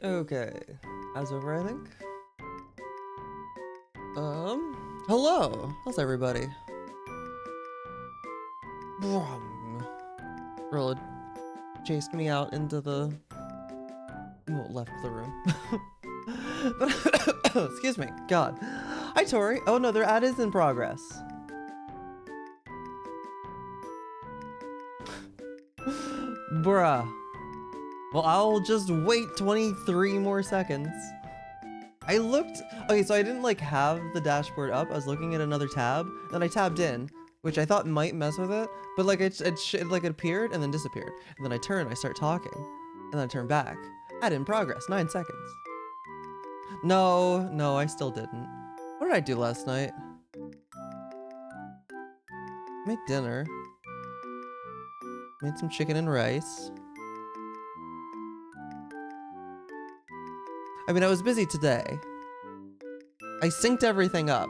Okay, as over, I think. Hello. How's everybody? Rilla chased me out into the, well, left the room. But excuse me. God. Hi, Tori. Oh no, their ad is in progress. Bruh. Well, I'll just wait 23 more seconds. I looked, okay, so I didn't like have the dashboard up. I was looking at another tab, then I tabbed in, which I thought might mess with it, but like it like it appeared and then disappeared. And then I turn, I start talking, and then I turn back. Ad in progress, 9 seconds. No, I still didn't. What did I do last night? Made dinner. Made some chicken and rice. I mean, I was busy today. I synced everything up.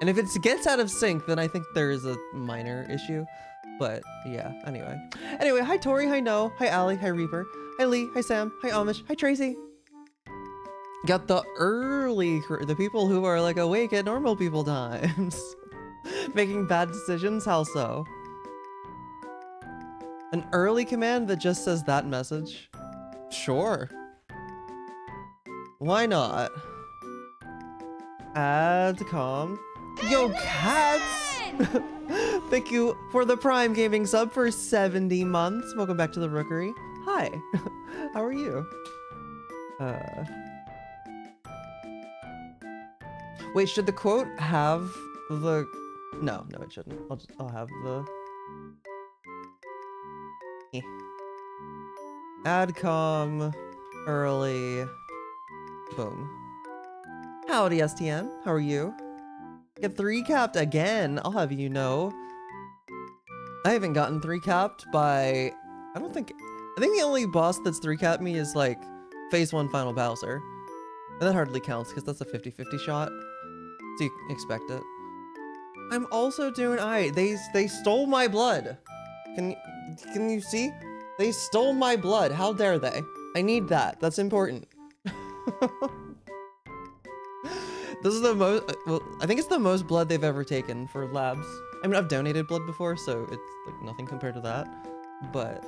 And if it gets out of sync, then I think there is a minor issue. But yeah, anyway. Anyway, hi Tori, hi No, hi Allie, hi Reaper, hi Lee, hi Sam, hi Amish, hi Tracy. Got the the people who are like awake at normal people times. Making bad decisions, how so? An early command that just says that message? Sure. Why not? Adcom. Yo, cats! Thank you for the Prime Gaming sub for 70 months. Welcome back to the Rookery. Hi. How are you? Wait, should the quote have the... No, it shouldn't. I'll have the... Adcom early. Boom. Howdy, STM. How are you? Get 3 capped again. I'll have you know. I haven't gotten 3 capped by... I think the only boss that's 3 capped me is like phase 1 Final Bowser. And that hardly counts because that's a 50-50 shot. So you expect it. I'm also doing they stole my blood. Can you see? They stole my blood. How dare they? I need that. That's important. This is the most, well, I think it's the most blood they've ever taken for labs. I mean, I've donated blood before, so it's like nothing compared to that. But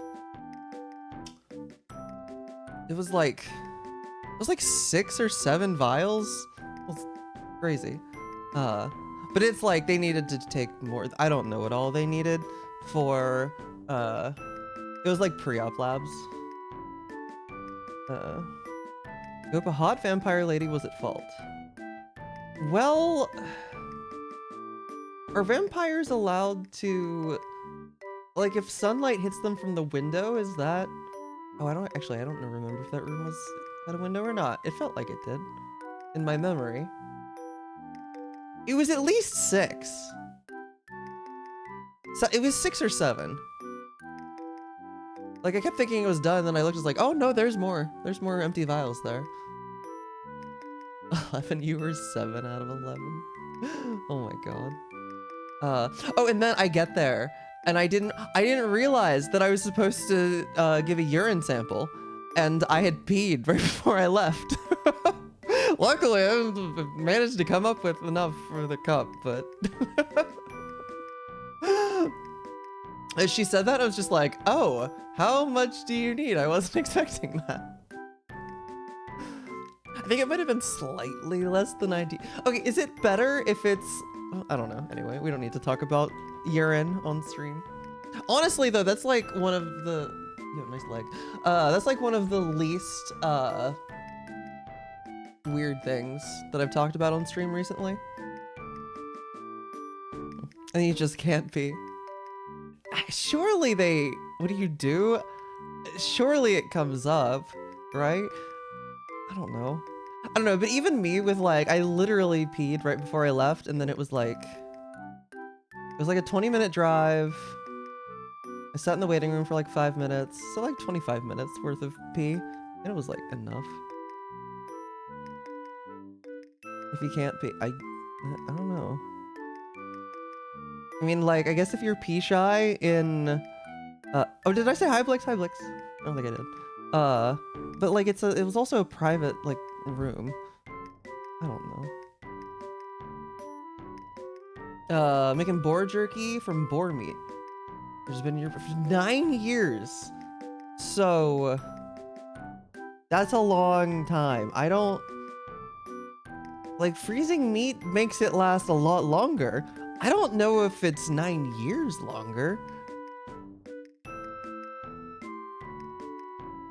it was like 6 or 7 vials. It's crazy. But it's like they needed to take more. I don't know what all they needed for, it was like pre-op labs. Hope a hot vampire lady was at fault. Well, are vampires allowed to, like, if sunlight hits them from the window, is that... Oh, I don't remember if that room was at a window or not. It felt like it did, in my memory. It was at least 6. So it was 6 or 7. Like, I kept thinking it was done, and then I looked, I was like, oh no, there's more. There's more empty vials there. 11, you were 7 out of 11. Oh my god. Oh, and then I get there, and I didn't realize that I was supposed to give a urine sample, and I had peed right before I left. Luckily, I managed to come up with enough for the cup, but... As she said that, I was just like, oh, how much do you need? I wasn't expecting that. I think it might have been slightly less than 90. Okay, is it better if it's... Oh, I don't know. Anyway, we don't need to talk about urine on stream. Honestly, though, that's like one of the... You have a nice leg. That's like one of the least weird things that I've talked about on stream recently. And you just can't be. Surely they... What do you do? Surely it comes up, right? I don't know, but even me with like, I literally peed right before I left, and then it was like a 20-minute drive. I sat in the waiting room for like 5 minutes, so like 25 minutes worth of pee, and it was like enough. If you can't pee, I don't know. I mean, like, I guess if you're pee shy in, oh, did I say hi, Blix? Hi, Blix. I don't think I did. But like it was also a private like room. I don't know. Making boar jerky from boar meat. There's been here for 9 years. So that's a long time. I don't like freezing meat makes it last a lot longer. I don't know if it's 9 years longer.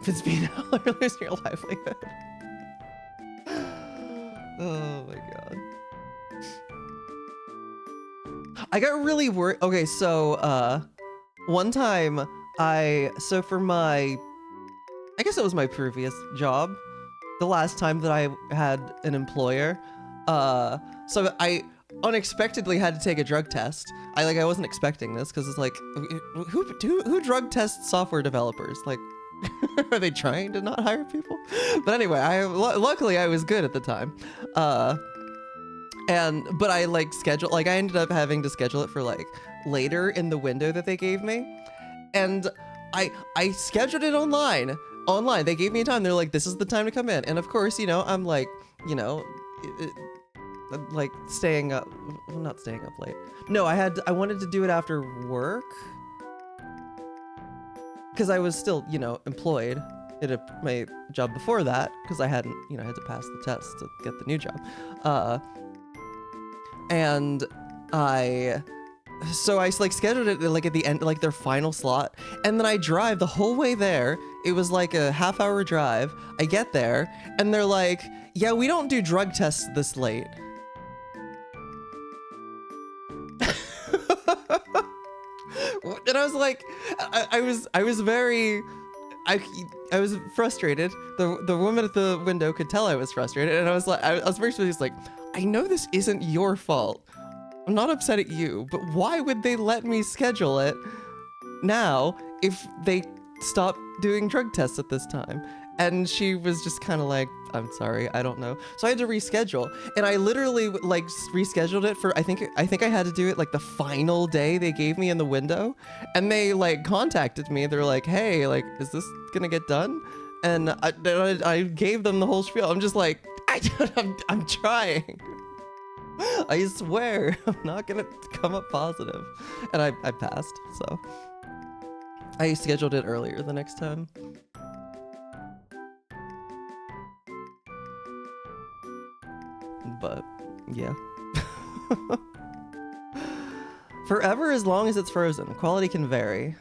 If it's been or losing your livelihood. Oh my god. I got really worried. Okay, so one time for my, I guess it was my previous job, the last time that I had an employer, so I unexpectedly had to take a drug test. I wasn't expecting this because it's like, who drug tests software developers? Like, are they trying to not hire people? But anyway, luckily I was good at the time. But I I ended up having to schedule it for like later in the window that they gave me. And I scheduled it online. They gave me a time. They're like, this is the time to come in. And of course, you know, I'm like, you know, like staying up, well, not staying up late. No, I wanted to do it after work. Because I was still, you know, employed at my job before that. Because I hadn't, you know, had to pass the test to get the new job. So I like scheduled it like at the end, like their final slot. And then I drive the whole way there. It was like a half-hour drive. I get there and they're like, yeah, we don't do drug tests this late. And I was like, I was very, I was frustrated. The woman at the window could tell I was frustrated. And I was like, I was very just like, I know this isn't your fault. I'm not upset at you, but why would they let me schedule it now if they stopped doing drug tests at this time? And she was just kind of like, I'm sorry, I don't know. So I had to reschedule, and I literally like rescheduled it for, I think I had to do it like the final day they gave me in the window. And they like contacted me. They're like, hey, like, is this gonna get done? And I gave them the whole spiel. I'm just like, I'm trying. I swear I'm not gonna come up positive. And I passed, so I scheduled it earlier the next time. But yeah. Forever as long as it's frozen. Quality can vary.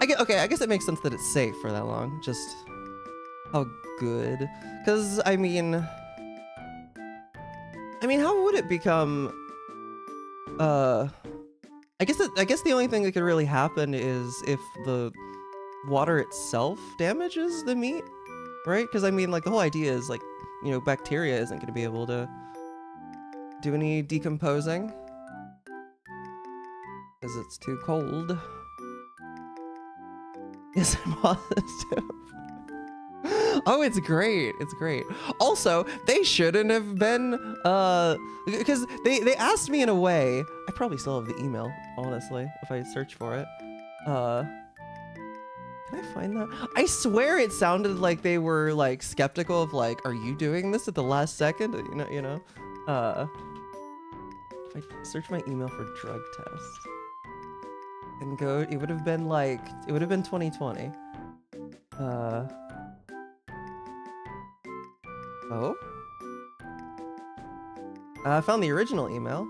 I guess it makes sense that it's safe for that long. Just how good. Because I mean, how would it become? I guess the only thing that could really happen is if the water itself damages the meat, right? Because I mean, like the whole idea is like, you know, bacteria isn't going to be able to do any decomposing because it's too cold. Is it positive? Oh, it's great. It's great. Also, they shouldn't have been, because they asked me in a way. I probably still have the email, honestly, if I search for it. Can I find that? I swear it sounded like they were like skeptical of like, are you doing this at the last second? You know. If I search my email for drug test and go, it would have been 2020. Oh? I found the original email.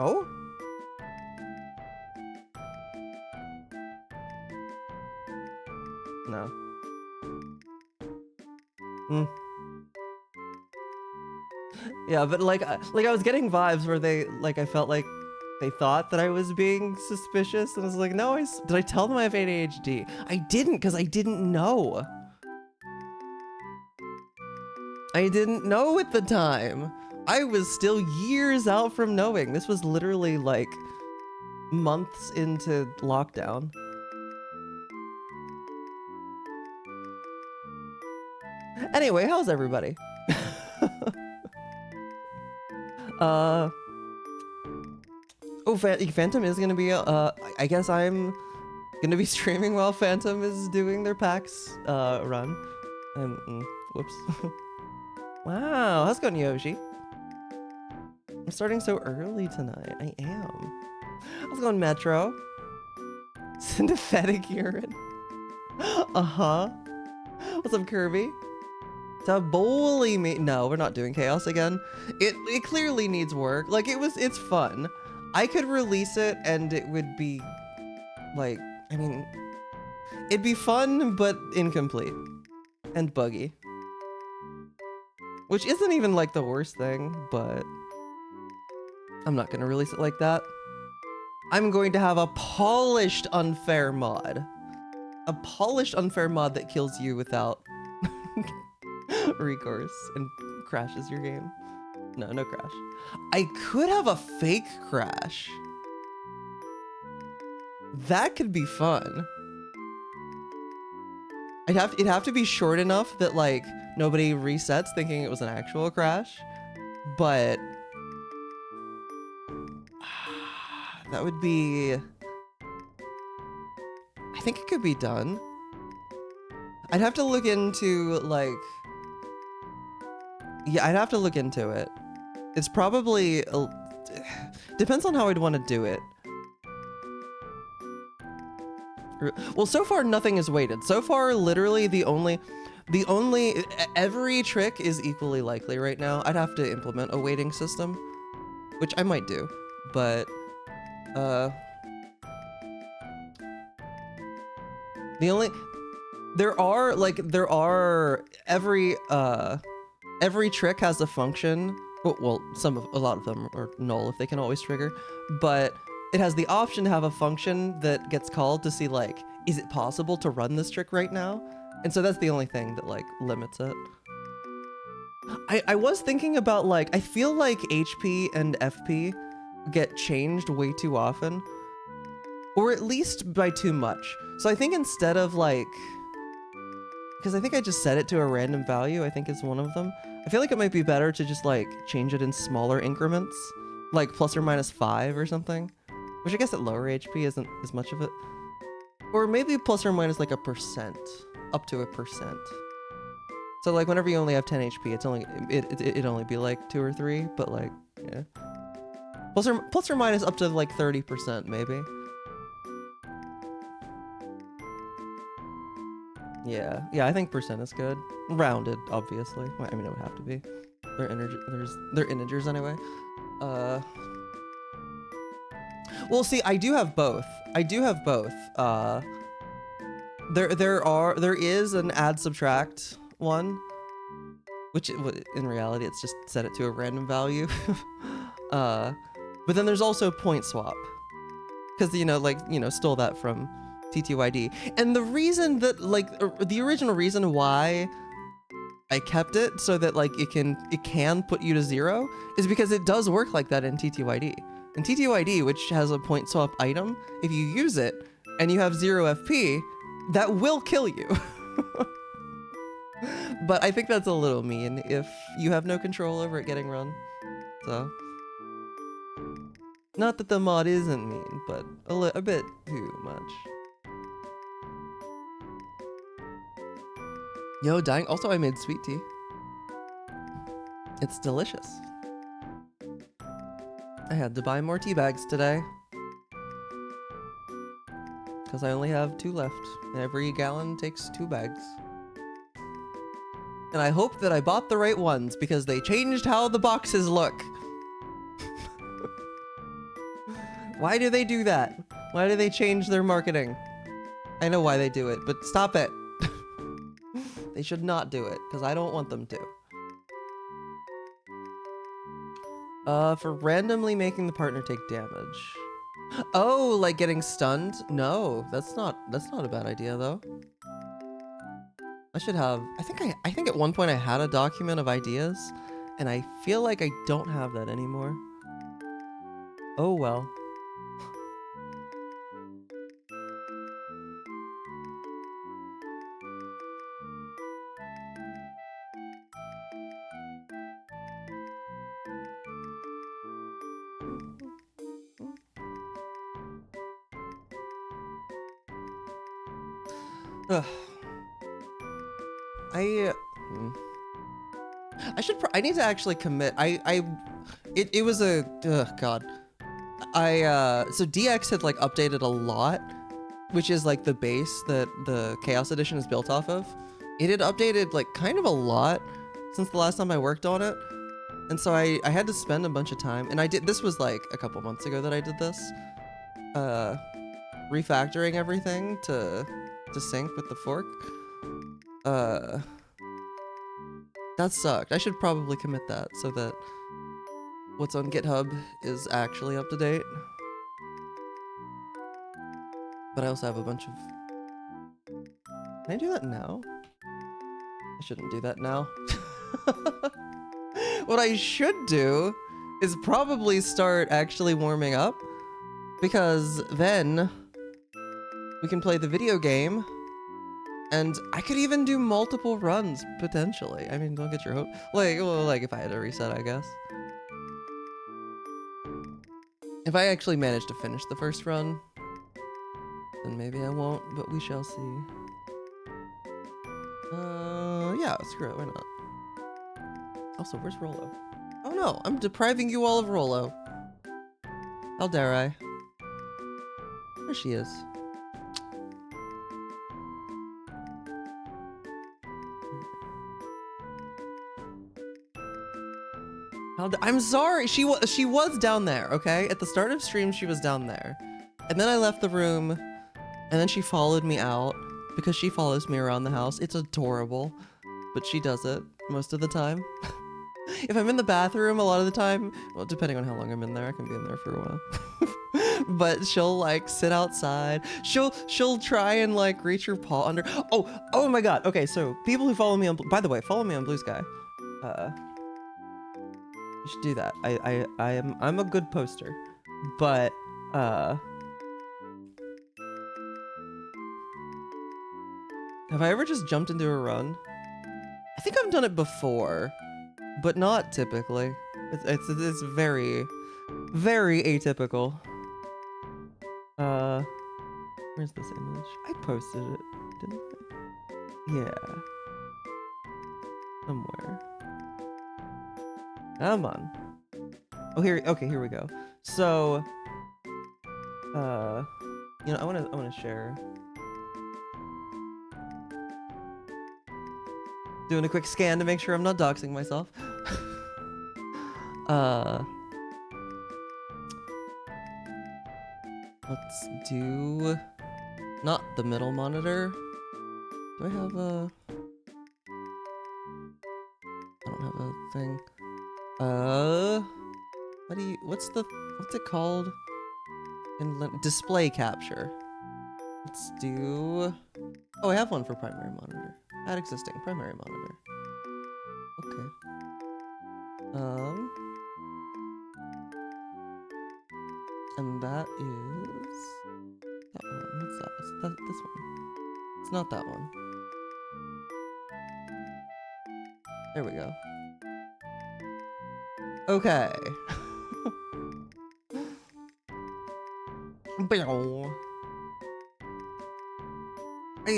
Oh? No. Yeah, but like I was getting vibes where they, like, I felt like they thought that I was being suspicious, and I was like, no, did I tell them I have ADHD? I didn't, because I didn't know. I didn't know at the time. I was still years out from knowing. This was literally like months into lockdown. Anyway, how's everybody? Oh, Phantom is gonna be, I guess I'm gonna be streaming while Phantom is doing their PAX, run. Whoops. Wow, how's it going, Yoshi? I'm starting so early tonight. I am. How's it going, Metro? Synthetic urine. Uh-huh. What's up, Kirby? To bully me. No, we're not doing chaos again. It clearly needs work. Like it's fun. I could release it and it would be like, I mean, it'd be fun but incomplete and buggy. Which isn't even like the worst thing, but I'm not gonna release it like that. I'm going to have a polished unfair mod. A polished unfair mod that kills you without recourse and crashes your game. No crash. I could have a fake crash. That could be fun. It'd have to be short enough that like nobody resets thinking it was an actual crash, but that would be, I think it could be done. I'd have to look into like, yeah, I'd have to look into it. It's probably, depends on how I'd want to do it. Well, so far nothing is weighted. So far, literally every trick is equally likely right now. I'd have to implement a weighting system, which I might do, but, every trick has a function. Well, a lot of them are null if they can always trigger, but it has the option to have a function that gets called to see like, is it possible to run this trick right now? And so that's the only thing that like limits it. I was thinking about like, I feel like HP and FP get changed way too often, or at least by too much. So I think instead of like, because I think I just set it to a random value, I think is one of them. I feel like it might be better to just like change it in smaller increments, like plus or minus 5 or something, which I guess at lower HP isn't as much of it. Or maybe plus or minus like 1%, up to 1%. So like whenever you only have 10 HP, it'd only be like 2 or 3, but like, yeah. Plus or minus up to like 30% maybe. Yeah, I think percent is good. Rounded, obviously. Well, I mean, it would have to be. They're integers anyway. Well, see, I do have both. There is an add subtract one, which in reality it's just set it to a random value. But then there's also point swap, because stole that from TTYD. And the reason that the original reason why I kept it so that like it can put you to 0 is because it does work like that in TTYD. In TTYD, which has a point swap item, if you use it and you have 0 FP, that will kill you. But I think that's a little mean if you have no control over it getting run. So, not that the mod isn't mean, but a bit too much. Yo, dying. Also, I made sweet tea. It's delicious. I had to buy more tea bags today, because I only have 2 left. And every gallon takes 2 bags. And I hope that I bought the right ones, because they changed how the boxes look. Why do they do that? Why do they change their marketing? I know why they do it, but stop it. They should not do it, because I don't want them to. For randomly making the partner take damage. Oh, like getting stunned? No, that's not a bad idea though. I should have, I think at one point I had a document of ideas, and I feel like I don't have that anymore. Oh well. Ugh. I should. I need to actually commit. It was a. Ugh, God. So DX had like updated a lot, which is like the base that the Chaos Edition is built off of. It had updated like kind of a lot since the last time I worked on it. And so I had to spend a bunch of time, and this was like a couple months ago that I did this. Refactoring everything to sync with the fork. That sucked. I should probably commit that so that what's on GitHub is actually up to date. But I also have a bunch of... Can I do that now? I shouldn't do that now. What I should do is probably start actually warming up, because then we can play the video game, and I could even do multiple runs potentially. I mean, don't get your hope. Like if I had to reset, I guess. If I actually manage to finish the first run, then maybe I won't, but we shall see. Yeah, screw it, why not? Also, where's Rolo? Oh no, I'm depriving you all of Rolo. How dare I? There she is. I'm sorry, she was down there, okay? At the start of stream, she was down there. And then I left the room, and then she followed me out, because she follows me around the house. It's adorable, but she does it most of the time. If I'm in the bathroom a lot of the time, well, depending on how long I'm in there, I can be in there for a while. But she'll like sit outside. She'll try and like reach her paw under. Oh my God. Okay, so people who follow me on, by the way, follow me on Blue Sky. You should do that. I'm a good poster, but have I ever just jumped into a run? I think I've done it before, but not typically. It's very, very atypical. Where's this image? I posted it, didn't I? Yeah. Somewhere. Come on. Oh, here. Okay, here we go. So, you know, I wanna share. Doing a quick scan to make sure I'm not doxing myself. Let's do not the middle monitor. Do I have a... I don't have a thing. What's it called? Display capture. Let's do... Oh, I have one for primary monitor. Add existing primary monitor. Okay. And that is that one. What's that? Is that this one? It's not that one. There we go. Okay.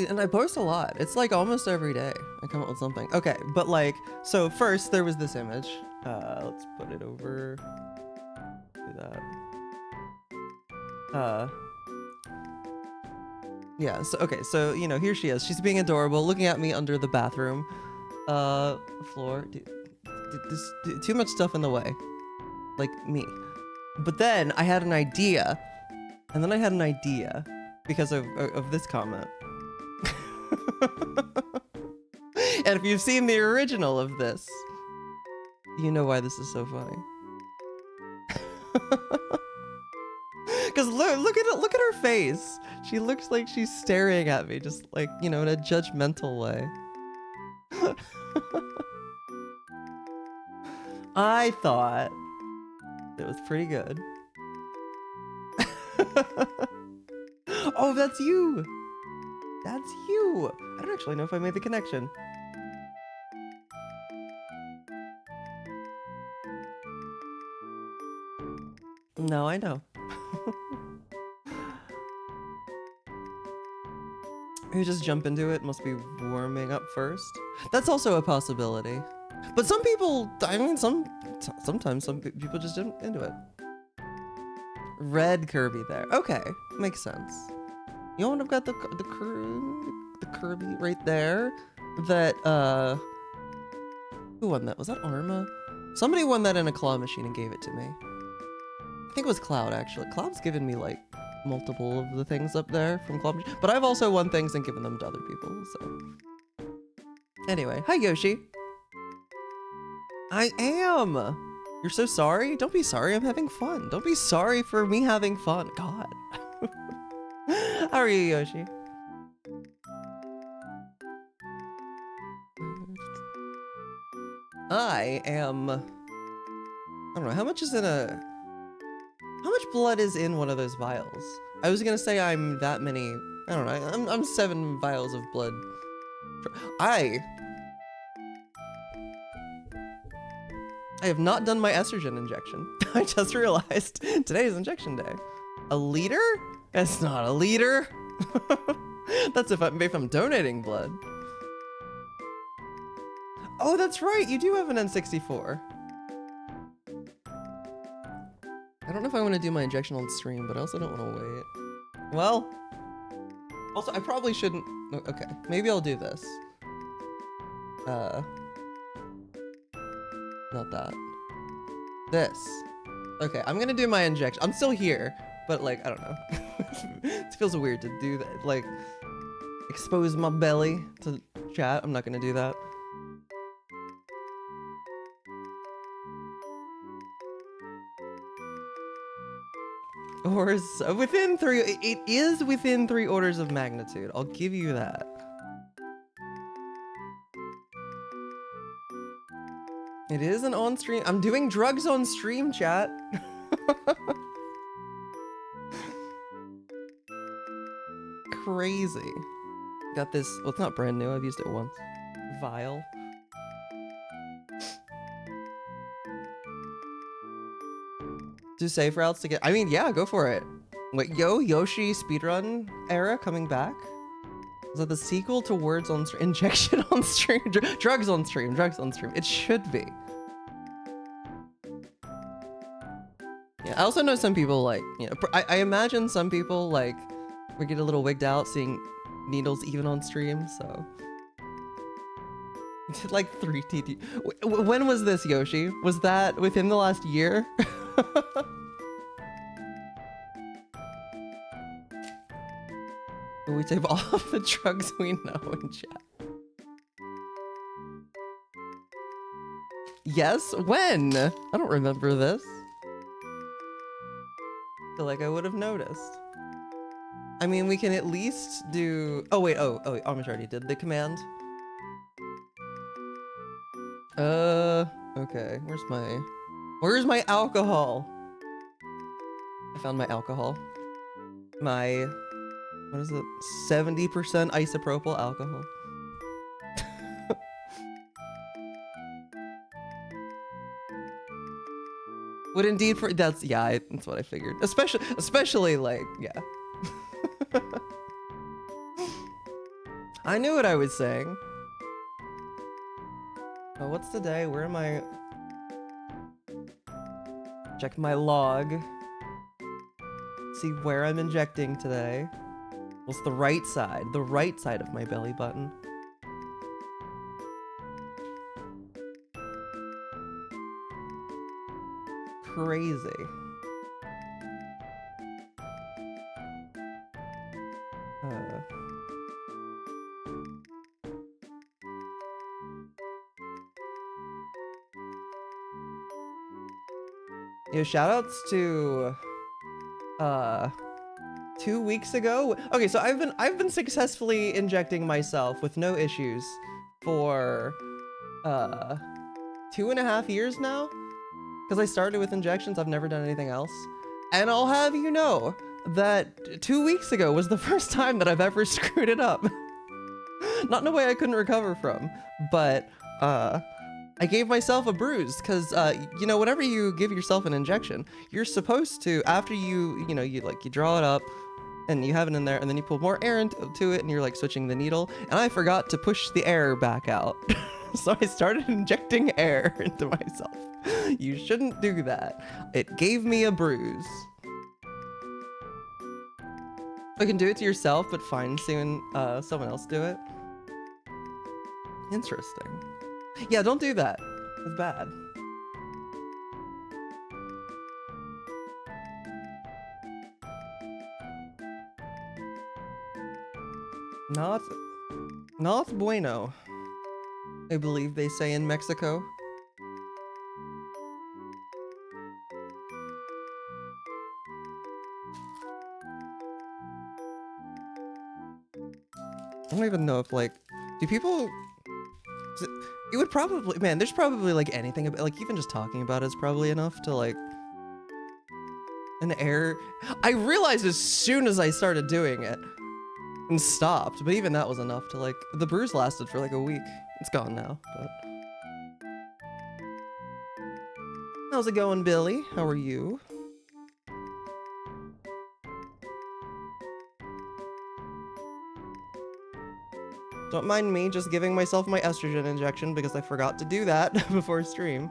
And I post a lot. It's like almost every day I come up with something. Okay, but like, so first there was this image. Let's put it over. Do that. Yeah, so okay, so you know, here she is. She's being adorable, looking at me under the bathroom floor. Too much stuff in the way. Like me. But then I had an idea. And then I had an idea because of this comment. And if you've seen the original of this, you know why this is so funny. Because look at her face. She looks like she's staring at me, just like, you know, in a judgmental way. I thought it was pretty good. Oh, that's you. That's you. I don't actually know if I made the connection. No, I know. You just jump into it, must be warming up first. That's also a possibility. But some people, I mean, sometimes some people just jump into it. Red Kirby there. Okay, makes sense. You know what? I've got the Kirby right there. That who won that? Was that Arma? Somebody won that in a claw machine and gave it to me. I think it was Cloud actually. Cloud's given me like multiple of the things up there from claw machine, but I've also won things and given them to other people. So anyway, hi Yoshi. I am. You're so sorry? Don't be sorry, I'm having fun. Don't be sorry for me having fun. God. How are you, Yoshi? I am... I don't know, how much blood is in one of those vials? I was gonna say I'm that many... I don't know, I'm 7 vials of blood. I have not done my estrogen injection. I just realized today is injection day. A liter? It's not a liter. That's if I'm donating blood. Oh, that's right. You do have an N64. I don't know if I want to do my injection on stream, but I also don't want to wait. Well, also I probably shouldn't. Okay, maybe I'll do this. Not that. This. Okay, I'm gonna do my injection. I'm still here, but like, I don't know. It feels weird to do that. Like, expose my belly to chat. I'm not gonna do that. Or within 3, it is within 3 orders of magnitude. I'll give you that. It is an on-stream. I'm doing drugs on stream, chat. Crazy. Got this. Well, it's not brand new. I've used it once. Vial. Do safe routes to get. I mean, yeah, go for it. Wait, Yoshi speedrun era coming back? Is that the sequel to Words on Stream? Injection on stream? Drugs on stream. Drugs on stream. It should be. Yeah, I also know some people like, you know, I imagine some people like, we get a little wigged out seeing needles even on stream, so. Like 3 TT. When was this, Yoshi? Was that within the last year? We take all of the drugs we know in chat. Yes? When? I don't remember this. I feel like I would have noticed. I mean, we can at least do... Oh, wait. Oh, Amish already did the command. Okay. Where's my alcohol? I found my alcohol. My... What is it? 70% isopropyl alcohol. Would indeed for that's that's what I figured. Especially like yeah. I knew what I was saying. Oh, what's the day? Where am I? Check my log. See where I'm injecting today. Well, it's the right side of my belly button. Crazy. Yo, shoutouts to 2 weeks ago. Okay, so I've been successfully injecting myself with no issues for 2.5 years now. Because I started with injections, I've never done anything else. And I'll have you know that 2 weeks ago was the first time that I've ever screwed it up. Not in a way I couldn't recover from, but I gave myself a bruise because, you know, whenever you give yourself an injection, you're supposed to, after you draw it up and you have it in there, and then you pull more air into it, and you're like switching the needle, and I forgot to push the air back out. So I started injecting air into myself. You shouldn't do that. It gave me a bruise. You can do it to yourself, but fine seeing someone else do it. Interesting. Yeah, don't do that. It's bad. Not bueno, I believe they say in Mexico. I don't even know if, like, do people... It would probably... Man, there's probably, like, anything about... Like, even just talking about it is probably enough to, like... An air... I realized as soon as I started doing it and stopped, but even that was enough to, like... The bruise lasted for, like, a week. It's gone now, but... How's it going, Billy? How are you? Don't mind me just giving myself my estrogen injection because I forgot to do that before stream.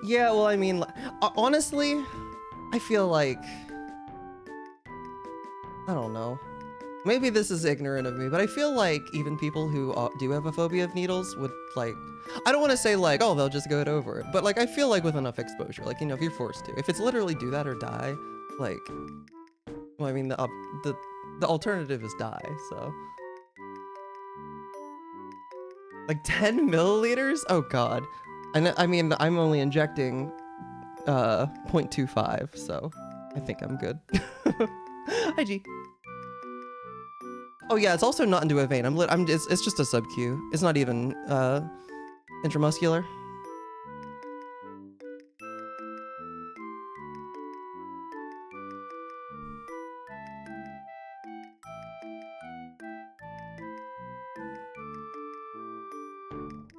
Yeah, well, I mean, honestly, I feel like... I don't know. Maybe this is ignorant of me, but I feel like even people who do have a phobia of needles would, like... I don't want to say, like, oh, they'll just get over it, but, like, I feel like with enough exposure, like, you know, if you're forced to. If it's literally do that or die, like... Well, I mean, the alternative is die, so... Like 10 milliliters? Oh god. I mean, I'm only injecting 0.25, so I think I'm good. Hi, G. Oh yeah, it's also not into a vein. It's just a sub-Q. It's not even intramuscular.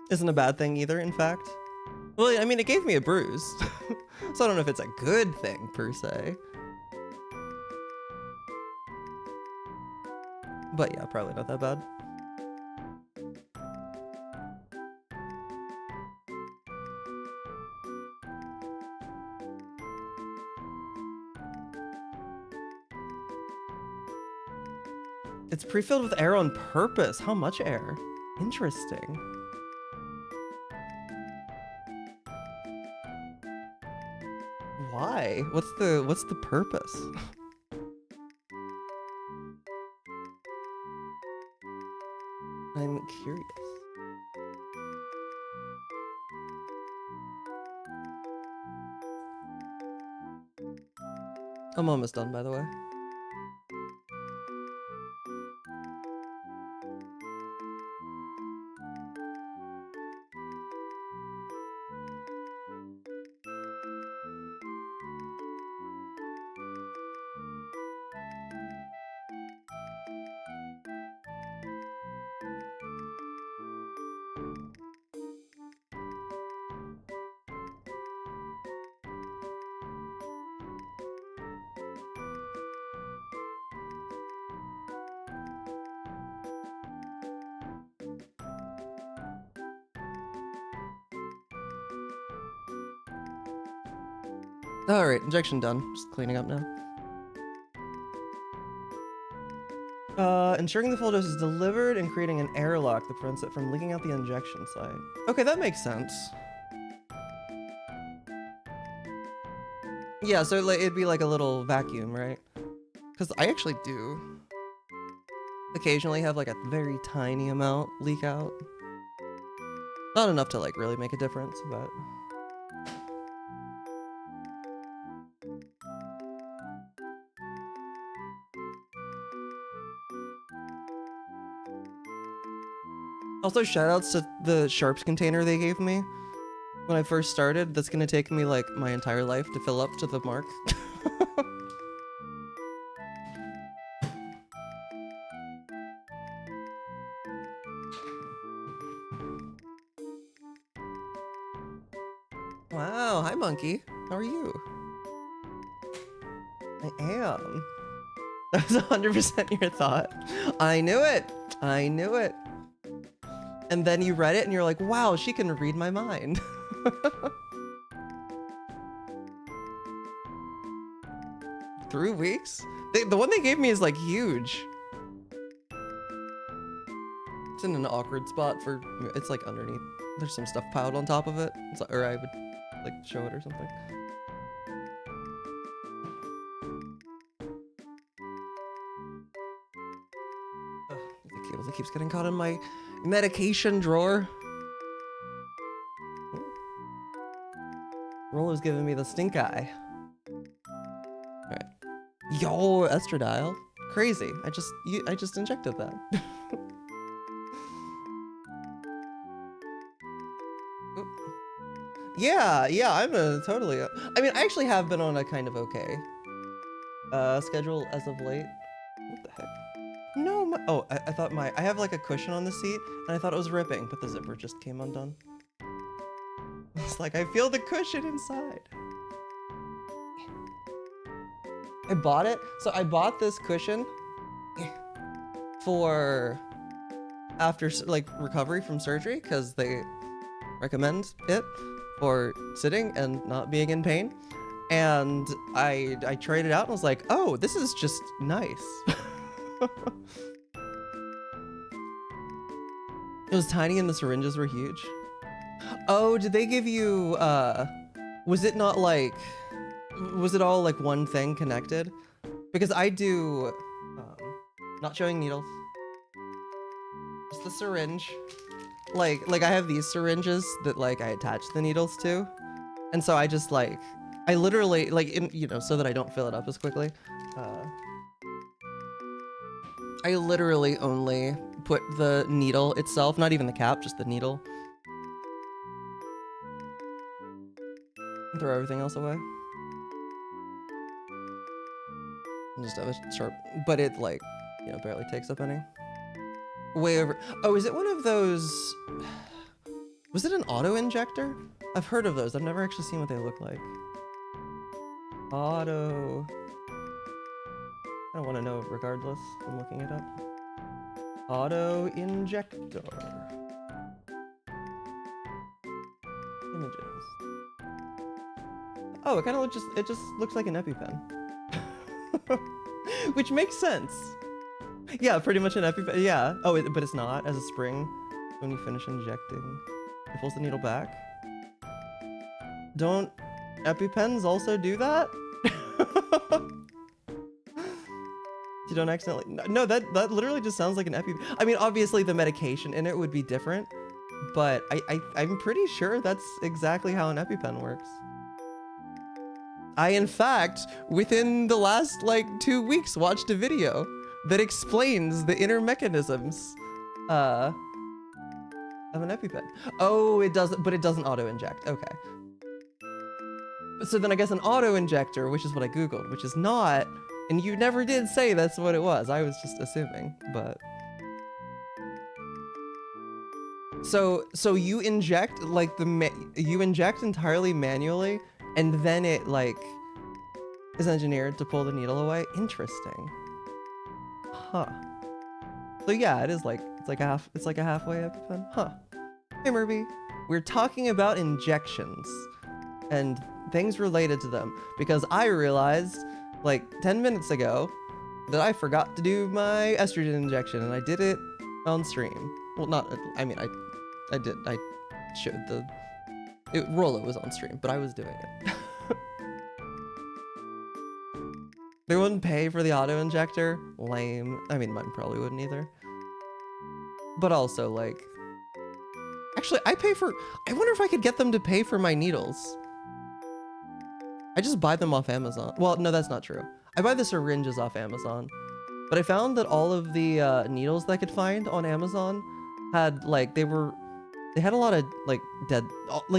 Isn't a bad thing either, in fact. Well, I mean, it gave me a bruise. So I don't know if it's a good thing, per se. But yeah, probably not that bad. It's pre-filled with air on purpose. How much air? Interesting. Why? What's the purpose? I'm curious. I'm almost done, by the way. Alright, injection done. Just cleaning up now. Ensuring the full dose is delivered and creating an airlock that prevents it from leaking out the injection site. Okay, that makes sense. Yeah, so like, it'd be like a little vacuum, right? Because I actually do occasionally have like a very tiny amount leak out. Not enough to like really make a difference, but... Also, shoutouts to the sharps container they gave me when I first started. That's gonna take me like my entire life to fill up to the mark. Wow, hi monkey. How are you? I am. That was 100% your thought. I knew it. I knew it. And then you read it and you're like, wow, she can read my mind. 3 weeks? The one they gave me is like huge. It's in an awkward spot for, it's like underneath. There's some stuff piled on top of it. It's like, or I would like show it or something. The cable that keeps getting caught in my medication drawer. Roller's giving me the stink eye. Alright. Yo, estradiol. Crazy. I just injected that. Yeah, I'm a totally. I mean, I actually have been on a kind of okay schedule as of late. What the heck? No, I thought I have like a cushion on the seat, and I thought it was ripping, but the zipper just came undone. It's like, I feel the cushion inside. I bought it. So I bought this cushion for after like recovery from surgery, because they recommend it for sitting and not being in pain. And I tried it out and was like, oh, this is just nice. It was tiny and the syringes were huge. Oh, did they give you, was it not like, was it all like one thing connected? Because I do, not showing needles, just the syringe. Like I have these syringes that like I attach the needles to. And so I just like, I literally like, so that I don't fill it up as quickly. I literally only put the needle itself, not even the cap, just the needle. Throw everything else away. And just have a sharp, but it like, barely takes up any. Way over. Oh, is it one of those? Was it an auto injector? I've heard of those. I've never actually seen what they look like. Auto. I don't want to know regardless. I'm looking it up. Auto injector. Images. Oh, it just looks like an EpiPen. Which makes sense. Yeah, pretty much an EpiPen. Yeah. Oh, but it's not as a spring. When you finish injecting, it pulls the needle back. Don't EpiPens also do that? You don't accidentally. No, that literally just sounds like an EpiPen. I mean, obviously the medication in it would be different, but I'm pretty sure that's exactly how an EpiPen works. I, in fact, within the last like 2 weeks, watched a video that explains the inner mechanisms of an EpiPen. Oh, it doesn't, but it doesn't auto-inject. Okay. So then I guess an auto-injector, which is what I Googled, which is not, and you never did say that's what it was. I was just assuming, but. So you inject like you inject entirely manually, and then it like is engineered to pull the needle away. Interesting. Huh. So yeah, it is like it's like a halfway EpiPen. Huh. Hey Murby, we're talking about injections and things related to them because I realized like 10 minutes ago that I forgot to do my estrogen injection and I did it on stream. Well, not, I mean, I showed Rolo was on stream, but I was doing it. They wouldn't pay for the auto injector. Lame. I mean, mine probably wouldn't either. But also, like, actually, I wonder if I could get them to pay for my needles. I just buy them off Amazon. Well, no, that's not true. I buy the syringes off Amazon. But I found that all of the needles that I could find on Amazon had, like, they had a lot of, like,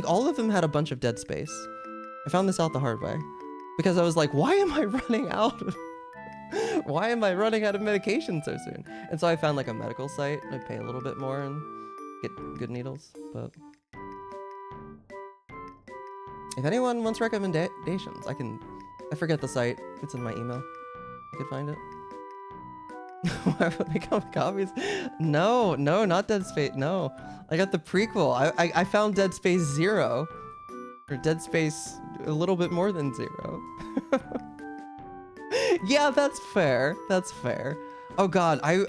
all of them had a bunch of dead space. I found this out the hard way. Because I was like, why am I running out? Why am I running out of medication so soon? And so I found like a medical site. I pay a little bit more and get good needles, but If anyone wants recommendations, I forget the site. It's in my email. I could find it. Why would I come with copies? No, not Dead Space. No, I got the prequel. I found Dead Space 0. Or Dead Space a little bit more than 0. Yeah, that's fair. That's fair. Oh god, I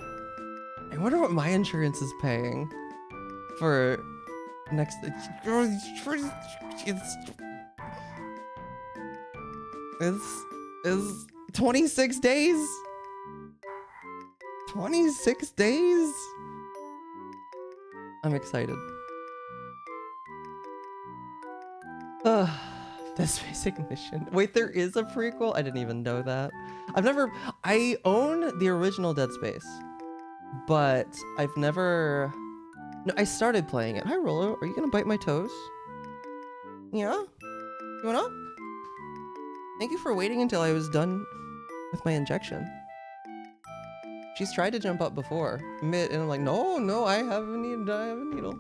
wonder what my insurance is paying for next. It's 26 days. 26 days. I'm excited. Dead Space Ignition. Wait, there is a prequel? I didn't even know that. I own the original Dead Space, but I've never, no, I started playing it. Hi Rolo, are you gonna bite my toes? Yeah? You wanna? Thank you for waiting until I was done with my injection. She's tried to jump up before, and I'm like, no, I have a needle.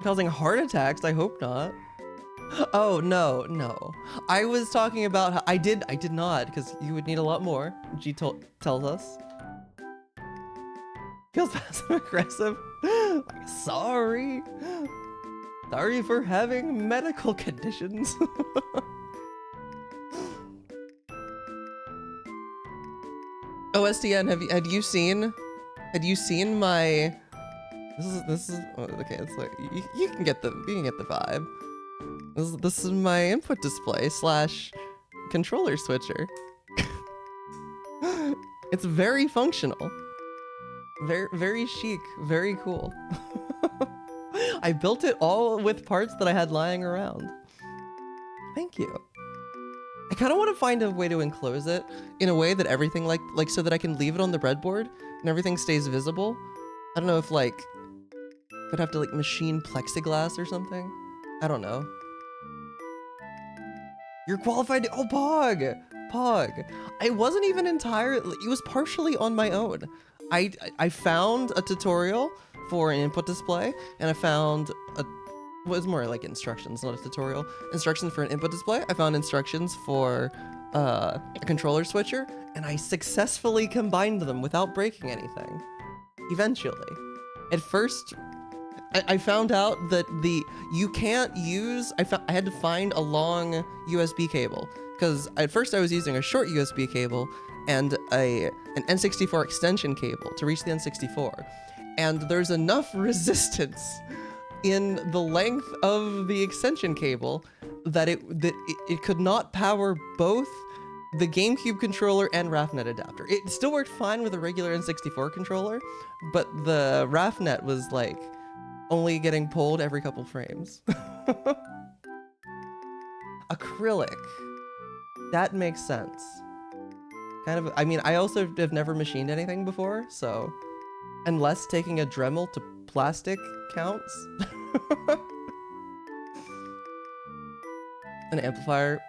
Causing heart attacks? I hope not. Oh, no. I was talking about how I did not, because you would need a lot more. G tells us. Feels passive aggressive. Sorry for having medical conditions. OSTN, had you seen my? This is okay. It's like you can get the vibe. This is my input display / controller switcher. It's very functional, very chic, very cool. I built it all with parts that I had lying around. Thank you. I kind of want to find a way to enclose it in a way that everything like so that I can leave it on the breadboard and everything stays visible. I don't know if like I'd have to like machine plexiglass or something. I don't know. You're qualified to, oh, Pog. I wasn't even entirely, it was partially on my own. I found a tutorial for an input display, and I found was more like instructions, not a tutorial. Instructions for an input display. I found instructions for a controller switcher, and I successfully combined them without breaking anything. Eventually. At first, I found out that you can't use, I had to find a long USB cable, because at first I was using a short USB cable and an N64 extension cable to reach the N64. And there's enough resistance in the length of the extension cable that it could not power both the GameCube controller and RAFnet adapter. It still worked fine with a regular N64 controller, but the RAFnet was like only getting pulled every couple frames. Acrylic. That makes sense. Kind of, I mean, I also have never machined anything before, so unless taking a Dremel to plastic counts. An amplifier.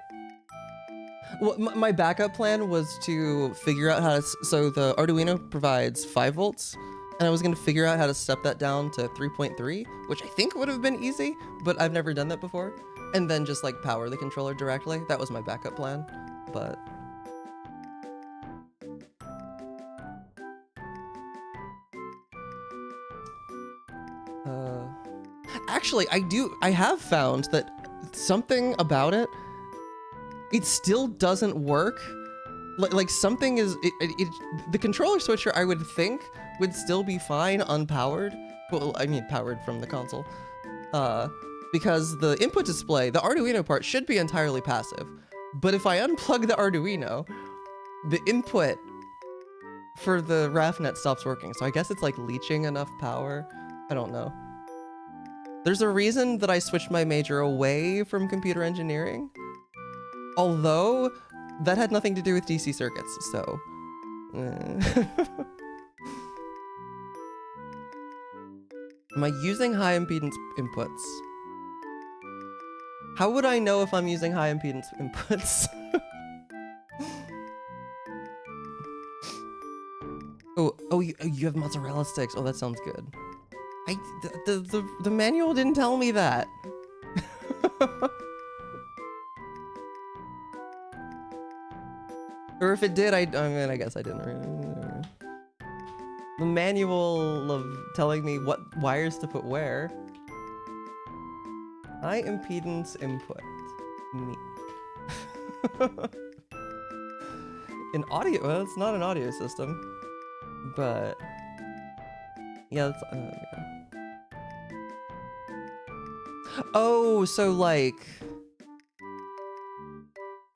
Well, my backup plan was to figure out how to, so the Arduino provides 5 volts, and I was gonna figure out how to step that down to 3.3, which I think would have been easy, but I've never done that before. And then just like power the controller directly. That was my backup plan, but. Actually, I have found that something about it still doesn't work. Like something is, the controller switcher I would think would still be fine unpowered. Well, I mean powered from the console. Because the input display, the Arduino part should be entirely passive. But if I unplug the Arduino, the input for the RAFnet stops working. So I guess it's like leaching enough power. I don't know. There's a reason that I switched my major away from computer engineering. Although that had nothing to do with DC circuits, so. Am I using high impedance inputs? How would I know if I'm using high impedance inputs? Oh, you have mozzarella sticks. Oh, that sounds good. The manual didn't tell me that. Or if it did, I mean, I guess I didn't really. The manual of telling me what wires to put where. High impedance input. Me. In audio, well, it's not an audio system, but yeah, that's, yeah. Oh, so like,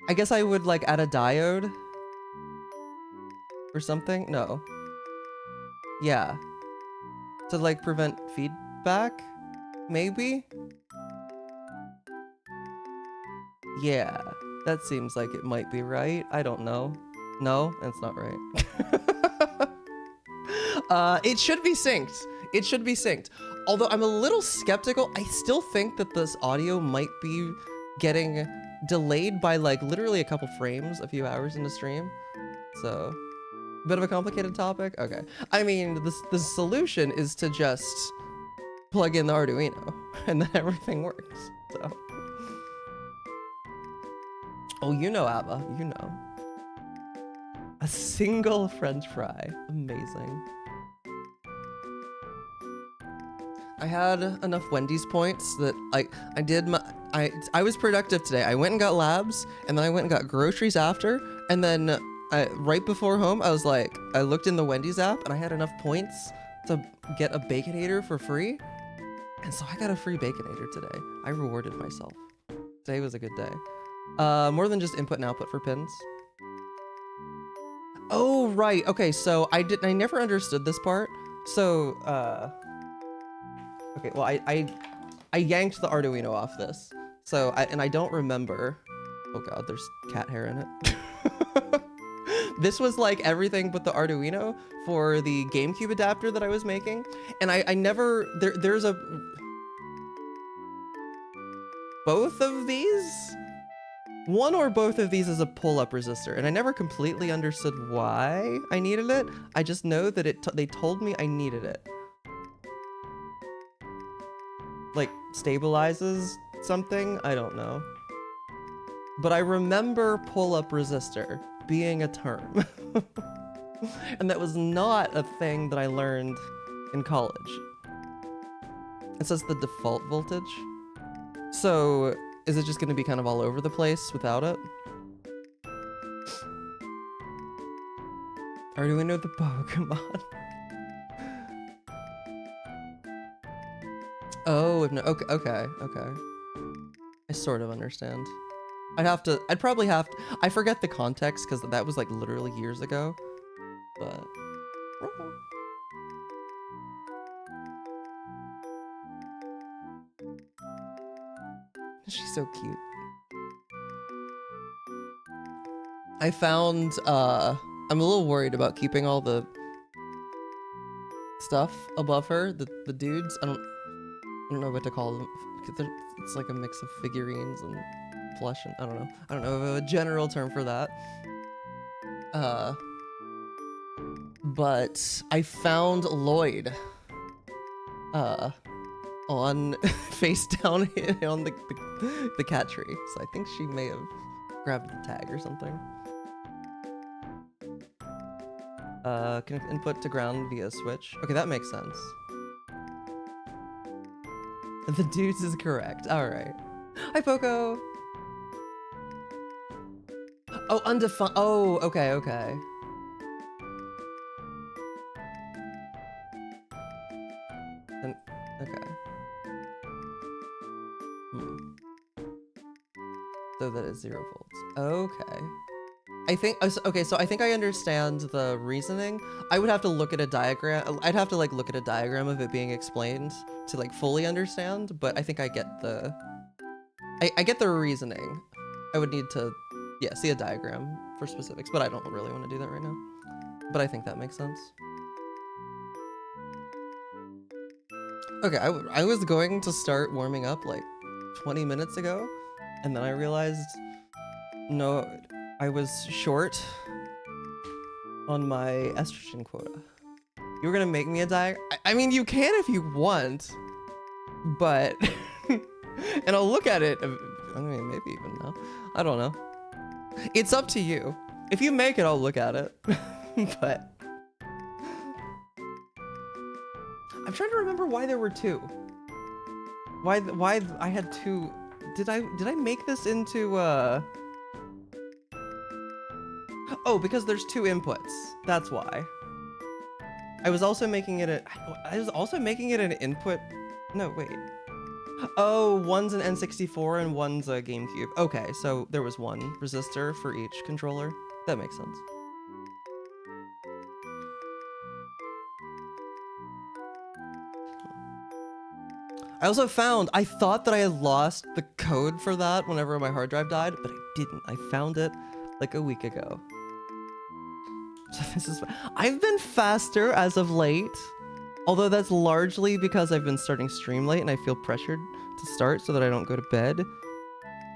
I guess I would like add a diode or something. No. Yeah. To like prevent feedback, maybe? Yeah, that seems like it might be right. I don't know. No, that's not right. It should be synced. It should be synced. Although I'm a little skeptical, I still think that this audio might be getting delayed by like literally a couple frames a few hours into stream. So, bit of a complicated topic. Okay. I mean, the solution is to just plug in the Arduino and then everything works. So. Oh, you know, Abba, you know. A single French fry. Amazing. I had enough Wendy's points that I did my, I was productive today. I went and got labs, and then I went and got groceries after, and then right before home, I was like, I looked in the Wendy's app, and I had enough points to get a Baconator for free, and so I got a free Baconator today. I rewarded myself. Today was a good day. More than just input and output for pins. Oh, right. Okay, so I never understood this part. So, okay, well, I yanked the Arduino off this. So, I don't remember. Oh god, there's cat hair in it. This was like everything but the Arduino for the GameCube adapter that I was making. And I never, there's a, both of these? One or both of these is a pull-up resistor, and I never completely understood why I needed it. I just know that they told me I needed it. Like, stabilizes something? I don't know. But I remember pull-up resistor being a term. And that was not a thing that I learned in college. It says the default voltage. So, is it just going to be kind of all over the place without it? Arduino the Pokemon. Oh, no, okay. I sort of understand. I'd probably have to, I forget the context because that was like literally years ago, but. She's so cute. I found, I'm a little worried about keeping all the stuff above her, the dudes. I don't know what to call them. It's like a mix of figurines and plush, and I don't know of a general term for that. But I found Lloyd, on face down on the cat tree. So I think she may have grabbed the tag or something. Connect input to ground via switch. Okay, that makes sense. The dudes is correct. All right. Hi, Poco. Oh, undefined. Oh, okay. Okay. So that is 0 volts. Okay. I think, okay, so I think I understand the reasoning. I would have to look at a diagram. I'd have to like look at a diagram of it being explained to like fully understand, but I think I get the, I get the reasoning. I would need to, yeah, see a diagram for specifics, but I don't really want to do that right now. But I think that makes sense. Okay, I was going to start warming up like 20 minutes ago, and then I realized, no, I was short on my estrogen quota. You were gonna make me a diagram? I mean, you can if you want, but... and I'll look at it. I mean, maybe even now. I don't know. It's up to you. If you make it, I'll look at it. But... I'm trying to remember why there were two. Why I had two... Did I make this into, Oh, because there's two inputs. That's why. I was also making it an input. No, wait. Oh, one's an N64 and one's a GameCube. Okay, so there was one resistor for each controller. That makes sense. I also found, I thought that I had lost the code for that whenever my hard drive died, but I didn't. I found it like a week ago. So this is, I've been faster as of late, although that's largely because I've been starting stream late and I feel pressured to start so that I don't go to bed.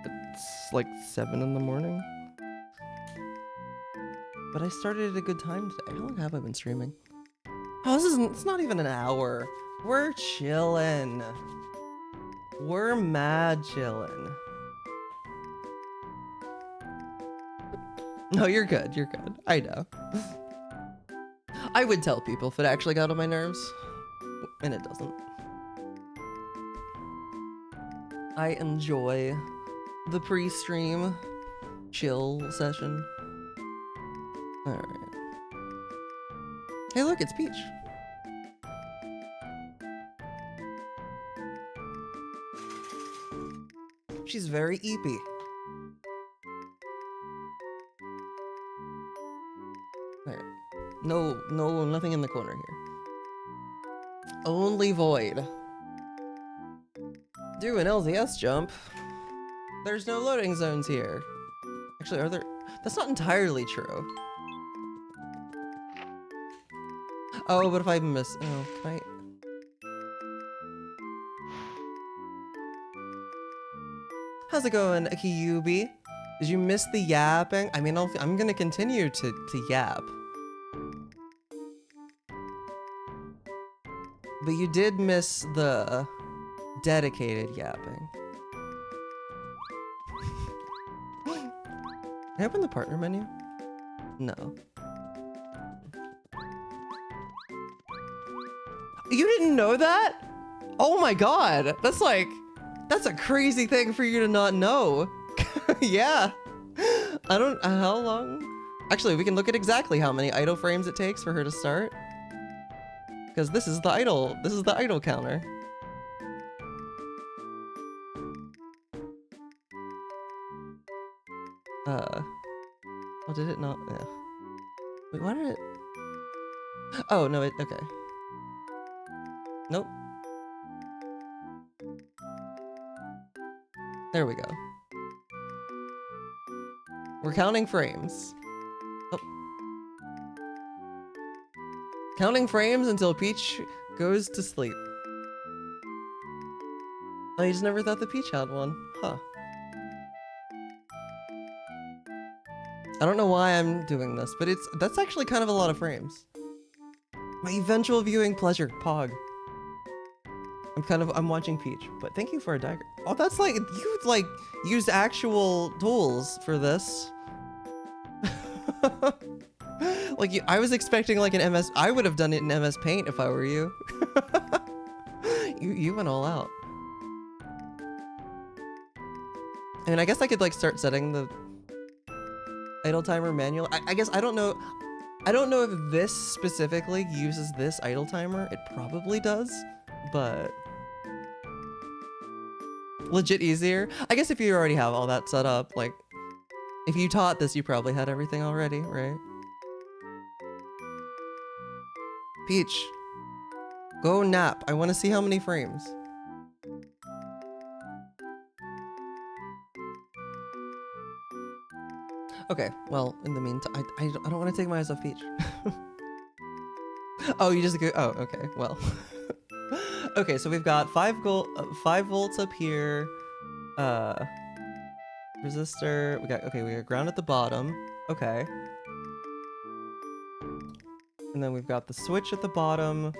It's like 7 in the morning. But I started at a good time today. How long have I been streaming? Oh, it's not even an hour. We're chilling. We're mad chilling. No, you're good. You're good. I know. I would tell people if it actually got on my nerves, and it doesn't. I enjoy the pre-stream chill session. All right. Hey, look, it's Peach. She's very eepy. All right. No, nothing in the corner here. Only void. Do an LZS jump. There's no loading zones here. Actually, are there? That's not entirely true. Oh, but if I miss, oh, can I? How's it going, Akiyubi? Did you miss the yapping? I mean, I'm gonna continue to yap. But you did miss the dedicated yapping. Can I open the partner menu? No. You didn't know that? Oh my god. That's a crazy thing for you to not know. Yeah. I don't, how long? Actually, we can look at exactly how many idle frames it takes for her to start. Because this is the idle counter. Oh, did it not? Yeah. Wait, why did it? Oh, no, okay. Nope. There we go. We're counting frames. Oh. Counting frames until Peach goes to sleep. I just never thought the Peach had one. Huh. I don't know why I'm doing this, but that's actually kind of a lot of frames. My eventual viewing pleasure, Pog. I'm watching Peach, but thank you for a diagram. Oh, that's like, you like used actual tools for this. Like I was expecting like an MS, I would have done it in MS Paint if I were you. You went all out. I mean, I guess I could like start setting the idle timer manual. I guess I don't know if this specifically uses this idle timer. It probably does, but legit easier. I guess if you already have all that set up, like if you taught this, you probably had everything already, right? Peach, go nap. I want to see how many frames. Okay, well, in the meantime, I don't want to take my eyes off Peach. Oh, you just go, oh, okay, well. Okay, so we've got 5 volts up here. Resistor, we got ground at the bottom. Okay. And then we've got the switch at the bottom.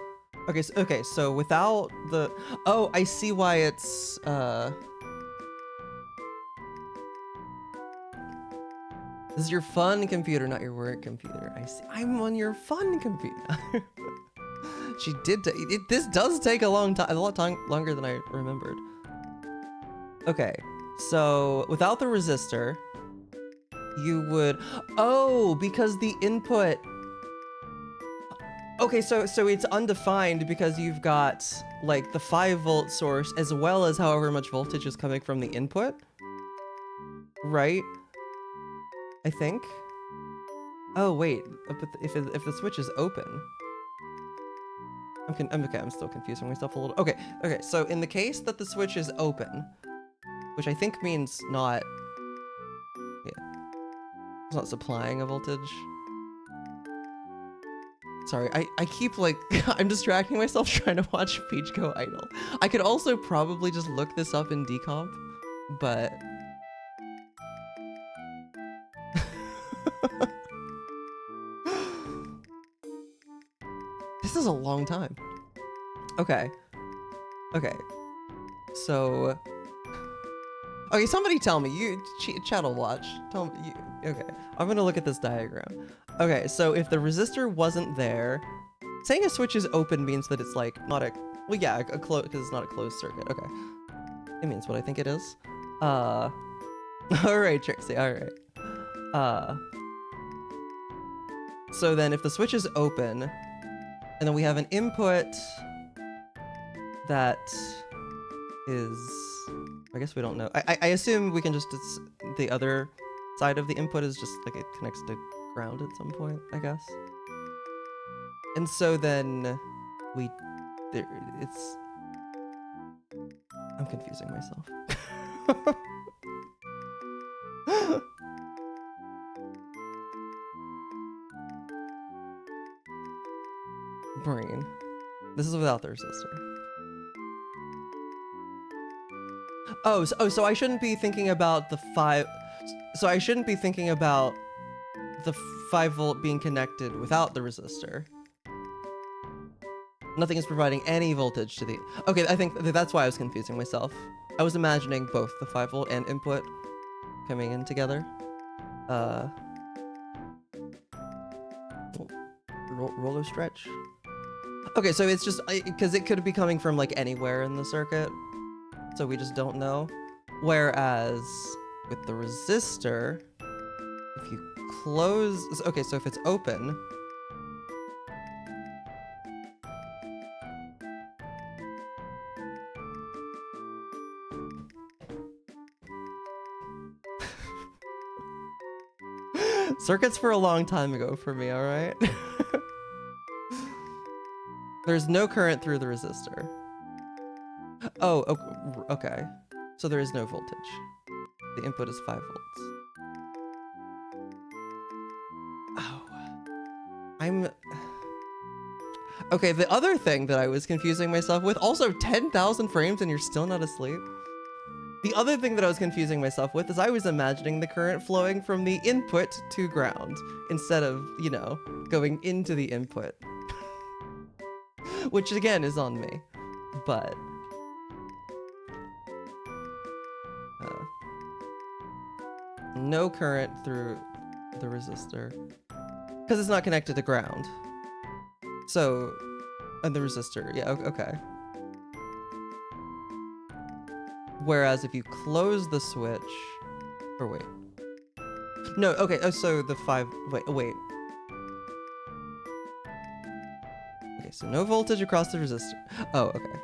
Okay, so without the... Oh, I see why it's... This is your fun computer, not your work computer. I see. I'm on your fun computer. She did... This does take a long time. A lot longer than I remembered. Okay, so without the resistor, you would... Oh, because the input... Okay, so it's undefined because you've got like the 5-volt source as well as however much voltage is coming from the input, right? I think. Oh wait, but if the switch is open, I'm okay. I'm still confusing myself a little. Okay, so in the case that the switch is open, which I think means not, yeah, it's not supplying a voltage. Sorry, I keep like, I'm distracting myself trying to watch Peach go idle. I could also probably just look this up in decomp, but... This is a long time. Okay, so... Okay, somebody tell me, chat will watch. Tell me, okay. I'm gonna look at this diagram. Okay, so if the resistor wasn't there, saying a switch is open means that it's like not a, well yeah, a close, because it's not a closed circuit. Okay, it means what I think it is. All right, Tracy. All right. So then if the switch is open, and then we have an input that is, I guess we don't know. I assume we can just, it's the other side of the input is just like it connects to ground at some point, I guess. And so then it's, I'm confusing myself. Brain. This is without the resistor. Oh, so I shouldn't be thinking about the 5... So I shouldn't be thinking about the 5-volt being connected without the resistor. Nothing is providing any voltage to the... Okay, I think that's why I was confusing myself. I was imagining both the 5-volt and input coming in together. Roller stretch. Okay, so it's just... Because it could be coming from, like, anywhere in the circuit. So we just don't know. Whereas with the resistor, if you close... Okay, so if it's open... Circuits for a long time ago for me, alright? There's no current through the resistor. Oh, okay. So there is no voltage. The input is 5 volts. Oh. Okay, the other thing that I was confusing myself with, also 10,000 frames and you're still not asleep? The other thing that I was confusing myself with is I was imagining the current flowing from the input to ground instead of, you know, going into the input. Which again is on me, but... no current through the resistor because it's not connected to ground. So, and the resistor, yeah, okay. Whereas if you close the switch, or wait, no, okay. Oh, so the 5. Wait. Okay, so no voltage across the resistor. Oh, okay.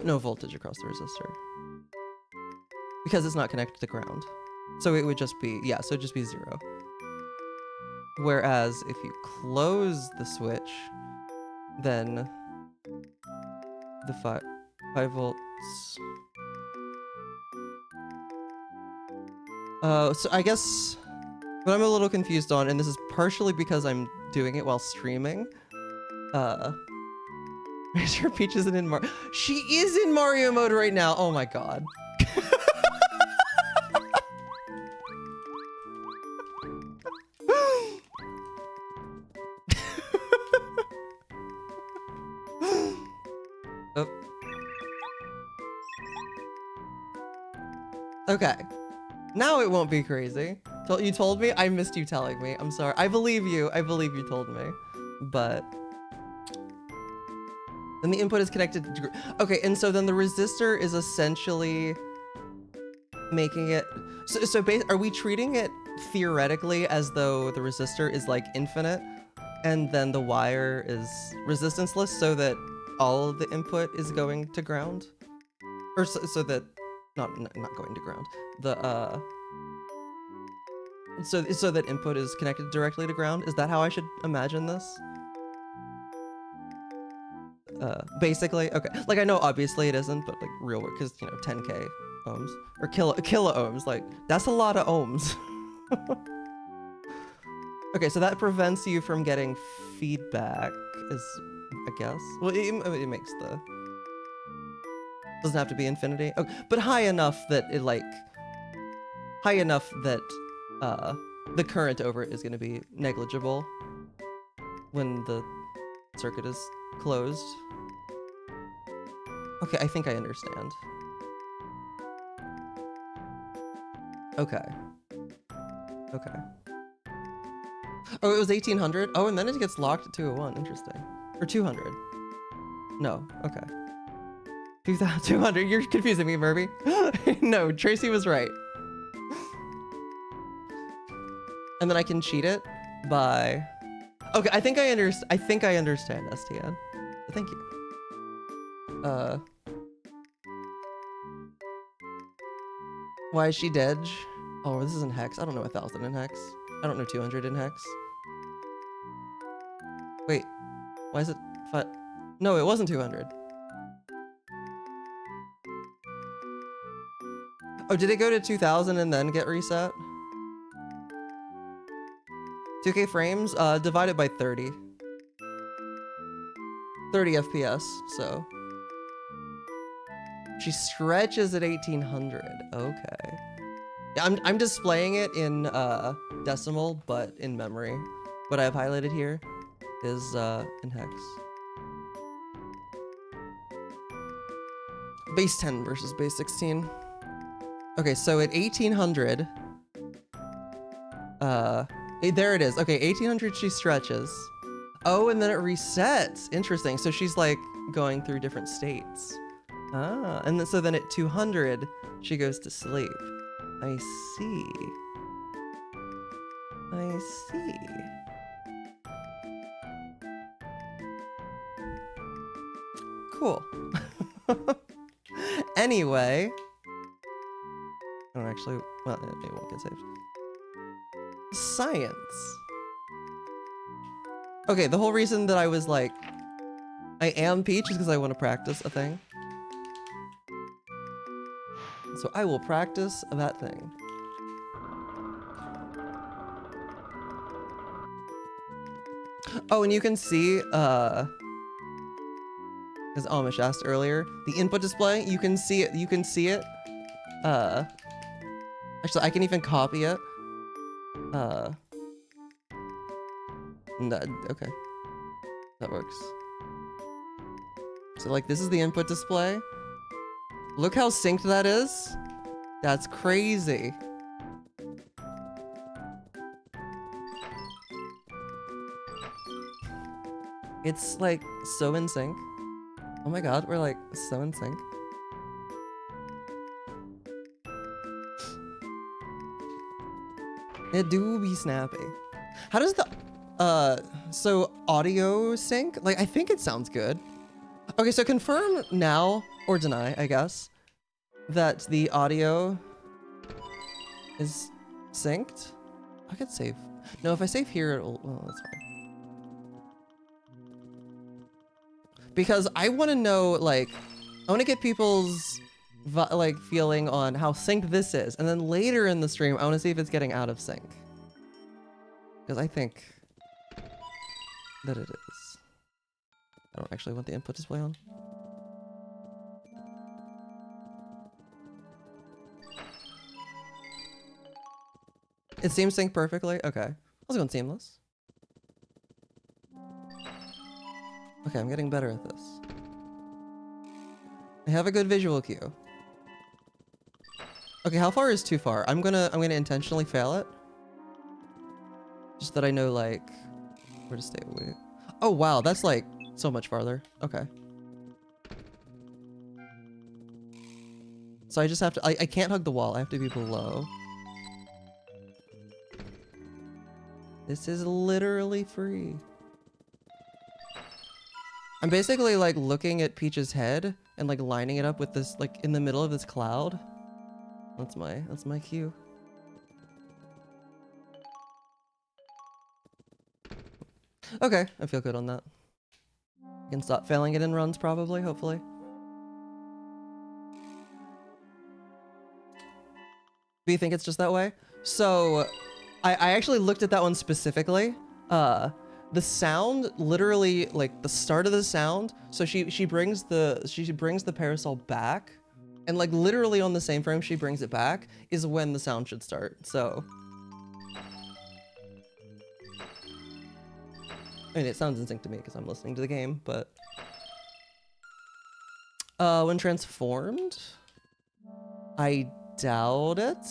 No voltage across the resistor. Because it's not connected to ground. So it would just be, yeah, so it'd just be 0. Whereas if you close the switch, then the 5 volts. So I guess what I'm a little confused on, and this is partially because I'm doing it while streaming. Sure, Peach isn't in Mario. She is in Mario mode right now. Oh my god. Okay. Now it won't be crazy. You told me? I missed you telling me. I'm sorry. I believe you. I believe you told me. But then the input is connected to... Okay, and so then the resistor is essentially making it... So are we treating it theoretically as though the resistor is like infinite and then the wire is resistanceless so that all of the input is going to ground? Or so that... Not going to ground. The, So that input is connected directly to ground? Is that how I should imagine this? Basically, okay. Like I know obviously it isn't, but like real work, because you know 10k ohms or kilo ohms, like that's a lot of ohms. Okay, so that prevents you from getting feedback, is I guess. Well, it makes the doesn't have to be infinity. Okay, but high enough that the current over it is going to be negligible when the circuit is closed. Okay, I think I understand. Okay. Okay. Oh, it was 1800? Oh, and then it gets locked at 201. Interesting. Or 200. No. Okay. 200. You're confusing me, Murphy. No, Tracy was right. And then I can cheat it by... Okay, I think I understand STN. Thank you. Why is she dead? Oh, this is in hex. I don't know 1000 in hex. I don't know 200 in hex. Wait, why is it 5? No, it wasn't 200. Oh, did it go to 2000 and then get reset? 2K frames, divided by 30. 30 FPS, so. She stretches at 1800, okay. Yeah, I'm displaying it in decimal, but in memory. What I have highlighted here is in hex. Base 10 versus base 16. Okay, so at 1800, there it is. Okay, 1800 she stretches. Oh, and then it resets. Interesting. So she's like going through different states. Ah, and then, so then at 200, she goes to sleep. I see. I see. Cool. Anyway. I don't actually, well, it won't get saved. Science. Okay, the whole reason that I was like, I am Peach is because I want to practice a thing. So I will practice that thing. Oh, and you can see, as Amish asked earlier, the input display, you can see it, actually, I can even copy it. No, okay. That works. So like, this is the input display. Look how synced that is. That's crazy. It's like so in sync. Oh my god, we're like so in sync. It do be snappy. How does the so audio sync? Like I think it sounds good. Okay, so confirm now or deny, I guess, that the audio is synced. I could save. No, if I save here, it'll, well, that's fine. Because I want to know, like, I want to get people's like feeling on how synced this is, and then later in the stream, I want to see if it's getting out of sync. Because I think that it is. I don't actually want the input display on. It seems synced perfectly. Okay, let's go seamless. Okay, I'm getting better at this. I have a good visual cue. Okay, how far is too far? I'm gonna intentionally fail it. Just that I know like where to stay away. Oh wow, that's like so much farther. Okay. So I just have to, I can't hug the wall. I have to be below. This is literally free. I'm basically like looking at Peach's head and like lining it up with this, like in the middle of this cloud. That's my cue. Okay, I feel good on that. I can stop failing it in runs probably, hopefully. Do you think it's just that way? So I actually looked at that one specifically. The sound literally, like the start of the sound. So she brings the parasol back, and like literally on the same frame she brings it back is when the sound should start. So I mean, it sounds in sync to me because I'm listening to the game, but when transformed, I doubt it.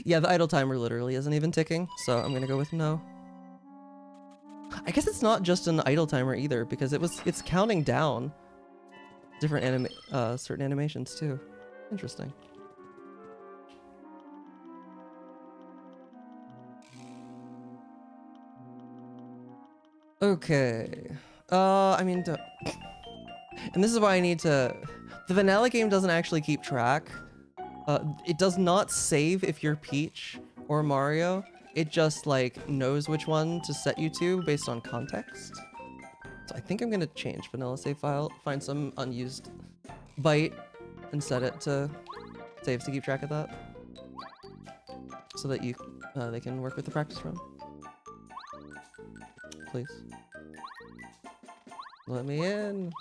Yeah, the idle timer literally isn't even ticking, so I'm gonna go with no. I guess it's not just an idle timer either, because it's counting down different certain animations too. Interesting. Okay. I mean, and this is why I need to. The vanilla game doesn't actually keep track. It does not save if you're Peach or Mario. It just like knows which one to set you to based on context. So I think I'm gonna change vanilla save file, find some unused byte, and set it to saves to keep track of that, so that they can work with the practice run. Please. Let me in.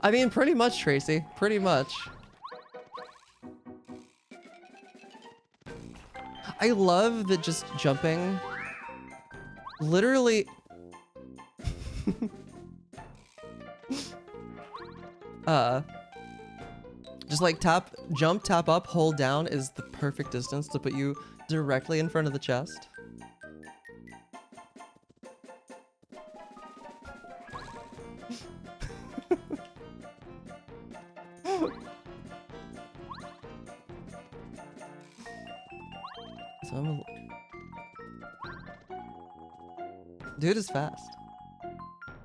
I mean, pretty much, Tracy. Pretty much. I love that just jumping literally just like jump, tap up, hold down is the perfect distance to put you directly in front of the chest. So dude is fast.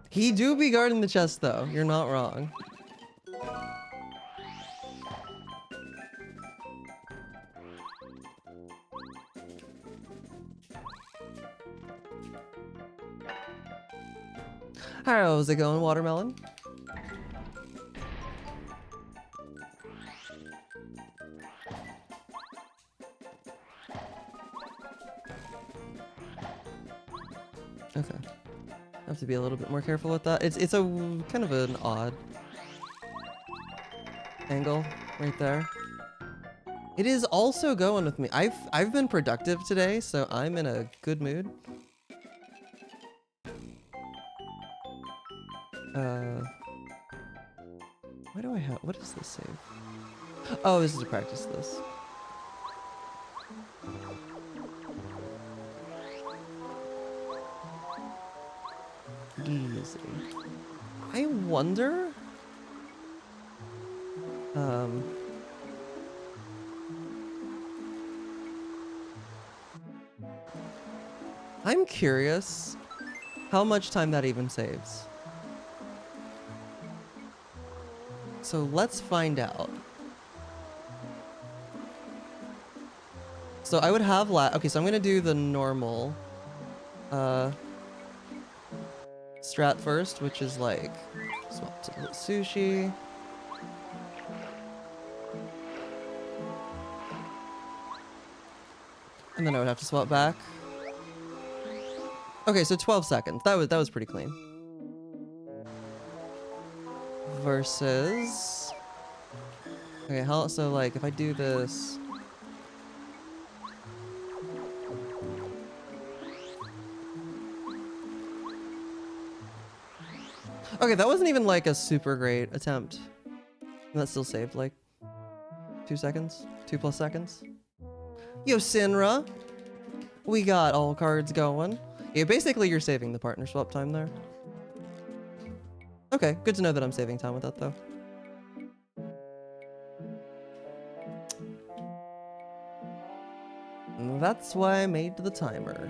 He do be guarding the chest though. You're not wrong. How's it going, Watermelon? Okay. I have to be a little bit more careful with that. It's a kind of an odd angle right there. It is also going with me. I've been productive today, so I'm in a good mood. Why do I have, what is this save? Oh, this is to practice this. Easy. I wonder. I'm curious how much time that even saves. So let's find out. So I would have okay, so I'm gonna do the normal strat first, which is like swap to sushi. And then I would have to swap back. Okay, so 12 seconds. That was pretty clean. versus... Okay, how, so like if I do this... Okay, that wasn't even like a super great attempt. And that still saved like 2 seconds, 2+ seconds. Yo, Sinra, we got all cards going. Yeah, basically you're saving the partner swap time there. Okay, good to know that I'm saving time with that though. That's why I made the timer.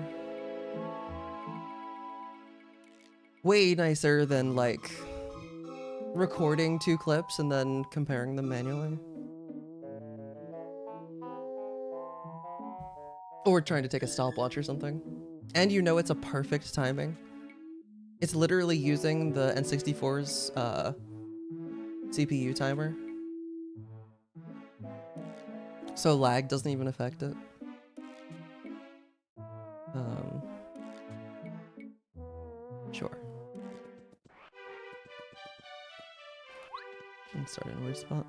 Way nicer than like recording 2 clips and then comparing them manually. Or trying to take a stopwatch or something. And you know it's a perfect timing. It's literally using the N64's CPU timer. So lag doesn't even affect it. Sure. And start in a weird spot.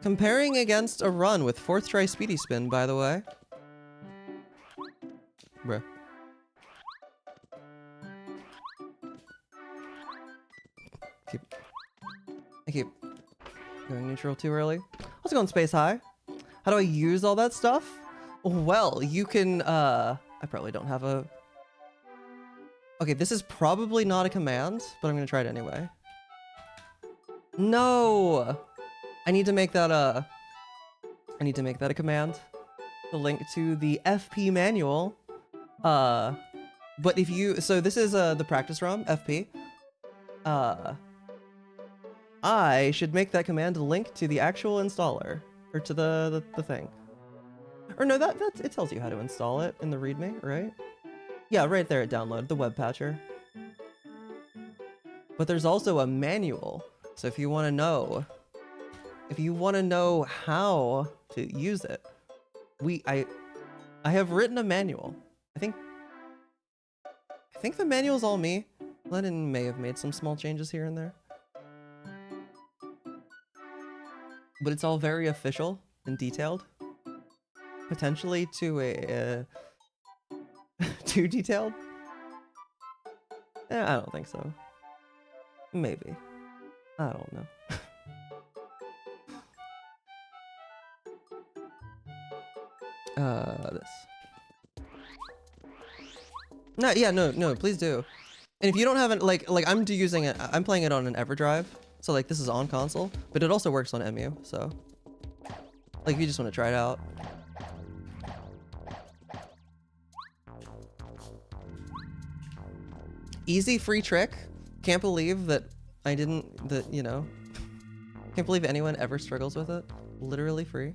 Comparing against a run with 4th try speedy spin, by the way. Bruh. I keep going neutral too early. Let's go on space high. How do I use all that stuff? Well, you can, I probably don't have a... Okay, this is probably not a command, but I'm gonna try it anyway. No! I need to make that a command. The link to the FP manual. But if you, so this is the practice ROM, FP. I should make that command link to the actual installer, or to the thing. Or no, that it tells you how to install it in the README, right? Yeah, right there at download, the web patcher. But there's also a manual. So if you want to know how to use it, I have written a manual. I think the manual's all me. Lennon may have made some small changes here and there. But it's all very official and detailed. Potentially to a too detailed? I don't think so. Maybe. I don't know. This. No, yeah, no, please do. And if you don't have it, like I'm using it, I'm playing it on an EverDrive, so like this is on console, but it also works on EMU, so like if you just want to try it out. Easy free trick. Can't believe that you know, can't believe anyone ever struggles with it. Literally free.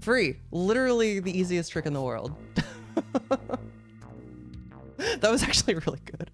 Free. Literally the easiest trick in the world. That was actually really good.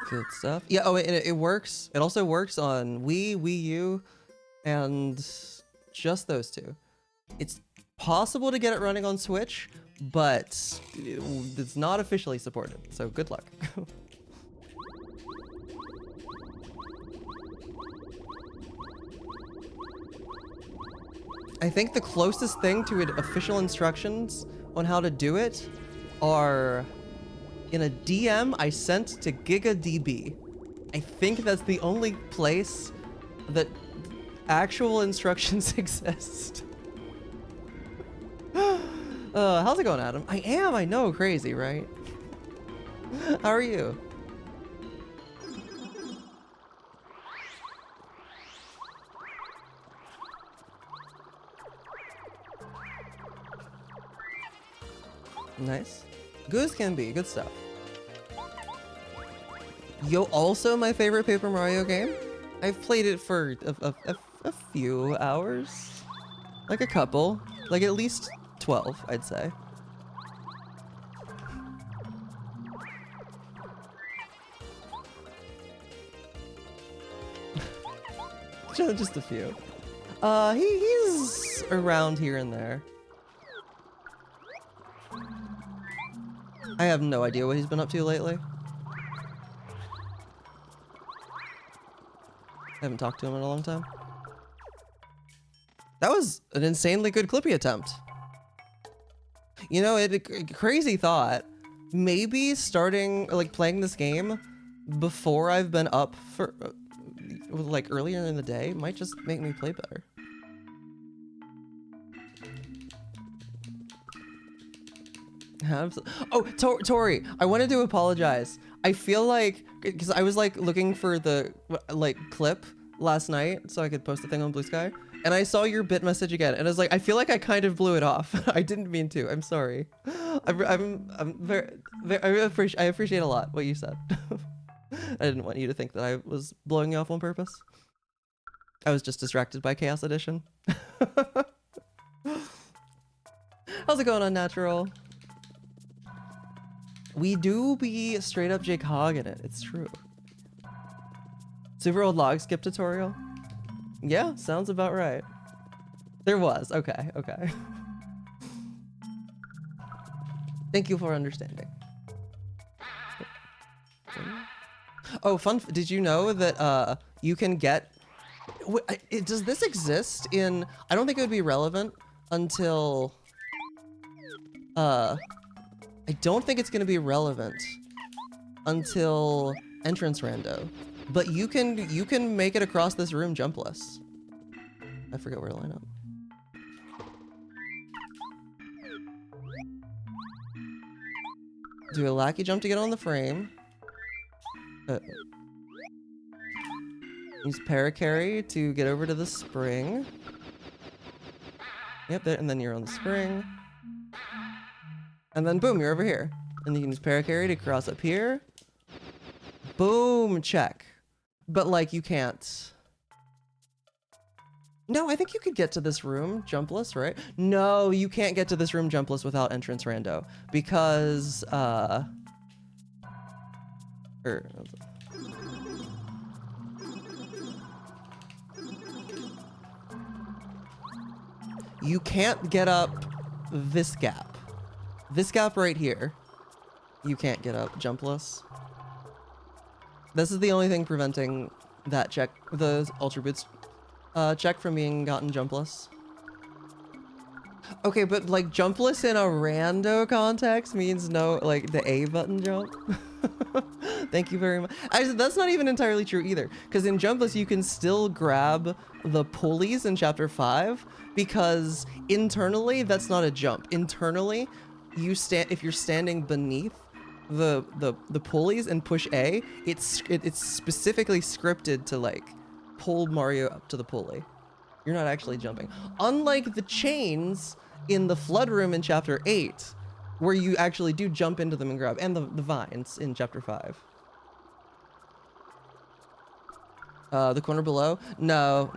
Good stuff. Yeah, oh, it works. It also works on Wii, Wii U, and just those two. It's possible to get it running on Switch, but it's not officially supported, so good luck. I think the closest thing to official instructions on how to do it are in a DM I sent to GigaDB. I think that's the only place that actual instructions exist. How's it going, Adam? I know, crazy, right? How are you? Nice. Good as can be. Good stuff. Yo, also my favorite Paper Mario game. I've played it for a few hours. Like a couple. Like at least 12, I'd say. Just a few. He's around here and there. I have no idea what he's been up to lately. I haven't talked to him in a long time. That was an insanely good Clippy attempt. You know, crazy thought. Maybe starting, like, playing this game before I've been up for, like, earlier in the day might just make me play better. Oh, Tori, I wanted to apologize. I feel like, because I was like looking for the like clip last night so I could post the thing on Blue Sky, and I saw your bit message again, and I was like, I feel like I kind of blew it off. I didn't mean to. I'm sorry. I'm very I appreciate a lot what you said. I didn't want you to think that I was blowing you off on purpose. I was just distracted by Chaos Edition. How's it going, Unnatural? We do be straight up Jake Hogg in it. It's true. Super old log skip tutorial? Yeah, sounds about right. There was. Okay, okay. Thank you for understanding. Oh, fun. Did you know that you can get... does this exist in... I don't think it would be relevant until... I don't think it's going to be relevant until entrance rando, but you can make it across this room jumpless. I forget where to line up. Do a lackey jump to get on the frame. Use paracarry to get over to the spring. Yep, there, and then you're on the spring. And then boom, you're over here. And you can use paracarry to cross up here. Boom, check. But like you can't. No, I think you could get to this room jumpless, right? No, you can't get to this room jumpless without entrance rando. Because you can't get up this gap. This gap right here, you can't get up jumpless. This is the only thing preventing that check, the Ultra Boots check from being gotten jumpless. Okay, but like jumpless in a rando context means no, like the A button jump. Thank you very much. Actually, that's not even entirely true either, because in jumpless you can still grab the pulleys in chapter 5, because internally that's not a jump. Internally, you stand, if you're standing beneath the pulleys and push A, it's specifically scripted to like pull Mario up to the pulley. You're not actually jumping. Unlike the chains in the flood room in chapter 8, where you actually do jump into them and grab, and the vines in chapter 5. The corner below? No.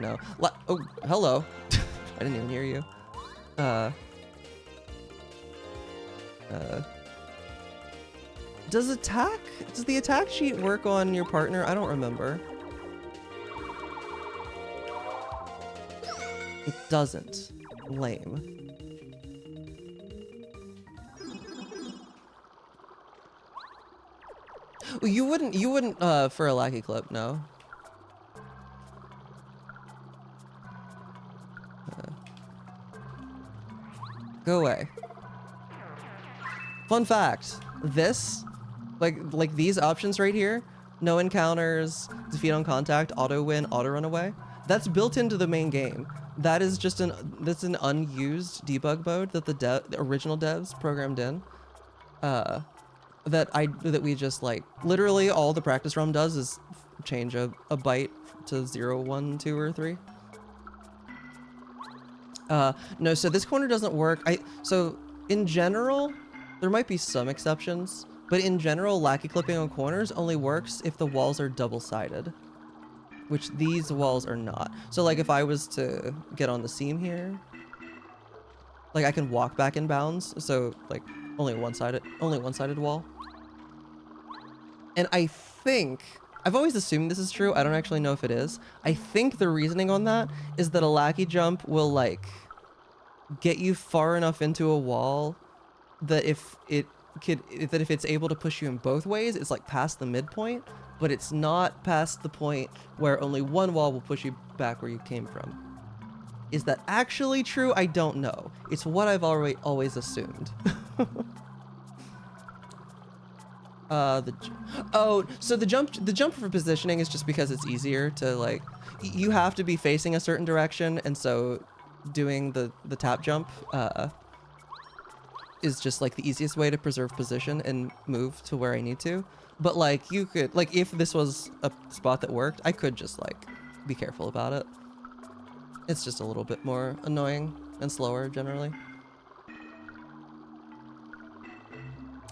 Oh, hello. I didn't even hear you. Does the attack sheet work on your partner? I don't remember. It doesn't. Lame. You wouldn't for a lackey clip, no. Go away. Fun fact, this, like these options right here, no encounters, defeat on contact, auto win, auto run away, that's built into the main game. That is just that's an unused debug mode that the original devs programmed in. that we just like literally all the practice ROM does is change a byte to 0, 1, 2, or 3. No, so this corner doesn't work. So in general, there might be some exceptions, but in general, lackey clipping on corners only works if the walls are double-sided, which these walls are not. So like if I was to get on the seam here, like I can walk back in bounds, so like only one-sided wall. And I think, I've always assumed this is true, I don't actually know if it is. I think the reasoning on that is that a lackey jump will like get you far enough into a wall that if it's able to push you in both ways, it's like past the midpoint, but it's not past the point where only one wall will push you back where you came from. Is that actually true? I don't know. It's what I've always assumed. So the jump for positioning is just because it's easier to like, you have to be facing a certain direction, and so doing the tap jump is just like the easiest way to preserve position and move to where I need to. But like you could, like if this was a spot that worked, I could just like be careful about it. It's just a little bit more annoying and slower generally.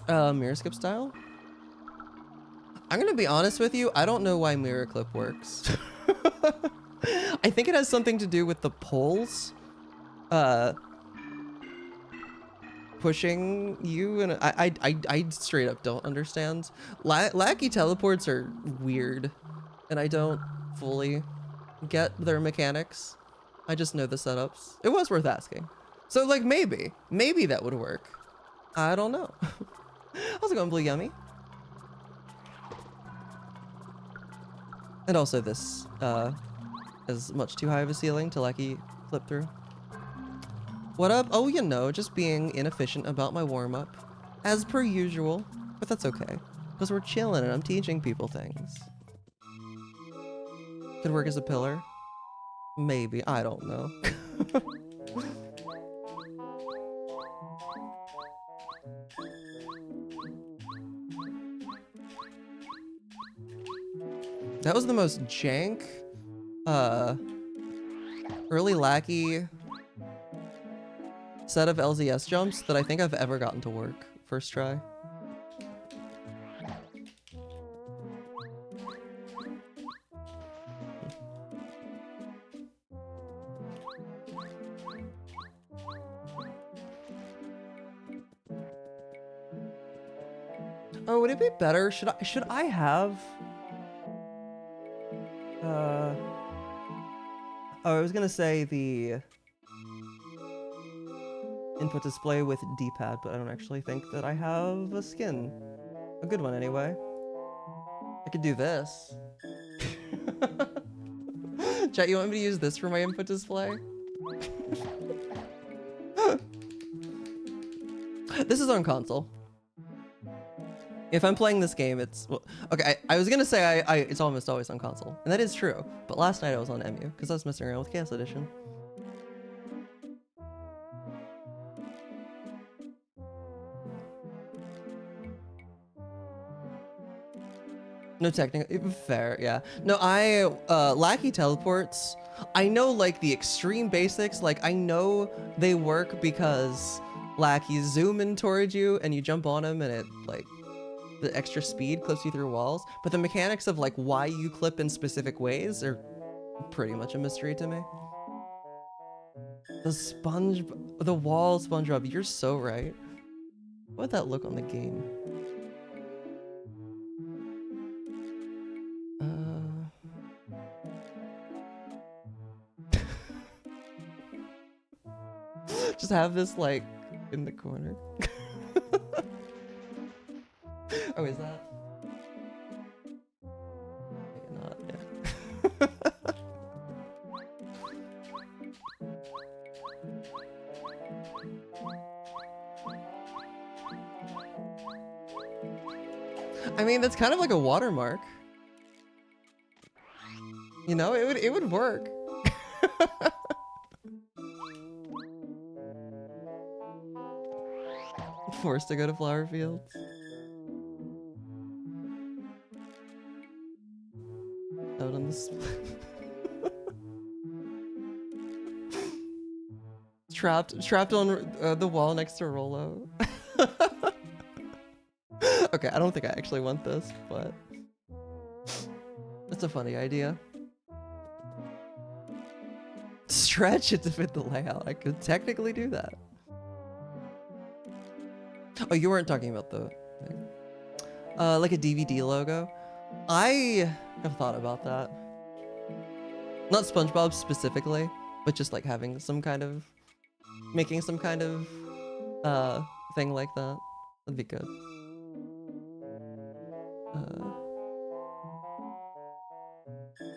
Mirror skip style? I'm gonna be honest with you, I don't know why mirror clip works. I think it has something to do with the poles pushing you, and I straight up don't understand. Lackey teleports are weird, and I don't fully get their mechanics. I just know the setups. It was worth asking. So like maybe that would work. I don't know. How's it going, Blue Yummy? And also this is much too high of a ceiling to lackey flip through. What up? Oh, you know, just being inefficient about my warm-up. As per usual, but that's okay. Because we're chilling and I'm teaching people things. Could work as a pillar? Maybe, I don't know. That was the most jank, early lackey set of LZS jumps that I think I've ever gotten to work first try. Oh, would it be better? Should I have oh, I was gonna say the input display with D-pad, but I don't actually think that I have a skin. A good one anyway. I could do this. Chat, you want me to use this for my input display? This is on console. If I'm playing this game, it's... Well, okay, I was gonna say it's almost always on console, and that is true, but last night I was on EMU, because I was messing around with Chaos Edition. No technical... Fair, yeah. No, lackey teleports, I know, like, the extreme basics, like, I know they work because lackeys zoom in towards you, and you jump on them, and it, like... the extra speed clips you through walls, but the mechanics of like why you clip in specific ways are pretty much a mystery to me. The wall sponge rub, you're so right. What would that look on the game? Just have this like in the corner. Oh, is that? Maybe not, yeah. I mean, that's kind of like a watermark. You know, it would work. Forced to go to flower fields. Out on this. Trapped on the wall next to Rolo. Okay, I don't think I actually want this, but it's a funny idea. Stretch it to fit the layout. I could technically do that. Oh, you weren't talking about the thing. Like a DVD logo. I have thought about that. Not SpongeBob specifically, but just like having some kind of, making some kind of thing like that. That'd be good.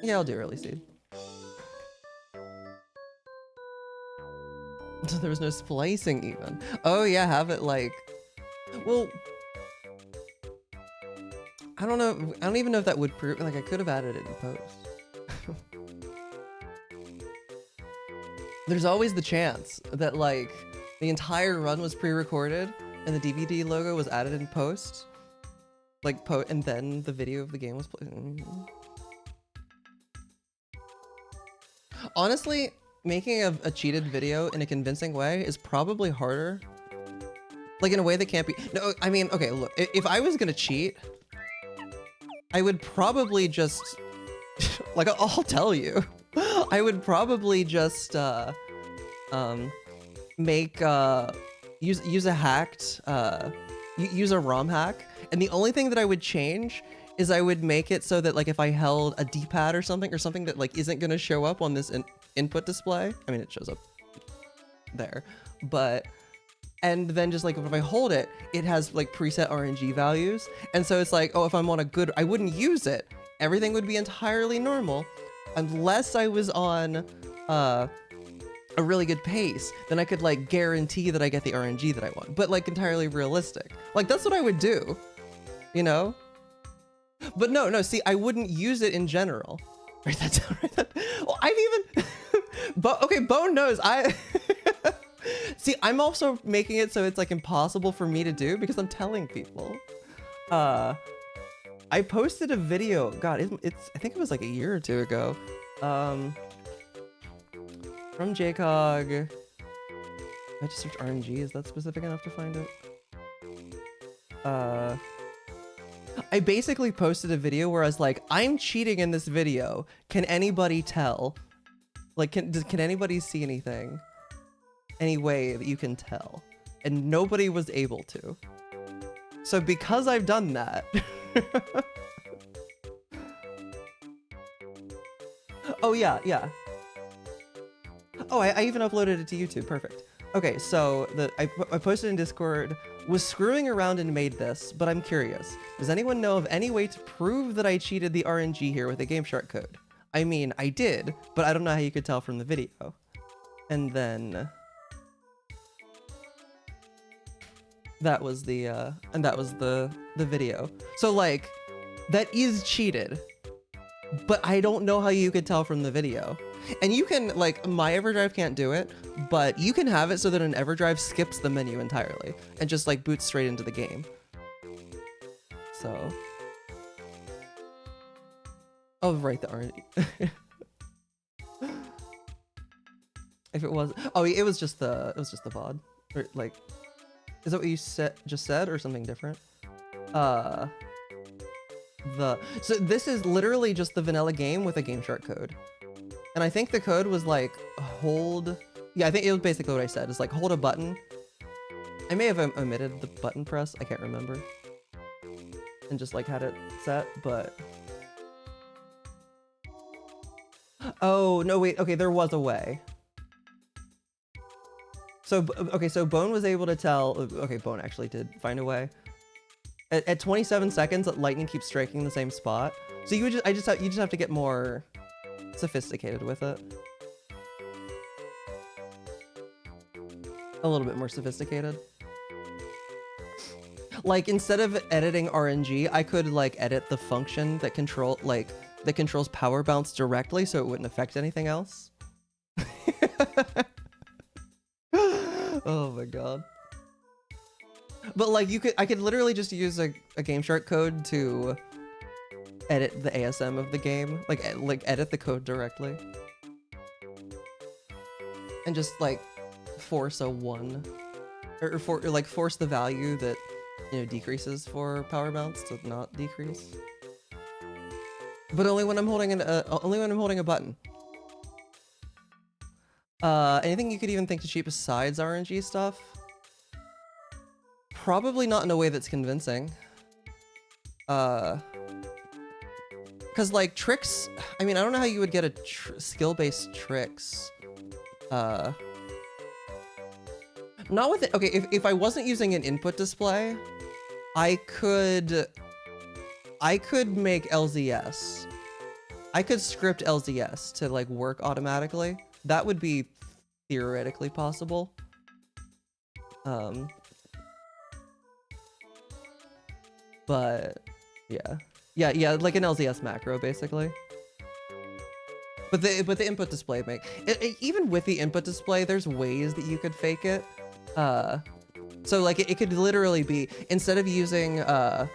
Yeah, I'll do early seed. There was no splicing even. Oh yeah, have it like, well, I don't know. I don't even know if that would prove, like I could have added it in post. There's always the chance that like the entire run was pre-recorded and the DVD logo was added in post, like and then the video of the game was played. Honestly, making a cheated video in a convincing way is probably harder. Like in a way that can't be, no, I mean, okay, look, if I was gonna cheat, I would probably just, like I'll tell you, I would probably just make, use a hacked, use a ROM hack. And the only thing that I would change is I would make it so that like if I held a D-pad or something that like isn't gonna show up on this input display. I mean, it shows up there, but, and then just like if I hold it, it has like preset RNG values. And so it's like, oh, if I'm on a good, I wouldn't use it. Everything would be entirely normal unless I was on a really good pace. Then I could like guarantee that I get the RNG that I want, but like entirely realistic. Like that's what I would do, you know? But no, see, I wouldn't use it in general. Write that down, write that. Well, I've even, okay, Bone knows, see, I'm also making it so it's like impossible for me to do because I'm telling people. I posted a video, God, it's I think it was like a year or two ago. From JCog. I just search RNG, is that specific enough to find it? I basically posted a video where I was like, I'm cheating in this video. Can anybody tell? Like, can anybody see anything? Any way that you can tell? And nobody was able to. So because I've done that. Oh yeah. Oh, I even uploaded it to YouTube, perfect. Okay, so I posted in Discord, was screwing around and made this, but I'm curious. Does anyone know of any way to prove that I cheated the RNG here with a Game Shark code? I mean, I did, but I don't know how you could tell from the video. And then that was the video. So like, that is cheated, but I don't know how you could tell from the video. And you can, like, my EverDrive can't do it, but you can have it so that an EverDrive skips the menu entirely and just like boots straight into the game. So, oh, right, the RNG. If it was, oh, it was just the VOD, or like, is that what you just said, or something different? So this is literally just the vanilla game with a Game Shark code. And I think the code was like hold, yeah, I think it was basically what I said. It's like hold a button. I may have omitted the button press, I can't remember. And just like had it set, but. Oh, no, wait, okay, there was a way. So, okay, so Bone was able to tell, okay, Bone actually did find a way. At 27 seconds, lightning keeps striking the same spot. So you just have to get more sophisticated with it. A little bit more sophisticated. Like instead of editing RNG, I could like edit the function that controls power bounce directly so it wouldn't affect anything else. Oh my god. But like I could literally just use a Game Shark code to edit the ASM of the game, like edit the code directly, and just like force a 1, or force the value that decreases for power bounce to not decrease. But only when I'm holding a button. Anything you could even think to cheat besides RNG stuff? Probably not in a way that's convincing. Because like tricks, I mean, I don't know how you would get a skill-based tricks. Not with it. Okay, if I wasn't using an input display, I could make LZS. I could script LZS to like work automatically. That would be theoretically possible. But yeah, like an LZS macro basically. But the input display even with the input display, there's ways that you could fake it. So like it could literally be, instead of using a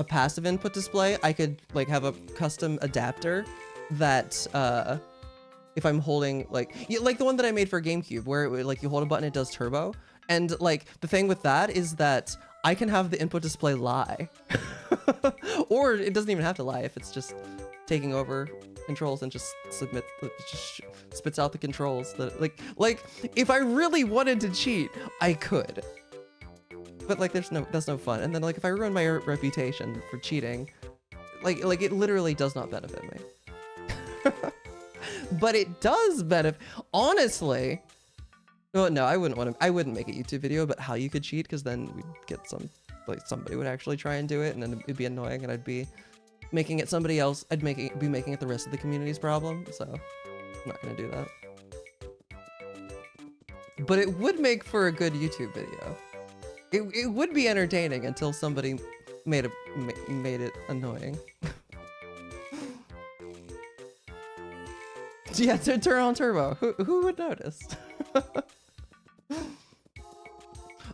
passive input display, I could like have a custom adapter that if I'm holding like the one that I made for GameCube, where like you hold a button, it does turbo. And like the thing with that is that I can have the input display lie. Or it doesn't even have to lie if it's just taking over controls and just spits out the controls that like if I really wanted to cheat, I could. But like that's no fun. And then like if I ruin my reputation for cheating, like it literally does not benefit me. But it does benefit, honestly. Well, no, I wouldn't make a YouTube video about how you could cheat, because then we'd get somebody would actually try and do it, and then it'd be annoying, and I'd be making it somebody else. I'd be making it the rest of the community's problem. So I'm not gonna do that. But it would make for a good YouTube video. It would be entertaining until somebody made it annoying. Yeah, to turn on turbo. Who would notice?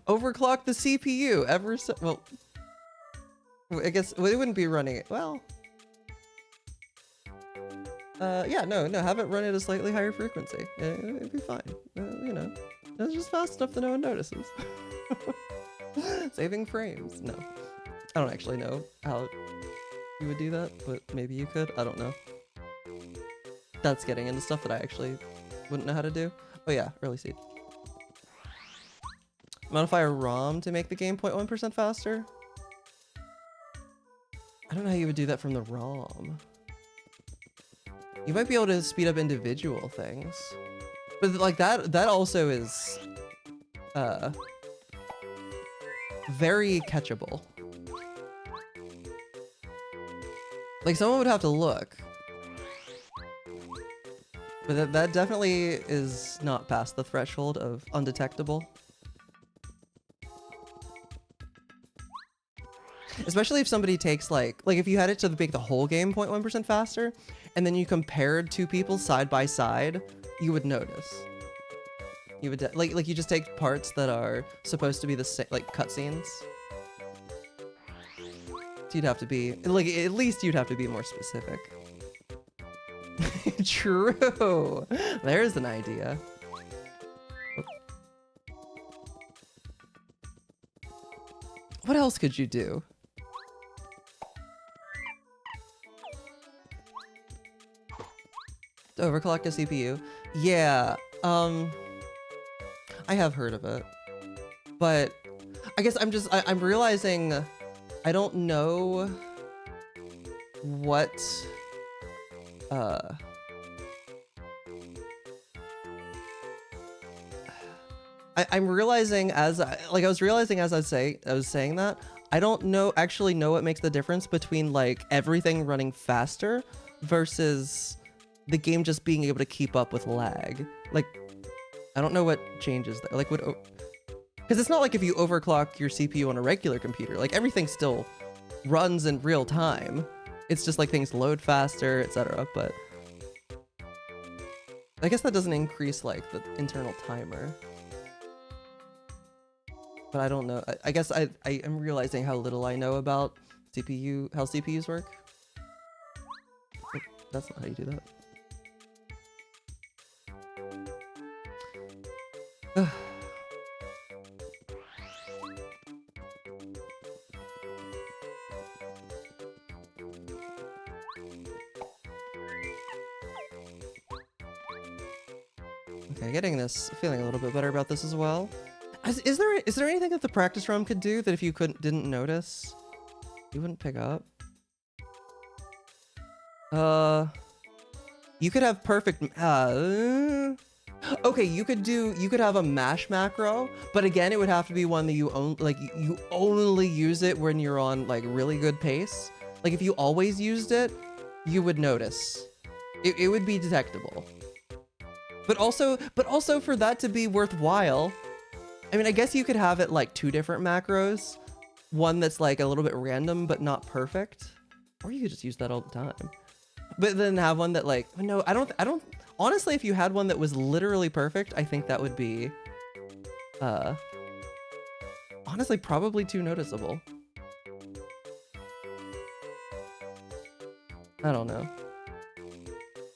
Overclock the CPU ever so well. I guess it wouldn't be running it. Well, yeah, no, have it run at a slightly higher frequency. It'd be fine. It's just fast enough that no one notices. Saving frames. No, I don't actually know how you would do that, but maybe you could. I don't know. That's getting into stuff that I actually wouldn't know how to do. Oh yeah, early seed. Modify a ROM to make the game 0.1% faster? I don't know how you would do that from the ROM. You might be able to speed up individual things. But like that also is very catchable. Like someone would have to look. But that definitely is not past the threshold of undetectable. Especially if somebody takes like if you had it to make the whole game 0.1% faster, and then you compared two people side by side, you would notice. You would like you just take parts that are supposed to be the same, like cutscenes. So you'd have to be like, at least you'd have to be more specific. True. There's an idea. What else could you do? To overclock a CPU? Yeah. I have heard of it. But I guess I'm realizing I don't know what I'm realizing as I was saying that I don't actually know what makes the difference between like everything running faster versus the game just being able to keep up with lag. Like I don't know what changes there. Like because it's not like if you overclock your CPU on a regular computer, like everything still runs in real time. It's just like things load faster, etc. But I guess that doesn't increase like the internal timer. But I don't know. I guess I am realizing how little I know about how CPUs work. That's not how you do that. Okay, getting this, feeling a little bit better about this as well. Is there anything that the practice ROM could do that if you didn't notice, you wouldn't pick up? You could have perfect. Okay, you could have a mash macro, but again, it would have to be one that you you only use it when you're on like really good pace. Like if you always used it, you would notice. It would be detectable. But also for that to be worthwhile, I mean, I guess you could have it like 2 different macros. One that's like a little bit random, but not perfect. Or you could just use that all the time. But then have one that like, no, I don't, honestly, if you had one that was literally perfect, I think that would be, honestly, probably too noticeable. I don't know.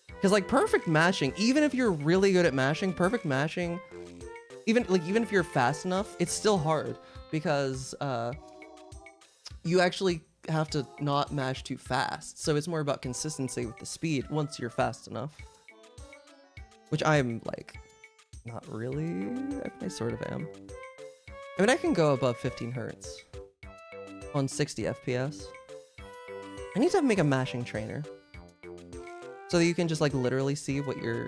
Because like perfect mashing, even if you're really good at mashing, perfect mashing, even if you're fast enough, it's still hard because you actually have to not mash too fast. So it's more about consistency with the speed once you're fast enough. Which I'm like, not really, I sort of am. I mean, I can go above 15 hertz on 60 FPS. I need to make a mashing trainer so that you can just like literally see what you're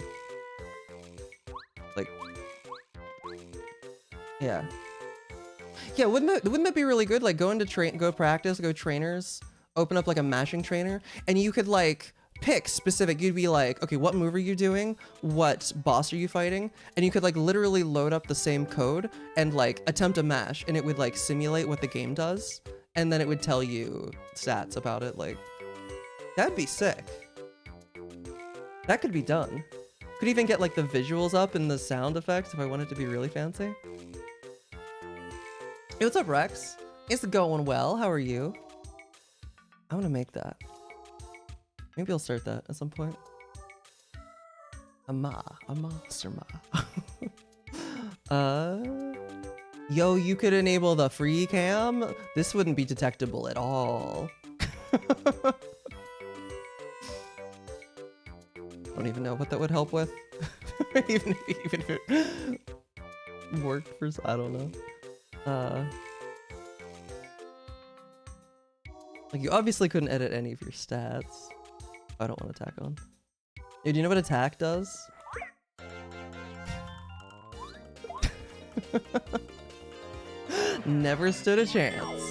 like. Yeah. Yeah, wouldn't that be really good? Like go practice, go trainers, open up like a mashing trainer, and you could like pick specific. You'd be like, okay, what move are you doing? What boss are you fighting? And you could like literally load up the same code and like attempt a mash, and it would like simulate what the game does, and then it would tell you stats about it. Like that'd be sick. That could be done. Could even get like the visuals up and the sound effects if I wanted to be really fancy. Hey, what's up, Rex? It's going well. How are you? I want to make that. Maybe I'll start that at some point. A monster ma. Yo, you could enable the free cam. This wouldn't be detectable at all. Don't even know what that would help with. even if it worked for, I don't know. Like you obviously couldn't edit any of your stats. I don't want attack on. Hey, do you know what attack does? Never stood a chance.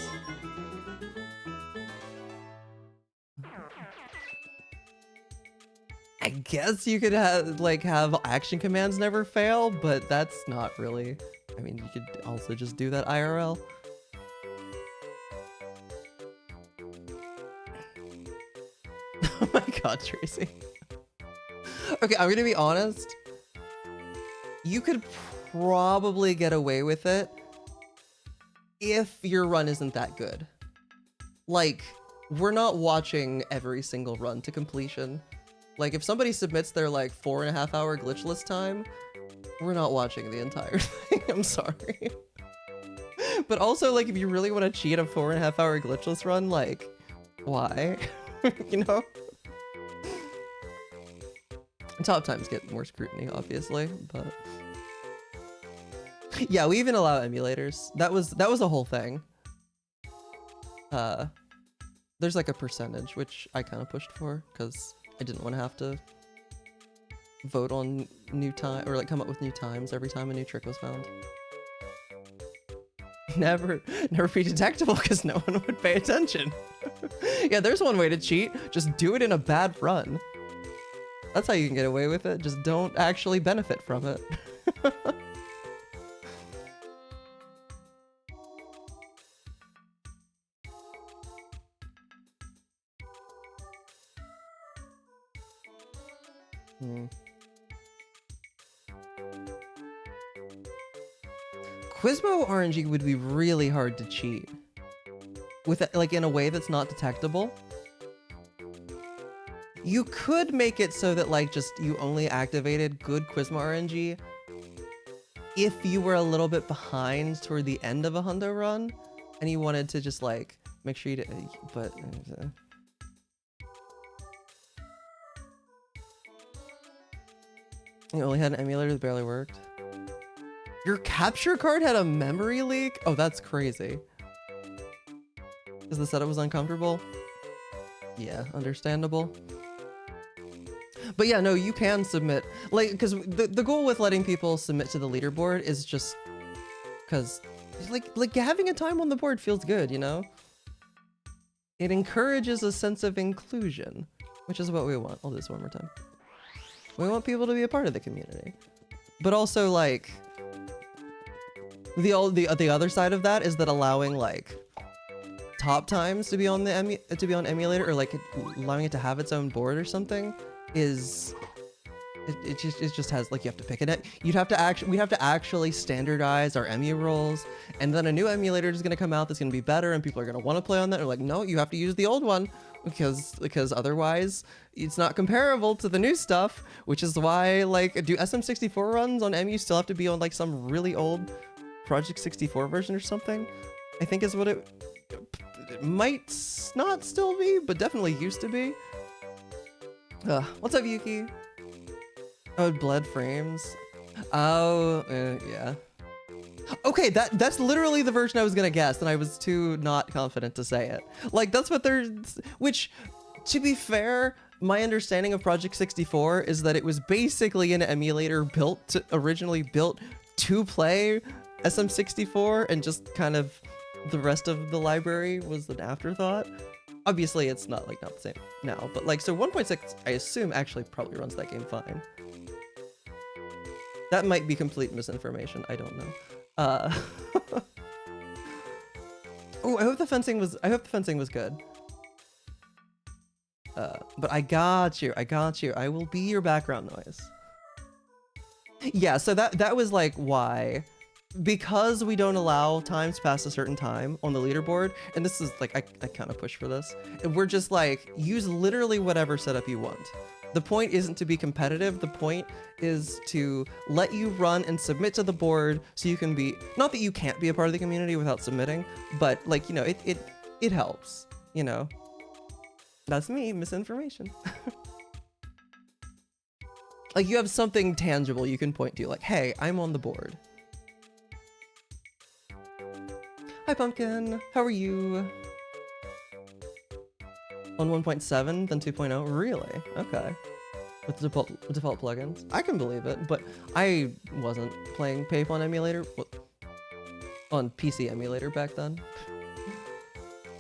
I guess you could have action commands never fail, but that's not really. I mean, you could also just do that IRL. Oh my god, Tracy. Okay, I'm gonna be honest. You could probably get away with it if your run isn't that good. Like, we're not watching every single run to completion. Like, if somebody submits their, like, 4.5 hour glitchless time, we're not watching the entire thing. I'm sorry. But also, like, if you really want to cheat a 4.5 hour glitchless run, like, why? You know? Top times get more scrutiny, obviously, but... Yeah, we even allow emulators. That was a whole thing. There's like a percentage, which I kind of pushed for, because I didn't want to have to vote on new time, or like come up with new times every time a new trick was found. Never be detectable, because no one would pay attention. Yeah, there's one way to cheat. Just do it in a bad run. That's how you can get away with it. Just don't actually benefit from it. Quizmo RNG would be really hard to cheat. With like in a way that's not detectable. You could make it so that like just you only activated good Quizma RNG if you were a little bit behind toward the end of a hundo run and you wanted to just like make sure you did, but you only had an emulator that barely worked. Your capture card had a memory leak? Oh, that's crazy. Because the setup was uncomfortable? Yeah, understandable. But yeah, no, you can submit, like, because the goal with letting people submit to the leaderboard is just because, like having a time on the board feels good, you know? It encourages a sense of inclusion, which is what we want. I'll do this one more time. We want people to be a part of the community. But also, like, the other side of that is that allowing, like, top times to be on the emulator, or like allowing it to have its own board or something is it just has, like, you have to pick it. We'd have to actually standardize our emu roles, and then a new emulator is going to come out that's going to be better and people are going to want to play on that. Or like, no, you have to use the old one because otherwise it's not comparable to the new stuff, which is why, like, do SM64 runs on emu still have to be on like some really old Project 64 version or something? I think is what it might not still be, but definitely used to be. What's up, Yuki? Oh, blood frames. Oh, yeah. Okay, that's literally the version I was gonna guess, and I was too not confident to say it. Like, that's what they're... Which, to be fair, my understanding of Project 64 is that it was basically an emulator originally built to play SM64, and just kind of the rest of the library was an afterthought. Obviously, it's not the same now, but like, so 1.6, I assume, actually probably runs that game fine. That might be complete misinformation. I don't know. Oh, I hope the fencing was good. But I got you. I will be your background noise. Yeah, so that was like why. Because we don't allow times past a certain time on the leaderboard, and this is like, I kind of push for this, and we're just like, use literally whatever setup you want. The point isn't to be competitive, the point is to let you run and submit to the board so you can be, not that you can't be a part of the community without submitting, but like, you know, it helps, you know? That's me, misinformation. Like, you have something tangible you can point to, like, hey, I'm on the board. Hi, Pumpkin. How are you? On 1.7, then 2.0? Really? Okay. With default plugins? I can believe it, but I wasn't playing Pape on emulator. On PC emulator back then.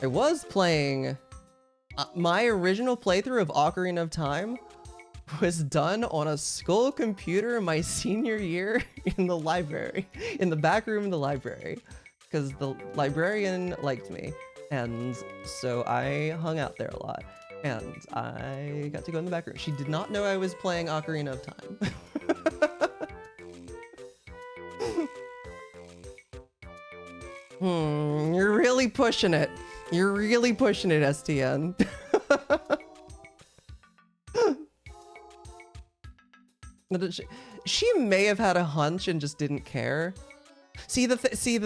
I was playing... my original playthrough of Ocarina of Time was done on a school computer my senior year in the library. In the back room of the library. Because the librarian liked me, and so I hung out there a lot, and I got to go in the back room. She did not know I was playing Ocarina of Time. You're really pushing it. You're really pushing it, STN. She may have had a hunch and just didn't care. See the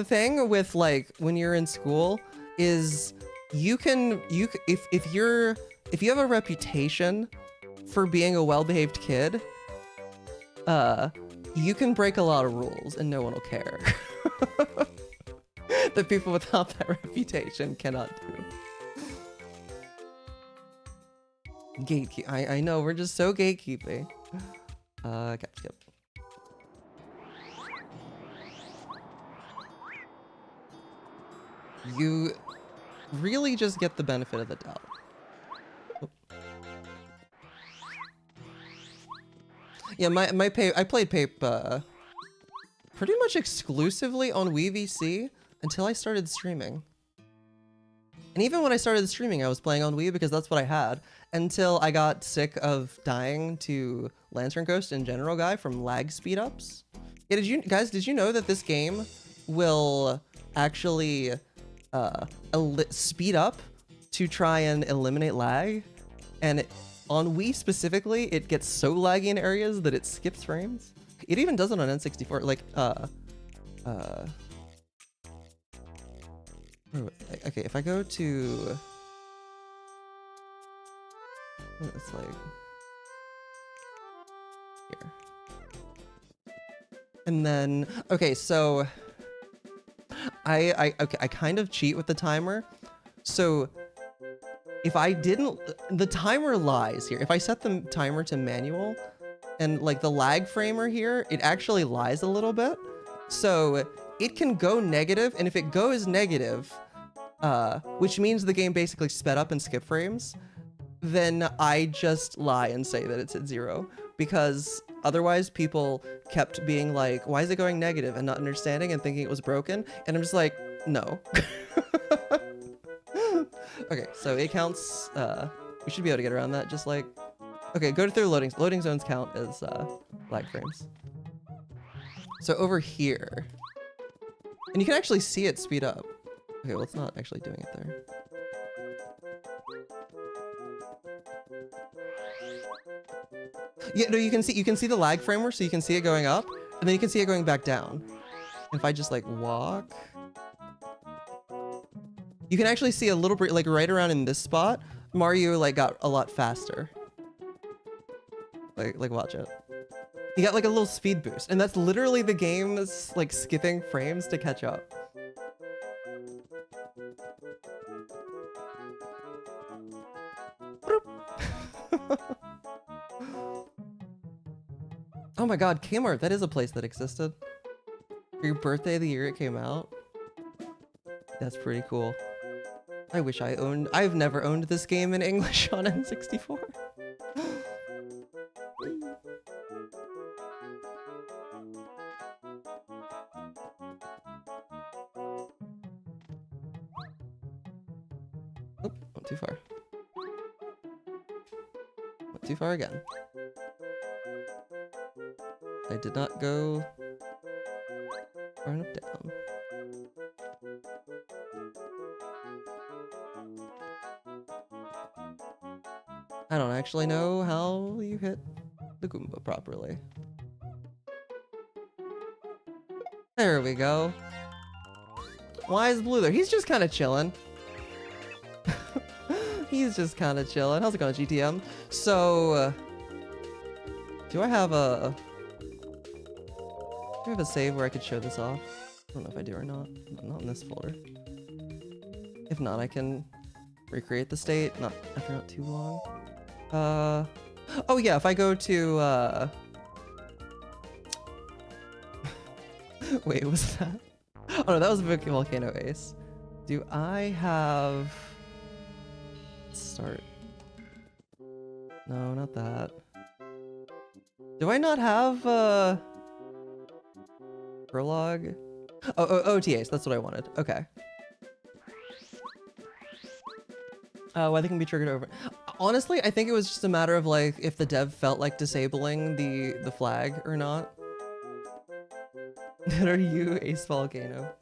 thing with, like, when you're in school is if you have a reputation for being a well-behaved kid, you can break a lot of rules and no one will care. That people without that reputation cannot do. Gatekeep. I know, we're just so gatekeeping. Skip. You really just get the benefit of the doubt. Oh. Yeah, I played Pape pretty much exclusively on WiiVC until I started streaming. And even when I started streaming, I was playing on Wii because that's what I had, until I got sick of dying to Lantern Ghost and General Guy from lag speed ups. Yeah, did you know that this game will actually speed up to try and eliminate lag, and on Wii specifically, it gets so laggy in areas that it skips frames. It even does it on N64. Like, okay, if I go to, it's like here, and then okay, so I kind of cheat with the timer. So if I didn't, the timer lies here. If I set the timer to manual, and like the lag framer here, it actually lies a little bit. So it can go negative, and if it goes negative, which means the game basically sped up and skip frames, then I just lie and say that it's at 0, because otherwise people kept being like, why is it going negative, and not understanding and thinking it was broken, and I'm just like, no. Okay, so it counts, we should be able to get around that, just like, okay, go through loading zones count as lag frames. So over here, and you can actually see it speed up. Okay, well, it's not actually doing it there. Yeah, no, you can see the lag framer, so you can see it going up, and then you can see it going back down. And if I just like walk, you can actually see a little bit, like right around in this spot, Mario like got a lot faster. Like watch it. He got like a little speed boost, and that's literally the game's like skipping frames to catch up. Oh my god, Kmart, that is a place that existed. For your birthday the year it came out. That's pretty cool. I wish I owned, I've never owned this game in English on N64. Oop, went too far. Went too far again. I did not go far enough down. I don't actually know how you hit the Goomba properly. There we go. Why is Blue there? He's just kind of chilling. He's just kind of chilling. How's it going, GTM? So, do I have a save where I could show this off? I don't know if I do or not. Not in this folder. If not, I can recreate the state. Not after not too long. Oh yeah, if I go to wait, was that? Oh no, that was Volcano Ace. Do I have start? No, not that. Do I not have prologue? Oh, OTAs, that's what I wanted. Okay. Why they can be triggered over. Honestly, I think it was just a matter of like if the dev felt like disabling the flag or not. What are you, Ace Volcano?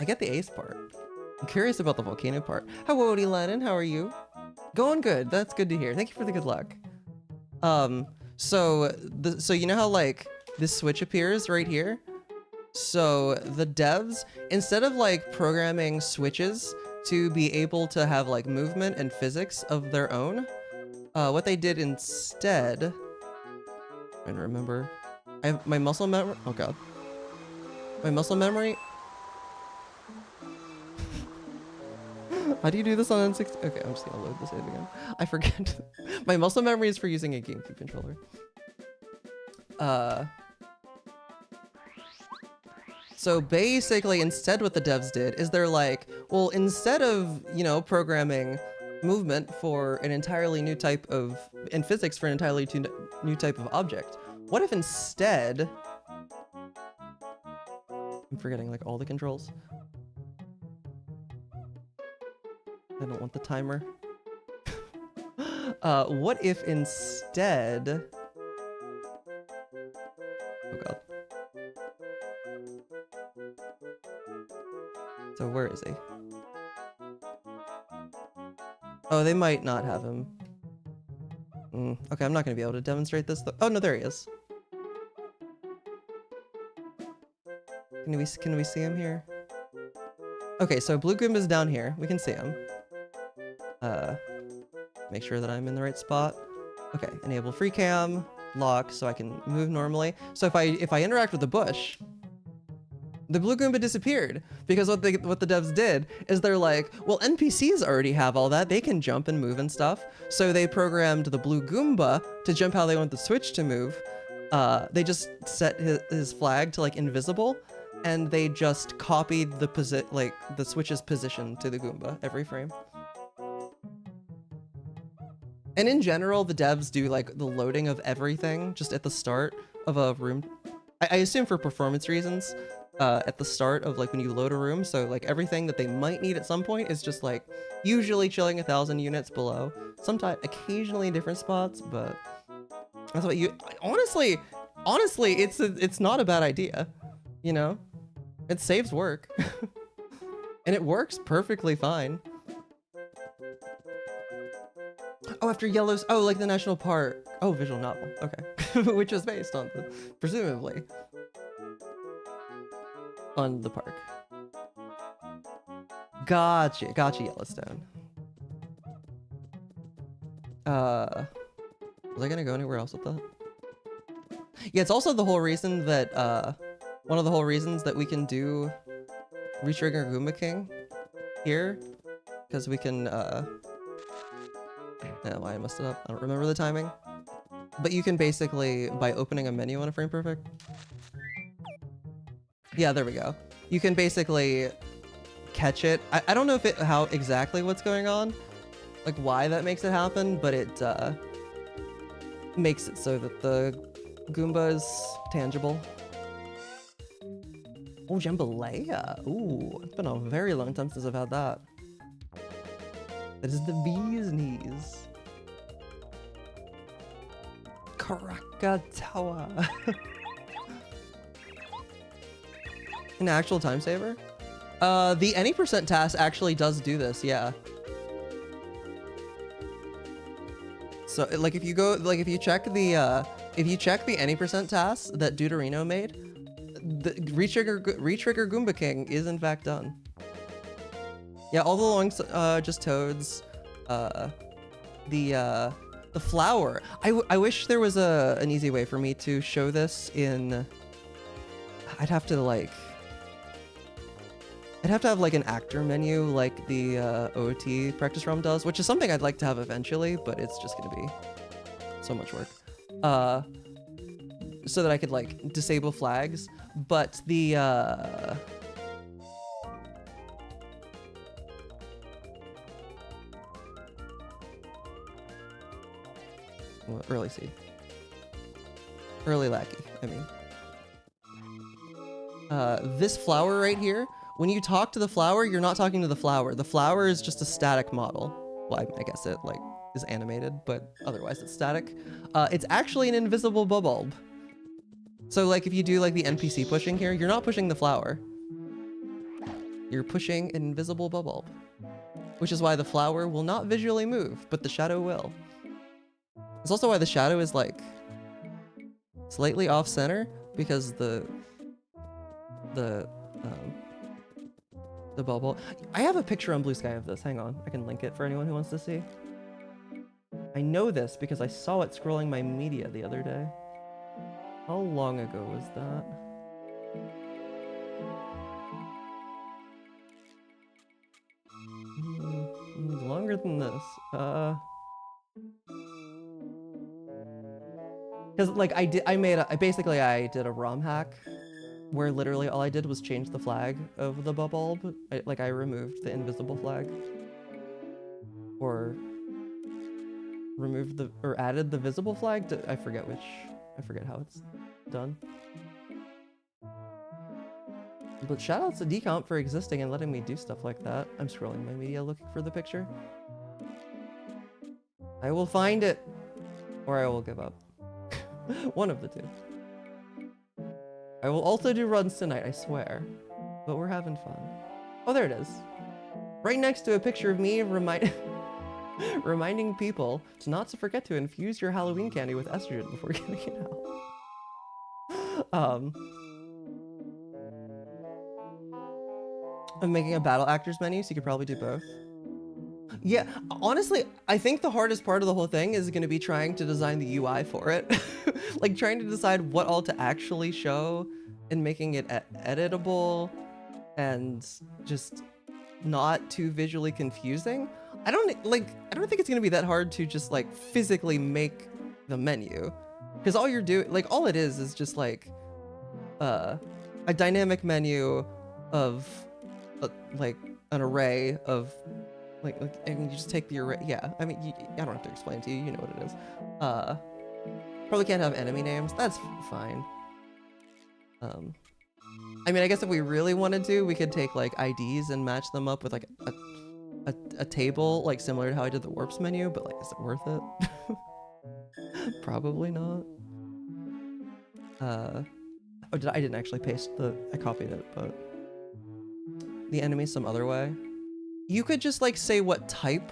I get the Ace part. I'm curious about the volcano part. Hello, Lennon, how are you? Going good. That's good to hear. Thank you for the good luck. So you know how like this switch appears right here? So the devs, instead of like programming switches to be able to have like movement and physics of their own, what they did instead, and remember, I have my muscle memory. Oh god, my muscle memory. How do you do this on N60? Okay, I'm just gonna load the save again. I forget. My muscle memory is for using a GameCube controller. So basically, instead what the devs did is they're like, well, instead of, you know, programming movement for an entirely new type of, and physics for an entirely new type of object, what if instead, I'm forgetting like all the controls. I don't want the timer. What if instead, oh god. So where is he? Oh, they might not have him. Okay, I'm not gonna be able to demonstrate this though. Oh no, there he is. Can we see him here? Okay, so Blue Goomba's down here. We can see him. Make sure that I'm in the right spot. Okay, enable free cam, lock, so I can move normally. So if I interact with the bush, the Blue Goomba disappeared because what the devs did is they're like, well, NPCs already have all that. They can jump and move and stuff. So they programmed the Blue Goomba to jump how they want the Switch to move. They just set his flag to like invisible, and they just copied the Switch's position to the Goomba every frame. And in general, the devs do like the loading of everything just at the start of a room. I assume for performance reasons, at the start of like when you load a room. So like everything that they might need at some point is just like usually chilling 1,000 units below. Sometimes, occasionally in different spots, but that's what you, honestly, it's not a bad idea, you know? It saves work. And it works perfectly fine. Oh, after Yellow's, oh, like the national park. Oh, visual novel, okay. Which was based on the, presumably, on the park. Gotcha, Yellowstone. Was I gonna go anywhere else with that? Yeah, it's also the whole reason that, one of the whole reasons that we can do Retrigger Goomba King here, because we can, yeah, why I messed it up. I don't remember the timing. But you can basically, by opening a menu on a frame perfect. Yeah, there we go. You can basically catch it. I don't know if how exactly what's going on, like why that makes it happen, but it makes it so that the Goomba is tangible. Oh, Jambalaya. Ooh, it's been a very long time since I've had that. That is the bee's knees. Krakatawa. An actual time saver? The any percent task actually does do this, yeah. So like if you go, like if you check the any percent task that Deuterino made, the retrigger Goomba King is in fact done. Yeah, all the long, just toads, the flower. I wish there was an easy way for me to show this in, I'd have to have like an actor menu like the OOT practice realm does, which is something I'd like to have eventually, but it's just gonna be so much work. So that I could like disable flags, but the early seed. Early lackey, I mean. This flower right here, when you talk to the flower, you're not talking to the flower. The flower is just a static model. Well, I guess it like is animated, but otherwise it's static. It's actually an invisible bulb. So like if you do like the NPC pushing here, you're not pushing the flower. You're pushing an invisible bulb. Which is why the flower will not visually move, but the shadow will. It's also why the shadow is like slightly off center, because the bubble. I have a picture on Blue Sky of this. Hang on, I can link it for anyone who wants to see. I know this because I saw it scrolling my media the other day. How long ago was that? Longer than this. Because like I did a ROM hack where literally all I did was change the flag of the bulb. I removed the invisible flag, or removed or added the visible flag to, I forget how it's done. But shoutouts to Decomp for existing and letting me do stuff like that. I'm scrolling my media looking for the picture. I will find it, or I will give up. One of the two. I will also do runs tonight, I swear. But we're having fun. Oh, there it is. Right next to a picture of me Reminding people to not to forget to infuse your Halloween candy with estrogen before getting it out. I'm making a battle actors menu, so you could probably do both. Yeah, honestly, I think the hardest part of the whole thing is going to be trying to design the UI for it. Like trying to decide what all to actually show and making it editable and just not too visually confusing. I don't think it's going to be that hard to just like physically make the menu, because all you're doing, like all it is just like a dynamic menu of like an array of like and you just take the array. Yeah, I mean, I don't have to explain to you. You know what it is. Probably can't have enemy names. That's fine. I mean, I guess if we really wanted to, we could take like IDs and match them up with like a table, like similar to how I did the warps menu. But like, is it worth it? Probably not. Oh, I didn't actually paste I copied it, but the enemy some other way. You could just like say what type.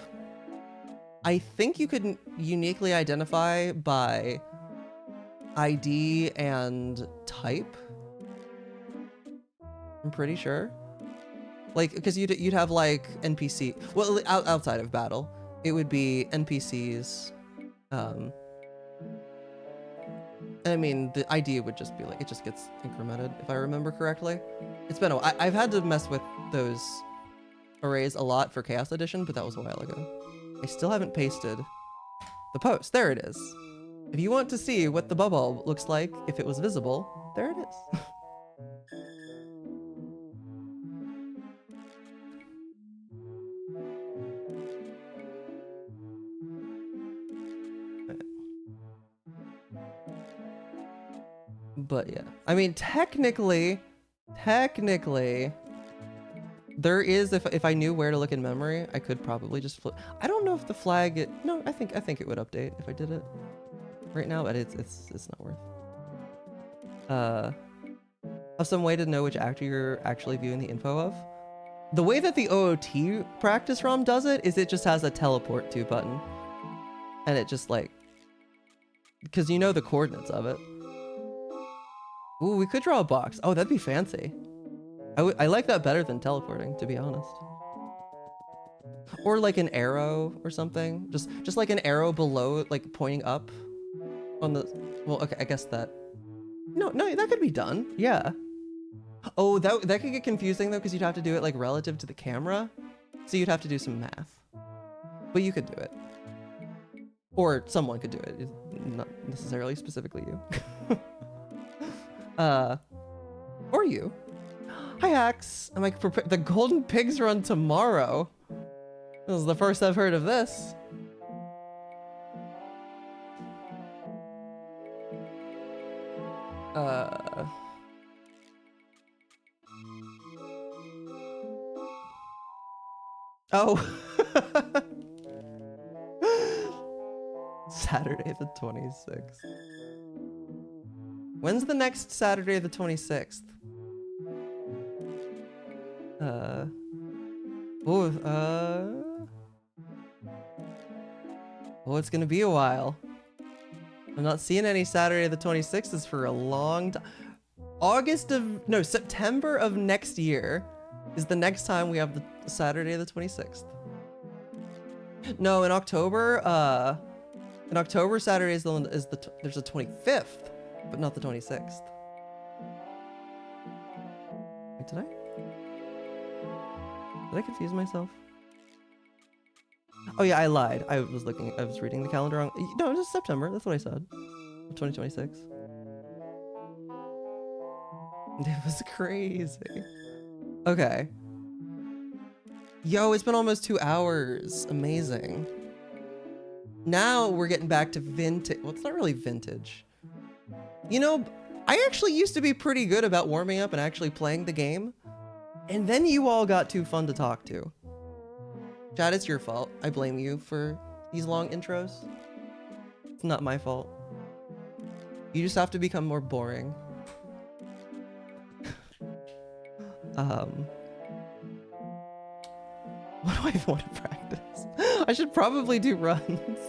I think you could uniquely identify by ID and type. I'm pretty sure. Like, because you'd have like NPC. Well, outside of battle, it would be NPCs. I mean, the ID would just be like, it just gets incremented, if I remember correctly. It's been I've had to mess with those arrays a lot for Chaos Edition, but that was a while ago. I still haven't pasted the post. There it is. If you want to see what the bubble looks like if it was visible, there it is. But yeah, I mean, technically, there is, if I knew where to look in memory, I could probably just flip. I don't know if the flag, no, I think it would update if I did it right now, but it's not worth. Have some way to know which actor you're actually viewing the info of. The way that the OOT practice ROM does it is it just has a teleport to button, and it just like, because you know the coordinates of it. Ooh, we could draw a box. Oh, that'd be fancy. I like that better than teleporting, to be honest. Or like an arrow or something. Just like an arrow below, like pointing up on the, well, okay, I guess that, no, that could be done. Yeah. Oh, that could get confusing though, because you'd have to do it like relative to the camera. So you'd have to do some math. But you could do it. Or someone could do it. Not necessarily specifically you. Or you. Hi, Hacks. I'm like, the Golden Pigs run tomorrow. This is the first I've heard of this. Oh. Saturday the 26th. When's the next Saturday the 26th? Oh, it's gonna be a while. I'm not seeing any Saturday the 26th for a long time. September of next year is the next time we have the Saturday the 26th. No, in October, Saturday is there's a 25th, but not the 26th. Wait, did I confuse myself? Oh yeah, I lied. I was reading the calendar wrong. No, it was September. That's what I said. 2026. It was crazy. Okay. Yo, it's been almost 2 hours. Amazing. Now we're getting back to vintage. Well, it's not really vintage. You know, I actually used to be pretty good about warming up and actually playing the game. And then you all got too fun to talk to. Chad, it's your fault. I blame you for these long intros. It's not my fault. You just have to become more boring. What do I want to practice? I should probably do runs.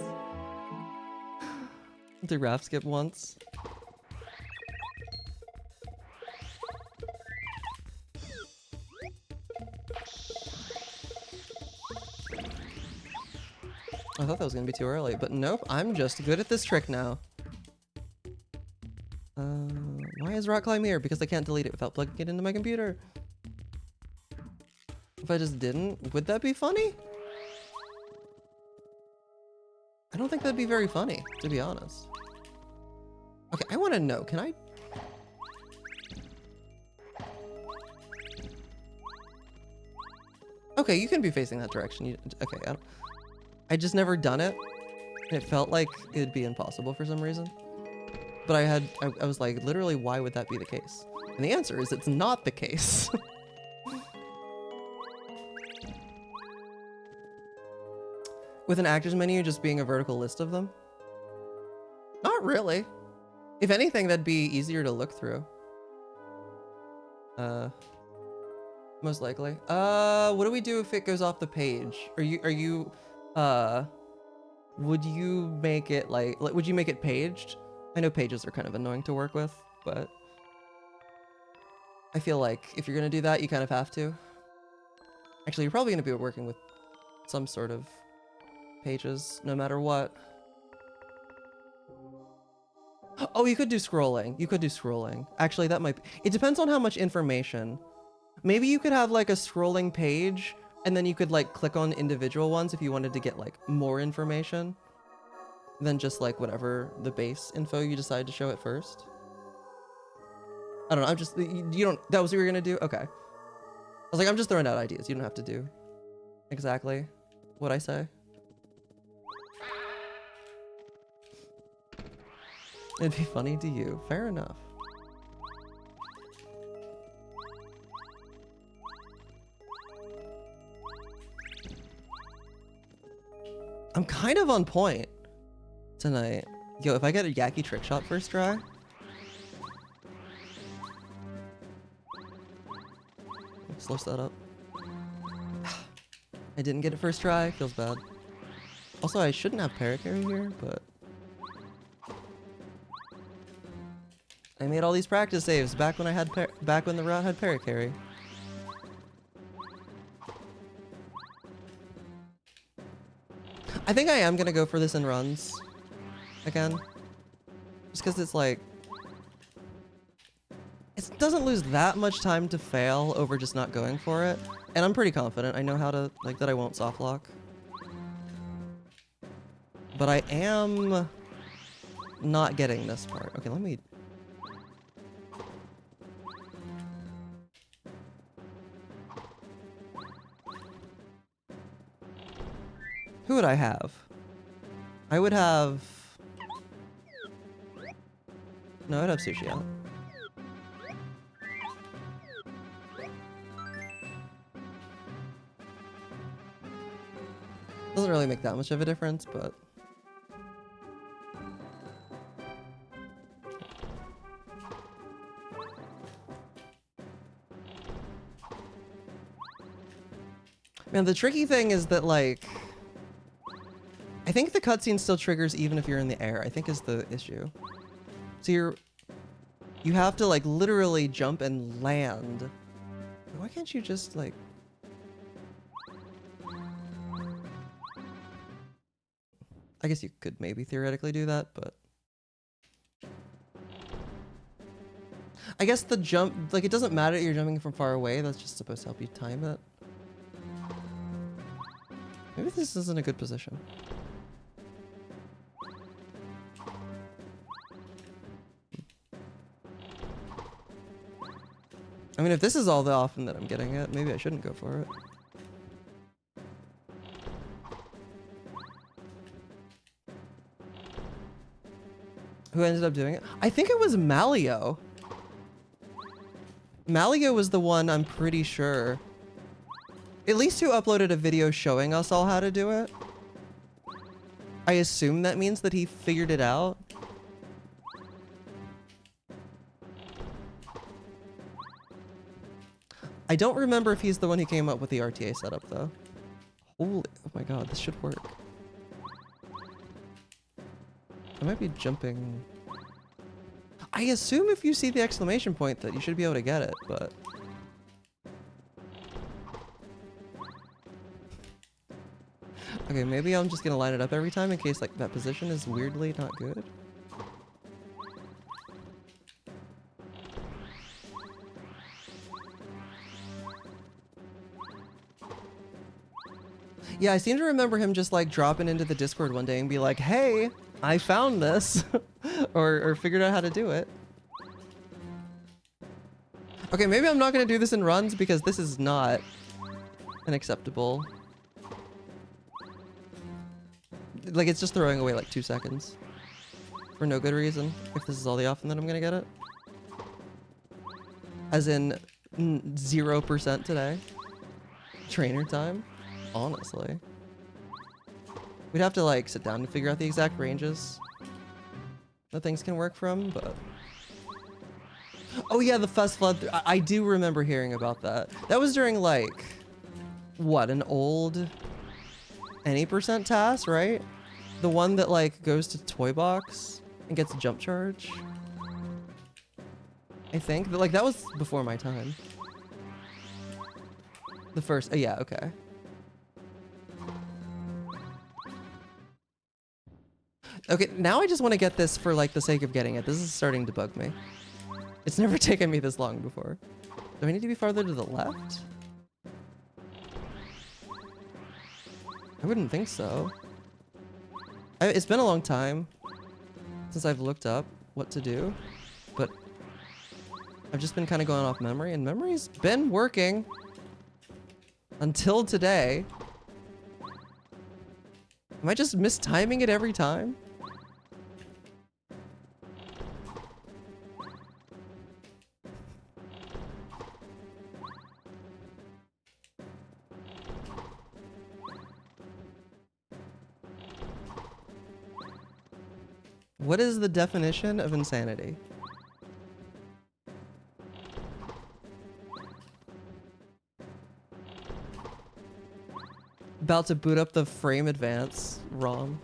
Do raft skip once. I thought that was gonna be too early, but nope, I'm just good at this trick now. Why is rock climb here? Because I can't delete it without plugging it into my computer. If I just didn't, would that be funny? I don't think that'd be very funny, to be honest. Okay, I want to know, can I? Okay, you can be facing that direction. Okay, I just never done it. And it felt like it'd be impossible for some reason. But I was like, literally, why would that be the case? And the answer is it's not the case. With an actors menu just being a vertical list of them? Not really. If anything, that'd be easier to look through. Most likely. What do we do if it goes off the page? Would you make it like would you make it paged? I know pages are kind of annoying to work with, but I feel like if you're gonna do that, you kind of have to. Actually, you're probably gonna be working with some sort of pages, no matter what. Oh, you could do scrolling. You could do scrolling. Actually, that might be... It depends on how much information. Maybe you could have like a scrolling page, and then you could like click on individual ones if you wanted to get like more information than just like whatever the base info you decide to show at first. I don't know. I'm just... You don't... That was what you were gonna do? Okay. I was like, I'm just throwing out ideas. You don't have to do exactly what I say. It'd be funny to you. Fair enough. I'm kind of on point tonight. Yo, if I get a Yaki trick shot first try. Slow that up. I didn't get it first try. Feels bad. Also, I shouldn't have paracarry here, but... I made all these practice saves back when I had back when the route had paracarry. I think I am gonna go for this in runs again, just because it's like it doesn't lose that much time to fail over just not going for it, and I'm pretty confident I know how to like that I won't soft lock, but I am not getting this part. Okay, let me. Who would I have? I would have... No, I'd have Sushi out. Doesn't really make that much of a difference, but... Man, the tricky thing is that, like... I think the cutscene still triggers even if you're in the air, I think is the issue. So you have to like literally jump and land. Why can't you just like... I guess you could maybe theoretically do that, but... I guess the jump, like it doesn't matter that you're jumping from far away, that's just supposed to help you time it. Maybe this isn't a good position. I mean, if this is all the often that I'm getting it, maybe I shouldn't go for it. Who ended up doing it? I think it was Malio. Malio was the one, I'm pretty sure. At least who uploaded a video showing us all how to do it. I assume that means that he figured it out. I don't remember if he's the one who came up with the RTA setup, though. Holy, oh my god, this should work. I might be jumping. I assume if you see the exclamation point that you should be able to get it, but... Okay, maybe I'm just gonna line it up every time in case like that position is weirdly not good. Yeah, I seem to remember him just like dropping into the Discord one day and be like, hey, I found this, or figured out how to do it. Okay, maybe I'm not gonna do this in runs because this is not unacceptable. Like, it's just throwing away like 2 seconds for no good reason. If this is all the often that I'm gonna get it. As in 0% today. Trainer time, honestly. We'd have to like sit down and figure out the exact ranges that things can work from, but... Oh yeah, the Fuzz Flood. I do remember hearing about that. That was during like, what, an old any percent task, right? The one that like goes to Toy Box and gets a jump charge. I think, but like that was before my time. The first, yeah, okay. Okay, now I just want to get this for like the sake of getting it. This is starting to bug me. It's never taken me this long before. Do I need to be farther to the left? I wouldn't think so. It's been a long time since I've looked up what to do, but I've just been kind of going off memory, and memory's been working until today. Am I just mistiming it every time? What is the definition of insanity? About to boot up the frame advance ROM.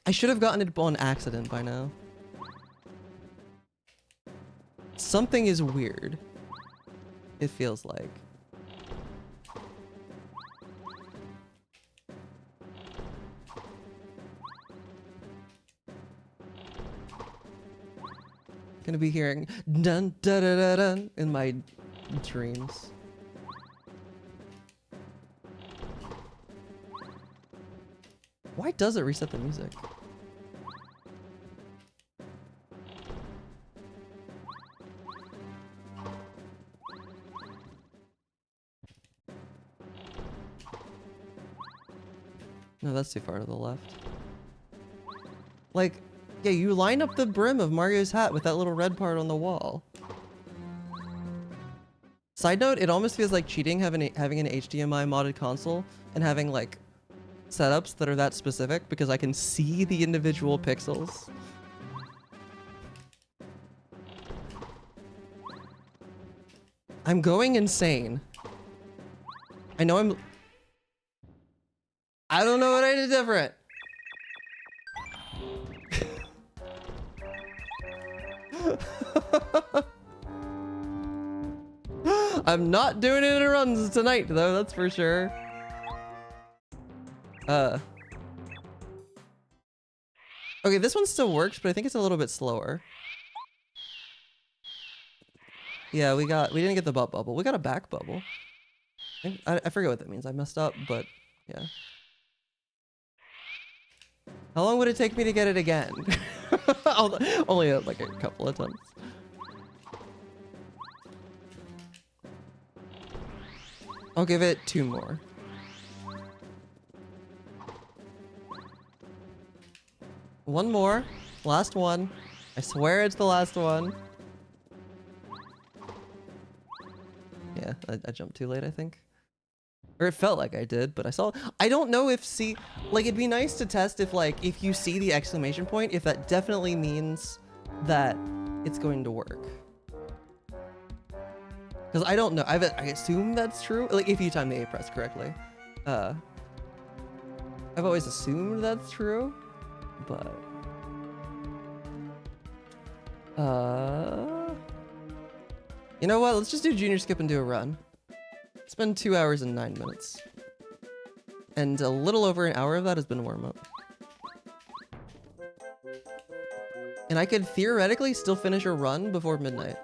I should have gotten it on accident by now. Something is weird. It feels like. Gonna be hearing dun da da da dun in my dreams. Why does it reset the music? No, that's too far to the left. Like, yeah, you line up the brim of Mario's hat with that little red part on the wall. Side note, it almost feels like cheating having an HDMI modded console and having like setups that are that specific because I can see the individual pixels. I'm going insane. I know I don't know what I did different. I'm not doing it in runs tonight though, that's for sure. Okay, this one still works, but I think it's a little bit slower. Yeah, we didn't get the butt bubble. We got a back bubble. I forget what that means. I messed up, but yeah. How long would it take me to get it again? Only like a couple of attempts. I'll give it 2 more. One more. Last one. I swear it's the last one. Yeah, I jumped too late, I think. Or it felt like I did, but I don't know if like it'd be nice to test if like, if you see the exclamation point, if that definitely means that it's going to work. Because I don't know. I assume that's true. Like, if you time the A press correctly. I've always assumed that's true, but... You know what? Let's just do junior skip and do a run. Spend 2 hours and 9 minutes. And a little over an hour of that has been warm up. And I could theoretically still finish a run before midnight.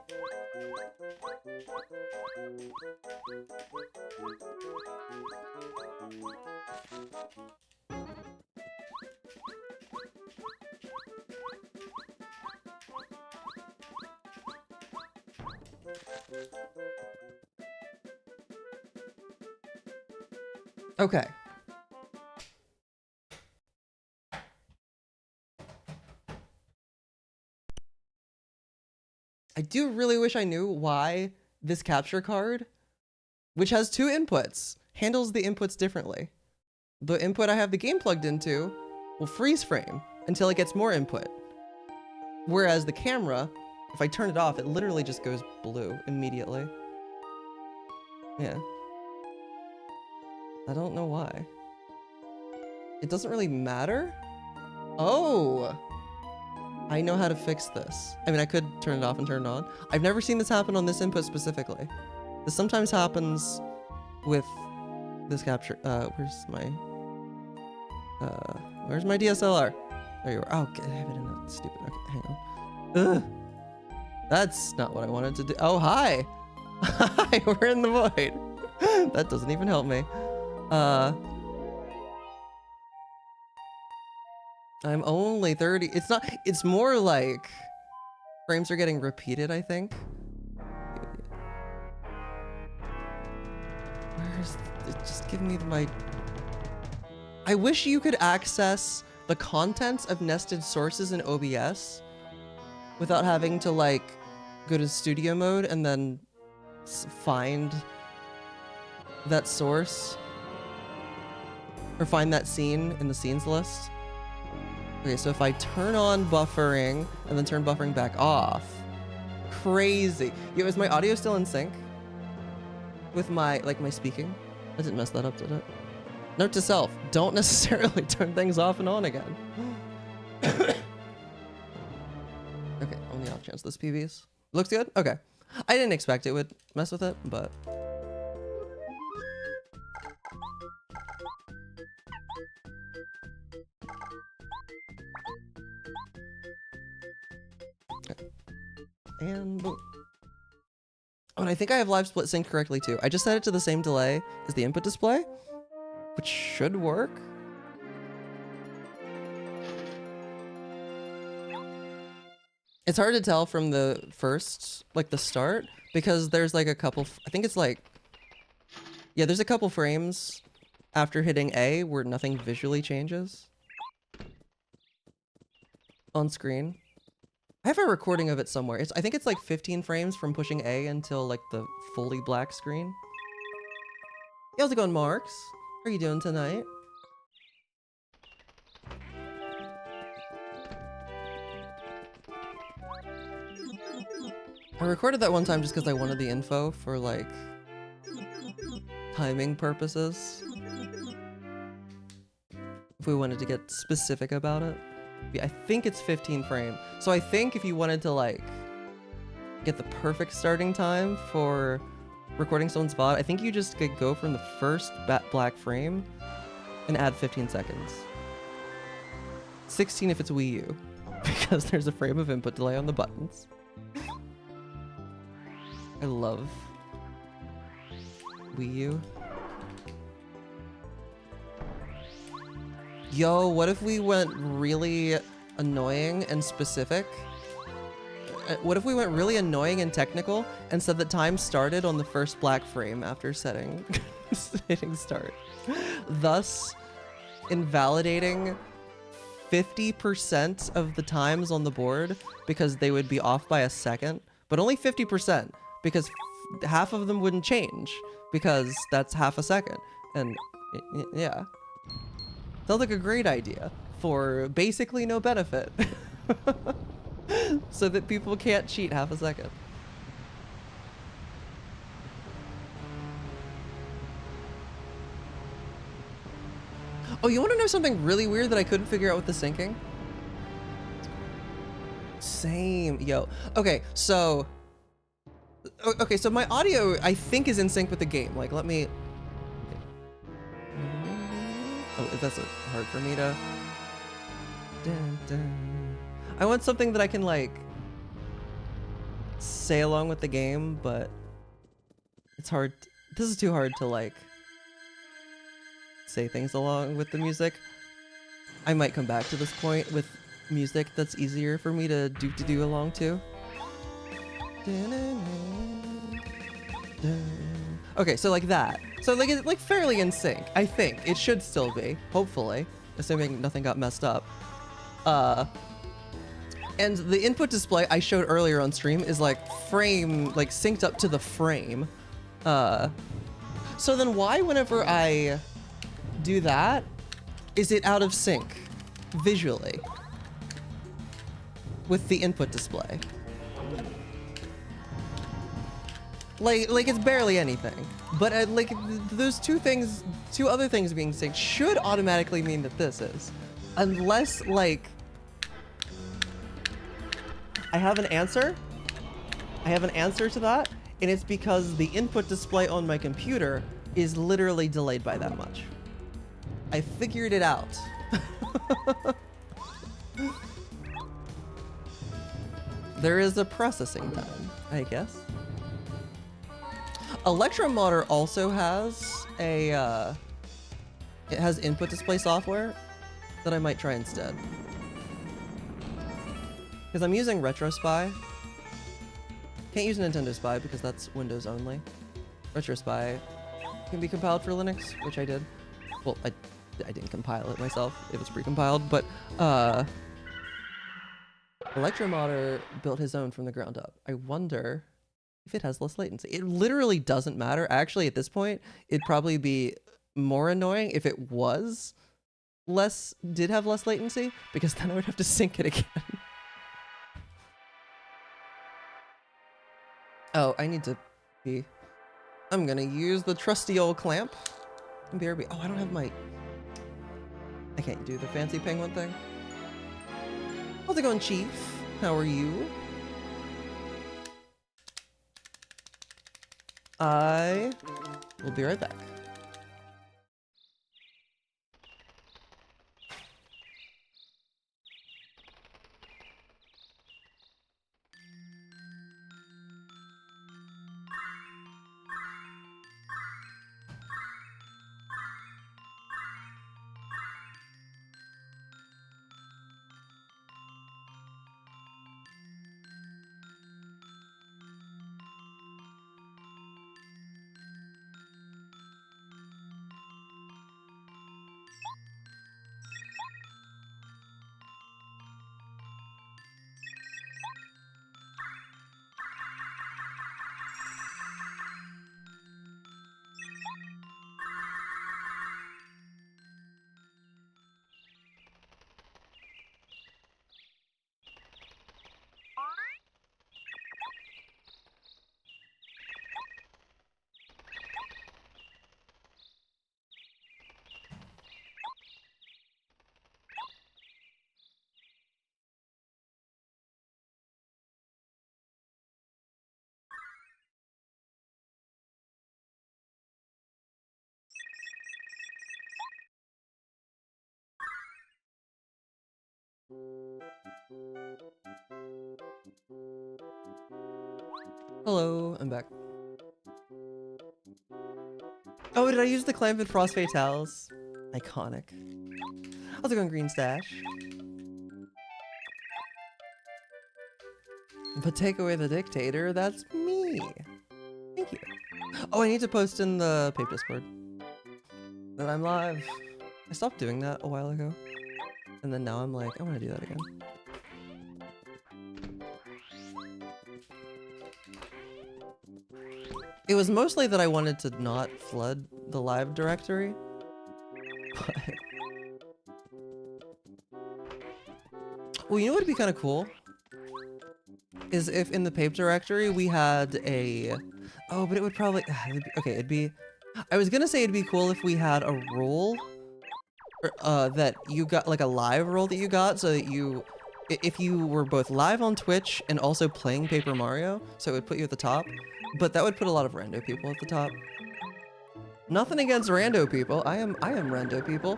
Okay. I do really wish I knew why this capture card, which has 2 inputs, handles the inputs differently. The input I have the game plugged into will freeze frame until it gets more input. Whereas the camera, if I turn it off, it literally just goes blue immediately. Yeah. I don't know why. It doesn't really matter? Oh! I know how to fix this. I mean, I could turn it off and turn it on. I've never seen this happen on this input specifically. This sometimes happens with this capture. Where's my DSLR? There you are. Oh, I have it in a stupid. Okay, hang on. Ugh. That's not what I wanted to do. Oh, hi. Hi, we're in the void. That doesn't even help me. I'm only 30. It's not, it's more like frames are getting repeated, I think. Where's, just give me my, I wish you could access the contents of nested sources in OBS without having to like go to studio mode and then find that source or find that scene in the scenes list. Okay, so if I turn on buffering and then turn buffering back off, crazy. Yo, is my audio still in sync with my, like, my speaking? I didn't mess that up, did it? Note to self, don't necessarily turn things off and on again. Okay, on the off chance this PVs. Looks good? Okay. I didn't expect it would mess with it, but... And boom. Oh, and I think I have live split synced correctly too. I just set it to the same delay as the input display, which should work. It's hard to tell from the first, like the start, because there's like a couple, I think it's like, yeah, there's a couple frames after hitting A where nothing visually changes on screen. I have a recording of it somewhere. I think it's like 15 frames from pushing A until like the fully black screen. Hey, how's it going, Marks? How are you doing tonight? I recorded that one time just because I wanted the info for like timing purposes. If we wanted to get specific about it. I think it's 15 frame. So I think if you wanted to like get the perfect starting time for recording someone's VOD, I think you just could go from the first black frame and add 15 seconds. 16 if it's Wii U, because there's a frame of input delay on the buttons. I love Wii U. Yo, what if we went really annoying and specific? What if we went really annoying and technical and said that time started on the first black frame after hitting start, thus invalidating 50% of the times on the board because they would be off by a second, but only 50% because half of them wouldn't change because that's half a second. And yeah. Sounds like a great idea for basically no benefit. so that people can't cheat half a second. Oh, you want to know something really weird that I couldn't figure out with the syncing? Same, yo. Okay, so my audio I think is in sync with the game. Like, let me. Oh, that's hard for me to. Dun, dun. I want something that I can like say along with the game, but it's hard. This is too hard to like say things along with the music. I might come back to this point with music that's easier for me to do along to. Okay, so like that. So like it's like fairly in sync. I think it should still be, hopefully, assuming nothing got messed up. And the input display I showed earlier on stream is like synced up to the frame. So then why whenever I do that, is it out of sync visually with the input display? Like it's barely anything, but like those two other things being synced should automatically mean that this is, unless like I have an answer to that, and it's because the input display on my computer is literally delayed by that much. I figured it out. There is a processing time, I guess. Electromotor also has a it has input display software that I might try instead. Because I'm using RetroSpy. Can't use Nintendo Spy because that's Windows only. RetroSpy can be compiled for Linux, which I did. Well, I didn't compile it myself. It was pre-compiled, but Electromotor built his own from the ground up. I wonder if it has less latency. It literally doesn't matter. Actually, at this point, it'd probably be more annoying if it did have less latency, because then I would have to sync it again. Oh, I need to be. I'm gonna use the trusty old clamp. BRB. Oh, I don't have my. I can't do the fancy penguin thing. How's it going, Chief? How are you? I will be right back. Hello, I'm back. Oh, did I use the clamp in Frost Fatales? Iconic. How's it going, Green Stash? But take away the dictator, that's me. Thank you. Oh, I need to post in the Pape Discord that I'm live. I stopped doing that a while ago. And then now I'm like, I want to do that again. It was mostly that I wanted to not flood the live directory. But... Well, you know what would be kind of cool? is if in the pape directory we had a, oh, but it would probably, okay, it'd be, I was gonna say it'd be cool if we had a rule that you got, like a live role that you got, so that you, if you were both live on Twitch and also playing Paper Mario, so it would put you at the top, but that would put a lot of rando people at the top. Nothing against rando people. I am rando people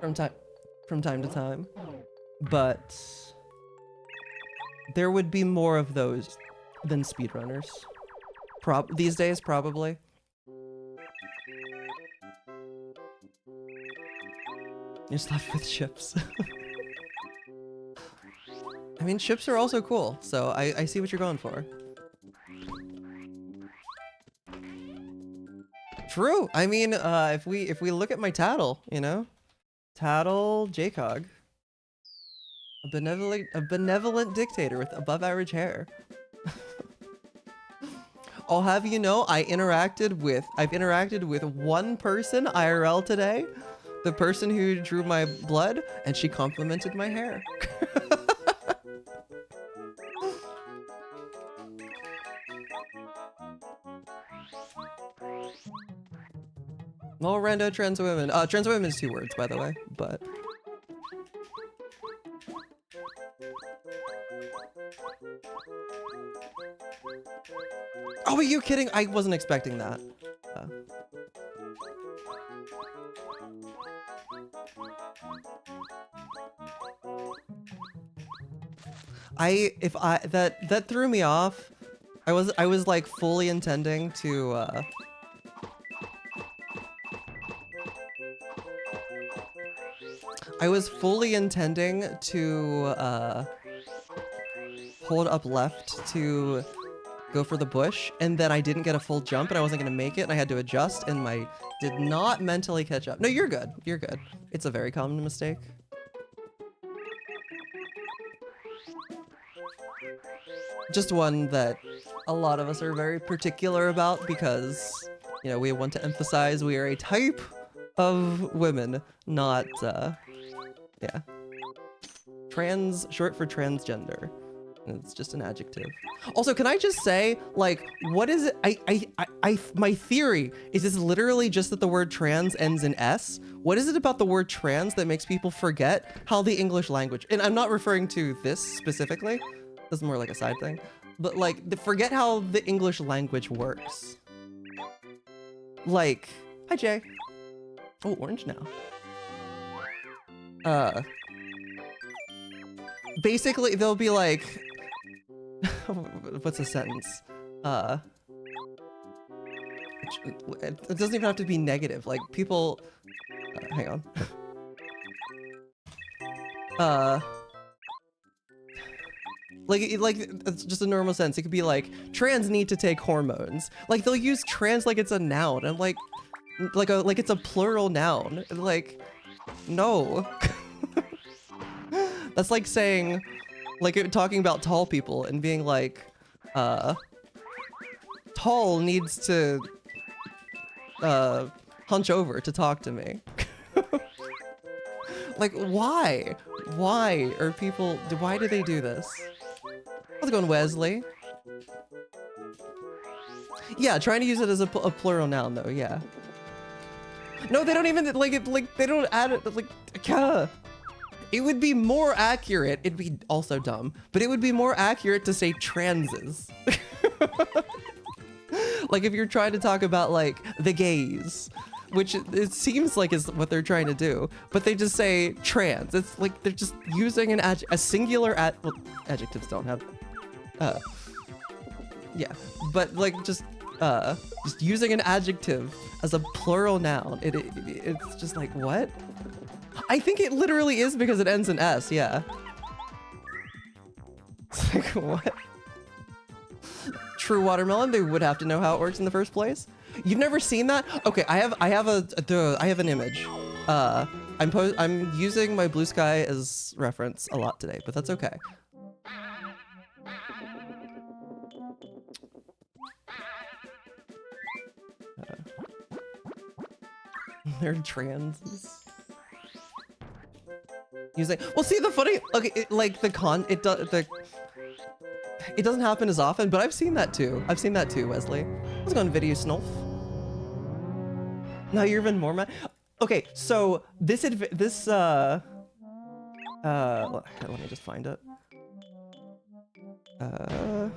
from time to time, but there would be more of those than speedrunners. These days, probably. You're just left with ships. I mean, ships are also cool, so I see what you're going for. True. I mean, if we look at my tattle, you know, tattle JCOG, a benevolent dictator with above average hair. I'll have you know, I've interacted with one person IRL today, the person who drew my blood, and she complimented my hair. Oh, rando trans women. Trans women is 2 words, by the way, but. Oh, are you kidding? I wasn't expecting that. That threw me off. I was like fully intending to I was fully intending to hold up left to go for the bush, and then I didn't get a full jump and I wasn't gonna make it and I had to adjust and did not mentally catch up. No, you're good. You're good. It's a very common mistake. Just one that a lot of us are very particular about because, you know, we want to emphasize we are a type of women, not, yeah. Trans, short for transgender. It's just an adjective. Also, can I just say, like, what is it? My theory is this literally just that the word trans ends in S. What is it about the word trans that makes people forget how the English language, and I'm not referring to this specifically, this is more like a side thing, but like, forget how the English language works. Like, hi Jay. Oh, orange now. Basically, they'll be like, what's a sentence? It doesn't even have to be negative. Like, people, hang on. Like it's just a normal sense. It could be like, trans need to take hormones. Like, they'll use trans like it's a noun, and like it's a plural noun. Like, no. That's like saying, like, talking about tall people and being like, tall needs to hunch over to talk to me. Like, why? Why are people, why do they do this? How's it going, Wesley? Yeah, trying to use it as a plural noun though, yeah. No, they don't even, they don't add it, like, it would be more accurate, it'd be also dumb, but it would be more accurate to say transes. Like, if you're trying to talk about, like, the gays, which it seems like is what they're trying to do, but they just say trans. It's like they're just using a singular well, adjectives don't have, yeah, but like just using an adjective as a plural noun. It's just like, what? I think it literally is because it ends in S, yeah. It's like, what? True watermelon, they would have to know how it works in the first place. You've never seen that? Okay, I have an image. I'm using my blue sky as reference a lot today, but that's okay. They're trans. Using, well, see the funny, okay, like the It doesn't happen as often, but I've seen that too. I've seen that too, Wesley. Let's go on video snulf. Now you're even more mad. Okay, so let me just find it. I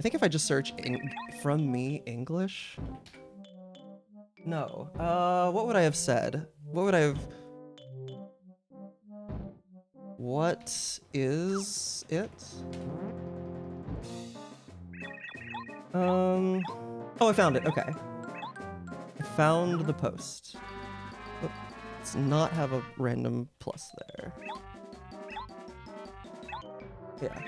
think if I just search from me English. No. What would I have said? What is it? Oh, I found it. Okay. I found the post. Let's not have a random plus there. Yeah.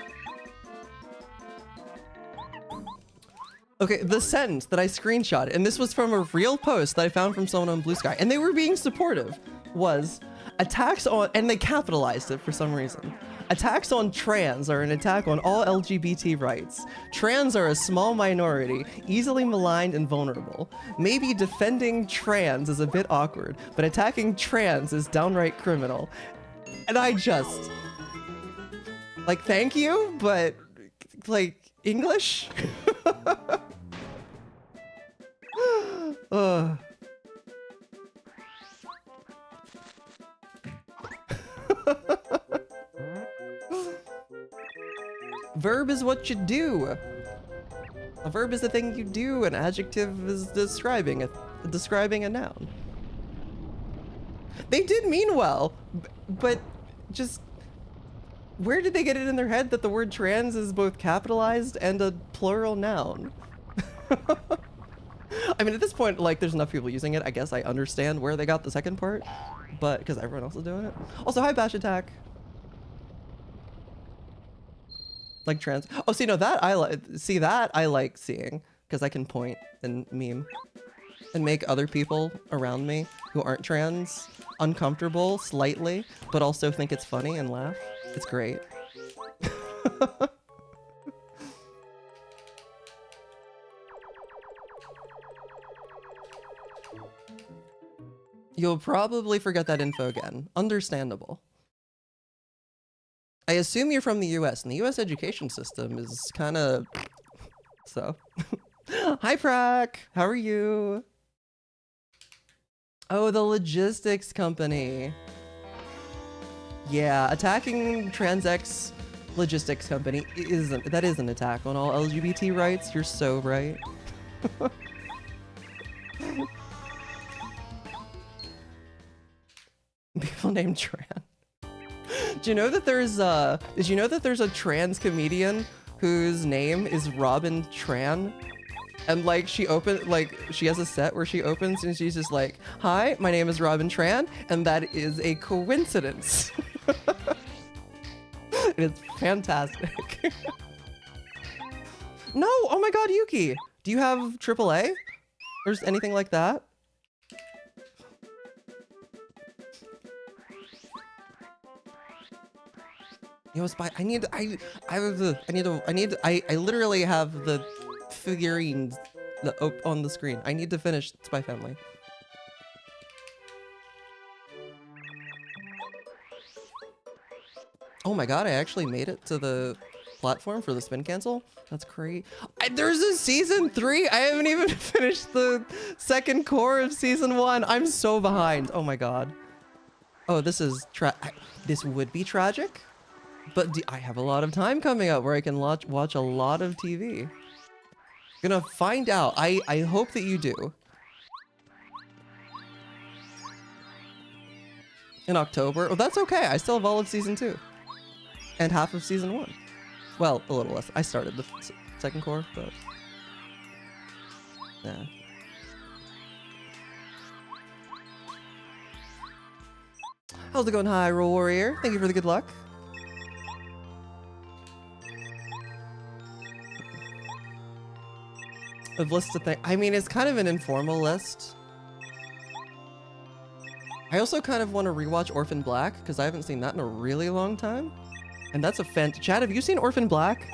Okay, the sentence that I screenshotted, and this was from a real post that I found from someone on Blue Sky, and they were being supportive, was attacks on, and they capitalized it for some reason. Attacks on trans are an attack on all LGBT rights. Trans are a small minority, easily maligned and vulnerable. Maybe defending trans is a bit awkward, but attacking trans is downright criminal. And I just, like, thank you, but, like, English? Verb is what you do. A verb is the thing you do. An adjective is describing a noun. They did mean well, but just where did they get it in their head that the word trans is both capitalized and a plural noun? I mean, at this point, like, there's enough people using it. I guess I understand where they got the second part, but because everyone else is doing it. Also, hi, Bash Attack. Like trans. Oh, see, no, that I like. See, that I like seeing because I can point and meme and make other people around me who aren't trans uncomfortable slightly, but also think it's funny and laugh. It's great. You'll probably forget that info again. Understandable. I assume you're from the US, and the US education system is kind of so. Hi, Prak. How are you? Oh, the logistics company. Yeah, attacking TransX logistics company is an attack on all LGBT rights. You're so right. People named Tran. Do you know that did you know that there's a trans comedian whose name is Robin Tran? And like she has a set where she opens and she's just like, "Hi, my name is Robin Tran," and that is a coincidence. It's fantastic. No, oh my god, Yuki. Do you have AAA? Or anything like that? Yo, Spy, I literally have the figurines on the screen. I need to finish Spy Family. Oh my god, I actually made it to the platform for the spin cancel? That's great. There's a season 3! I haven't even finished the second core of season 1. I'm so behind. Oh my god. Oh, this is this would be tragic. But I have a lot of time coming up where I can watch a lot of TV. Gonna find out. I hope that you do. In October? Oh, that's okay. I still have all of season 2. And half of season 1. Well, a little less. I started the second core, but... yeah. How's it going, Hyrule Warrior? Thank you for the good luck. Of list of things. I mean, it's kind of an informal list. I also kind of want to rewatch Orphan Black because I haven't seen that in a really long time. And that's a Chad, have you seen Orphan Black?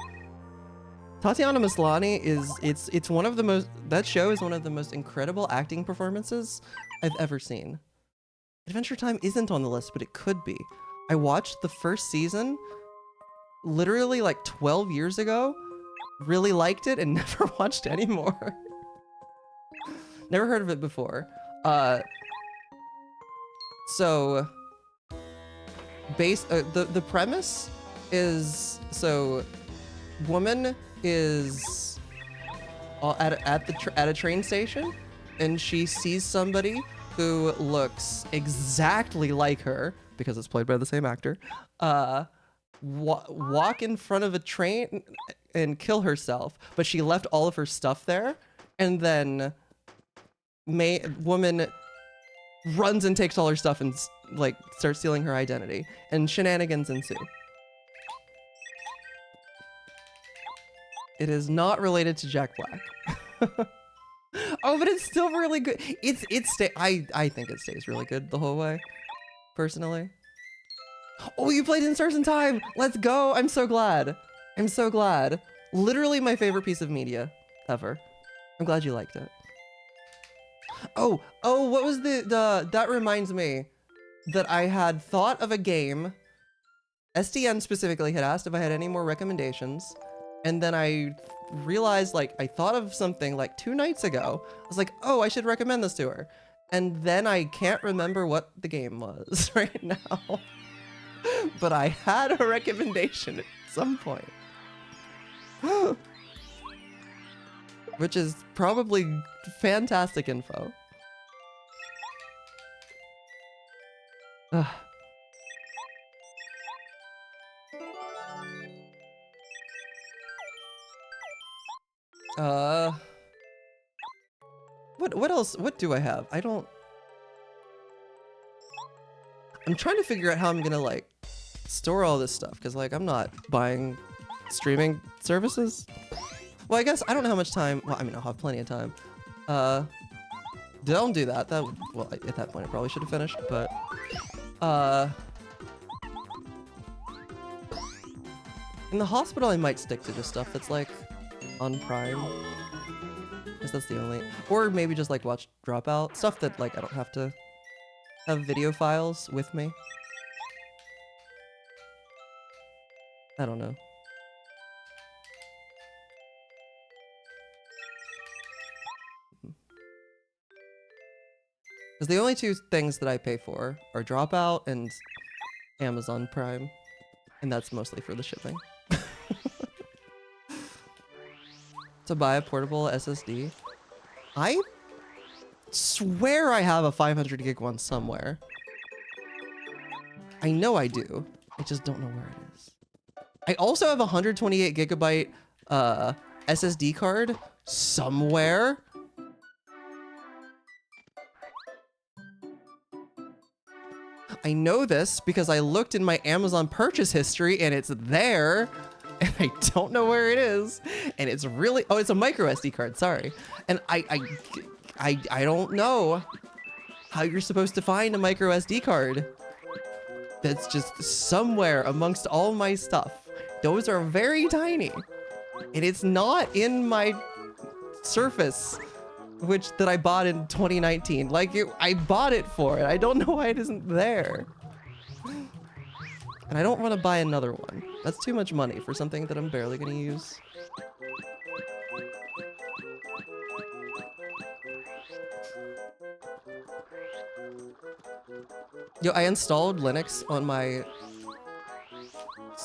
Tatiana Maslany it's one of the most, that show is one of the most incredible acting performances I've ever seen. Adventure Time isn't on the list, but it could be. I watched the first season literally like 12 years ago, really liked it, and never watched anymore. Never heard of it before. So the premise is, so woman is at a train station, and she sees somebody who looks exactly like her because it's played by the same actor. Walk in front of a train and kill herself, but she left all of her stuff there, and then woman runs and takes all her stuff and like starts stealing her identity, and shenanigans ensue. It is not related to Jack Black. Oh, but it's still really good. I think it stays really good the whole way, personally. Oh, you played In Stars in Time. Let's go. I'm so glad. I'm so glad. Literally my favorite piece of media ever. I'm glad you liked it. Oh, what was that reminds me that I had thought of a game. SDN specifically had asked if I had any more recommendations. And then I realized, like, I thought of something like 2 nights ago. I was like, oh, I should recommend this to her. And then I can't remember what the game was right now. But I had a recommendation at some point. Which is probably fantastic info. Ugh. What else? What do I have? I'm trying to figure out how I'm gonna like store all this stuff, because like I'm not buying streaming services. Well, I guess I don't know how much time. Well, I mean, I'll have plenty of time. Don't do that. Well, at that point I probably should have finished, but in the hospital I might stick to just stuff that's like on Prime, because that's the only, or maybe just like watch Dropout, stuff that like I don't have to have video files with me. I don't know. Because the only 2 things that I pay for are Dropout and Amazon Prime, and that's mostly for the shipping. To buy a portable SSD, I swear I have a 500 gig one somewhere. I know I do. I just don't know where it is. I also have a 128 gigabyte SSD card somewhere. I know this because I looked in my Amazon purchase history and it's there, and I don't know where it is. And it's really, oh, it's a micro SD card, sorry. And I don't know how you're supposed to find a micro SD card that's just somewhere amongst all my stuff. Those are very tiny, and it's not in my Surface, that I bought in 2019. Like, I bought it for it. I don't know why it isn't there. And I don't want to buy another one. That's too much money for something that I'm barely gonna use. Yo, I installed Linux on my...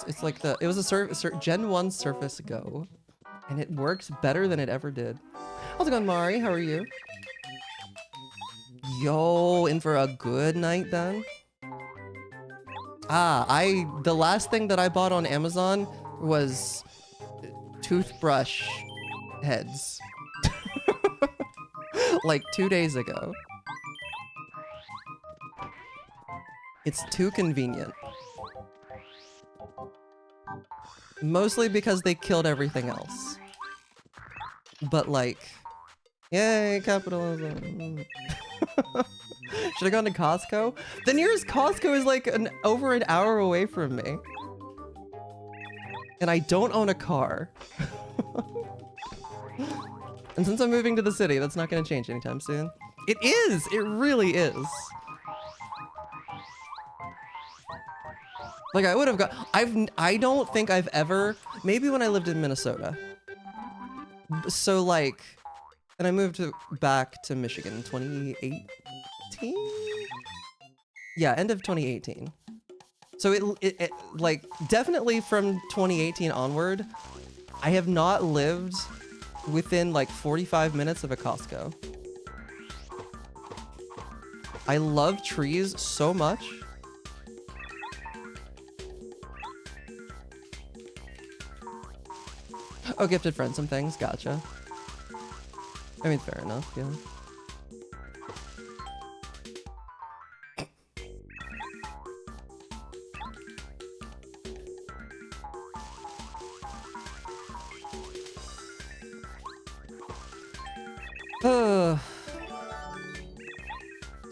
It's like it was a Gen 1 Surface Go. And it works better than it ever did. How's it going, Mari? How are you? Yo, in for a good night then? The last thing that I bought on Amazon was toothbrush heads. Like 2 days ago. It's too convenient. Mostly because they killed everything else. But like, yay, capitalism. Should I gone to Costco? The nearest Costco is like over an hour away from me. And I don't own a car. And since I'm moving to the city, that's not gonna change anytime soon. It is! It really is! Like I would have got, I don't think I've ever, maybe when I lived in Minnesota. So like, and I moved back to Michigan in 2018? Yeah, end of 2018. So it like definitely from 2018 onward, I have not lived within like 45 minutes of a Costco. I love trees so much. Oh, gifted friends, some things, gotcha. I mean, fair enough, yeah.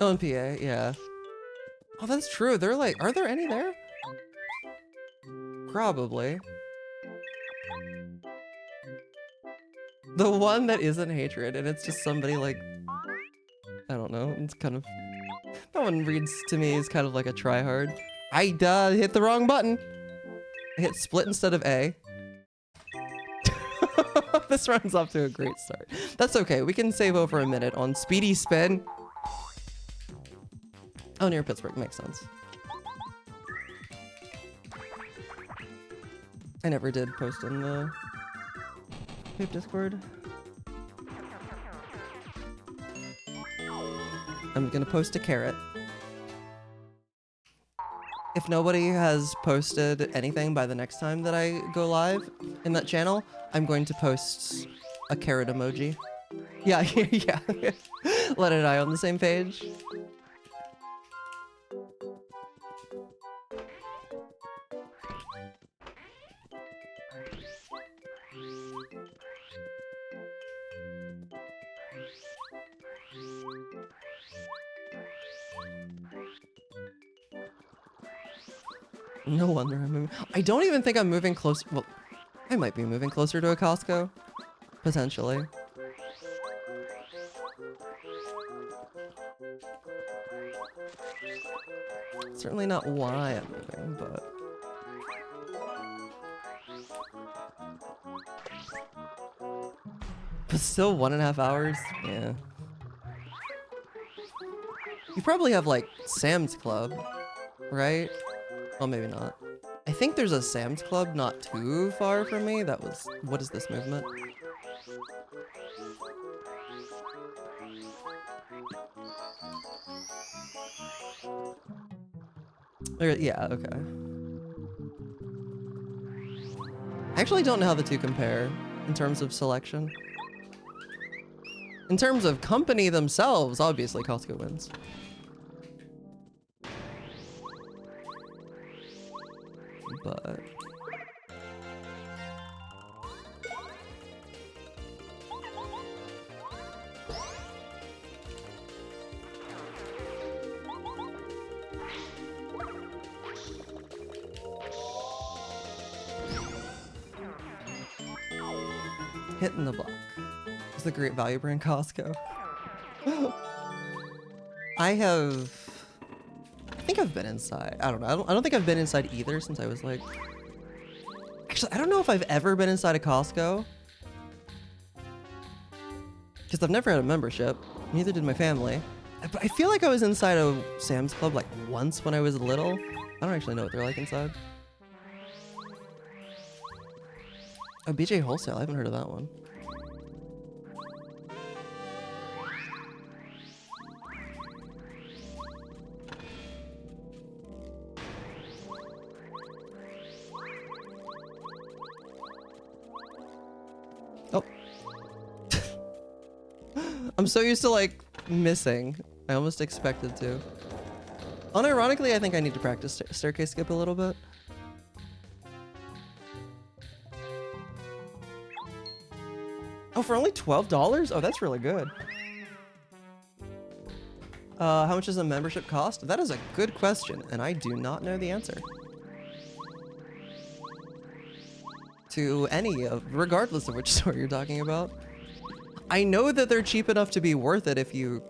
Oh, in PA, yeah. Oh, that's true. They're like, are there any there? Probably. The one that isn't hatred, and it's just somebody like, I don't know, it's kind of, that one reads to me as kind of like a tryhard. I hit the wrong button. I hit split instead of A. This runs off to a great start. That's okay, we can save over a minute on Speedy Spin. Oh, near Pittsburgh, makes sense. I never did post in the Vape Discord. I'm gonna post a carrot. If nobody has posted anything by the next time that I go live in that channel, I'm going to post a carrot emoji. Yeah, yeah. Let and I on the same page. No wonder I'm moving. I don't even think I'm moving close. Well, I might be moving closer to a Costco. Potentially. Certainly not why I'm moving, but... But still 1.5 hours? Yeah. You probably have like Sam's Club, right? Well, maybe not. I think there's a Sam's Club not too far from me. That was... What is this movement? Yeah, okay. I actually don't know how the two compare in terms of selection. In terms of company themselves, obviously Costco wins. But... Hitting the block. It's a great value brand Costco. I think I've been inside. I don't know. I don't think I've been inside either since I was like... Actually, I don't know if I've ever been inside a Costco. Because I've never had a membership. Neither did my family. But I feel like I was inside a Sam's Club like once when I was little. I don't actually know what they're like inside. Oh, BJ Wholesale. I haven't heard of that one. Oh. I'm so used to like missing. I almost expected to. Unironically, I think I need to practice staircase skip a little bit. Oh, for only $12? Oh, that's really good. How much does a membership cost? That is a good question, and I do not know the answer. To any of, regardless of which store you're talking about. I know that they're cheap enough to be worth it if you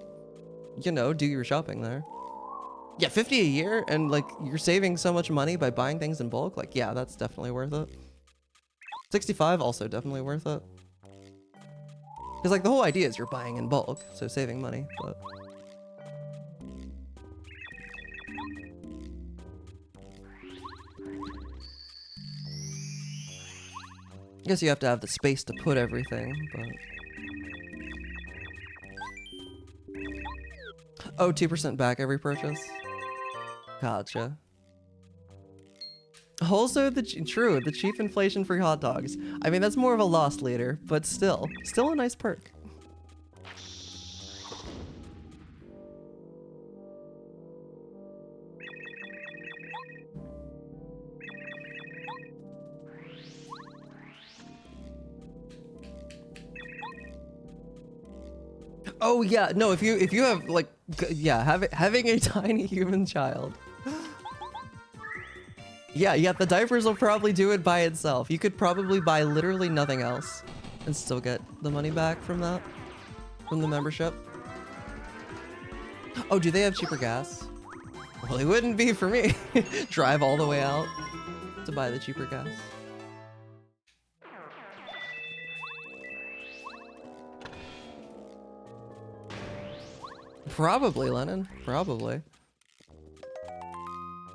know, do your shopping there. Yeah, 50 a year, and like you're saving so much money by buying things in bulk. Like, yeah, that's definitely worth it. 65 also definitely worth it. Because like the whole idea is you're buying in bulk, so saving money, but. I guess you have to have the space to put everything, but. Oh, 2% back every purchase? Gotcha. Also, the cheap inflation-free hot dogs. I mean, that's more of a loss leader, but still a nice perk. Oh yeah, no, if you have like, yeah, having a tiny human child. Yeah, the diapers will probably do it by itself. You could probably buy literally nothing else and still get the money back from that, from the membership. Oh, do they have cheaper gas? Well, it wouldn't be for me. Drive all the way out to buy the cheaper gas. Probably, Lennon. Probably.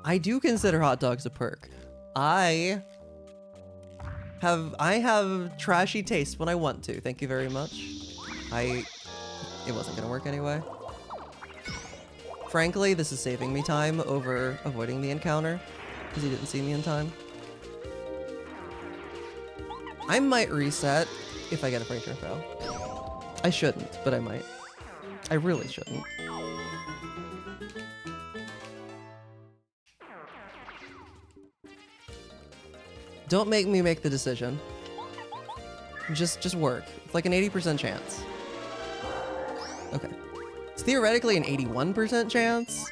I do consider hot dogs a perk. I have trashy taste when I want to. Thank you very much. It wasn't gonna work anyway. Frankly, this is saving me time over avoiding the encounter because he didn't see me in time. I might reset if I get a breaker fail. I shouldn't, but I might. I really shouldn't. Don't make me make the decision. Just work. It's like an 80% chance. Okay. It's theoretically an 81% chance,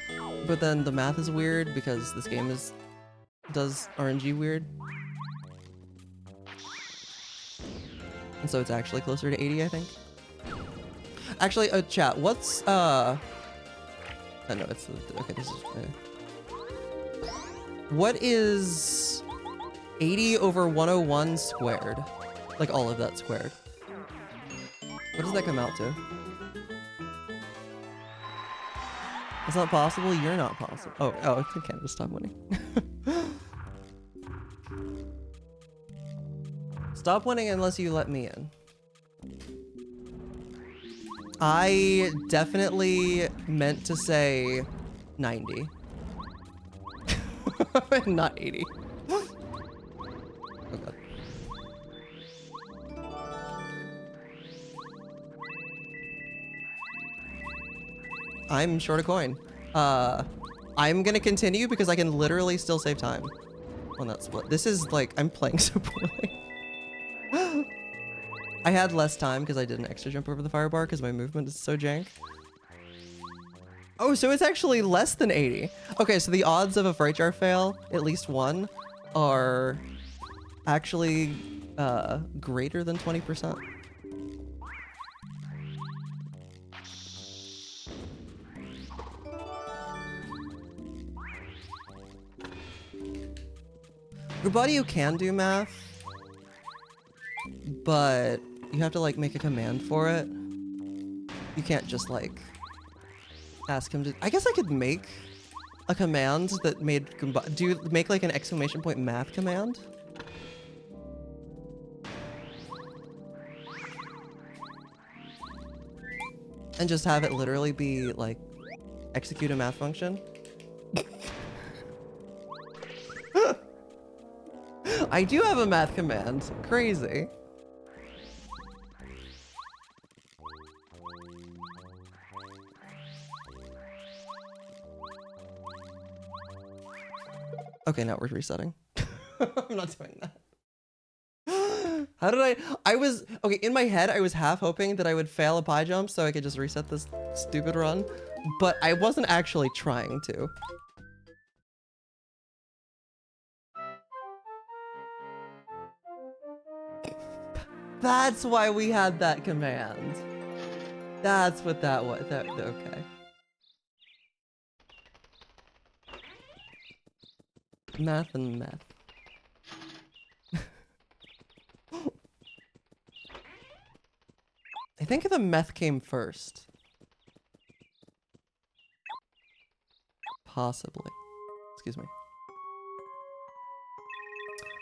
but then the math is weird because this game does RNG weird. And so it's actually closer to 80, I think. Actually, chat, what's, oh no, it's, okay, this is, what is 80 over 101 squared? Like all of that squared. What does that come out to? It's not possible? You're not possible. Oh, I can't just stop winning. Stop winning unless you let me in. I definitely meant to say 90. Not 80. Oh god. I'm short a coin. I'm gonna continue because I can literally still save time on that split. This is like, I'm playing so poorly. I had less time because I did an extra jump over the fire bar because my movement is so jank. Oh, so it's actually less than 80. Okay, so the odds of a fright jar fail, at least one, are actually greater than 20%. Everybody who can do math, but you have to like make a command for it. You can't just like ask him to. I guess I could make a command that made make like an exclamation point math command. And just have it literally be like execute a math function. I do have a math command. Crazy. Okay, now we're resetting. I'm not doing that. How did okay, in my head, I was half hoping that I would fail a pie jump so I could just reset this stupid run, but I wasn't actually trying to. That's why we had that command. That's what that was. Okay. Math and meth. I think the meth came first. Possibly. Excuse me.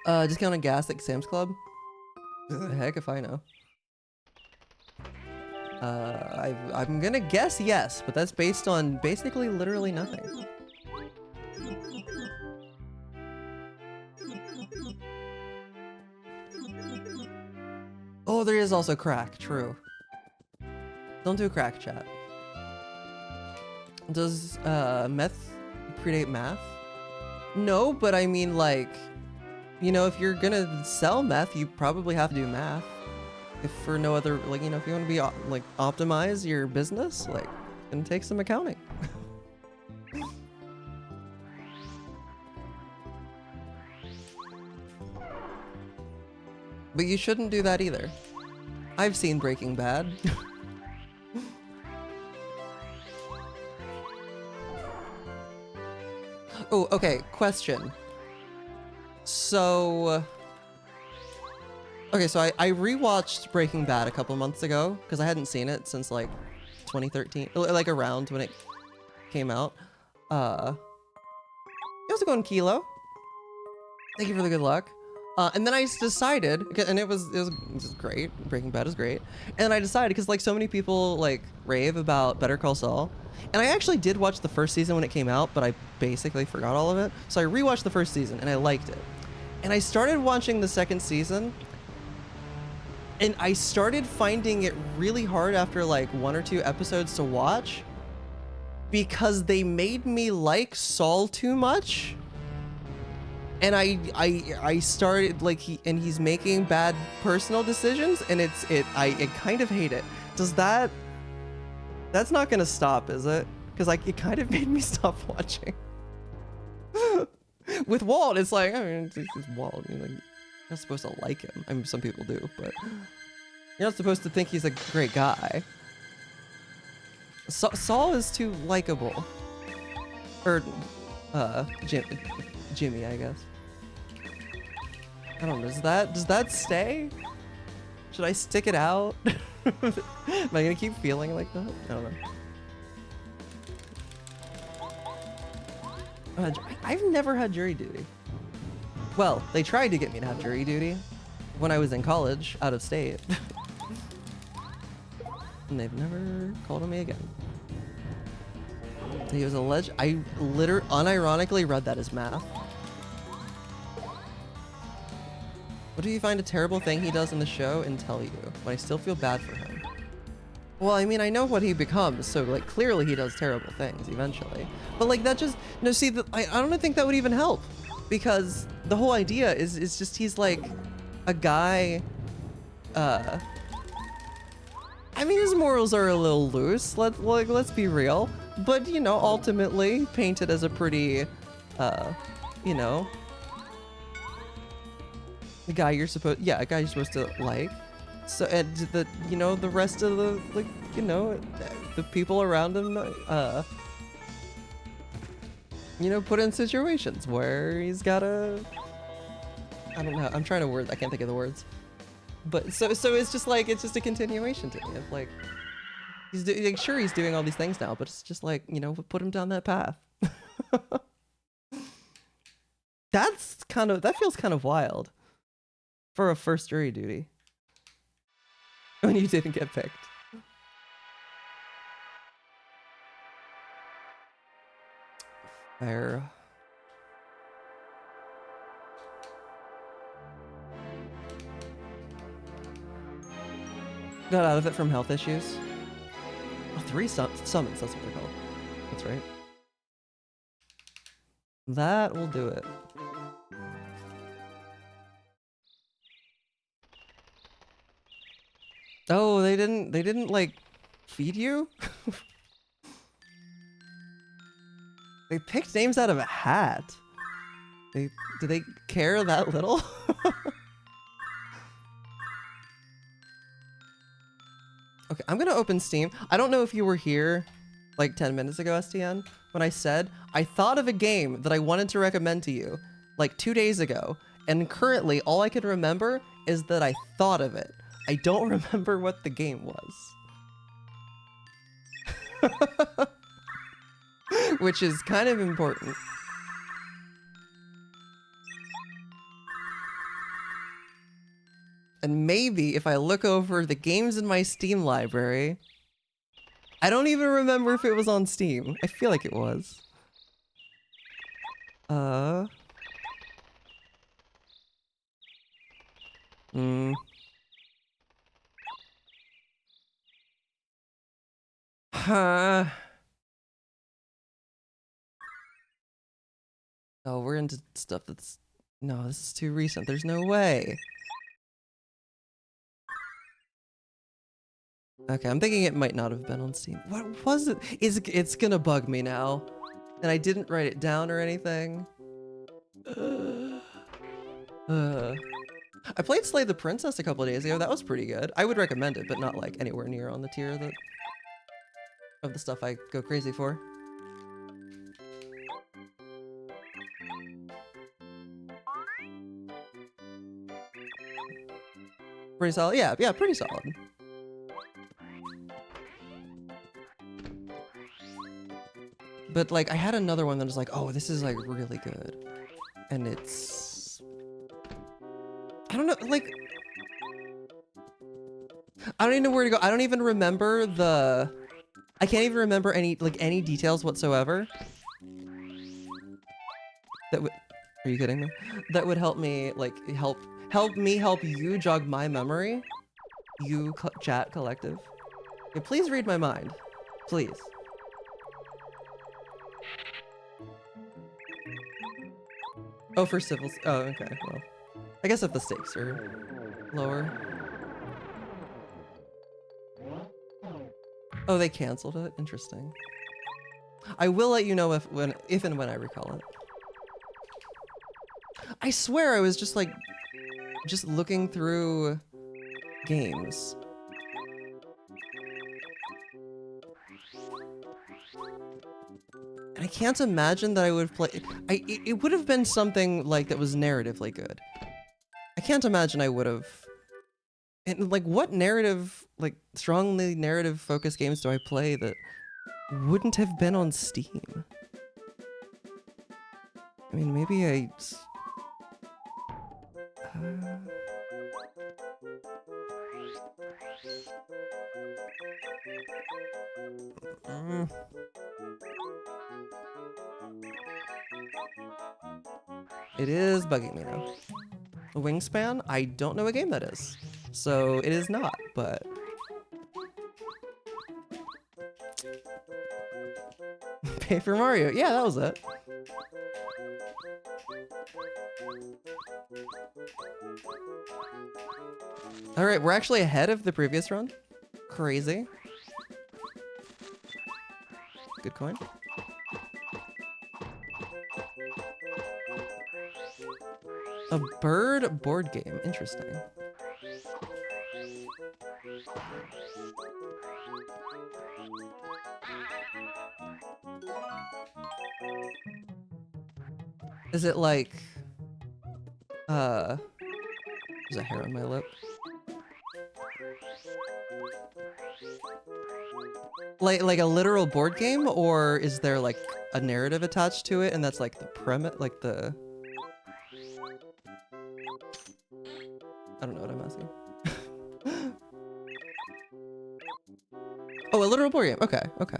Discount on gas at Sam's Club? The heck if I know. I'm gonna guess yes, but that's based on basically literally nothing. Oh, there is also crack, true. Don't do crack, chat. Does meth predate math? No, but I mean, like, you know, if you're gonna sell meth, you probably have to do math. If for no other, like, you know, if you want to be, like, optimize your business, like, it's gonna take some accounting. But you shouldn't do that either. I've seen Breaking Bad. Oh, okay, question. So... Okay, so I rewatched Breaking Bad a couple months ago, because I hadn't seen it since, like, 2013. Like, around when it came out. How's it going, Kilo? Thank you for the good luck. And then I decided, and it was great. Breaking Bad is great. And I decided, because like so many people like rave about Better Call Saul, and I actually did watch the first season when it came out, but I basically forgot all of it. So I rewatched the first season and I liked it. And I started watching the second season, and I started finding it really hard after like 1 or 2 episodes to watch, because they made me like Saul too much. And I started like he's making bad personal decisions, and I kind of hate it. That's not gonna stop, is it? Because like it kind of made me stop watching. With Walt, it's like, I mean, it's Walt. You're not supposed to like him. I mean, some people do, but you're not supposed to think he's a great guy. Saul is too likable. Or Jimmy, I guess. I don't know, does that stay? Should I stick it out? Am I gonna keep feeling like that? I don't know. I've never had jury duty. Well, they tried to get me to have jury duty when I was in college, out of state. And they've never called on me again. He was alleged. I unironically read that as math. What do you find a terrible thing he does in the show and tell you, but I still feel bad for him? Well, I mean, I know what he becomes, so like clearly he does terrible things eventually. But like that just, no, see, I don't think that would even help, because the whole idea is just he's like a guy. I mean, his morals are a little loose. Let's be real. But you know, ultimately painted as a pretty, you know, a guy you're supposed to like. So, and the, you know, the rest of the, like, you know, the people around him, you know, put in situations where he's gotta, I don't know, I'm trying to I can't think of the words. But so it's just like, it's just a continuation to me of like, like, sure, he's doing all these things now, but it's just like, you know, put him down that path. That feels kind of wild for a first jury duty when you didn't get picked. Fair. Got out of it from health issues. Oh, 3 summons, that's what they're called. That's right. That will do it. Oh, they didn't like feed you? They picked names out of a hat. Do they care that little? Okay, I'm gonna open Steam. I don't know if you were here like 10 minutes ago, STN, when I said I thought of a game that I wanted to recommend to you, like 2 days ago, and currently all I can remember is that I thought of it. I don't remember what the game was. Which is kind of important. And maybe if I look over the games in my Steam library, I don't even remember if it was on Steam. I feel like it was. Huh. Oh, we're into stuff that's... No, this is too recent. There's no way. Okay, I'm thinking it might not have been on Steam. What was it? It's gonna bug me now. And I didn't write it down or anything. I played Slay the Princess a couple of days ago. That was pretty good. I would recommend it, but not like anywhere near on the tier that of the stuff I go crazy for. Pretty solid. Yeah, pretty solid. But like I had another one that was like, oh, this is like really good. And it's... I don't know, like... I don't even know where to go. I don't even remember the... I can't even remember any details whatsoever. That would... Are you kidding me? That would help me, like, help you jog my memory. You, chat collective. Yeah, please read my mind. Please. Oh, for civils. Oh, okay. Well, I guess if the stakes are lower. Oh, they canceled it? Interesting. I will let you know if and when I recall it. I swear I was just like, just looking through games. And I can't imagine that I would play... It would have been something like that was narratively good. I can't imagine I would have... And like what narrative, like strongly narrative focused games do I play that wouldn't have been on Steam? I mean, maybe I... It is bugging me now. A Wingspan? I don't know what game that is. So it is not, but... Paper Mario. Yeah, that was it. Alright, we're actually ahead of the previous run. Crazy. Good coin. A bird board game. Interesting. Is it like... There's a hair on my lip. Like a literal board game, or is there like a narrative attached to it and that's like the premise, like the... I don't know what I'm asking. Oh, a literal board game. Okay, okay.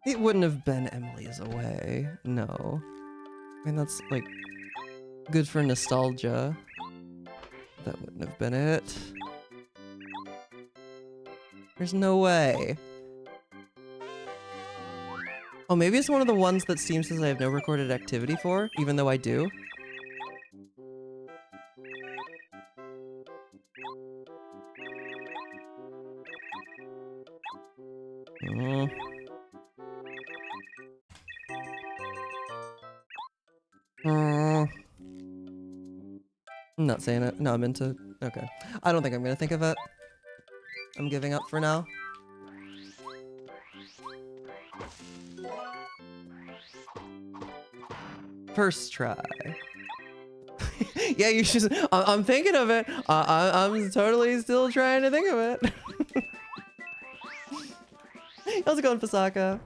It wouldn't have been Emily is Away. No. I mean, that's like good for nostalgia. That wouldn't have been it. There's no way. Oh, maybe it's one of the ones that Steam says I have no recorded activity for, even though I do. I'm not saying it. No, I'm into... Okay. I don't think I'm gonna think of it. I'm giving up for now. First try. Yeah, you should. I'm thinking of it. I'm totally still trying to think of it. How's it going, Fasaka?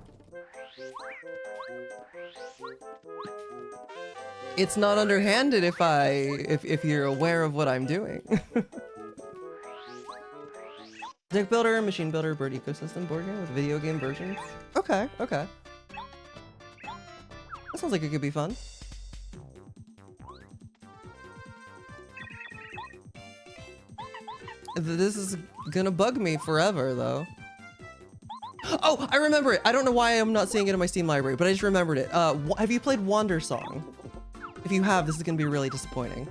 It's not underhanded if you're aware of what I'm doing. Deck builder, machine builder, bird ecosystem board game with video game versions. Okay, okay. That sounds like it could be fun. This is gonna bug me forever, though. Oh, I remember it. I don't know why I'm not seeing it in my Steam library, but I just remembered it. Have you played Wander Song? If you have, this is gonna be really disappointing.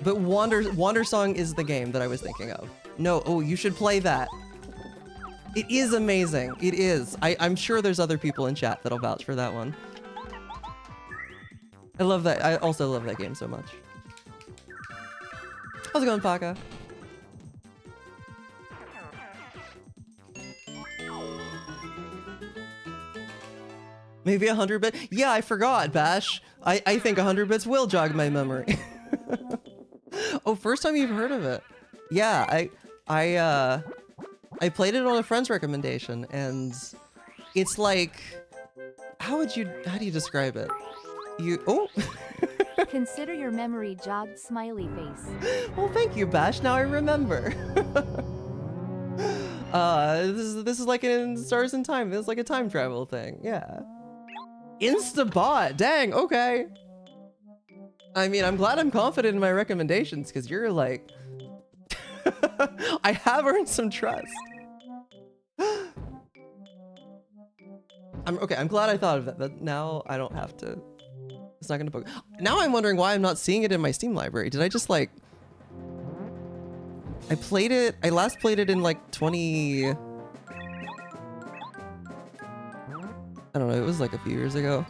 But Wander Song is the game that I was thinking of. No, oh, you should play that. It is amazing. It is. I'm sure there's other people in chat that'll vouch for that one. I love that. I also love that game so much. How's it going, Paka? Maybe 100 bits? Yeah, I forgot, Bash. I think 100 bits will jog my memory. Oh, first time you've heard of it. Yeah, I played it on a friend's recommendation, and it's like, how do you describe it? Oh. Consider your memory jogged, smiley face. Well, thank you, Bash. Now I remember. This is like in Stars in Time. This is like a time travel thing. Yeah. Instabot. Dang. Okay. I mean, I'm glad I'm confident in my recommendations because you're like, I have earned some trust. I'm glad I thought of that, but now I don't have to. It's not gonna bug. Now I'm wondering why I'm not seeing it in my Steam library. Did I just like... I last played it in like 20... I don't know, it was like a few years ago.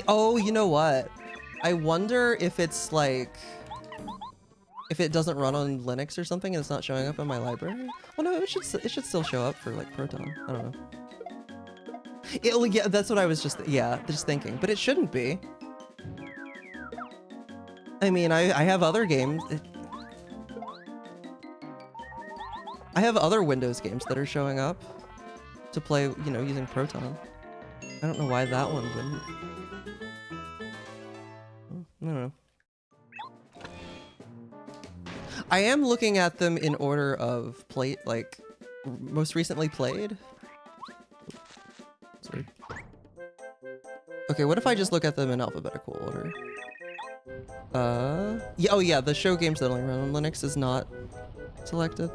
Oh, you know what? I wonder if it's like... if it doesn't run on Linux or something and it's not showing up in my library. Well, no, it should still show up for like Proton. I don't know. Yeah, that's what I was just thinking, but it shouldn't be. I mean, I have other games. I have other Windows games that are showing up to play, you know, using Proton. I don't know why that one wouldn't. I don't know. I am looking at them in order of like most recently played. Sorry. Okay, what if I just look at them in alphabetical order? Yeah, oh yeah, the show games that only run on Linux is not selected.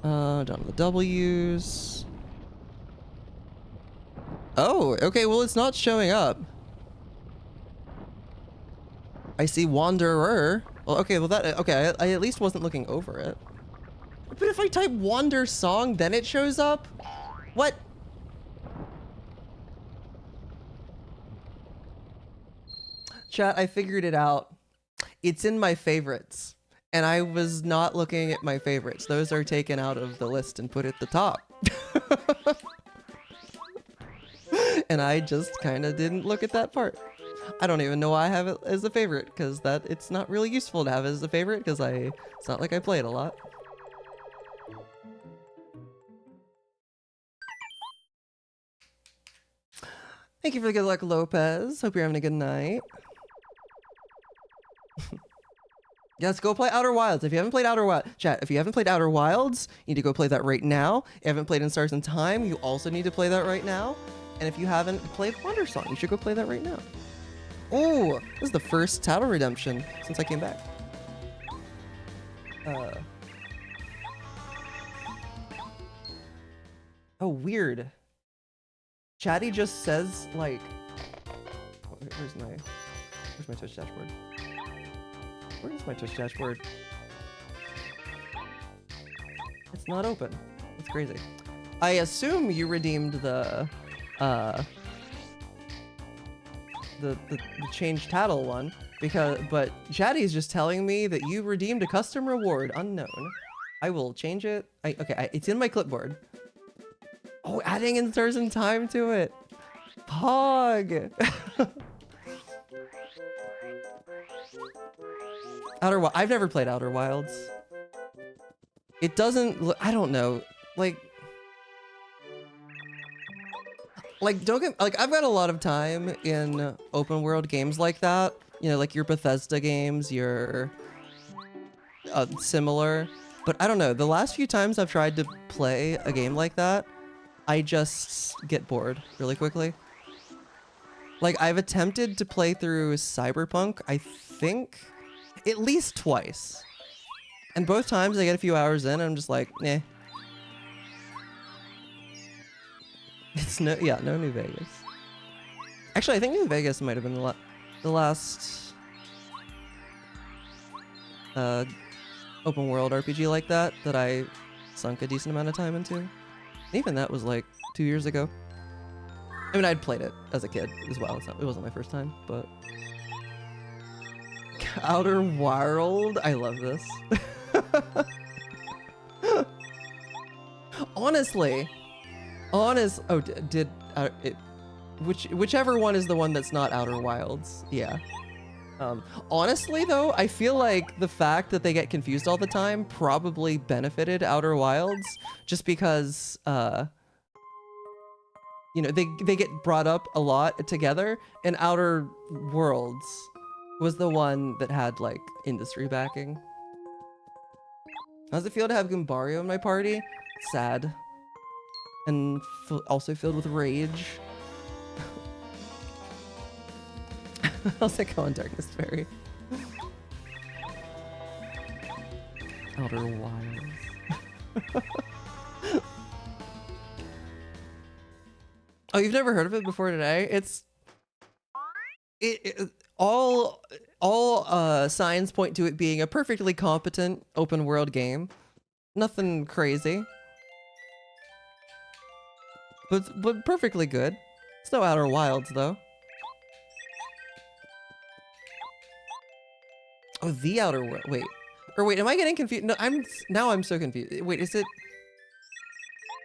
Down to the W's. Oh, okay, well it's not showing up. I see Wanderer. Well, okay, well I at least wasn't looking over it. But if I type Wander Song, then it shows up? What? Chat, I figured it out. It's in my favorites. And I was not looking at my favorites. Those are taken out of the list and put at the top. And I just kind of didn't look at that part. I don't even know why I have it as a favorite, because it's not really useful to have it as a favorite, because it's not like I play it a lot. Thank you for the good luck, Lopez. Hope you're having a good night. Yes, go play Outer Wilds. If you haven't played Outer Wilds, chat, if you haven't played Outer Wilds, you need to go play that right now. If you haven't played In Stars in Time, you also need to play that right now. And if you haven't played Wonder Song, you should go play that right now. Oh, this is the first title redemption since I came back. Oh, weird. Chatty just says, like... Where's my Twitch dashboard? Where is my Twitch dashboard? It's not open. It's crazy. I assume you redeemed the change title one, but Chatty's just telling me that you redeemed a custom reward unknown. I will change it. Okay, it's in my clipboard. Oh, adding inserts and time to it. Pog. I've never played Outer Wilds. It doesn't. I don't know. Like don't get like I've got a lot of time in open world games like that. You know, like your Bethesda games, your similar. But I don't know. The last few times I've tried to play a game like that, I just get bored really quickly. Like I've attempted to play through Cyberpunk, I think, at least twice. And both times I get a few hours in and I'm just like, nah. It's no New Vegas. Actually, I think New Vegas might have been the last open world RPG like that I sunk a decent amount of time into. And even that was like 2 years ago. I mean, I'd played it as a kid as well. It wasn't my first time, but Outer World, I love this. Whichever one is the one that's not Outer Wilds, yeah. Honestly though, I feel like the fact that they get confused all the time probably benefited Outer Wilds, just because you know, they get brought up a lot together, and Outer Worlds was the one that had like industry backing. How does it feel to have Goombario in my party? Sad. And also filled with rage. How's it going, Darkness Fairy? Outer Wilds. Oh, you've never heard of it before today? All signs point to it being a perfectly competent open world game. Nothing crazy. But perfectly good. It's no Outer Wilds though. Oh, the Outer World. Wait. Or wait, am I getting confused? No, I'm so confused. Wait, is it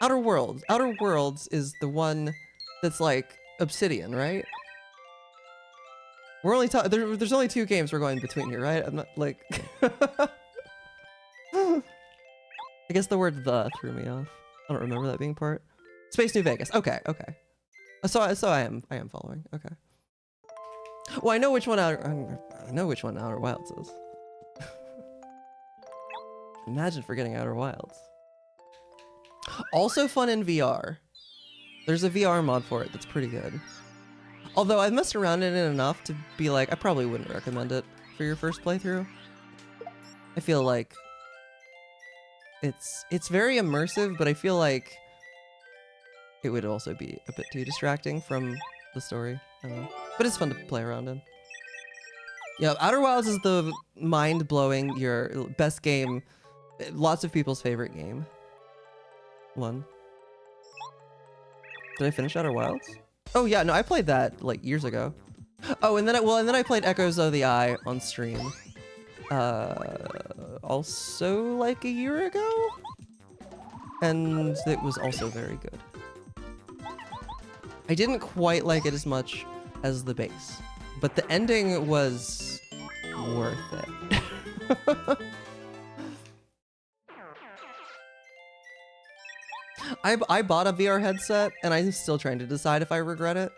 Outer Worlds? Outer Worlds is the one that's like Obsidian, right? We're only talking. There's only 2 games we're going between here, right? I'm not like. I guess the word "the" threw me off. I don't remember that being part. Space New Vegas. Okay. So I am following. Okay. Well, I know which one Outer Wilds is. Imagine forgetting Outer Wilds. Also fun in VR. There's a VR mod for it that's pretty good. Although I've messed around in it enough to be like, I probably wouldn't recommend it for your first playthrough. I feel like it's very immersive, but I feel like it would also be a bit too distracting from the story. I don't know. But it's fun to play around in. Yeah, Outer Wilds is the mind-blowing, your best game, lots of people's favorite game. One. Did I finish Outer Wilds? Oh yeah, no, I played that like years ago. Oh, and then I played Echoes of the Eye on stream. Also like a year ago, and it was also very good. I didn't quite like it as much as the base, but the ending was worth it. I bought a VR headset, and I'm still trying to decide if I regret it.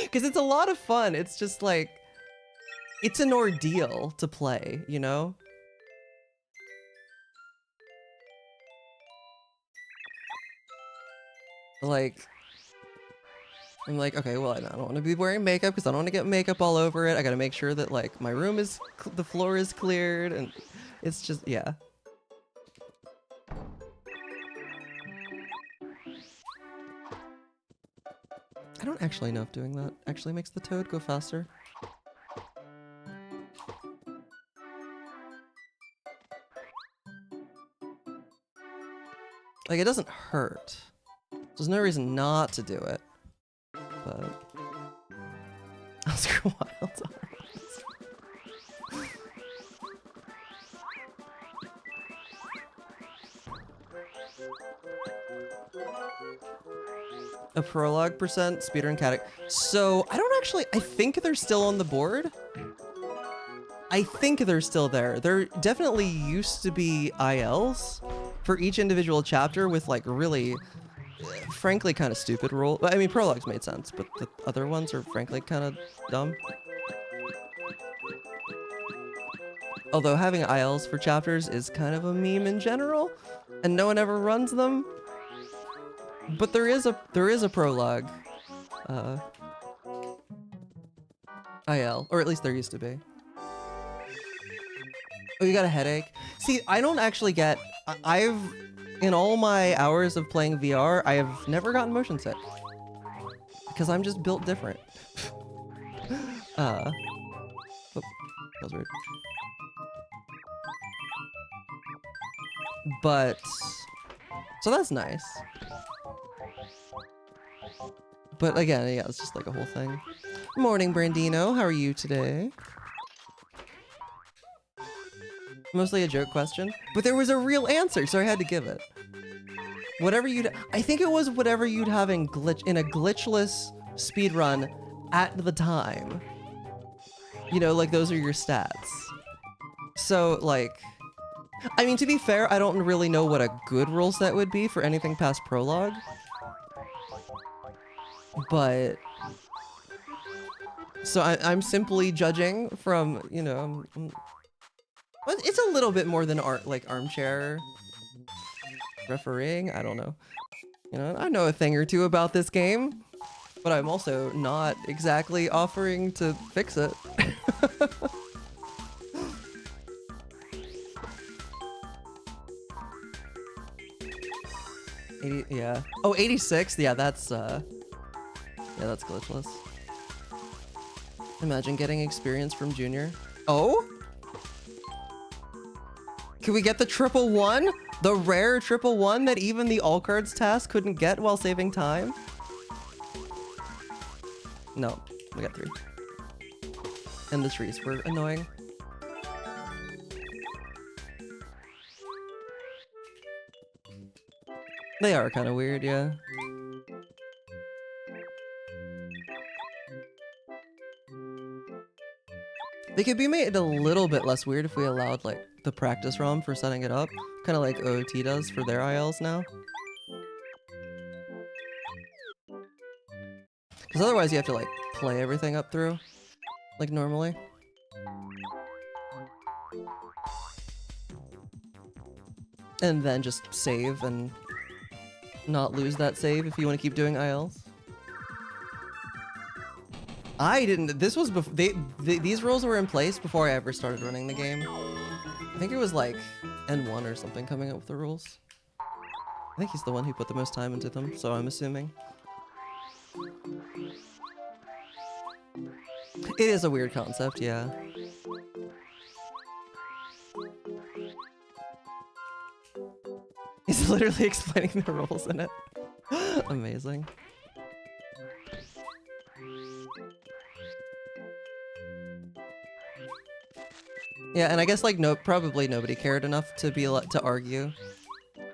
Because it's a lot of fun. It's just like, it's an ordeal to play, you know? Like, I'm like, okay, well, I don't want to be wearing makeup because I don't want to get makeup all over it. I got to make sure that like my room is, the floor is cleared, and it's just, yeah. I don't actually know if doing that actually makes the toad go faster. Like, it doesn't hurt. There's no reason not to do it. But Oscar Wilde's A prologue percent speedrun category. So I don't actually, I think they're still on the board. I think they're still there. There definitely used to be ILs for each individual chapter with like really, frankly, kind of stupid rule. I mean, prologues made sense, but the other ones are frankly kind of dumb. Although having ILs for chapters is kind of a meme in general, and no one ever runs them. But there is a prologue IL, or at least there used to be. Oh, you got a headache? See, I don't actually get, in all my hours of playing VR, I have never gotten motion sick. Because I'm just built different. Oh, that was weird. But, so that's nice. But again, yeah, it's just like a whole thing. Morning, Brandino. How are you today? Mostly a joke question, but there was a real answer, so I had to give it. Whatever I think it was whatever you'd have in a glitchless speedrun at the time. You know, like those are your stats. So like, I mean, to be fair, I don't really know what a good rule set would be for anything past prologue. But, so I'm simply judging from, you know, it's a little bit more than armchair refereeing. I don't know. You know, I know a thing or two about this game, but I'm also not exactly offering to fix it. Yeah. Oh, 86. Yeah, that's glitchless. Imagine getting experience from Junior. Oh? Can we get the 111? The rare 111 that even the all cards task couldn't get while saving time? No, we got 3. And the trees were annoying. They are kind of weird, yeah. They could be made a little bit less weird if we allowed like the practice ROM for setting it up, kind of like OOT does for their ILs now. Because otherwise you have to like play everything up through, like normally. And then just save and not lose that save if you want to keep doing ILs. I didn't. This was before these rules were in place before I ever started running the game. I think it was like N1 or something coming up with the rules. I think he's the one who put the most time into them, so I'm assuming. It is a weird concept, yeah. He's literally explaining the rules in it. Amazing. Yeah, and I guess like probably nobody cared enough to be to argue.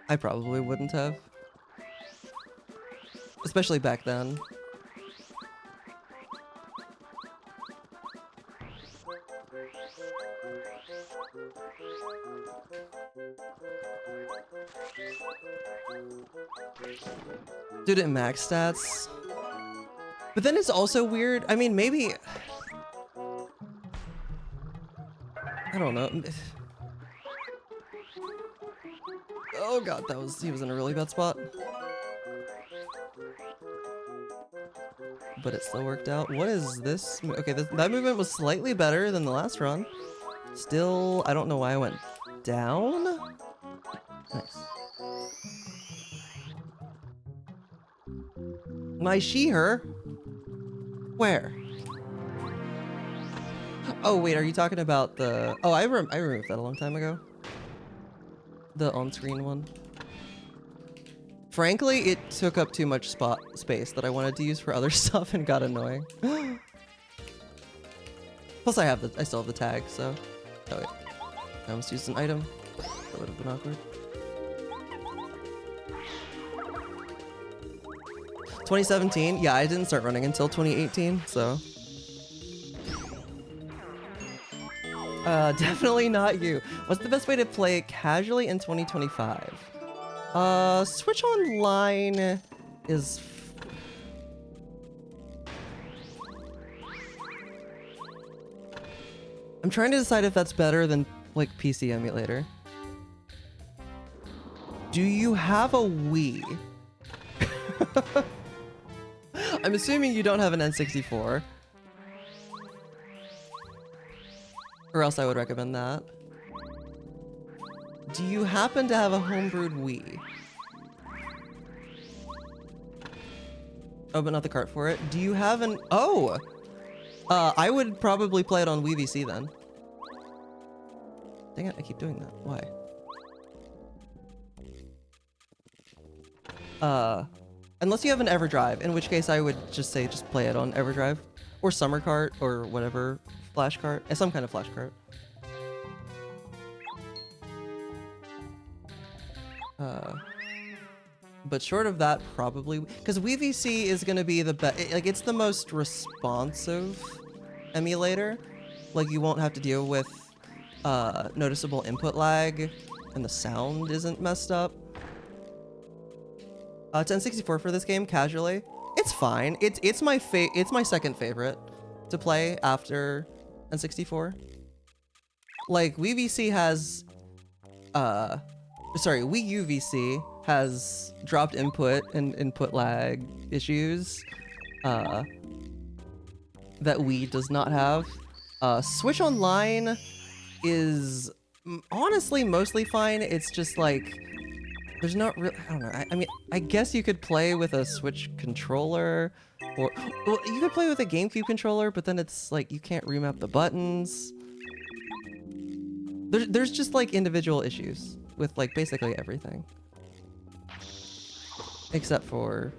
I probably wouldn't have. Especially back then. Dude, at max stats. But then it's also weird. I mean, maybe... I don't know. Oh god, he was in a really bad spot. But it still worked out. What is this? Okay, that movement was slightly better than the last run. Still, I don't know why I went down. Nice. My she-her? Where? Oh wait, are you talking about the... Oh, I removed that a long time ago. The on-screen one. Frankly, it took up too much space that I wanted to use for other stuff and got annoying. Plus I still have the tag, so... Oh wait. I almost used an item. That would have been awkward. 2017? Yeah, I didn't start running until 2018, so. Definitely not you. What's the best way to play casually in 2025? Switch Online is... I'm trying to decide if that's better than, like, PC emulator. Do you have a Wii? I'm assuming you don't have an N64. Or else I would recommend that. Do you happen to have a homebrewed Wii? Oh, but not the cart for it. Do you have an... Oh! I would probably play it on Wii VC then. Dang it, I keep doing that. Why? Unless you have an EverDrive, in which case I would just say just play it on EverDrive. Or Summer Cart, or whatever. Flash cart. Some kind of flash cart. But short of that, probably... Because Wii VC is going to be the best... Like, it's the most responsive emulator. Like, you won't have to deal with noticeable input lag, and the sound isn't messed up. It's N64 for this game, casually. It's fine. It's my second favorite to play after N64. Like, Wii VC has... Sorry, Wii U VC has dropped input and input lag issues that Wii does not have. Switch Online is honestly mostly fine. It's just like there's not really, I don't know. I mean, I guess you could play with a Switch controller, or well, you could play with a GameCube controller, but then it's like you can't remap the buttons. There's just like individual issues with like basically everything. Except for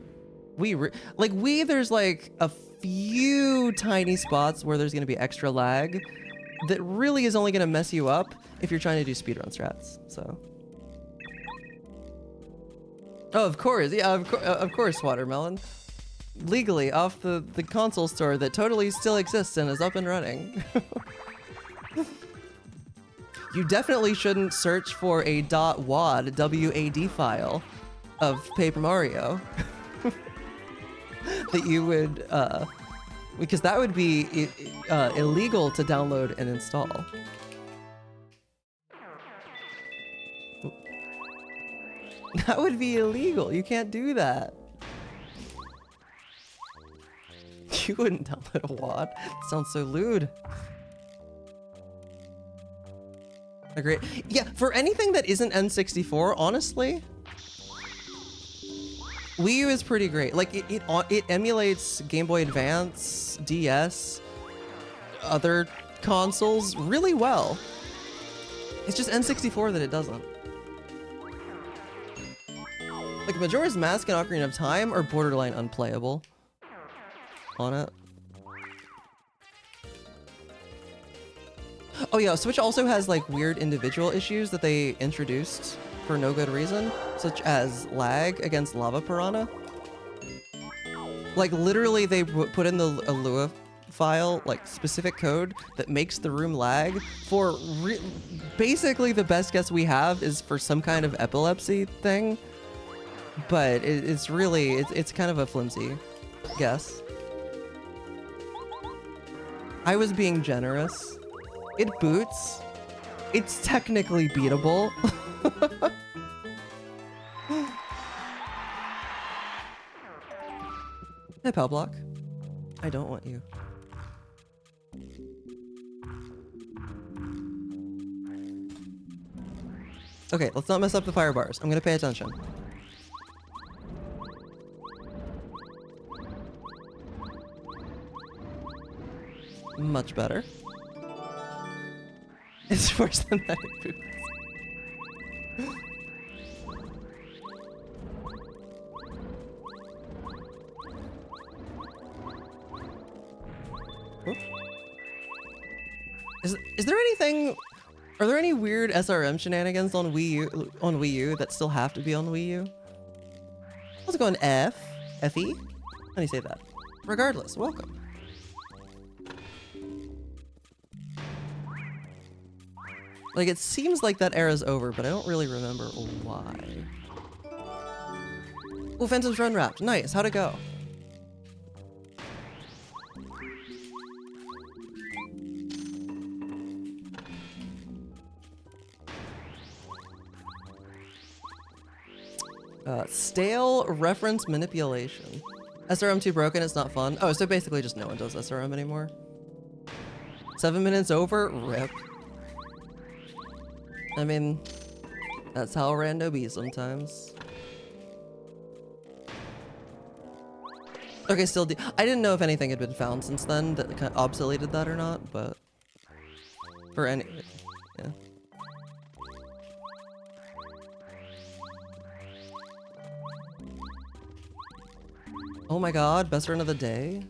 Wii. Like Wii, there's like a few tiny spots where there's going to be extra lag that really is only going to mess you up if you're trying to do speedrun strats. So. Oh, of course. Yeah, of course, Watermelon. Legally off the console store that totally still exists and is up and running. You definitely shouldn't search for a .wad WAD file of Paper Mario. That you would, because that would be illegal to download and install. That would be illegal. You can't do that. You wouldn't download a WAD. That sounds so lewd. Agreed. Yeah, for anything that isn't N64, honestly, Wii U is pretty great. Like it emulates Game Boy Advance, DS, other consoles really well. It's just N64 that it doesn't. Like Majora's Mask and Ocarina of Time are borderline unplayable on it. Oh yeah, Switch also has like weird individual issues that they introduced for no good reason, such as lag against Lava Piranha. Like literally they put in the Lua file, like specific code that makes the room lag for basically the best guess we have is for some kind of epilepsy thing. But it's really, it's kind of a flimsy guess. I was being generous. It boots. It's technically beatable. Hey, Palblock. I don't want you. Okay, let's not mess up the fire bars. I'm gonna pay attention. Much better. It's worse than that. It boots. Is there anything? Are there any weird SRM shenanigans on Wii U that still have to be on Wii U? How's it going, F? FE? do you say that? Regardless, welcome. Like, it seems like that era's over, but I don't really remember why. Ooh, Phantom's Run wrapped. Nice. How'd it go? Stale reference manipulation. SRM too broken, it's not fun. Oh, so basically just no one does SRM anymore. 7 minutes over? RIP. I mean, that's how rando be sometimes. Okay, still I didn't know if anything had been found since then that kind of obsoleted that or not, but for any, yeah. Oh my god, best run of the day?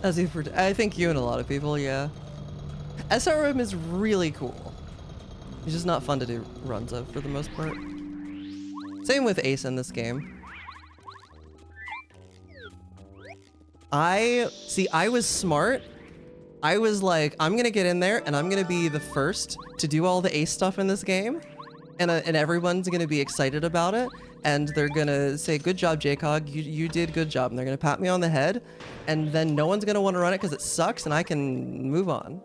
As you, I think you and a lot of people, yeah. SRM is really cool. It's just not fun to do runs of for the most part. Same with Ace in this game. I was smart. I was like, I'm gonna get in there and I'm gonna be the first to do all the Ace stuff in this game. And everyone's gonna be excited about it. And they're gonna say, good job, JCOG, you did good job. And they're gonna pat me on the head. And then no one's gonna wanna run it because it sucks and I can move on.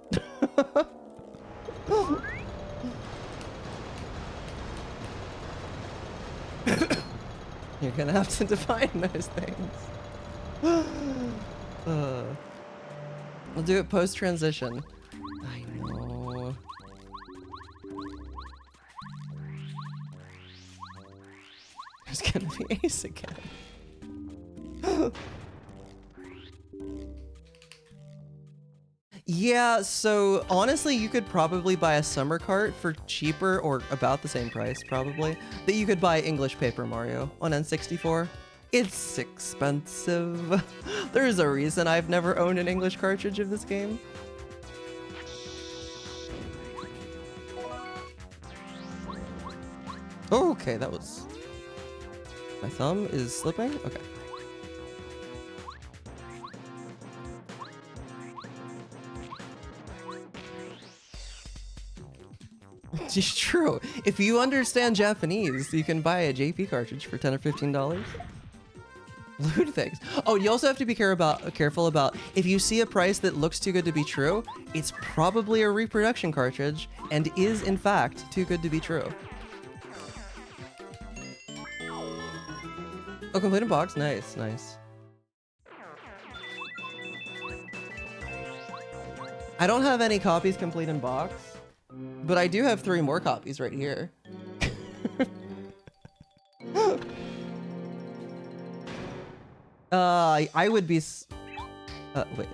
You're gonna have to define those things. We'll do it post-transition. I know. There's gonna be Ace again. Yeah, so honestly, you could probably buy a summer cart for cheaper or about the same price, probably, that you could buy English Paper Mario on N64. It's expensive. There's a reason I've never owned an English cartridge of this game. Oh, okay, that was... My thumb is slipping? Okay. It's true. If you understand Japanese, you can buy a JP cartridge for $10 or $15. Loot things. Oh, you also have to be careful about if you see a price that looks too good to be true, it's probably a reproduction cartridge and is in fact too good to be true. Oh, complete in box? Nice, nice. I don't have any copies complete in box, but I do have 3 more copies right here. I would be wait.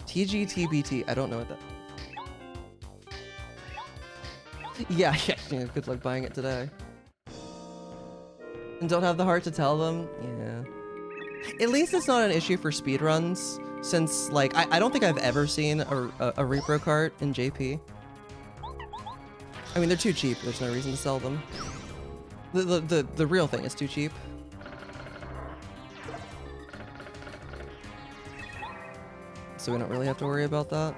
TGTBT, I don't know what that... Yeah, good luck buying it today. And don't have the heart to tell them? Yeah. At least it's not an issue for speedruns, since, like, I don't think I've ever seen a repro cart in JP. I mean, they're too cheap. There's no reason to sell them. The real thing is too cheap. So we don't really have to worry about that.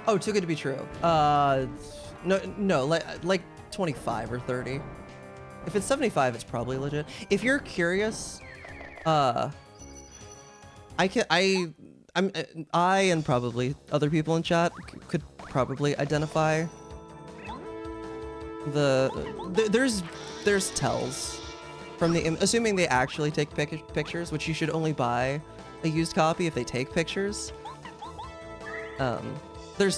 Oh, too good to be true. No, like 25 or 30. If it's 75, it's probably legit. If you're curious, I and probably other people in chat could probably identify there's tells from the assuming they actually take pictures, which you should only buy a used copy if they take pictures.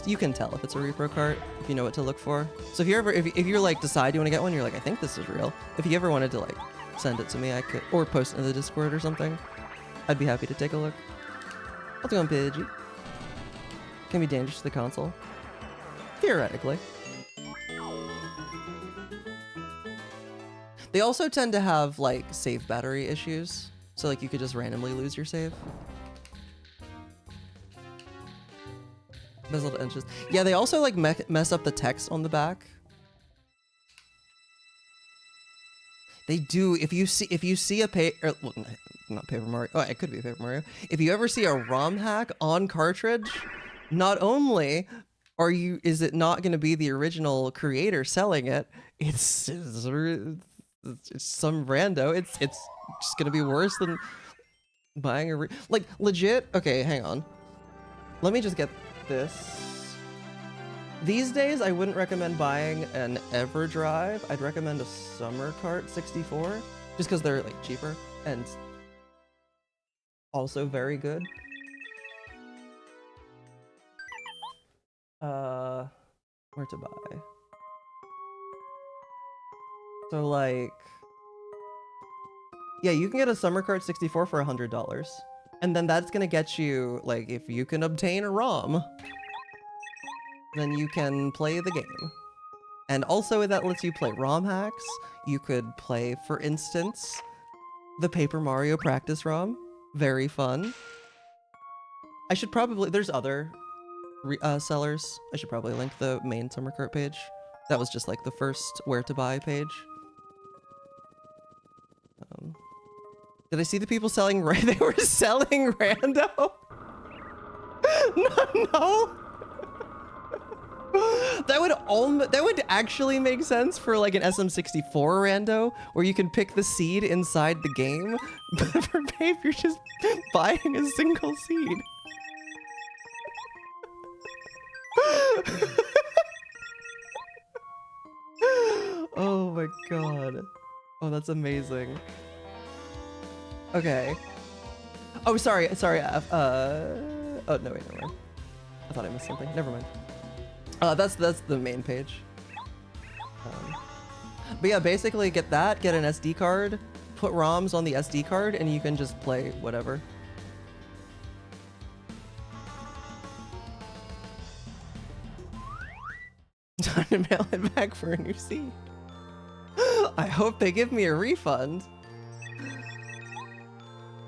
You can tell if it's a repro cart if you know what to look for. So if you're like decide you want to get one, you're like, I think this is real. If you ever wanted to like send it to me, I could, or post it in the Discord or something. I'd be happy to take a look. How's it going, Pidgey? Can be dangerous to the console. Theoretically. They also tend to have like save battery issues. So like you could just randomly lose your save. Bezel inches. Yeah, they also like mess up the text on the back. They do. If you see a well, not Paper Mario. Oh, it could be Paper Mario. If you ever see a ROM hack on cartridge, not only is it not going to be the original creator selling it, it's some rando. It's just going to be worse than buying a like legit. Okay, hang on. Let me just get this. These days, I wouldn't recommend buying an EverDrive. I'd recommend a Summer Cart 64, just because they're like cheaper and also very good. Where to buy? So like, yeah, you can get a Summer Cart 64 for $100, and then that's gonna get you like if you can obtain a ROM, then you can play the game. And also that lets you play ROM hacks. You could play, for instance, the Paper Mario practice ROM. Very fun. I should probably, there's other sellers. I should probably link the main Summer Cart page. That was just like the first where to buy page. Did I see the people selling, they were selling rando? No. That would actually make sense for like an SM64 rando, where you can pick the seed inside the game. But for Babe, you're just buying a single seed. Oh my god. Oh, that's amazing. Okay. Oh, sorry. Oh, no, wait, never mind. I thought I missed something. Never mind. That's the main page. But yeah, basically get that, get an SD card, put ROMs on the SD card, and you can just play whatever. Time to mail it back for a new seed. I hope they give me a refund.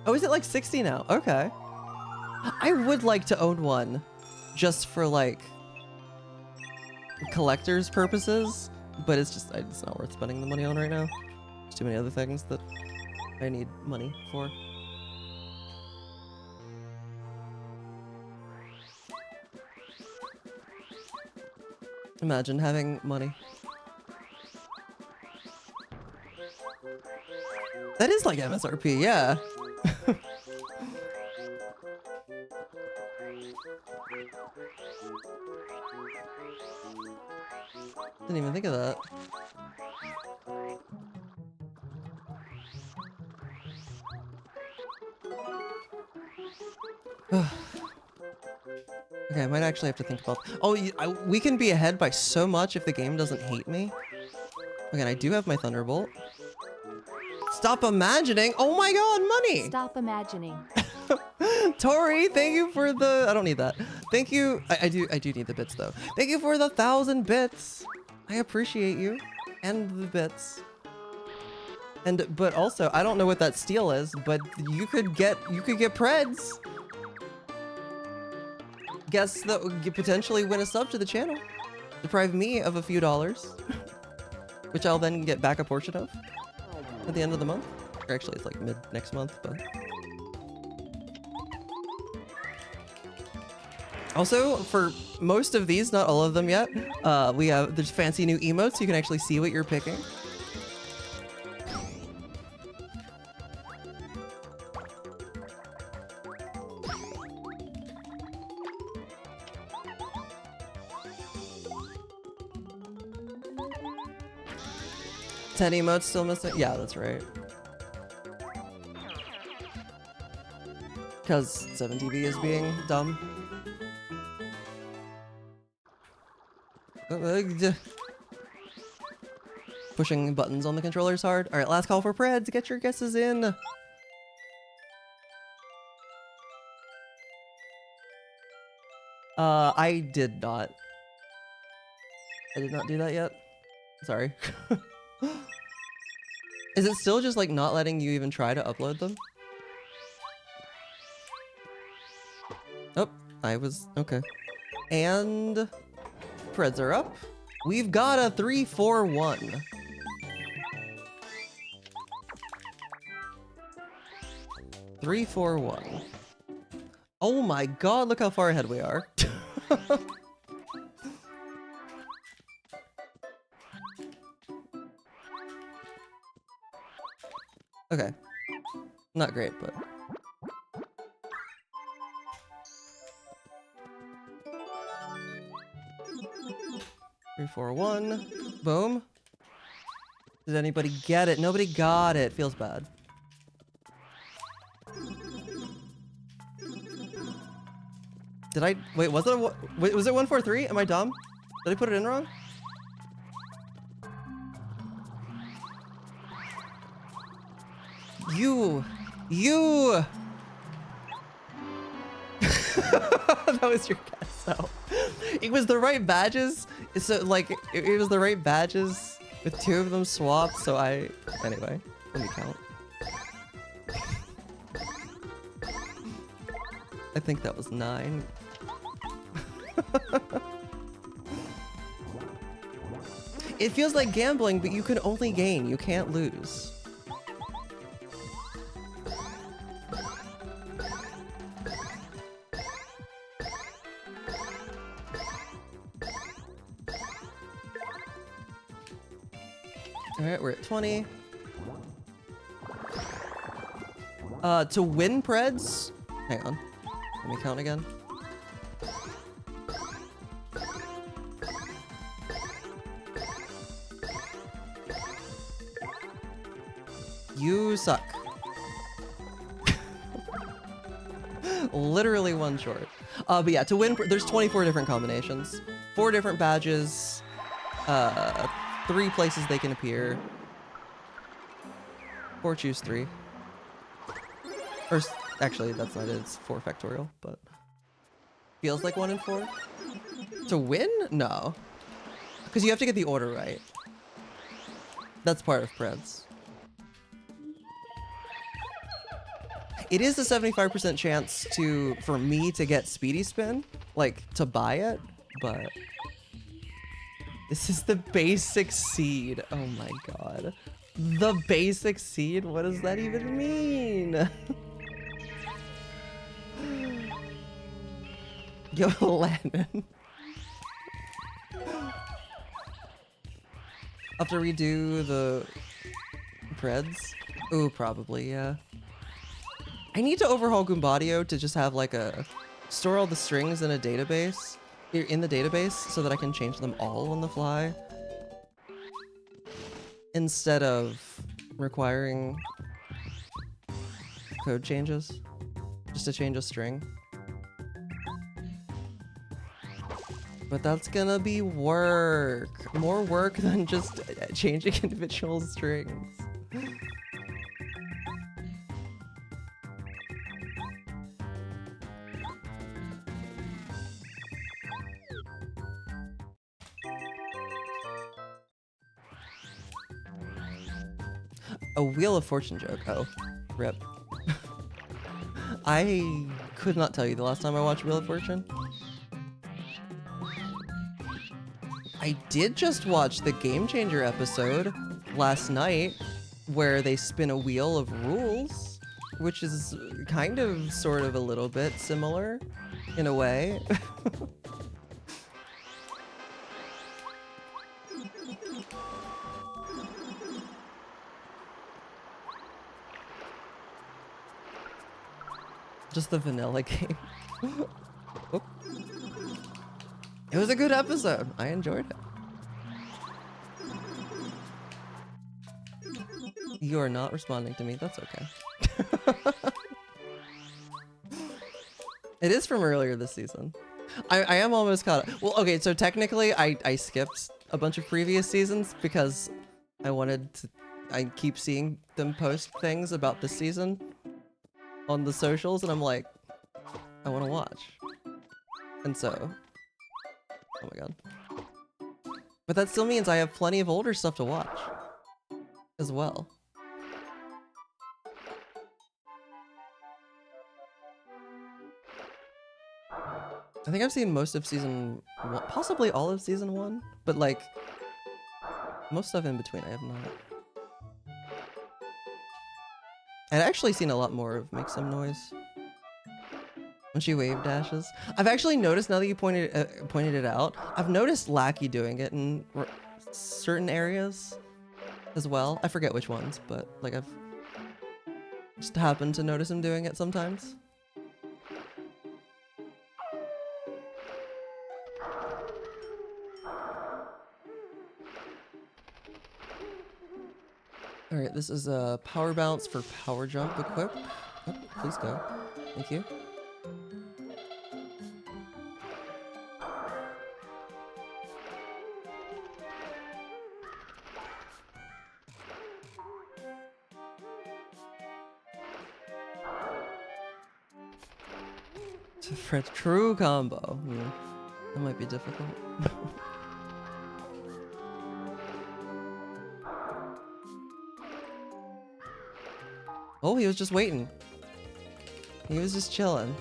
Oh, is it like 60 now? Okay. I would like to own one just for like collector's purposes, but it's not worth spending the money on right now. There's too many other things that I need money for. Imagine having money. That is like MSRP, yeah. Didn't even think of that. Okay, I might actually have to think about. Oh, we can be ahead by so much if the game doesn't hate me. Okay, and I do have my Thunderbolt. Stop imagining! Oh my god, money! Stop imagining. Tori, thank you for the. I don't need that. Thank you. I do need the bits though. Thank you for the 1,000 bits. I appreciate you and the bits. But also, I don't know what that steal is, but you could get Preds. Guess that would potentially win a sub to the channel. Deprive me of a few dollars, which I'll then get back a portion of at the end of the month. Or actually, it's like mid next month, but. Also, for most of these, not all of them yet, there's fancy new emotes, so you can actually see what you're picking. Ten emotes still missing? Yeah, that's right. Because 7TV is being dumb. Pushing buttons on the controller is hard. Alright, last call for Preds. Get your guesses in. I did not. I did not do that yet. Sorry. Is it still just like not letting you even try to upload them? Oh, I was okay. And Preds are up. We've got a 3-4-1. Three, four, one. Oh my god, look how far ahead we are. Okay. Not great, but... Three, four, one. Boom. Did anybody get it? Nobody got it. Feels bad. Did I... Wait, was it a... Wait, was it 143? Am I dumb? Did I put it in wrong? You! That was your guess, though. It was the right badges. So, like, it was the right badges with 2 of them swapped, so I... Anyway, let me count. I think that was 9. It feels like gambling, but you can only gain. You can't lose. Alright, we're at 20. To win Preds... Hang on. Let me count again. You suck. Literally one short. But yeah, to win, there's 24 different combinations. 4 different badges. 3 places they can appear. 4 choose 3. Or, actually, that's not it. It's 4 factorial, but... Feels like 1 in 4. To win? No. Because you have to get the order right. That's part of Preds. It is a 75% chance for me to get Speedy Spin, like, to buy it, but... This is the basic seed. Oh my god. The basic seed? What does that even mean? Yo, Lennon. Have to redo the Preds? Ooh, probably, yeah. I need to overhaul Goombadio to just have like store all the strings in a database, in the database, so that I can change them all on the fly. Instead of requiring code changes, just to change a string. But that's gonna be work. More work than just changing individual strings. A Wheel of Fortune joke. Oh, rip. I could not tell you the last time I watched Wheel of Fortune. I did just watch the Game Changer episode last night where they spin a wheel of rules, which is kind of, sort of, a little bit similar in a way. Just the vanilla game. Oh. It was a good episode. I enjoyed it. You are not responding to me. That's okay. It is from earlier this season. I am almost caught up. Well, okay, so technically I skipped a bunch of previous seasons because I wanted to... I keep seeing them post things about this season on the socials, and I'm like, I want to watch. And so... Oh my god. But that still means I have plenty of older stuff to watch. As well. I think I've seen most of season 1, possibly all of season 1, but like most stuff in between I have not. I'd actually seen a lot more of Make Some Noise when she wave dashes. I've actually noticed, now that you pointed it out, I've noticed Lackey doing it in certain areas as well. I forget which ones, but like I've just happened to notice him doing it sometimes. All right, this is a power bounce for power jump equip. Oh, please go. Thank you. For a true combo. That might be difficult. Oh, he was just waiting. He was just chilling.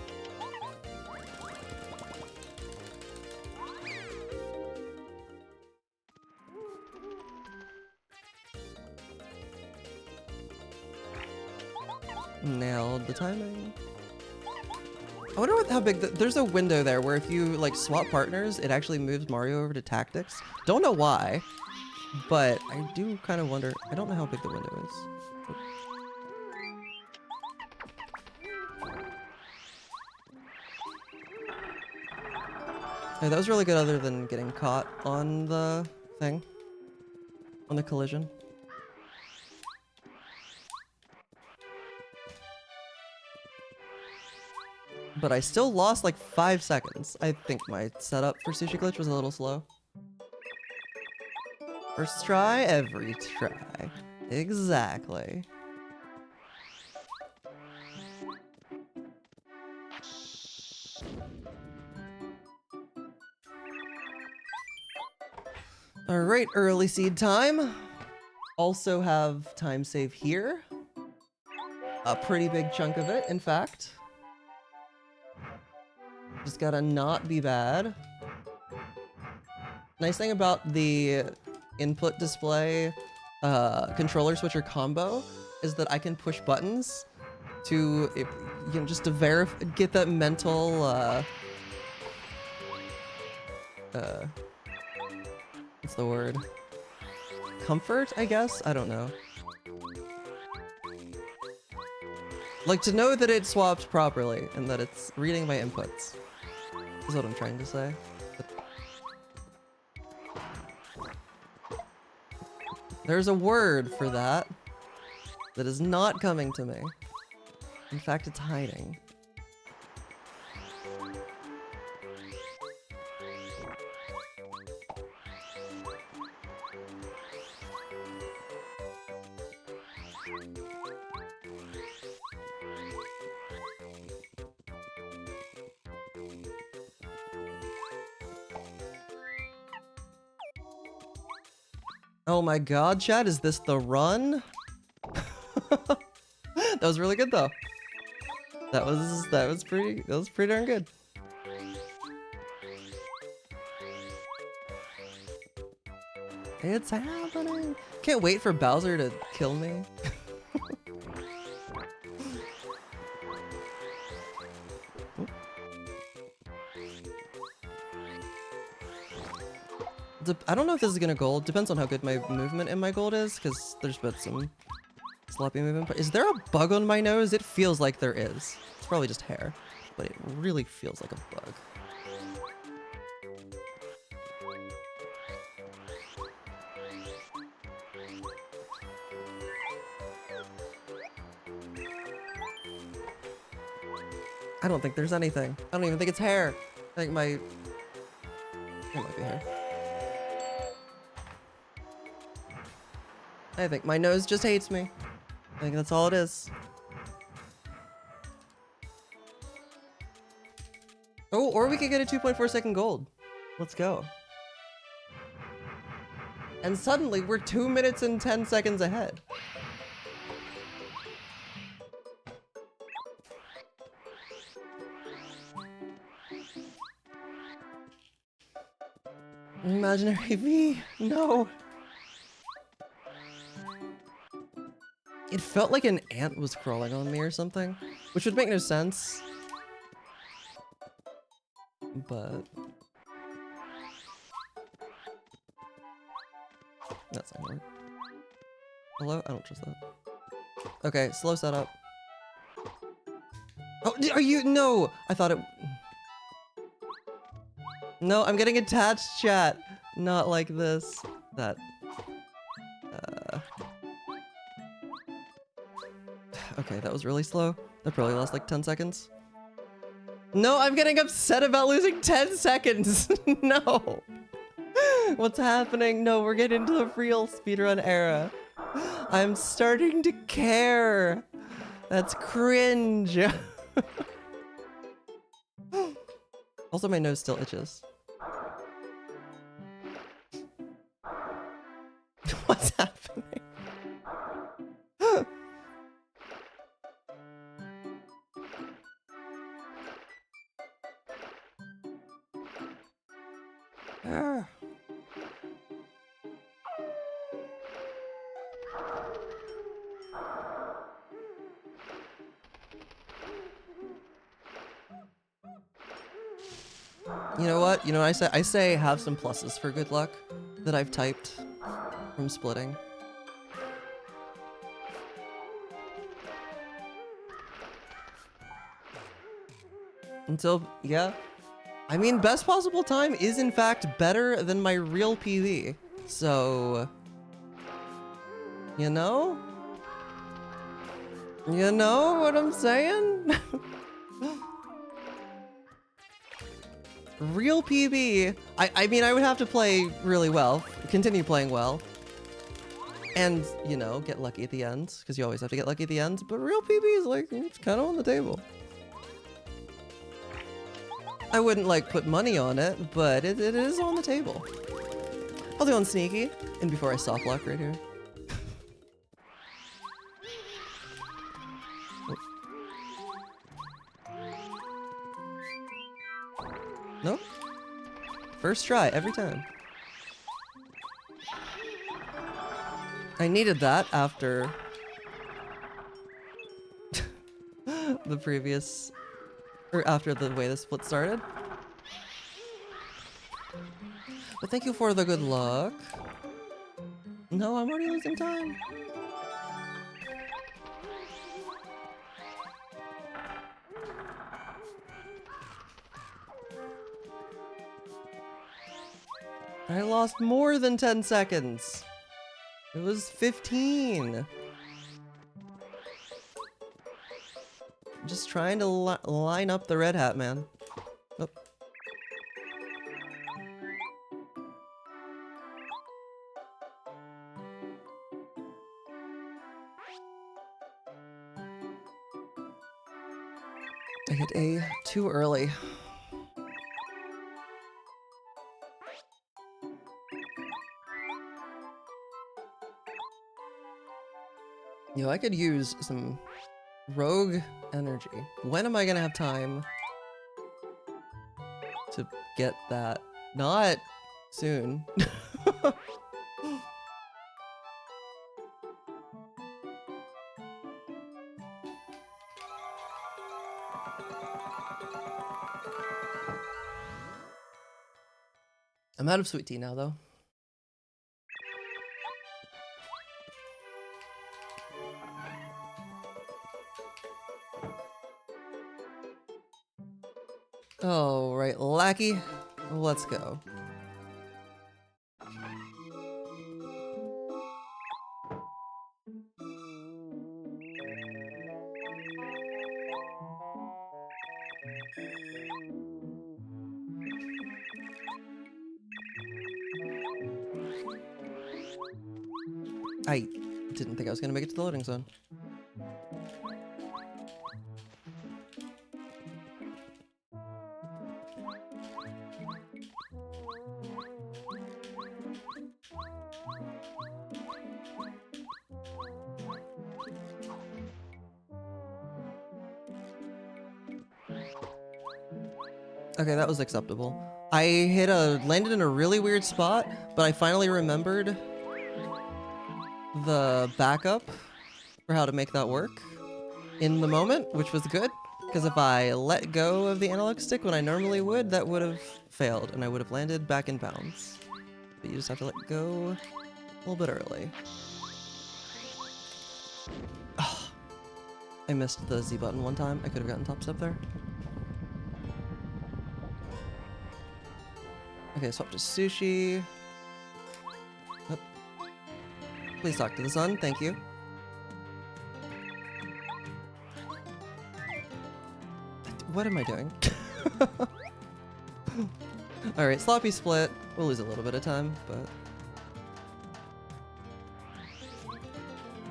Nailed the timing. I wonder how big there's a window there where if you like swap partners, it actually moves Mario over to tactics. Don't know why, but I do kind of wonder. I don't know how big the window is. Yeah, that was really good other than getting caught on the thing. On the collision. But I still lost like 5 seconds. I think my setup for Sushi Glitch was a little slow. First try, every try. Exactly. Alright, early seed time. Also have time save here. A pretty big chunk of it, in fact. Just gotta not be bad. Nice thing about the input display controller switcher combo is that I can push buttons to, just to get that mental, what's the word? Comfort, I guess? I don't know. Like, to know that it swapped properly and that it's reading my inputs is what I'm trying to say. But there's a word for that that is not coming to me. In fact, it's hiding. Oh my god, chat, is this the run? That was really good though. That was pretty darn good. It's happening. Can't wait for Bowser to kill me. I don't know if this is gonna gold. Depends on how good my movement in my gold is, because there's been some sloppy movement. But is there a bug on my nose? It feels like there is. It's probably just hair, but it really feels like a bug. I don't think there's anything. I don't even think it's hair. I think it might be hair. I think my nose just hates me. I think that's all it is. Oh, or we could get a 2.4 second gold. Let's go. And suddenly we're 2 minutes and 10 seconds ahead. Imaginary V. No. It felt like an ant was crawling on me or something, which would make no sense. But that's not gonna work. Hello? I don't trust that. Okay, slow setup. Oh, are you? No! I thought it... No, I'm getting attached, chat. Not like this. That... Okay, that was really slow. That probably lost like 10 seconds. No, I'm getting upset about losing 10 seconds. No. What's happening? No, we're getting into the real speedrun era. I'm starting to care. That's cringe. Also, my nose still itches. What's happening? You know what? You know what I say? I say have some pluses for good luck that I've typed from splitting. Until, yeah. I mean, best possible time is in fact better than my real PV. So, you know? You know what I'm saying? Real PB, I mean, I would have to play really well, continue playing well, and, you know, get lucky at the end, because you always have to get lucky at the end, but real PB is like, it's kind of on the table. I wouldn't, like, put money on it, but it is on the table. I'll do on sneaky, and before I soft lock right here. Nope. First try, every time. I needed that after the previous, or after the way the split started. But thank you for the good luck. No, I'm already losing time. I lost more than 10 seconds. It was 15. Just trying to line up the red hat, man. Oh. I hit A too early. Yo, I could use some rogue energy. When am I gonna have time to get that? Not soon. I'm out of sweet tea now, though. Oh, right, lackey. Let's go. I didn't think I was gonna make it to the loading zone. Okay, that was acceptable. I landed in a really weird spot, but I finally remembered the backup for how to make that work in the moment, which was good. Because if I let go of the analog stick when I normally would, that would have failed and I would have landed back in bounds. But you just have to let go a little bit early. Oh, I missed the Z button one time. I could have gotten top step there. Okay, swap to sushi. Oh. Please talk to the sun. Thank you. What am I doing? Alright, sloppy split. We'll lose a little bit of time, but...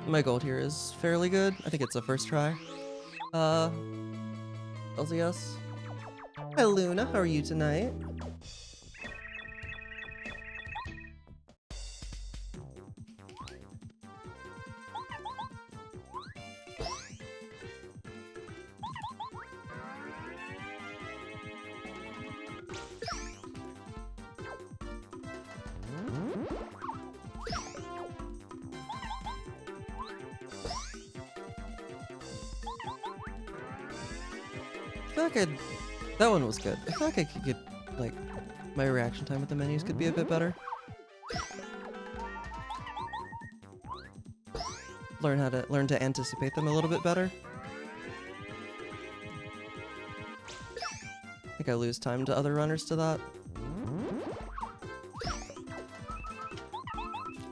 my gold here is fairly good. I think it's a first try. LZS. Hi Luna, how are you tonight? I feel like that one was good. I feel like I could get, like, my reaction time with the menus could be a bit better. Learn to anticipate them a little bit better. I think I lose time to other runners to that.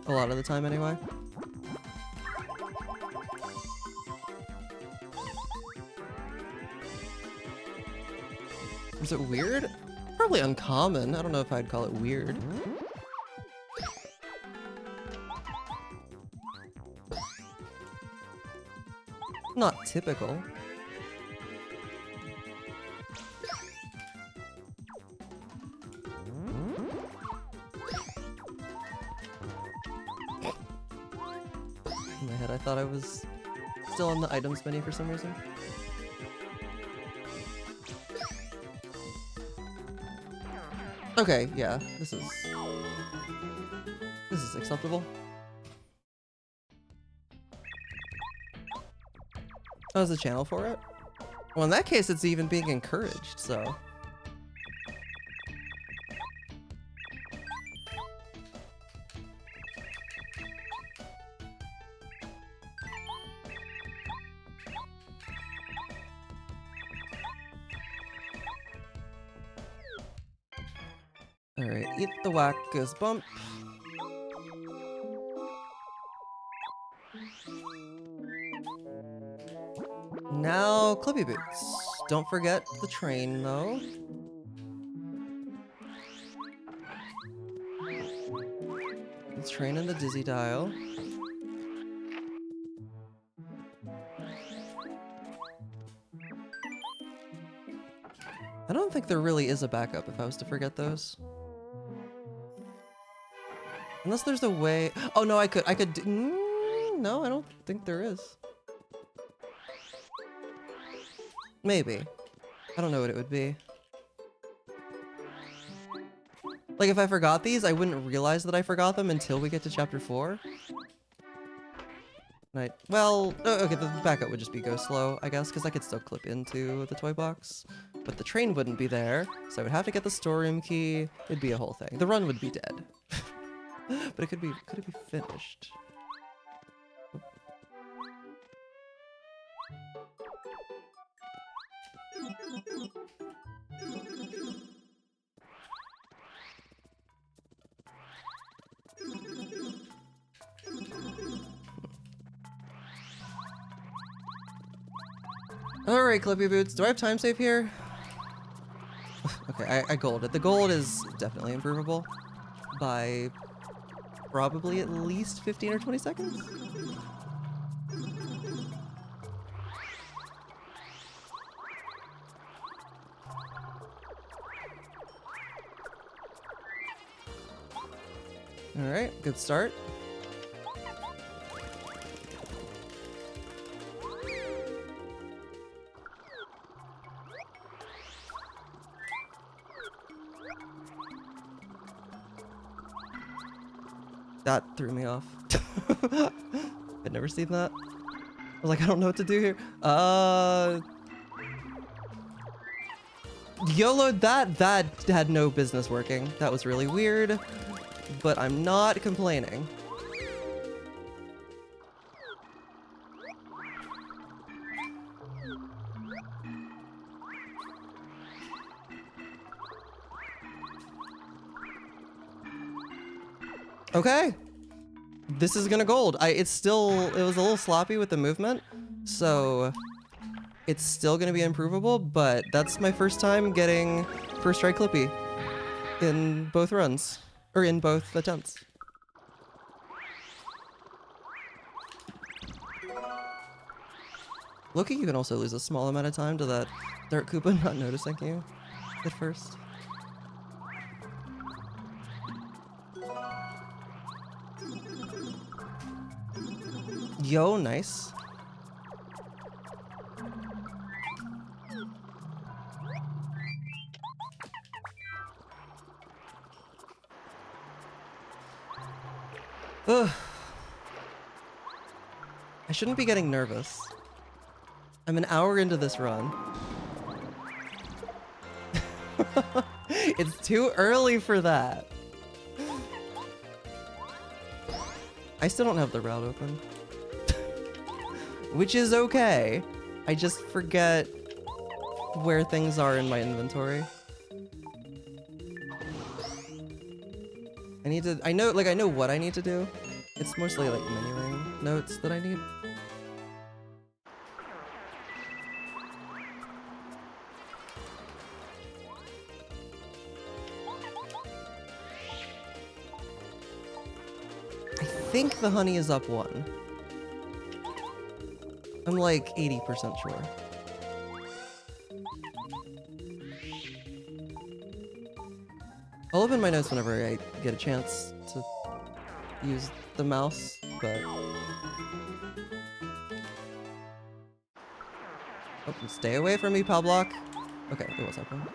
A lot of the time anyway. Is it weird? Probably uncommon. I don't know if I'd call it weird. Not typical. In my head, I thought I was still on the items menu for some reason. Okay, yeah, this is acceptable. Oh, there's a channel for it? Well, in that case, it's even being encouraged, so. Alright, eat the whack goes bump. Now, Clippy Boots. Don't forget the train, though. The train and the dizzy dial. I don't think there really is a backup if I was to forget those. Unless there's a way... oh, no, I could no, I don't think there is. Maybe. I don't know what it would be. Like, if I forgot these, I wouldn't realize that I forgot them until we get to chapter 4. Right. Well, okay, the backup would just be go slow, I guess, because I could still clip into the toy box. But the train wouldn't be there, so I would have to get the storeroom key. It'd be a whole thing. The run would be dead. But it could it be finished? Alright, Clippy Boots. Do I have time save here? Okay, I golded. The gold is definitely improvable by probably at least 15 or 20 seconds. Alright, good start. That threw me off. I'd never seen that. I was like, I don't know what to do here. YOLO, that had no business working. That was really weird, but I'm not complaining. Okay. This is gonna gold. It was a little sloppy with the movement, so it's still gonna be improvable, but that's my first time getting first try Clippy in both runs, or in both attempts. Loki, you can also lose a small amount of time to that Dark Koopa not noticing you at first. Yo, nice. Ugh. I shouldn't be getting nervous. I'm an hour into this run. It's too early for that. I still don't have the route open. Which is okay. I just forget where things are in my inventory. I know what I need to do. It's mostly like menuing notes that I need. I think the honey is up 1. I'm like 80% sure. I'll open my notes whenever I get a chance to use the mouse, but... Oh, stay away from me, Pablock. Okay, it was up 1.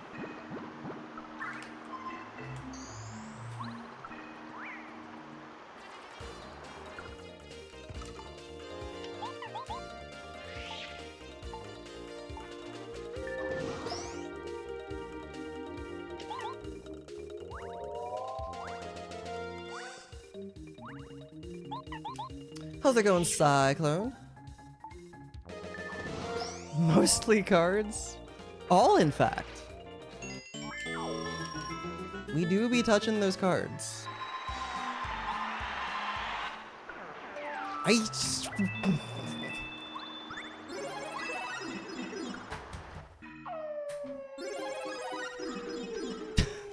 How's it going, Cyclone? Mostly cards? All, in fact. We do be touching those cards.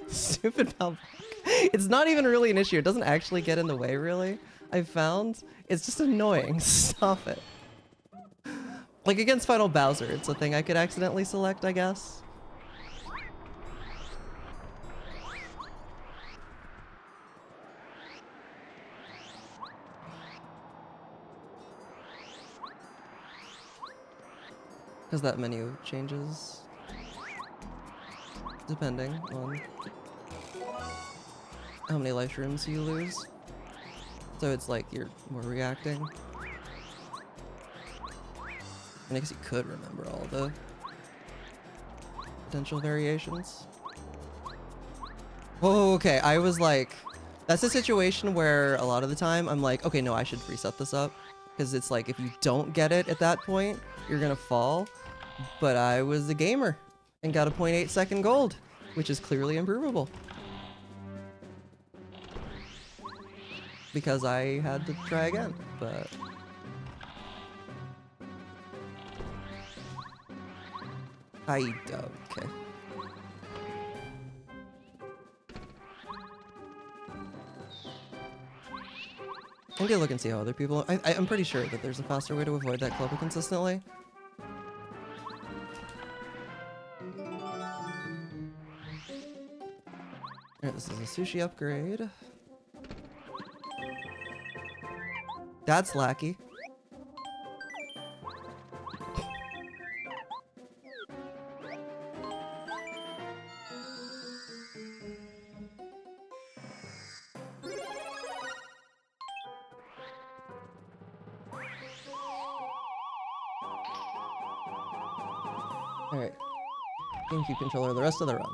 Stupid Palbok. It's not even really an issue. It doesn't actually get in the way, really. I've found. It's just annoying. Stop it. Like against Final Bowser, it's a thing I could accidentally select, I guess. Because that menu changes depending on how many life rooms you lose. So it's like you're more reacting. And I guess you could remember all the potential variations. Oh, okay. I was like, that's a situation where a lot of the time I'm like, okay, no, I should reset this up. Because it's like, if you don't get it at that point, you're gonna fall. But I was a gamer and got a 0.8 second gold, which is clearly improvable. Because I had to try again, but... okay. I'm gonna look and see how other people... I'm pretty sure that there's a faster way to avoid that club consistently. Alright, this is a sushi upgrade. That's lackey. Alright. GameCube controller the rest of the run.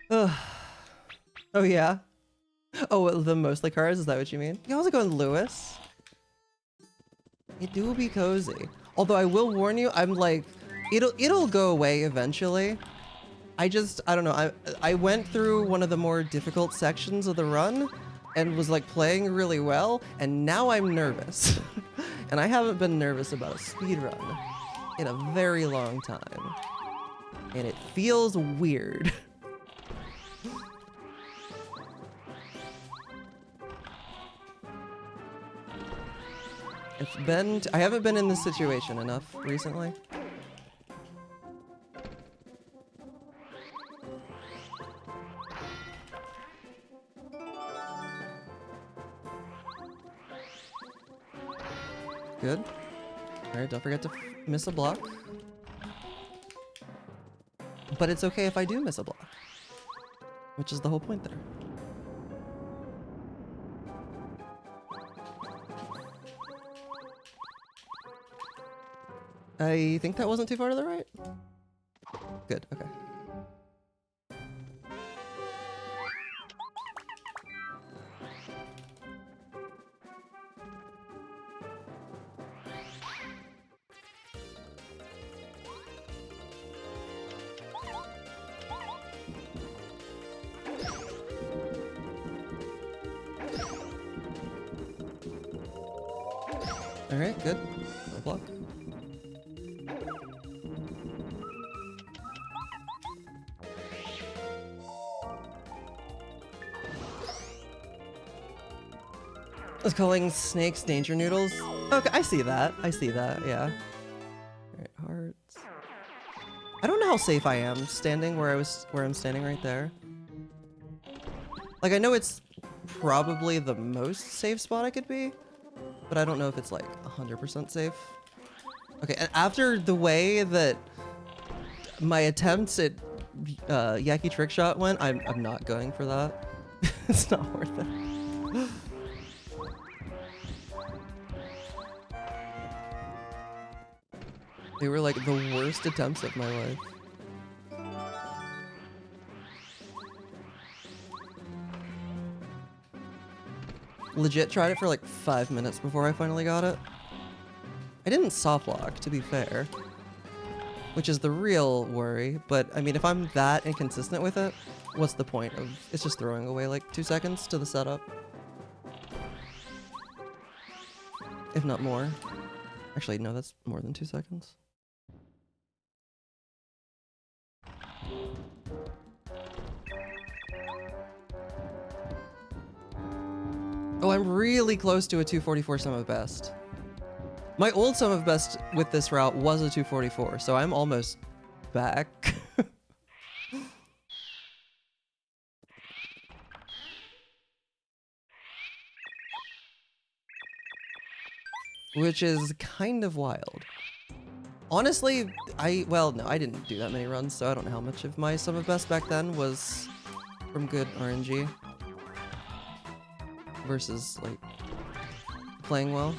Ugh. Oh yeah? Oh, the mostly cars, is that what you mean? You also going Lewis? It do be cozy. Although I will warn you, I'm like, it'll go away eventually. I don't know, I went through one of the more difficult sections of the run and was like playing really well, and now I'm nervous. And I haven't been nervous about a speedrun in a very long time. And it feels weird. I haven't been in this situation enough recently. Good. Alright, don't forget to miss a block. But it's okay if I do miss a block. Which is the whole point there. I think that wasn't too far to the right. Good, okay. Alright, good. No block. I was calling snakes danger noodles. Okay, I see that. I see that, yeah. Alright, hearts. I don't know how safe I am standing where I'm standing right there. Like, I know it's probably the most safe spot I could be, but I don't know if it's like 100% safe. Okay, and after the way that my attempts at Yaki trick shot went, I'm not going for that. It's not worth it. They were like the worst attempts of my life. Legit tried it for like 5 minutes before I finally got it. I didn't soft lock, to be fair, which is the real worry, but I mean, if I'm that inconsistent with it, what's the point of, it's just throwing away like 2 seconds to the setup. If not more. Actually, no, that's more than 2 seconds. Oh, I'm really close to a 244 sum of best. My old sum of best with this route was a 244, so I'm almost back. Which is kind of wild. Honestly, well, no, I didn't do that many runs, so I don't know how much of my sum of best back then was from good RNG. Versus, like, playing well.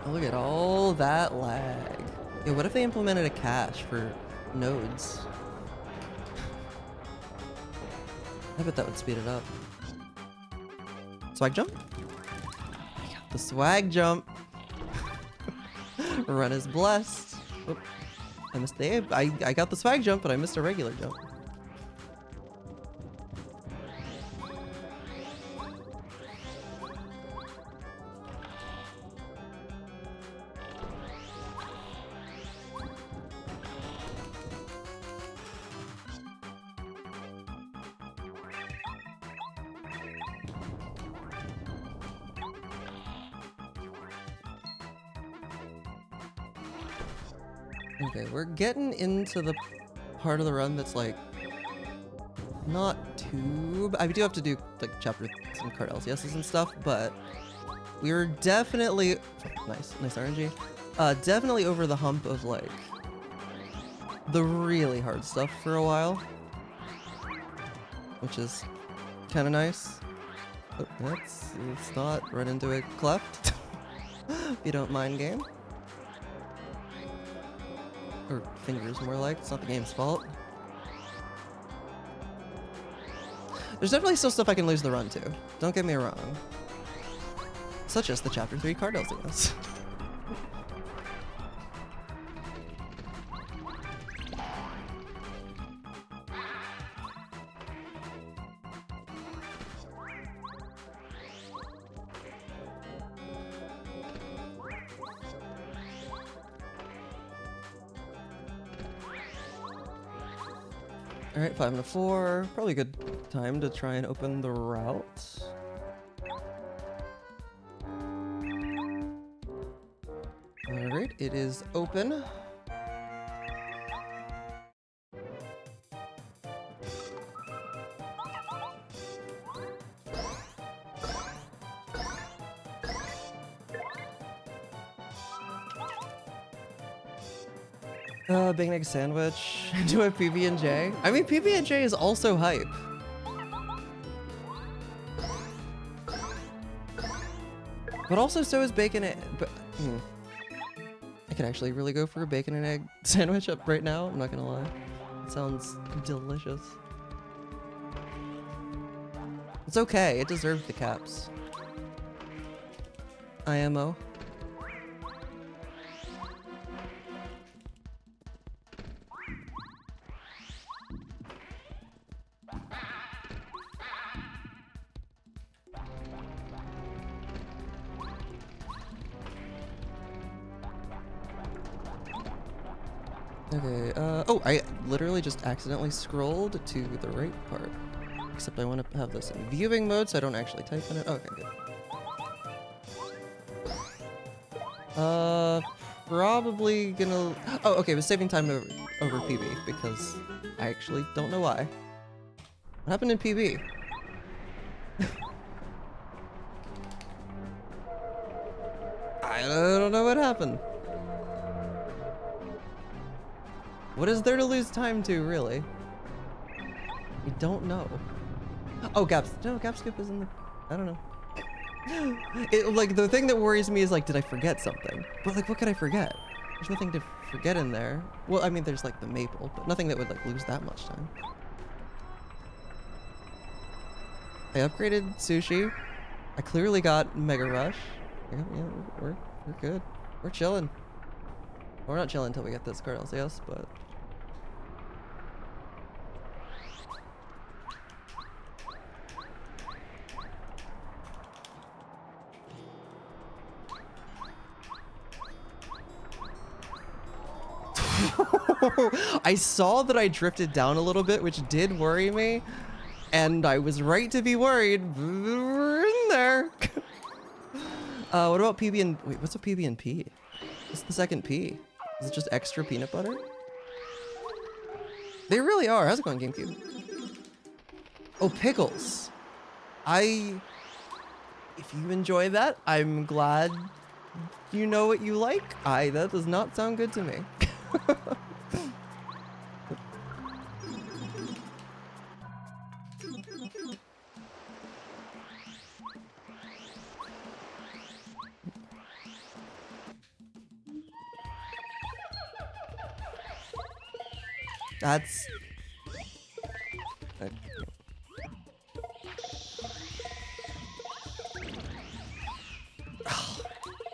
Oh, look at all that lag. Yeah, what if they implemented a cache for nodes? I bet that would speed it up. Swag jump? I got the swag jump. Run is blessed. Oop. I missed the I got the swag jump, but I missed a regular jump. Okay, we're getting into the part of the run that's like not too. I do have to do like some card LCSs and stuff, but we were definitely nice RNG. Definitely over the hump of like the really hard stuff for a while, which is kind of nice. Oh, let's not run into a cleft. If you don't mind, game. Or fingers, more like. It's not the game's fault. There's definitely still stuff I can lose the run to. Don't get me wrong. Such as the Chapter 3 card LCS. Alright, 5 and a 4. Probably a good time to try and open the route. Alright, it is open. Bacon egg sandwich into a PB&J. I mean, PB&J is also hype. But also so is bacon egg. But I could actually really go for a bacon and egg sandwich up right now. I'm not gonna lie. It sounds delicious. It's okay. It deserves the caps. IMO. Okay, oh, I literally just accidentally scrolled to the right part. Except I want to have this in viewing mode so I don't actually type in it. Okay, good. Probably gonna... Oh, okay, I was saving time over PB because I actually don't know why. What happened in PB? I don't know what happened. What is there to lose time to, really? We don't know. Oh, gaps. No, gap skip is in the... I don't know. Like, the thing that worries me is, like, did I forget something? But, like, what could I forget? There's nothing to forget in there. Well, I mean, there's, like, the maple, but nothing that would, like, lose that much time. I upgraded sushi. I clearly got Mega Rush. Yeah, we're good. We're chilling. We're not chilling until we get this card LCS, but... I saw that I drifted down a little bit, which did worry me, and I was right to be worried. We're in there. What about PB and... Wait, what's a PB and P? What's the second P? Is it just extra peanut butter? They really are. How's it going, GameCube? Oh, pickles. If you enjoy that, I'm glad you know what you like. That does not sound good to me. That's...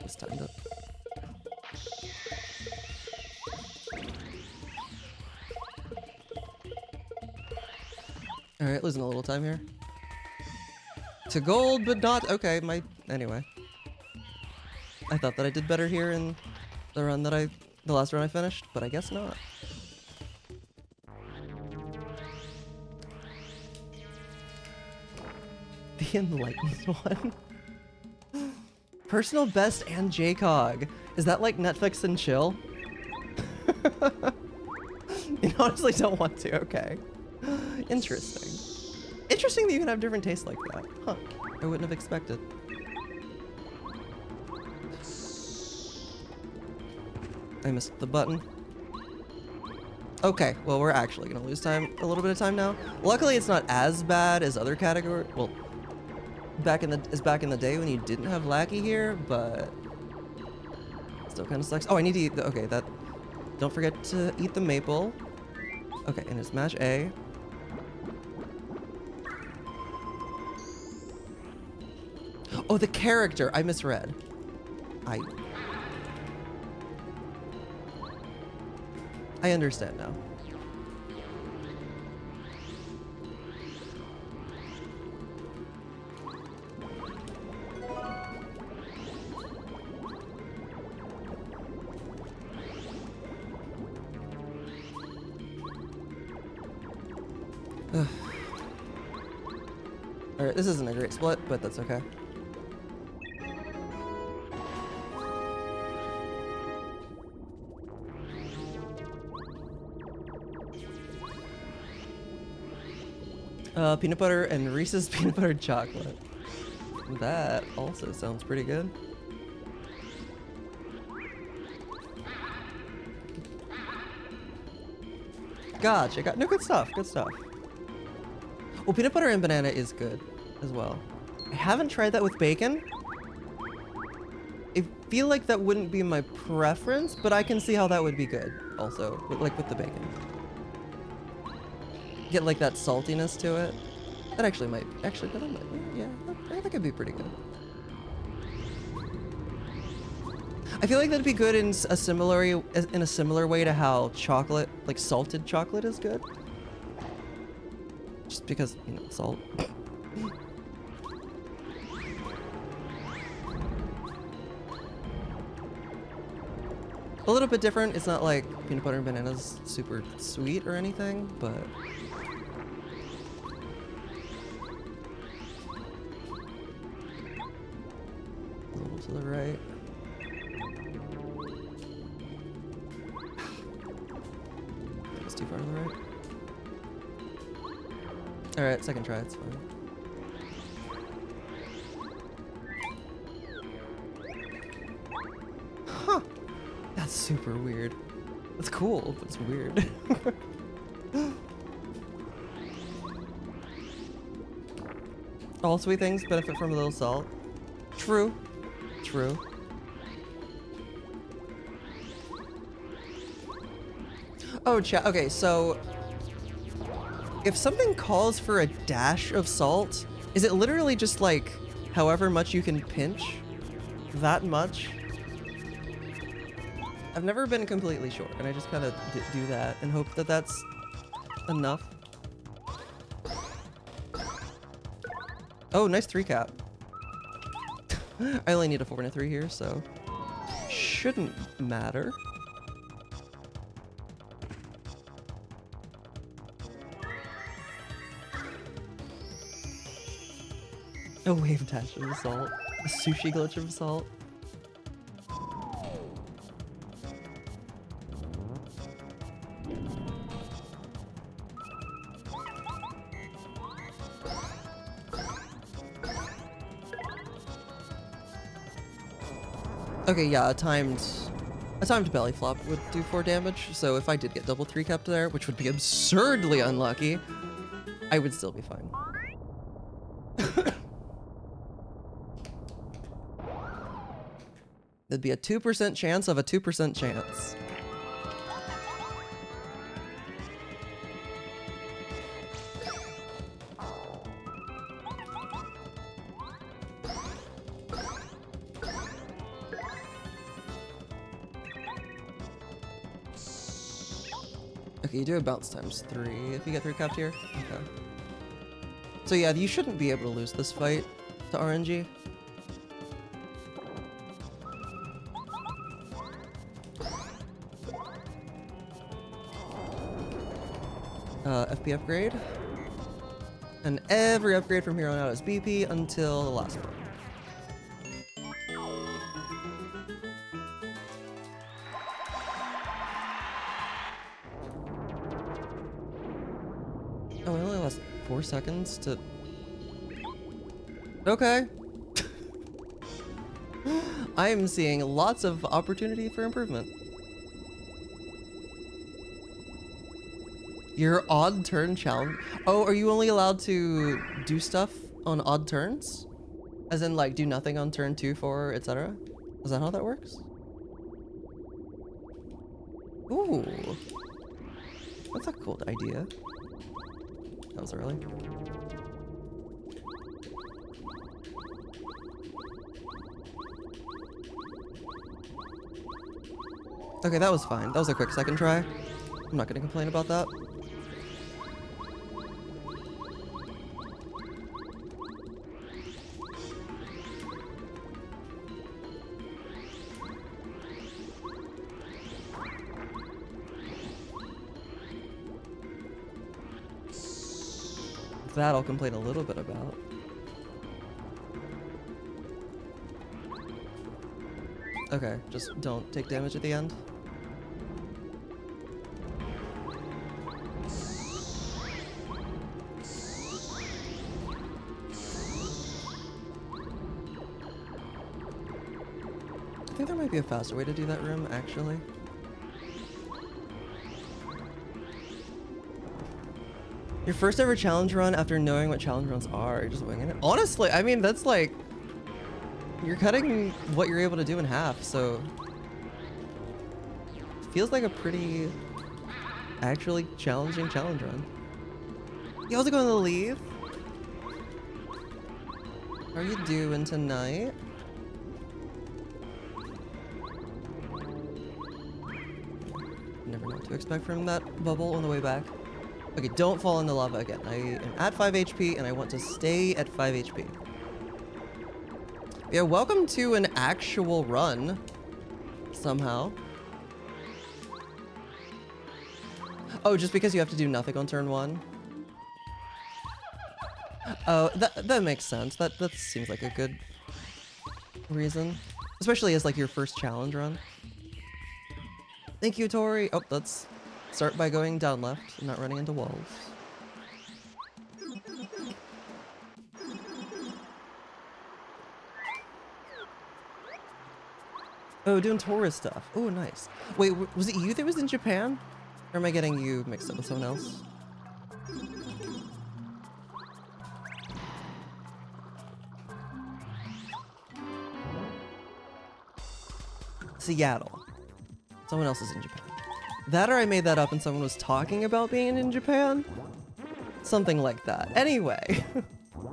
Just timed up. Alright, losing a little time here. To gold, but not... Okay, anyway. I thought that I did better here in the run that the last run I finished, but I guess not. The enlightened one. Personal best and JCOG. Is that like Netflix and chill? You honestly don't want to, okay. Interesting. Interesting that you can have different tastes like that. Huh. I wouldn't have expected. I missed the button. Okay, well, we're actually gonna lose time, a little bit of time now. Luckily, it's not as bad as other category. Well, back in the day when you didn't have Lackey here, but still kind of sucks. Oh, I need to eat the, okay, that, don't forget to eat the maple. Okay, and it's mash A. Oh, the character, I misread. I understand now. Alright, this isn't a great split, but that's okay. Peanut butter and Reese's peanut butter chocolate. That also sounds pretty good. Gotcha, no, good stuff, good stuff. Well, peanut butter and banana is good as well. I haven't tried that with bacon. I feel like that wouldn't be my preference, but I can see how that would be good also, like with the bacon. Get like that saltiness to it. That actually might, yeah, that could be pretty good. I feel like that'd be good in a similar way to how chocolate, like salted chocolate, is good. Just because, you know, salt. A little bit different. It's not like peanut butter and bananas super sweet or anything, but a little to the right. It's too far to the right. Alright, second try, it's fine. Huh! That's super weird. It's cool, but it's weird. All sweet things benefit from a little salt. True. True. Oh, chat. Okay, so if something calls for a dash of salt, is it literally just like however much you can pinch? That much? I've never been completely sure, and I just kind of do that and hope that that's enough. Oh, nice 3-cap. I only need a 4 and a 3 here, so shouldn't matter. A wave dash of salt. A sushi glitch of salt. Okay, yeah, a timed belly flop would do 4 damage, so if I did get double 3-cap there, which would be absurdly unlucky, I would still be fine. There'd be a 2% chance of a 2% chance. Okay, you do a bounce times 3 if you get 3-capped here. Okay. So yeah, you shouldn't be able to lose this fight to RNG. FP upgrade. And every upgrade from here on out is BP until the last one. Oh, it only lasts 4 seconds to... Okay. I am seeing lots of opportunity for improvement. Your odd turn challenge. Oh, are you only allowed to do stuff on odd turns? As in, like, do nothing on turn 2, 4, etc.? Is that how that works? Ooh. That's a cool idea. That was early. Okay, that was fine. That was a quick second try. I'm not gonna complain about that. That I'll complain a little bit about. Okay, just don't take damage at the end. I think there might be a faster way to do that room, actually. Your first ever challenge run after knowing what challenge runs are, you're just winging it. Honestly, I mean, that's like, you're cutting what you're able to do in half, so it feels like a pretty actually challenging challenge run. You also going to leave? How are you doing tonight? Never know what to expect from that bubble on the way back. Okay, don't fall in the lava again. I am at 5 HP and I want to stay at 5 HP. Yeah, welcome to an actual run. Somehow. Oh, just because you have to do nothing on turn 1? Oh, that makes sense. That seems like a good reason. Especially as like your first challenge run. Thank you, Tori. Oh, let's start by going down left and not running into walls. Oh, doing tourist stuff. Oh, nice. Wait, was it you that was in Japan? Or am I getting you mixed up with someone else? Seattle. Someone else is in Japan. That or I made that up and someone was talking about being in Japan? Something like that. Anyway.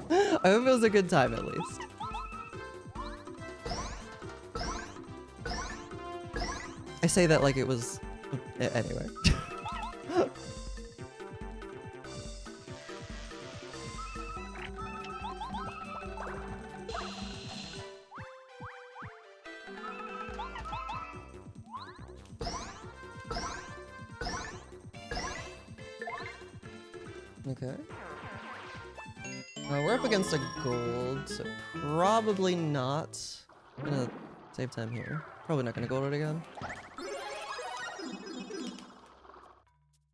I hope it was a good time at least. I say that like it was... Anyway. Okay. We're up against a gold, so probably not. I'm gonna save time here. Probably not gonna gold it again.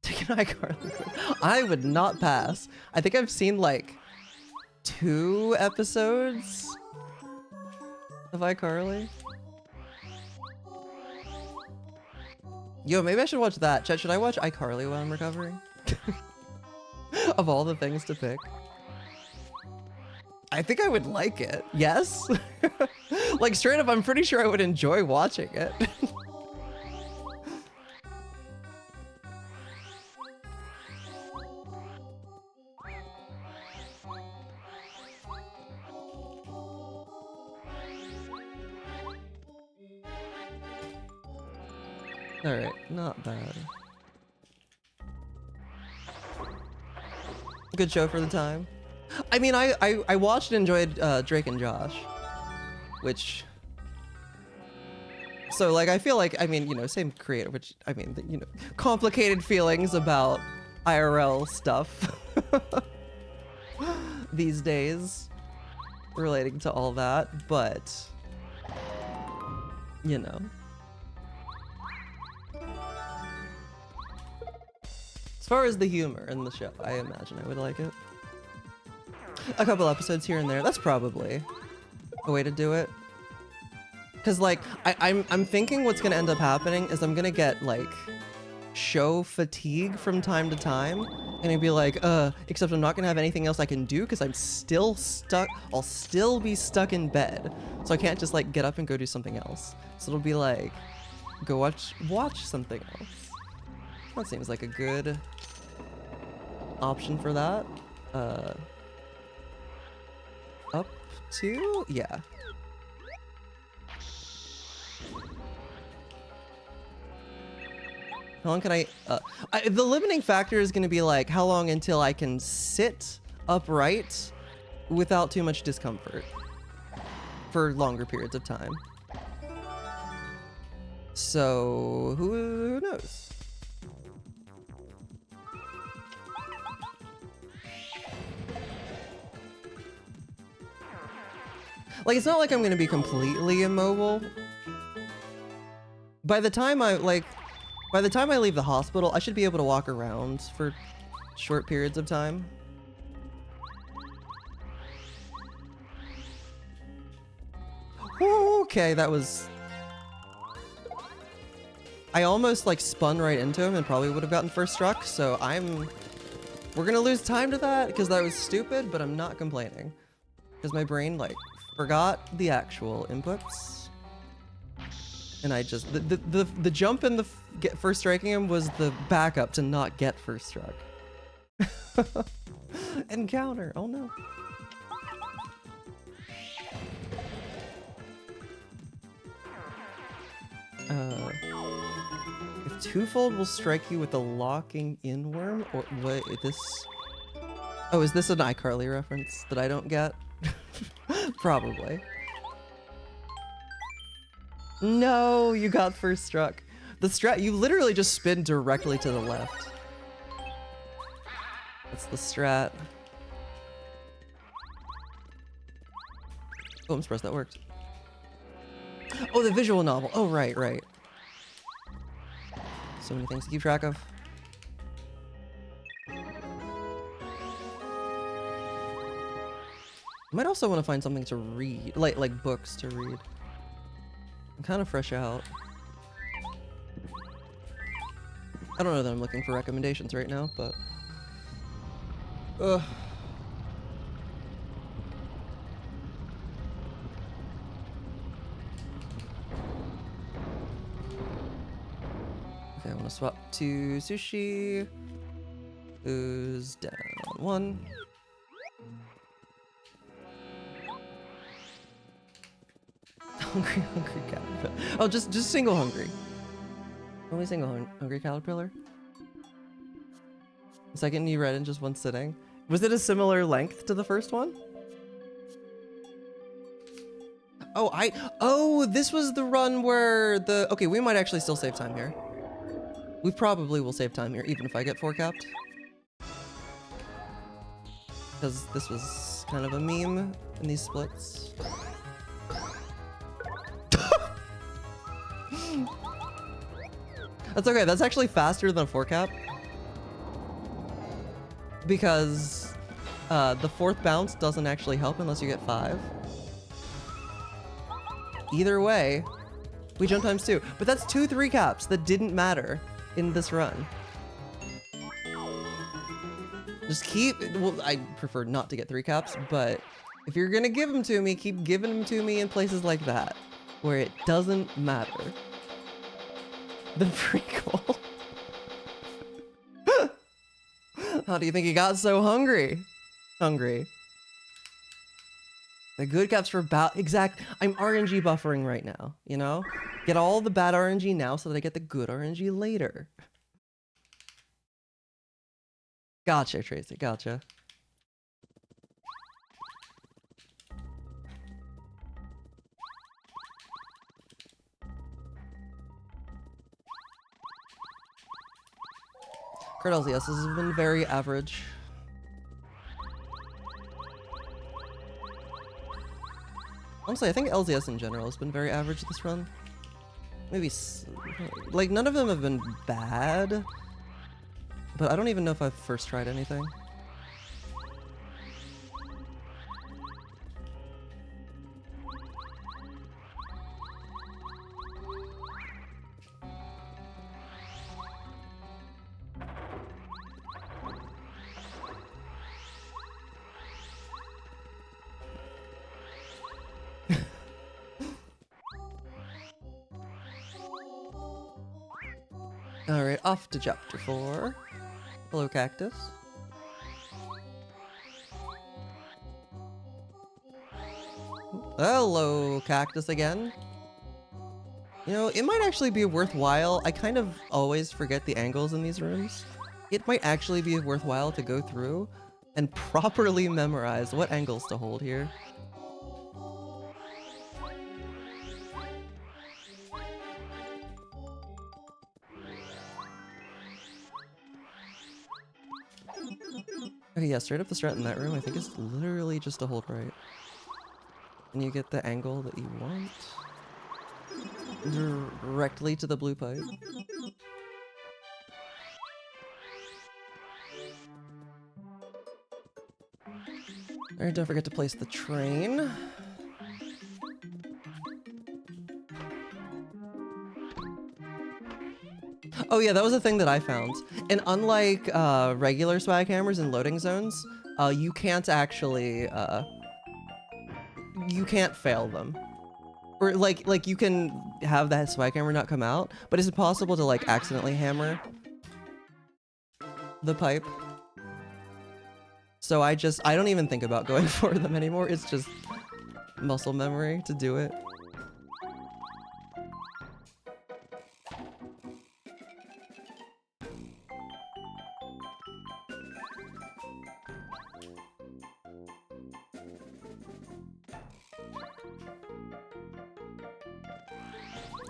Take an iCarly. I would not pass. I think I've seen like 2 episodes of iCarly. Yo, maybe I should watch that. Chet, should I watch iCarly while I'm recovering? Of all the things to pick. I think I would like it. Yes? Like straight up, I'm pretty sure I would enjoy watching it. Alright, not bad. Good show for the time. I mean, I watched and enjoyed Drake and Josh, which... So, like, I feel like, I mean, you know, same creator, which, I mean, you know, complicated feelings about IRL stuff these days relating to all that, but, you know. As far as the humor in the show, I imagine I would like it. A couple episodes here and there, that's probably a way to do it. Cause like, I'm thinking what's gonna end up happening is I'm gonna get like show fatigue from time to time, and I'd be like, except I'm not gonna have anything else I can do because I'm still stuck. I'll still be stuck in bed, so I can't just like get up and go do something else. So it'll be like, go watch something else. That seems like a good option for that. Up to, yeah. How long can the limiting factor is going to be like how long until I can sit upright without too much discomfort for longer periods of time. So who knows? Like, it's not like I'm going to be completely immobile. By the time I leave the hospital, I should be able to walk around for short periods of time. Okay, that was... I almost like spun right into him and probably would have gotten first struck, so we're gonna lose time to that because that was stupid, but I'm not complaining. Because my brain like forgot the actual inputs. And I just, the jump and the first striking him was the backup to not get first struck. Encounter, oh no. If twofold will strike you with a locking in worm, or what, this... Oh, is this an iCarly reference that I don't get? Probably. No, you got first struck. The strat, you literally just spin directly to the left. That's the strat. Oh, I'm surprised that worked. Oh, the visual novel. Oh, right, right. So many things to keep track of. I might also want to find something to read, like books to read. I'm kind of fresh out. I don't know that I'm looking for recommendations right now, but... Ugh. Okay, I want to swap to sushi. Who's down? One. Hungry caterpillar. Oh, just single hungry. Only single hungry caterpillar. The second you read in just one sitting. Was it a similar length to the first one? Oh, this was the run where the... Okay, we might actually still save time here. We probably will save time here, even if I get 4 capped. Because this was kind of a meme in these splits. That's okay, that's actually faster than a 4 cap. Because the 4th bounce doesn't actually help unless you get 5. Either way, we jump times 2. But that's 2 3 caps that didn't matter in this run. Just keep, well, I prefer not to get 3 caps, but if you're gonna give them to me, keep giving them to me in places like that, where it doesn't matter. The prequel. How do you think he got so hungry? Hungry. The good caps for exact. I'm RNG buffering right now, you know? Get all the bad RNG now so that I get the good RNG later. Gotcha, Tracy, gotcha. Kurt LZS has been very average. Honestly, I think LZS in general has been very average this run. Maybe, like, none of them have been bad, but I don't even know if I've first tried anything. Alright, off to chapter 4. Hello, cactus. Hello, cactus again. You know, it might actually be worthwhile. I kind of always forget the angles in these rooms. It might actually be worthwhile to go through and properly memorize what angles to hold here. Okay, yeah, straight up the strat in that room, I think is literally just to hold right. And you get the angle that you want. Directly to the blue pipe. Alright, don't forget to place the train. Oh yeah, that was a thing that I found. And unlike regular swag hammers in loading zones, you can't actually you can't fail them. Or like you can have that swag hammer not come out, but it's possible to like accidentally hammer the pipe. So I don't even think about going for them anymore. It's just muscle memory to do it.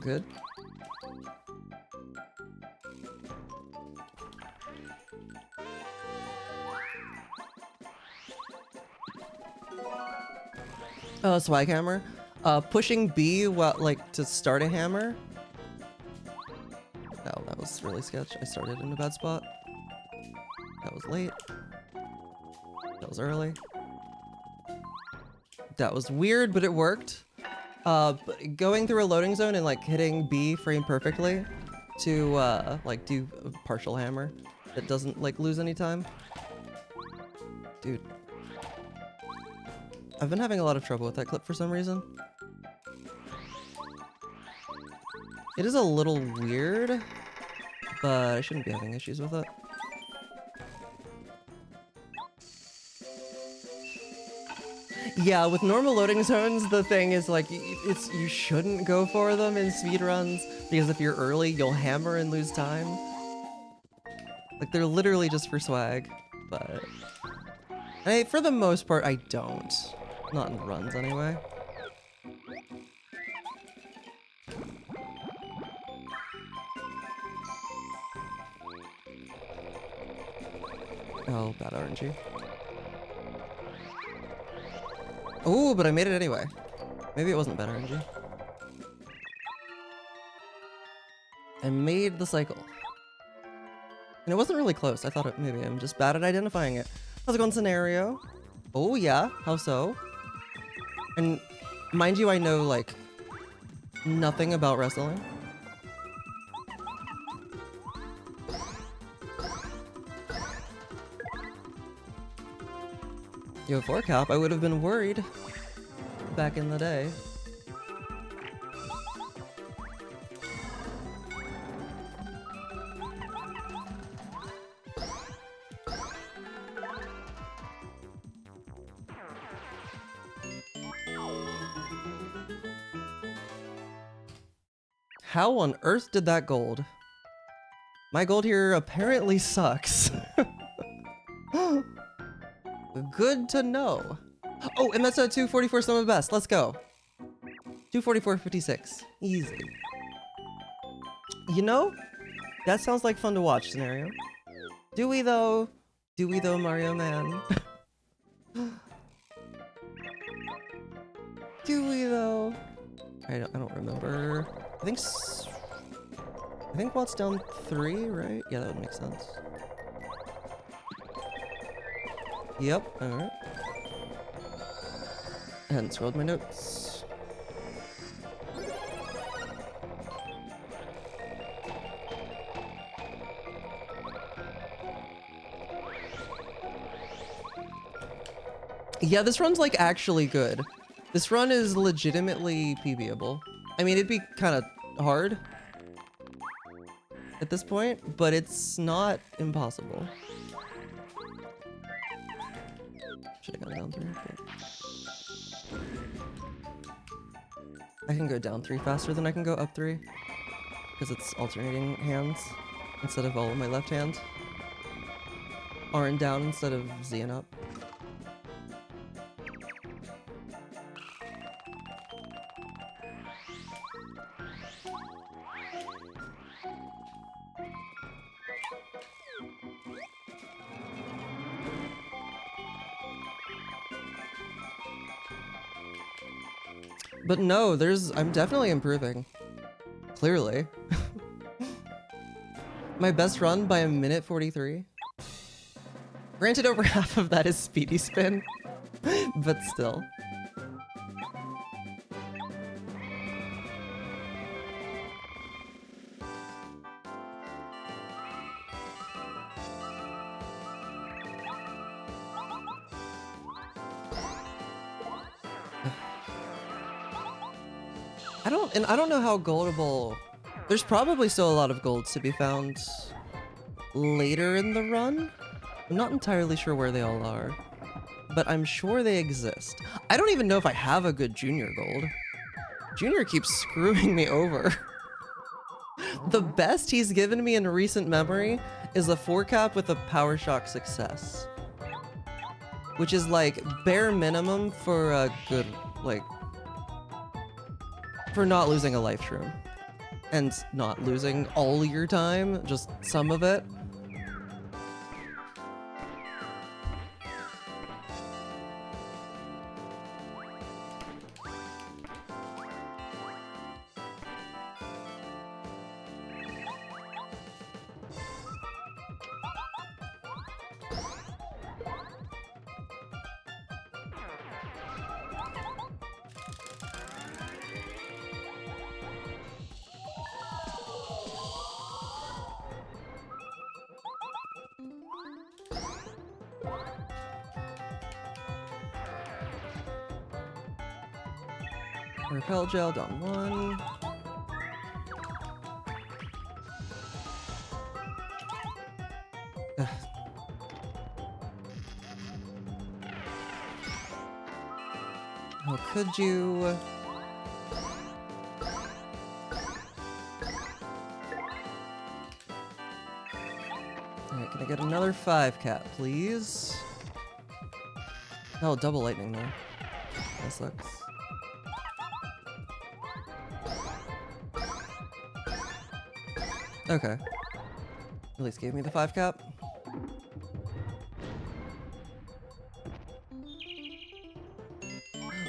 Good. Swag hammer. Pushing B while like to start a hammer. Oh, that was really sketch. I started in a bad spot. That was late. That was early. That was weird, but it worked. Going through a loading zone and like hitting B frame perfectly to like do a partial hammer that doesn't like lose any time. Dude. I've been having a lot of trouble with that clip for some reason. It is a little weird, but I shouldn't be having issues with it. Yeah, with normal loading zones, the thing is like, you shouldn't go for them in speedruns, because if you're early, you'll hammer and lose time. Like, they're literally just for swag, but... for the most part, I don't. Not in runs, anyway. Oh, bad RNG. Oh, but I made it anyway. Maybe it wasn't bad RNG. I made the cycle. And it wasn't really close. I thought it, maybe I'm just bad at identifying it. How's it going, scenario? Oh yeah, how so? And mind you, I know like nothing about wrestling. You have 4 cap, I would have been worried back in the day. How on earth did that gold? My gold here apparently sucks. Good to know. Oh, and that's a 244 sum of best. Let's go. 244.56. Easy. You know, that sounds like fun to watch scenario. Do we though? Do we though, Mario Man? Do we though? I don't remember. I think Watt's down 3, right? Yeah, that would make sense. Yep, alright. I hadn't scrolled my notes. Yeah, this run's like actually good. This run is legitimately PBable. I mean, it'd be kind of hard at this point, but it's not impossible. Should have gone down 3. But... I can go down 3 faster than I can go up 3. Because it's alternating hands instead of all of my left hand. R and down instead of Z and up. But no, I'm definitely improving. Clearly. My best run by 1:43. Granted, over half of that is speedy spin, but still. I don't know how goldable. There's probably still a lot of golds to be found later in the run. I'm not entirely sure where they all are, but I'm sure they exist. I don't even know if I have a good junior gold. Junior keeps screwing me over. The best he's given me in recent memory is a 4-cap with a power shock success, which is like bare minimum for a good, like, for not losing a life shroom and not losing all your time, just some of it. Repel gel down 1. Ugh. How could you? Alright, can I get another 5-cap, please? Oh, double lightning though. That sucks. Okay. At least gave me the 5-cap.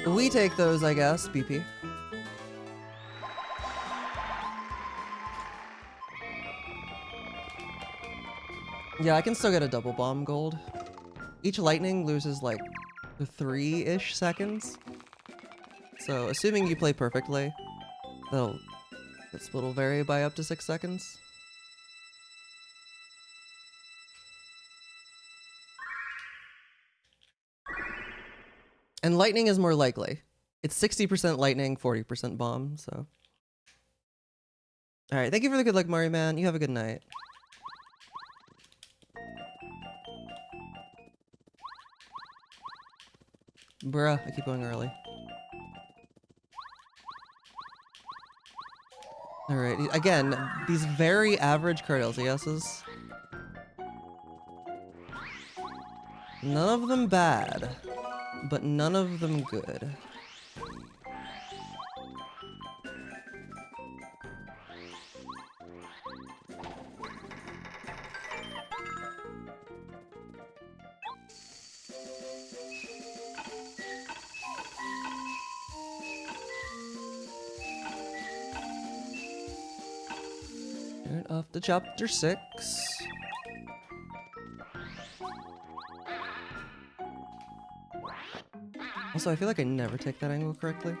We take those, I guess, BP. Yeah, I can still get a double bomb gold. Each lightning loses like 3-ish seconds. So, assuming you play perfectly, this will vary by up to 6 seconds. And lightning is more likely. It's 60% lightning, 40% bomb, so. Alright, thank you for the good luck, Mario Man. You have a good night. Bruh, I keep going early. Alright, again, these very average card LCSs. None of them bad, but none of them good. Turn off to chapter 6. Also, I feel like I never take that angle correctly.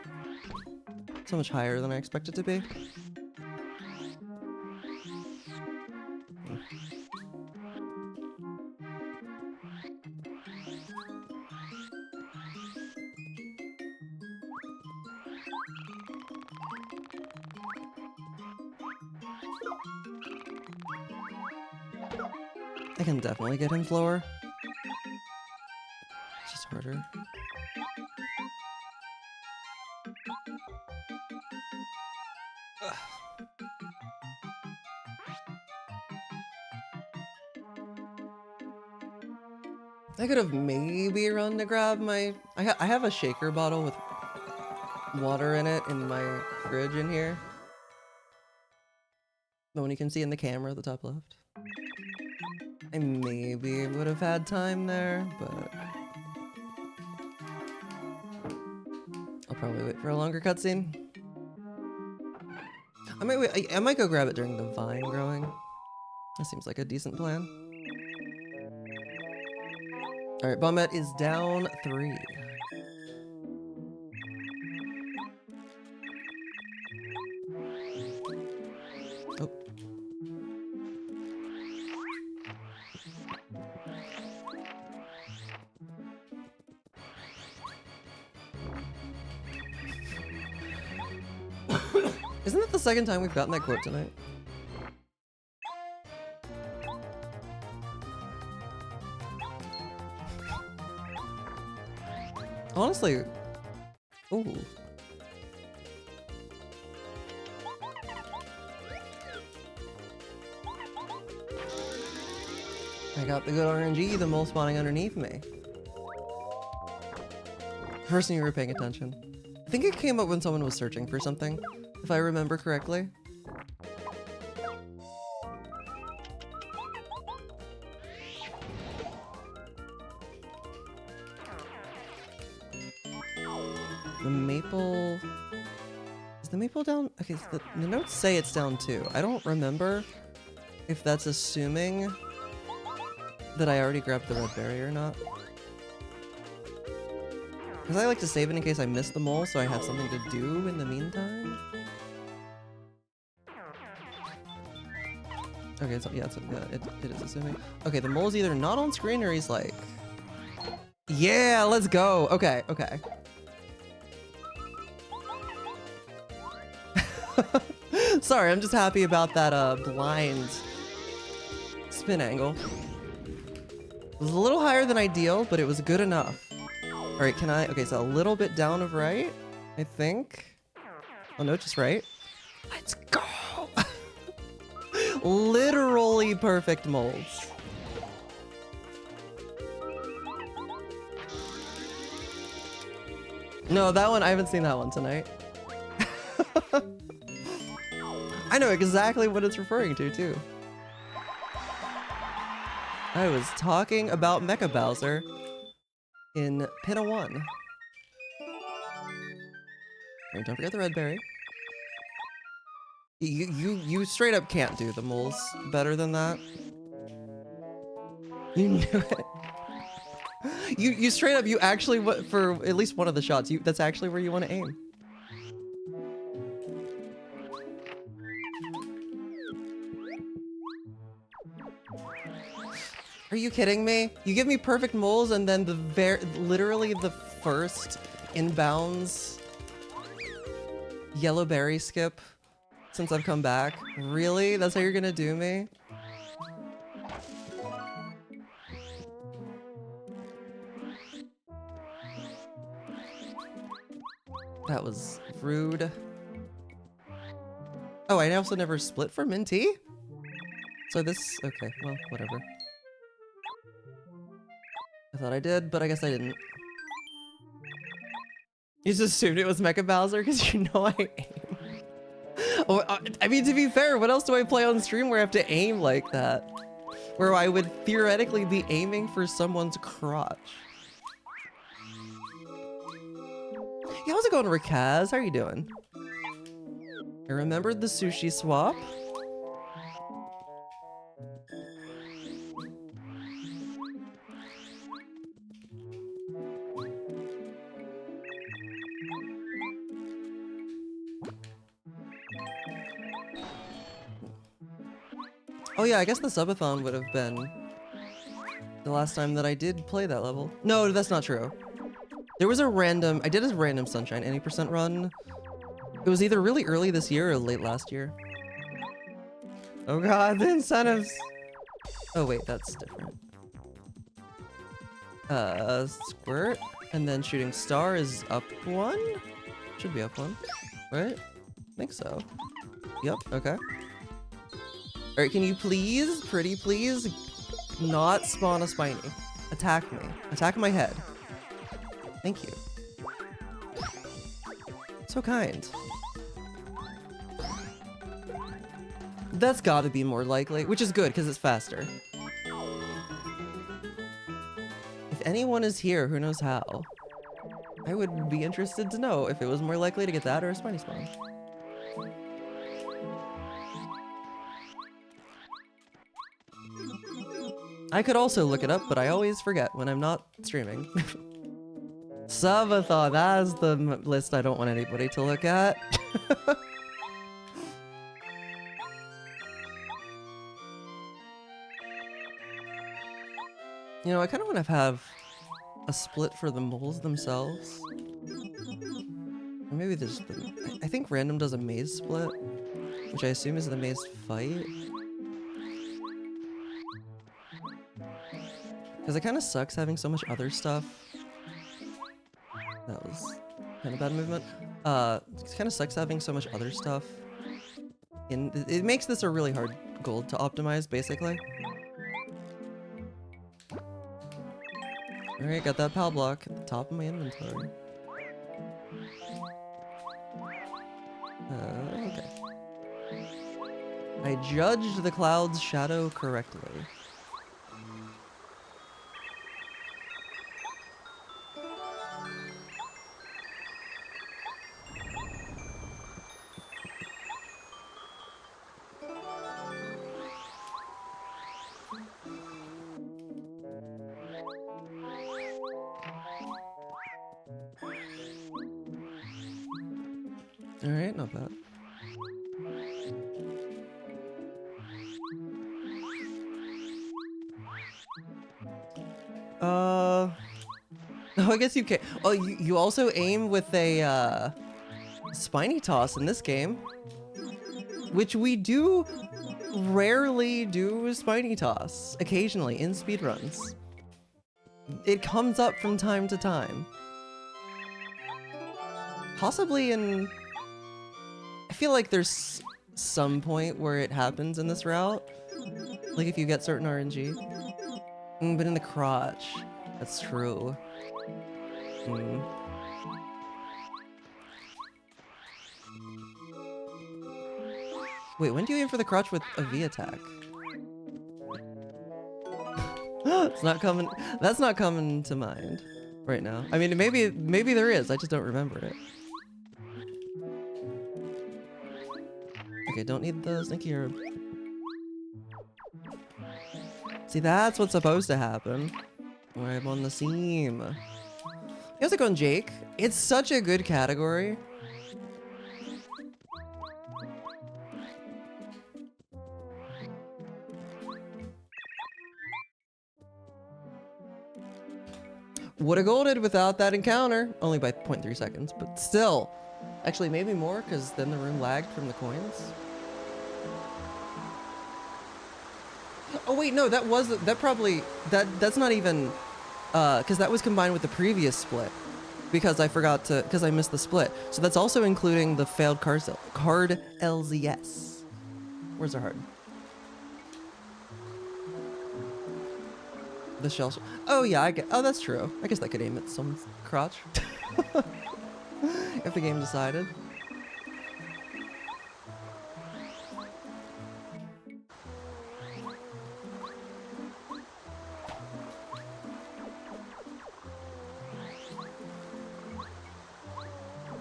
So much higher than I expect it to be. I can definitely get him slower. It's just harder. I could have maybe run to grab my... I have a shaker bottle with water in it in my fridge in here. The one you can see in the camera at the top left. I maybe would have had time there, but... I'll probably wait for a longer cutscene. I might go grab it during the vine growing. That seems like a decent plan. Alright, Bombette is down 3. Oh. Isn't that the second time we've gotten that quote tonight? Honestly, ooh. I got the good RNG, the mole spawning underneath me. Person you were paying attention. I think it came up when someone was searching for something, if I remember correctly. The maple... Is the maple down? Okay, so the notes say it's down 2. I don't remember if that's assuming that I already grabbed the red berry or not. Because I like to save it in case I miss the mole, so I have something to do in the meantime. Okay, so yeah, it is assuming. Okay, the mole's either not on screen or he's like... Yeah, let's go! Okay, okay. Sorry, I'm just happy about that blind spin angle. It was a little higher than ideal, but it was good enough. All right, can I? Okay, so a little bit down of right, I think. Oh no, just right. Let's go! Literally perfect molds. No, that one, I haven't seen that one tonight. I know exactly what it's referring to, too. I was talking about Mecha Bowser in Pinna 1. Alright, don't forget the red berry. You straight up can't do the moles better than that. You knew it. You straight up, you actually, for at least one of the shots, that's actually where you want to aim. Are you kidding me? You give me perfect moles and then literally the first inbounds yellow berry skip since I've come back? Really? That's how you're gonna do me? That was rude. Oh, I also never split for Minty? So this, okay, well, whatever. I thought I did, but I guess I didn't. You just assumed it was Mecha Bowser because you know I aim. Oh, I mean, to be fair, what else do I play on stream where I have to aim like that? Where I would theoretically be aiming for someone's crotch. Yeah, how's it going, Rakaz? How are you doing? I remembered the sushi swap. Oh yeah, I guess the subathon would have been the last time that I did play that level. No, that's not true. There was a random, I did a random Sunshine 80% run. It was either really early this year or late last year. Oh god, the incentives. Oh wait, that's different. Squirt, and then shooting star is up 1? Should be up 1, right? I think so. Yep, okay. Alright, can you please, pretty please, not spawn a spiny? Attack me. Attack my head. Thank you. So kind. That's gotta be more likely, which is good, because it's faster. If anyone is here who knows how, I would be interested to know if it was more likely to get that or a spiny spawn. I could also look it up, but I always forget when I'm not streaming. Subathon, that's the list I don't want anybody to look at. You know, I kind of want to have a split for the moles themselves. Or maybe there's the... I think random does a maze split, which I assume is the maze fight. Because it kind of sucks having so much other stuff. That was kind of bad movement. It kind of sucks having so much other stuff. It makes this a really hard gold to optimize, basically. Alright, got that pal block at the top of my inventory. Okay. I judged the cloud's shadow correctly. Alright, not bad. Oh, I guess you can. Oh, you also aim with a spiny toss in this game, which we do rarely do spiny toss. Occasionally in speedruns, it comes up from time to time. Possibly in. I feel like there's some point where it happens in this route, like if you get certain RNG. But in the crotch, that's true. Wait, when do you aim for the crotch with a V attack? It's not coming. That's not coming to mind right now. I mean, maybe there is. I just don't remember it. Okay, don't need the sneaky herb. See, that's what's supposed to happen. When I'm on the seam. How's it going, Jake? It's such a good category. Would have golded without that encounter. Only by 0.3 seconds, but still. Actually, maybe more, because then the room lagged from the coins. Oh wait, no, that's not even, because that was combined with the previous split. Because I missed the split. So that's also including the failed card LZS. Words are hard. The shell. Oh yeah, oh, that's true. I guess I could aim at someone's crotch. If the game decided.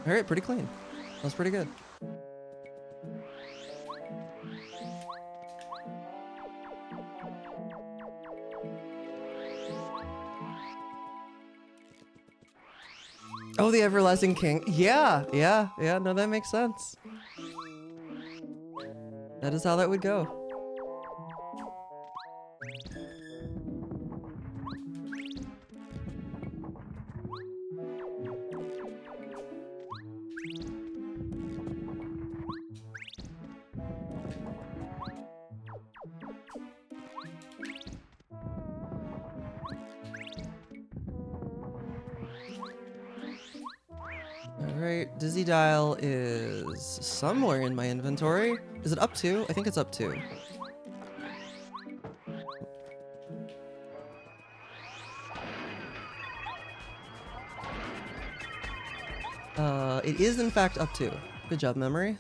Alright, pretty clean. That's pretty good. Oh, the Everlasting King. Yeah, no, that makes sense. That is how that would go. Alright, Dizzy Dial is somewhere in my inventory. Is it up 2? I think it's up 2. It is in fact up 2. Good job, memory.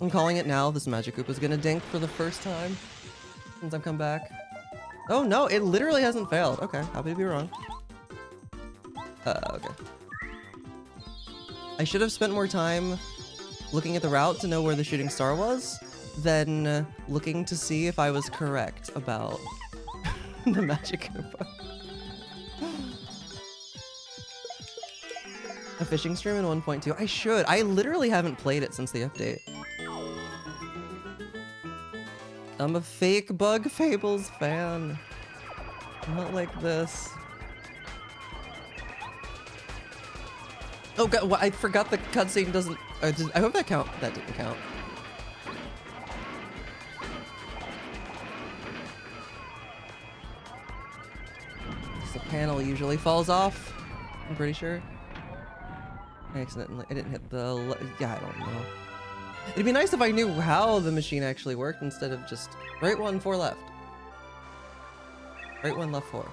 I'm calling it now. This Magic Goop is gonna dink for the first time since I've come back. Oh no, it literally hasn't failed. Okay, happy to be wrong. Okay. I should have spent more time looking at the route to know where the shooting star was than looking to see if I was correct about the Magic Goop. A fishing stream in 1.2. I should. I literally haven't played it since the update. I'm a fake Bug Fables fan. Not like this. Oh god, well, I forgot the cutscene doesn't... I hope that count. That didn't count. The panel usually falls off. I'm pretty sure. I didn't hit the... Yeah, I don't know. It'd be nice if I knew how the machine actually worked instead of just right 1, 4 left. Right 1, left 4.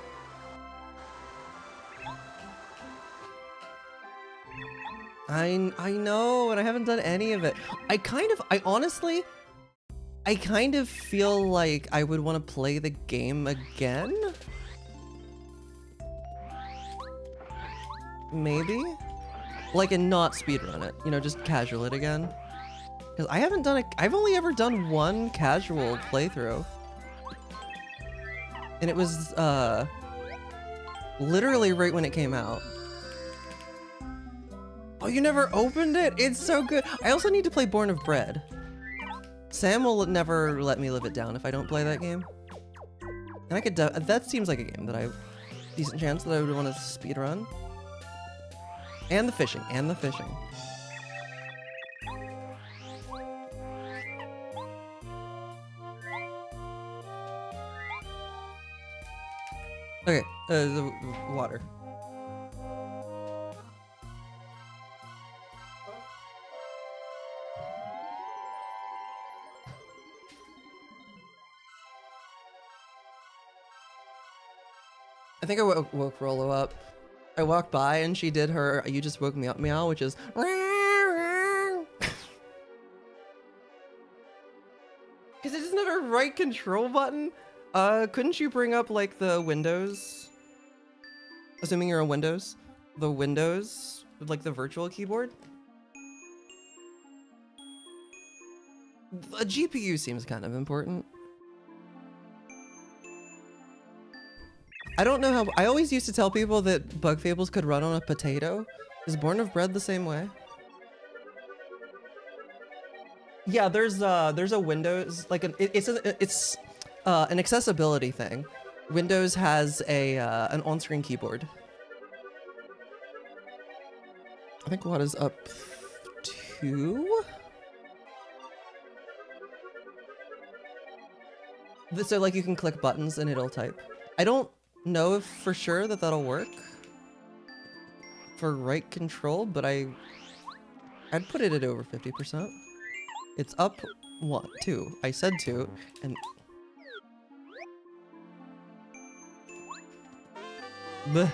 I know, and I haven't done any of it. I honestly kind of feel like I would want to play the game again. Maybe? Like, and not speedrun it, you know, just casual it again. Because I haven't done I've only ever done one casual playthrough. And it was, literally right when it came out. Oh, you never opened it? It's so good. I also need to play Born of Bread. Sam will never let me live it down if I don't play that game. And I could, that seems like a game that I have decent chance that I would want to speedrun. And the fishing, and the fishing. Okay, the water. I think I woke Rolo up. I walked by and she did her "you just woke me up" meow, which is because it doesn't have a right control button. Couldn't you bring up like the Windows? Assuming you're on Windows, the Windows with like the virtual keyboard. A GPU seems kind of important. I don't know how. I always used to tell people that Bug Fables could run on a potato. Is Born of Bread the same way? Yeah, there's a Windows like it's an accessibility thing. Windows has a an on-screen keyboard. I think what is up 2? So like you can click buttons and it'll type. I don't know if for sure that that'll work for right control, but I'd put it at over 50%. It's up 1, 2. I said 2, and bleh.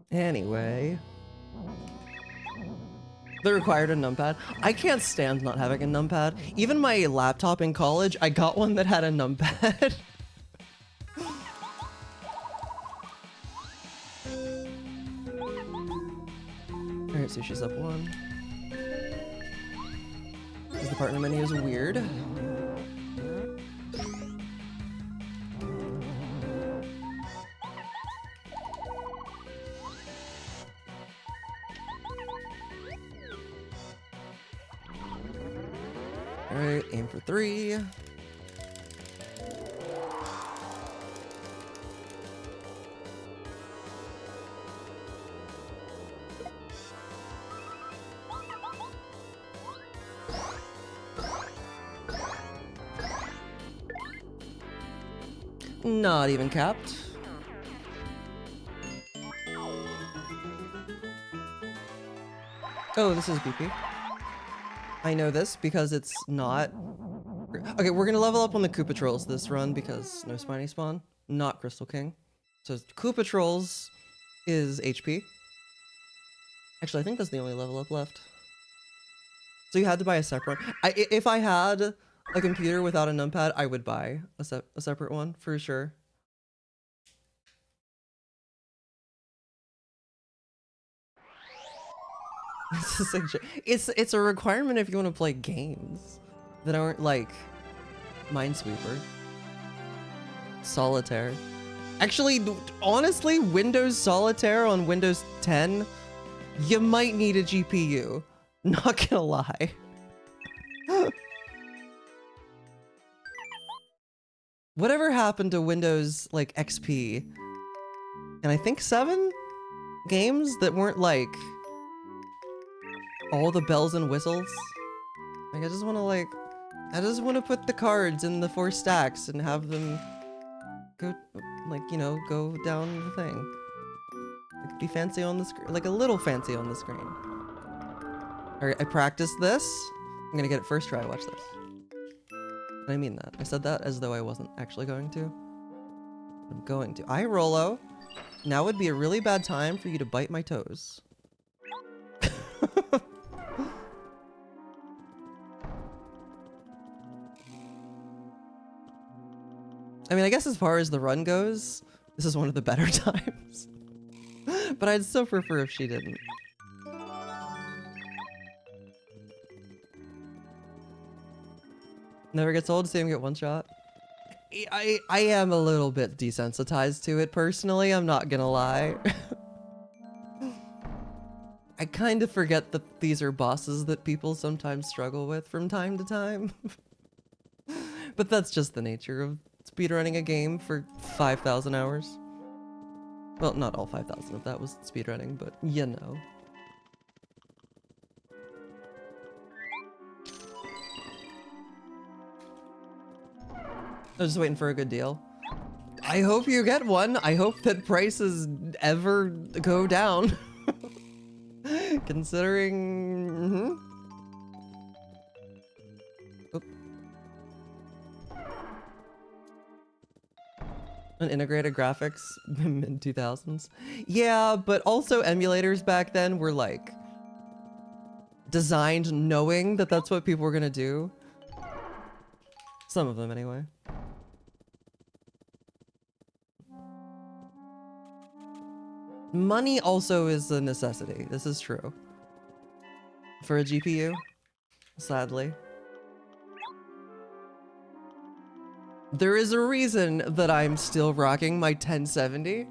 Anyway, they required a numpad. I can't stand not having a numpad. Even my laptop in college, I got one that had a numpad. Alright, so she's up 1. The partner menu is weird. Alright, aim for 3. Not even capped. Oh, this is BP. I know this because it's not... Okay, we're gonna level up on the Koopa Trolls this run because no Spiny Spawn, not Crystal King. So Koopa Trolls is HP. Actually, I think that's the only level up left. So you had to buy a separate one. If I had a computer without a numpad, I would buy a separate one for sure. It's a requirement if you want to play games that aren't like Minesweeper, Solitaire. Actually, honestly, Windows Solitaire on Windows 10, you might need a GPU. Not gonna lie. Whatever happened to Windows like XP and I think 7 games that weren't like all the bells and whistles? Like I just want to put the cards in the 4 stacks and have them go, like, you know, go down the thing. Like, be fancy on the screen, like a little fancy on the screen. All right, I practiced this. I'm gonna get it first try, watch this. And I mean that. I said that as though I wasn't actually going to. I'm going to. Hi, Rolo. Now would be a really bad time for you to bite my toes. I mean, I guess as far as the run goes, this is one of the better times. But I'd still prefer if she didn't. Never gets old to see him get one shot. I am a little bit desensitized to it personally, I'm not gonna lie. I kind of forget that these are bosses that people sometimes struggle with from time to time. But that's just the nature of speedrunning a game for 5,000 hours. Well, not all 5,000 of that was speedrunning, but you know. I was just waiting for a good deal. I hope you get one. I hope that prices ever go down. Considering... Oop. An integrated graphics mid 2000s. Yeah, but also emulators back then were like designed knowing that that's what people were gonna do. Some of them anyway. Money also is a necessity. This is true. For a GPU, sadly. There is a reason that I'm still rocking my 1070.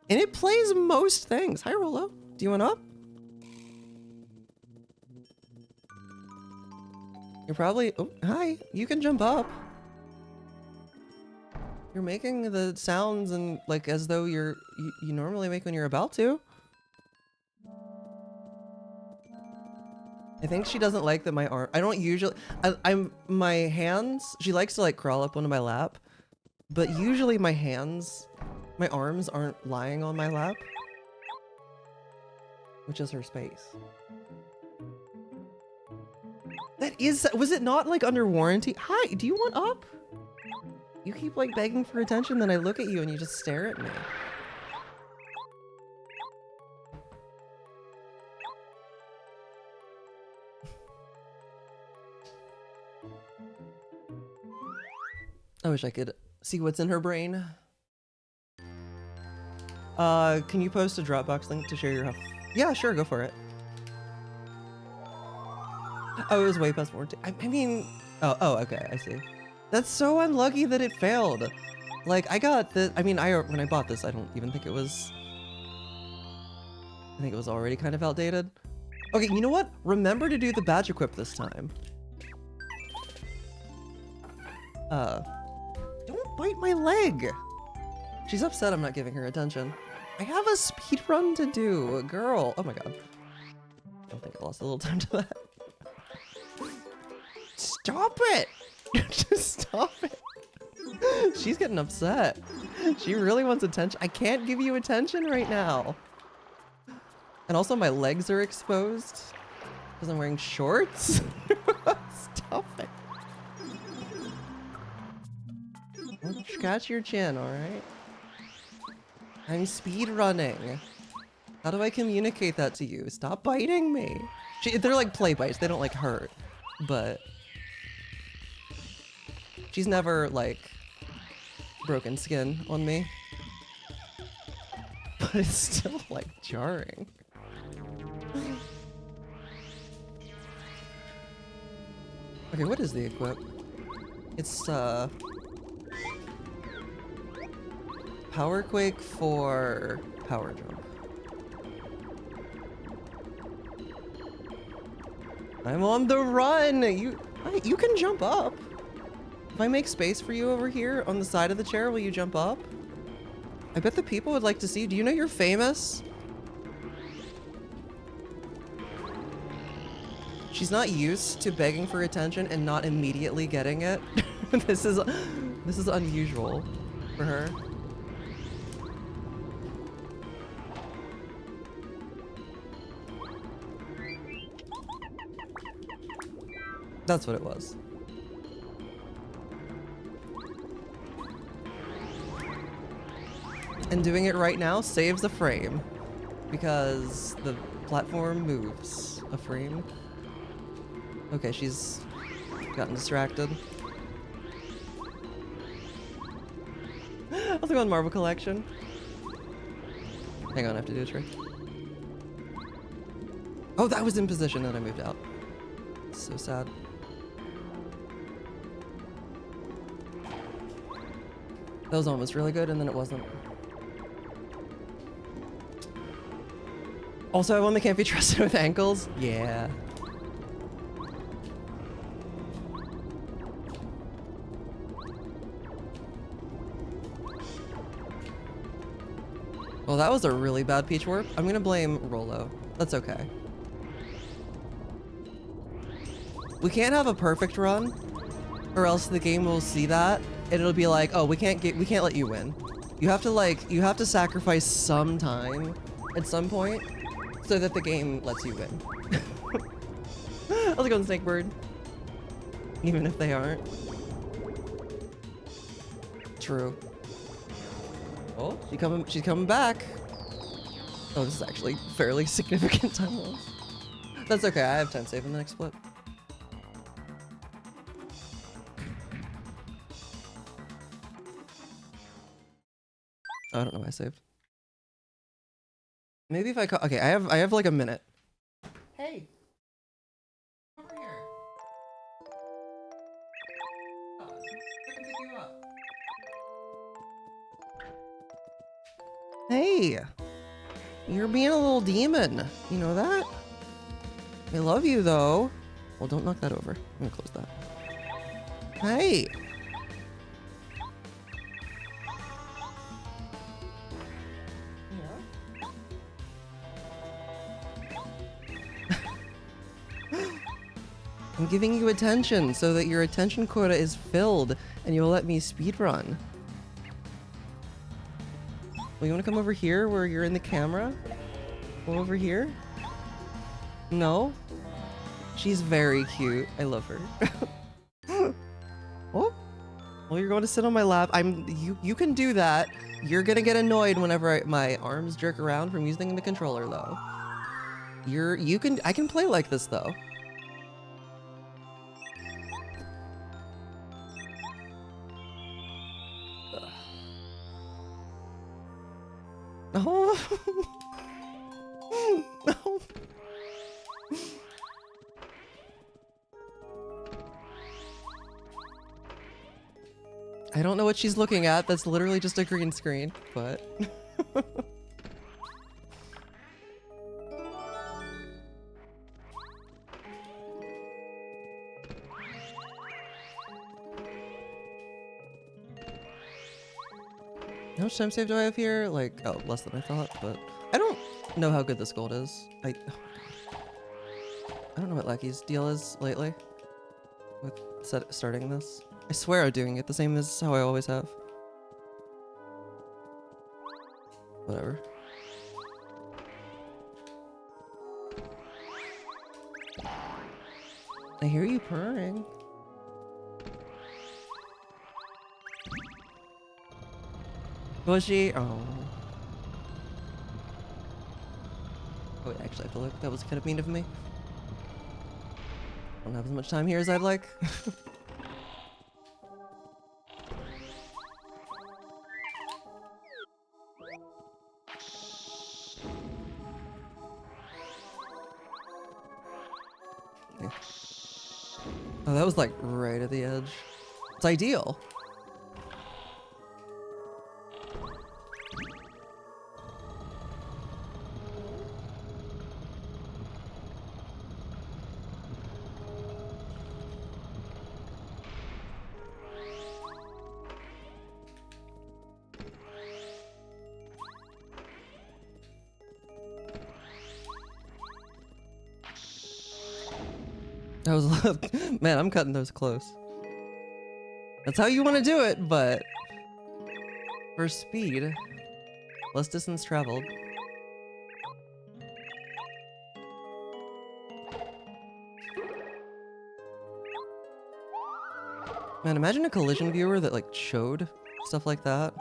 And it plays most things. Hi, Rolo. Do you want up? You're probably... Oh, hi. You can jump up. You're making the sounds and like as though you normally make when you're about to. I think she doesn't like that my arm... I don't usually... my hands... She likes to like crawl up onto my lap. But usually my hands... My arms aren't lying on my lap. Which is her space. That is... Was it not like under warranty? Hi, do you want up? You keep like begging for attention, then I look at you and you just stare at me. I wish I could see what's in her brain. Can you post a Dropbox link to share your house? Yeah, sure, go for it. Oh, it was way past warranty. I mean, oh, okay, I see. That's so unlucky that it failed. Like, I got the, I mean, when I bought this, I don't even think it was, I think it was already kind of outdated. Okay, you know what? Remember to do the badge equip this time. Don't bite my leg. She's upset I'm not giving her attention. I have a speed run to do, girl. Oh my god. I don't think I lost a little time to that. Stop it! Just stop it. She's getting upset. She really wants attention. I can't give you attention right now. And also my legs are exposed because I'm wearing shorts. Stop it. Don't scratch your chin, alright? I'm speed running. How do I communicate that to you? Stop biting me. They're like play bites. They don't like hurt. But she's never like broken skin on me. But it's still like jarring. Okay, what is the equip? It's Power Quake for power jump. I'm on the run! You can jump up. If I make space for you over here on the side of the chair, will you jump up? I bet the people would like to see you. Do you know you're famous? She's not used to begging for attention and not immediately getting it. This is unusual for her. That's what it was. And doing it right now saves a frame because the platform moves a frame. Okay, she's gotten distracted. I'll go on Marble Collection. Hang on, I have to do a trick. Oh, that was in position and I moved out. So sad. That was almost really good and then it wasn't. Also, one that can't be trusted with ankles? Yeah. Well, that was a really bad Peach Warp. I'm gonna blame Rolo. That's okay. We can't have a perfect run, or else the game will see that, and it'll be like, oh, we can't let you win. You have to sacrifice some time at some point, so that the game lets you win. How's it going, Snakebird? Even if they aren't. True. Oh, she's coming back. Oh, this is actually fairly significant time loss. That's okay, I have time save in the next split. Oh, I don't know why I saved. Maybe if I call, okay, I have like a minute. Hey. Over here. Oh, I can pick you up. Hey. You're being a little demon. You know that? I love you though. Well, don't knock that over. I'm gonna close that. Hey. I'm giving you attention so that your attention quota is filled and you'll let me speedrun. Well, you want to come over here where you're in the camera? Go over here? No? She's very cute. I love her. Oh? Well, you're going to sit on my lap. You can do that. You're gonna get annoyed whenever my arms jerk around from using the controller though. I can play like this though. No. No. I don't know what she's looking at. That's literally just a green screen, but how much time save do I have here? Like, oh, less than I thought, but I don't know how good this gold is. I don't know what Lucky's deal is lately with starting this. I swear I'm doing it the same as how I always have. Whatever. I hear you purring. Bushy. Oh. Oh, wait, actually, I feel like that was kind of mean of me. I don't have as much time here as I'd like. Yeah. Oh, that was like right at the edge. It's ideal. That was man, I'm cutting those close. That's how you want to do it, but for speed, less distance traveled. Man, imagine a collision viewer that like showed stuff like that.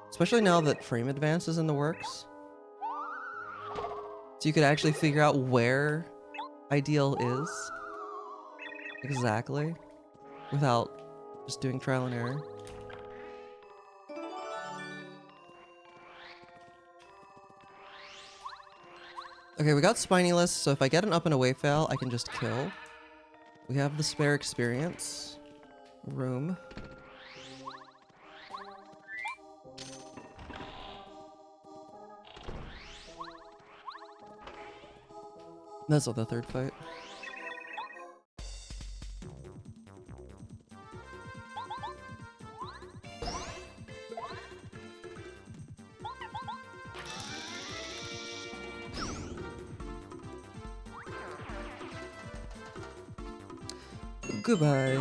Especially now that frame advance is in the works. So you could actually figure out where ideal is. Exactly. Without just doing trial and error. Okay, we got spinyless, so if I get an up and away fail, I can just kill. We have the spare experience. Room. That's not the third fight. Goodbye.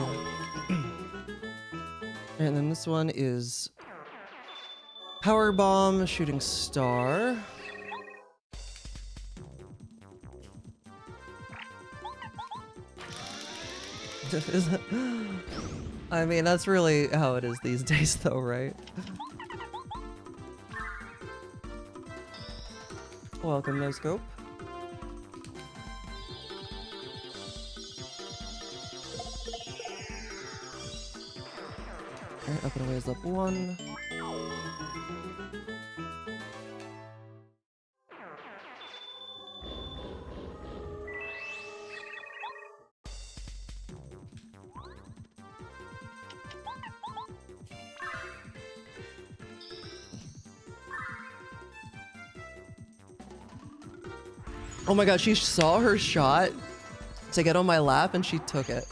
And then this one is Power Bomb, Shooting Star. Is it? I mean, that's really how it is these days, though, right? Welcome, no scope. Alright, up and away is up one. Oh my god, she saw her shot to get on my lap and she took it.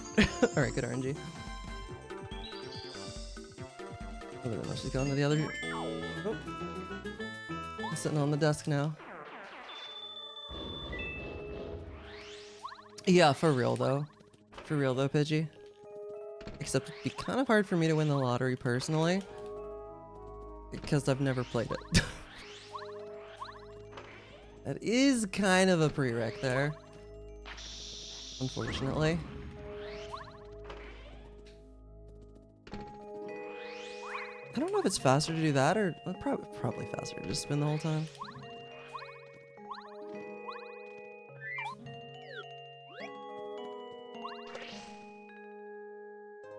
Alright, good RNG. Oh, no, she's going to the other. Oh. I'm sitting on the desk now. Yeah, for real though. For real though, Pidgey. Except it'd be kind of hard for me to win the lottery personally. Because I've never played it. That is kind of a prereq there. Unfortunately. I don't know if it's faster to do that or probably faster to just spin the whole time.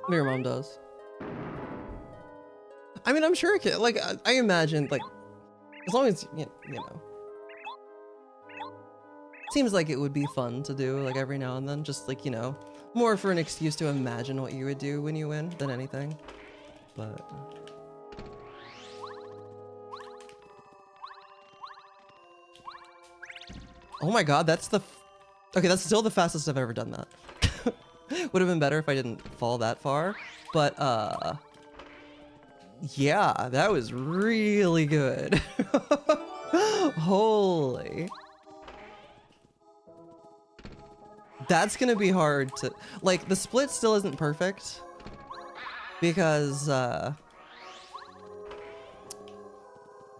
Your mom does. I mean, I'm sure it can. Like, I imagine, like, as long as you know. Seems like it would be fun to do, like, every now and then. Just, like, you know, more for an excuse to imagine what you would do when you win than anything. But... oh my god, that's the... okay, that's still the fastest I've ever done that. Would have been better if I didn't fall that far. But, yeah, that was really good. Holy... that's gonna be hard to... like, the split still isn't perfect. Because,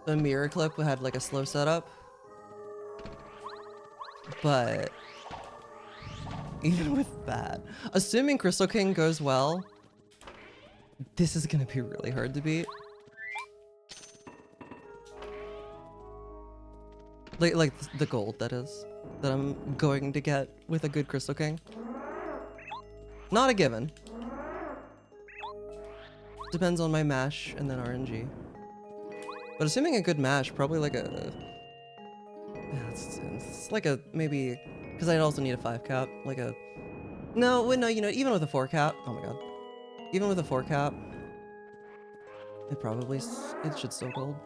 The mirror clip had like a slow setup. But even with that, assuming Crystal King goes well, this is gonna be really hard to beat. Like the gold, that is, that I'm going to get with a good Crystal King. Not a given. Depends on my mash and then RNG. But assuming a good mash, probably like a... Yeah, it's like a, maybe... Because I'd also need a 5 cap, like a... No, wait, no, you know, even with a 4 cap... Oh my god. Even with a 4 cap... It should still gold.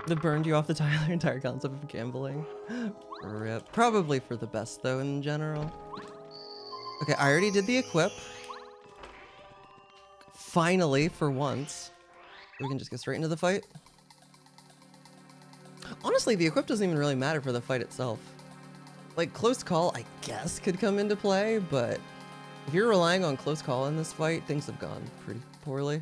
That burned you off the entire concept of gambling. Rip. Probably for the best though in general. Okay, I already did the equip. Finally, for once. We can just get straight into the fight. Honestly, the equip doesn't even really matter for the fight itself. Like, close call, I guess, could come into play, but if you're relying on close call in this fight, things have gone pretty poorly.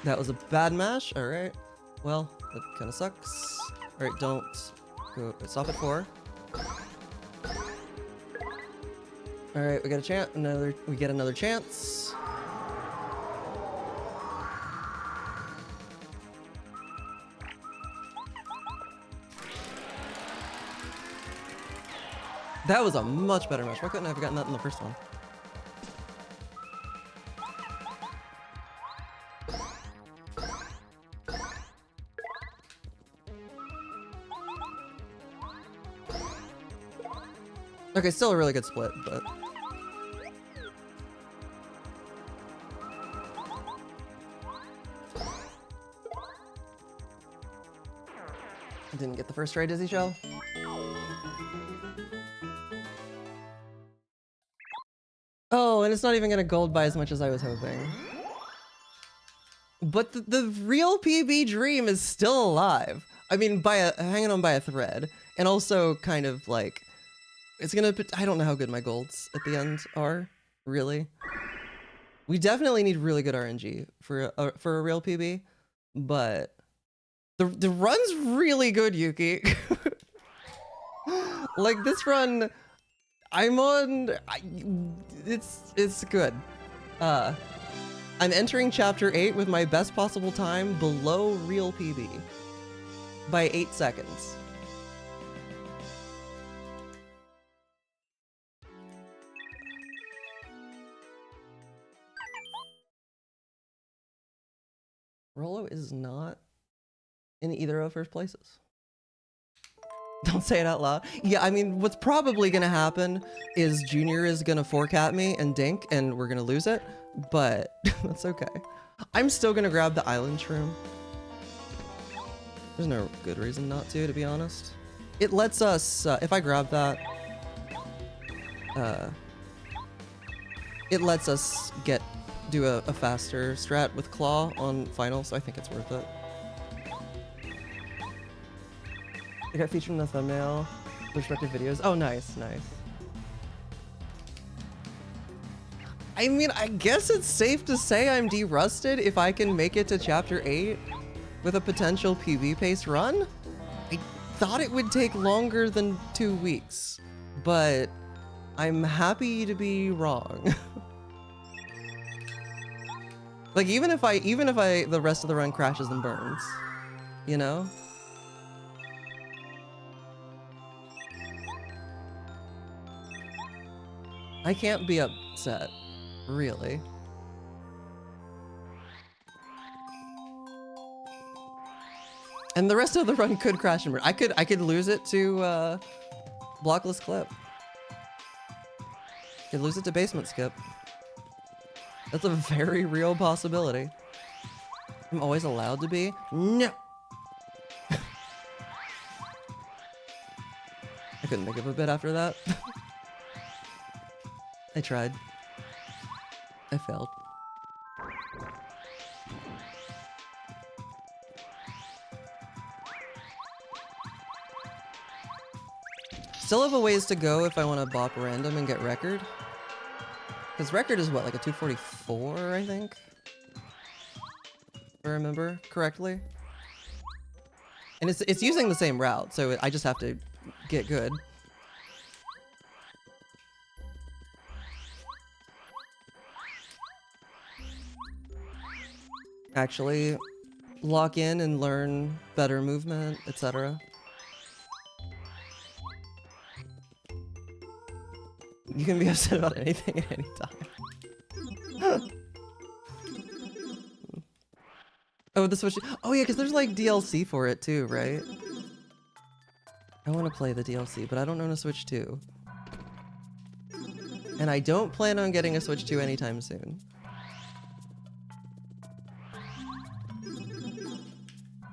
That was a bad mash. All right. Well, that kind of sucks. All right, don't go. Stop at 4. All right, we got a chance. We get another chance. That was a much better match. Why couldn't I have gotten that in the first one? Okay, still a really good split, but... Didn't get the first try, Dizzy Shell. Oh, and it's not even gonna gold by as much as I was hoping. But the real PB dream is still alive. I mean, hanging on by a thread. And also kind of like... It's gonna... I don't know how good my golds at the end are, really. We definitely need really good RNG for a real PB, but the run's really good, Yuki. Like this run, I'm on... It's good. I'm entering chapter 8 with my best possible time below real PB by 8 seconds. Rolo is not in either of first places. Don't say it out loud. Yeah, I mean, what's probably gonna happen is Junior is gonna 4-cat me and dink, and we're gonna lose it, but that's okay. I'm still gonna grab the island shroom. There's no good reason not to be honest. It lets us, if I grab that, it lets us do a faster strat with Claw on final, so I think it's worth it. I got featured in the thumbnail, the respective videos. Oh, nice, nice. I mean, I guess it's safe to say I'm derusted if I can make it to chapter 8 with a potential PB pace run. I thought it would take longer than 2 weeks, but I'm happy to be wrong. Like even if the rest of the run crashes and burns, you know? I can't be upset, really. And the rest of the run could crash and burn. I could lose it to blockless clip. Could lose it to basement skip. That's a very real possibility. I'm always allowed to be? No. I couldn't think of a bit after that. I tried. I failed. Still have a ways to go if I want to bop random and get record. Because record is what, like a 244, I think? If I remember correctly. And it's using the same route, so I just have to get good. Actually lock in and learn better movement, etc. You can be upset about anything at any time. Oh, the Switch. Oh yeah, because there's like DLC for it too, right? I want to play the DLC, but I don't own a Switch 2. And I don't plan on getting a Switch 2 anytime soon.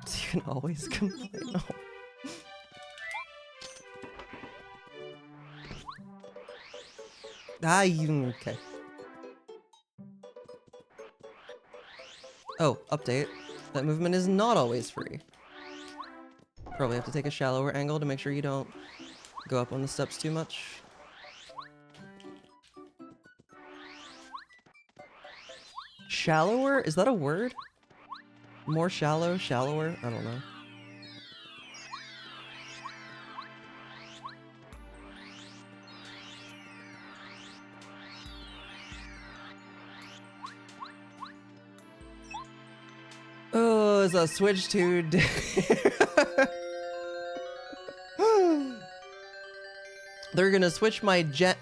So you can always complain. Oh. Okay. Oh, update. That movement is not always free. Probably have to take a shallower angle to make sure you don't go up on the steps too much. Shallower? Is that a word? More shallow? Shallower? I don't know. Oh, it's a Switch 2. They're gonna switch my jet.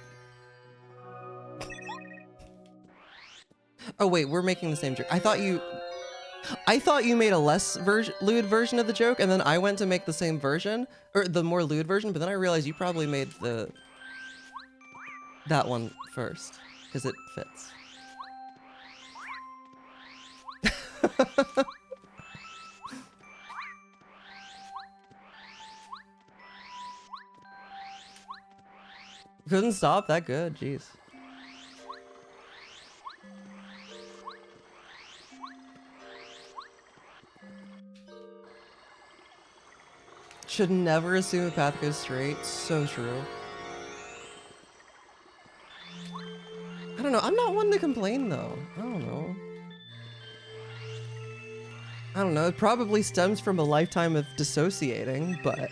Oh wait, we're making the same joke. I thought you made a less lewd version of the joke, and then I went to make the same version, or the more lewd version. But then I realized you probably made that one first, because it fits. Couldn't stop that good, jeez. Should never assume a path goes straight. So true. I don't know. I'm not one to complain though. I don't know. I don't know. It probably stems from a lifetime of dissociating, but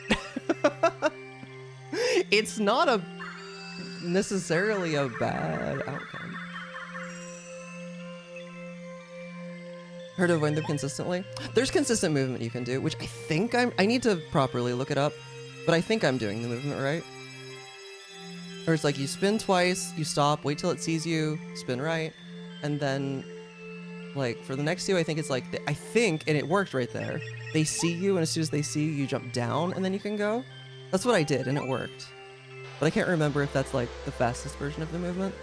it's not necessarily a bad outcome. Heard of avoid them consistently? There's consistent movement you can do, which I think I need to properly look it up, but I think I'm doing the movement right. Or it's like you spin twice, you stop, wait till it sees you, spin right, and then like for the next two, I think it's like, I think, and it worked right there. They see you, and as soon as they see you, you jump down, and then you can go. That's what I did, and it worked. But I can't remember if that's like the fastest version of the movement.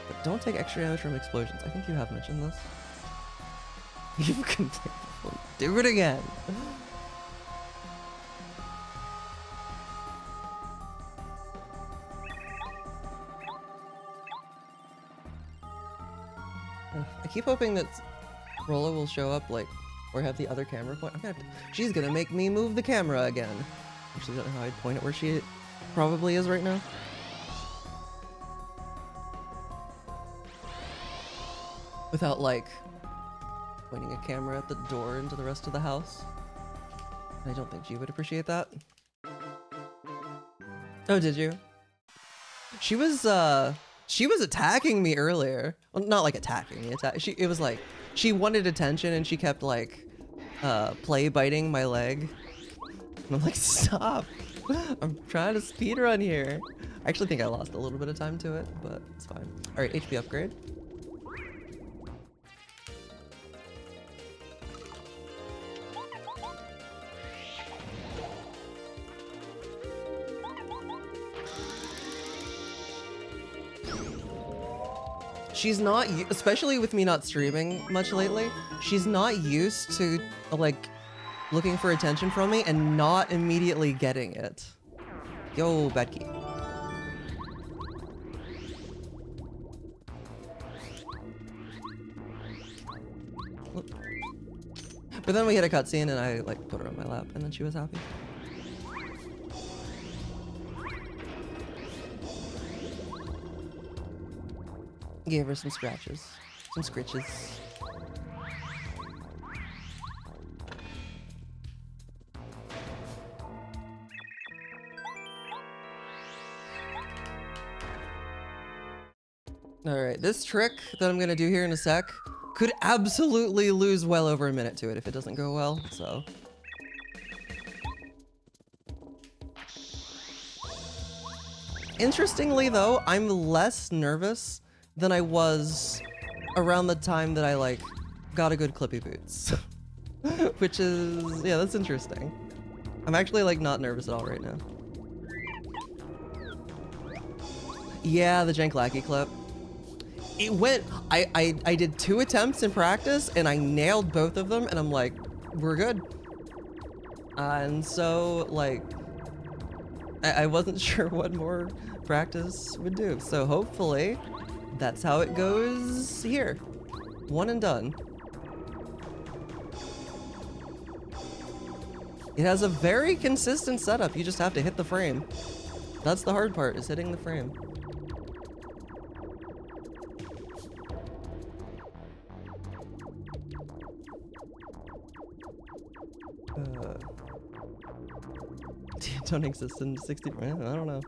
But don't take extra damage from explosions. I think you have mentioned this. You've complained before. Do it again. I keep hoping that Rolla will show up, like, or have the other camera point. I'm gonna have to, she's gonna make me move the camera again. Actually, I don't know how I'd point it where she probably is right now. Without, like, pointing a camera at the door into the rest of the house. I don't think she would appreciate that. Oh, did you? She was attacking me earlier. Well, not like attacking me. It was like, she wanted attention and she kept like, play biting my leg. And I'm like, stop. I'm trying to speedrun here. I actually think I lost a little bit of time to it, but it's fine. All right, HP upgrade. She's not, especially with me not streaming much lately, she's not used to, like, looking for attention from me and not immediately getting it. Yo, bad key. But then we hit a cutscene and I like put her on my lap and then she was happy. Gave her some scratches, some scritches. All right, this trick that I'm gonna do here in a sec could absolutely lose well over a minute to it if it doesn't go well, so. Interestingly though, I'm less nervous than I was around the time that I like got a good clippy boots. Which is, yeah, that's interesting. I'm actually like not nervous at all right now. Yeah, the Jank Lackey clip. It went, I did 2 attempts in practice and I nailed both of them and I'm like, we're good. And so like, I wasn't sure what more practice would do. So hopefully that's how it goes here. One and done. It has a very consistent setup. You just have to hit the frame. That's the hard part, is hitting the frame. Don't exist in 60. I don't know. No.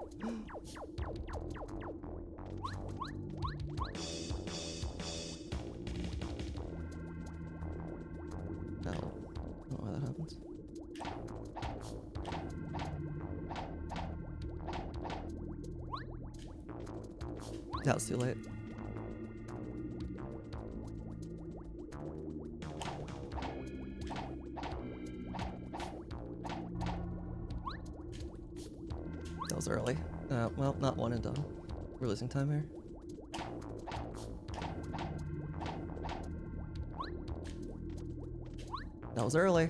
I don't know why that happens. That was too late. That was early. Well, not one and done. We're losing time here. That was early.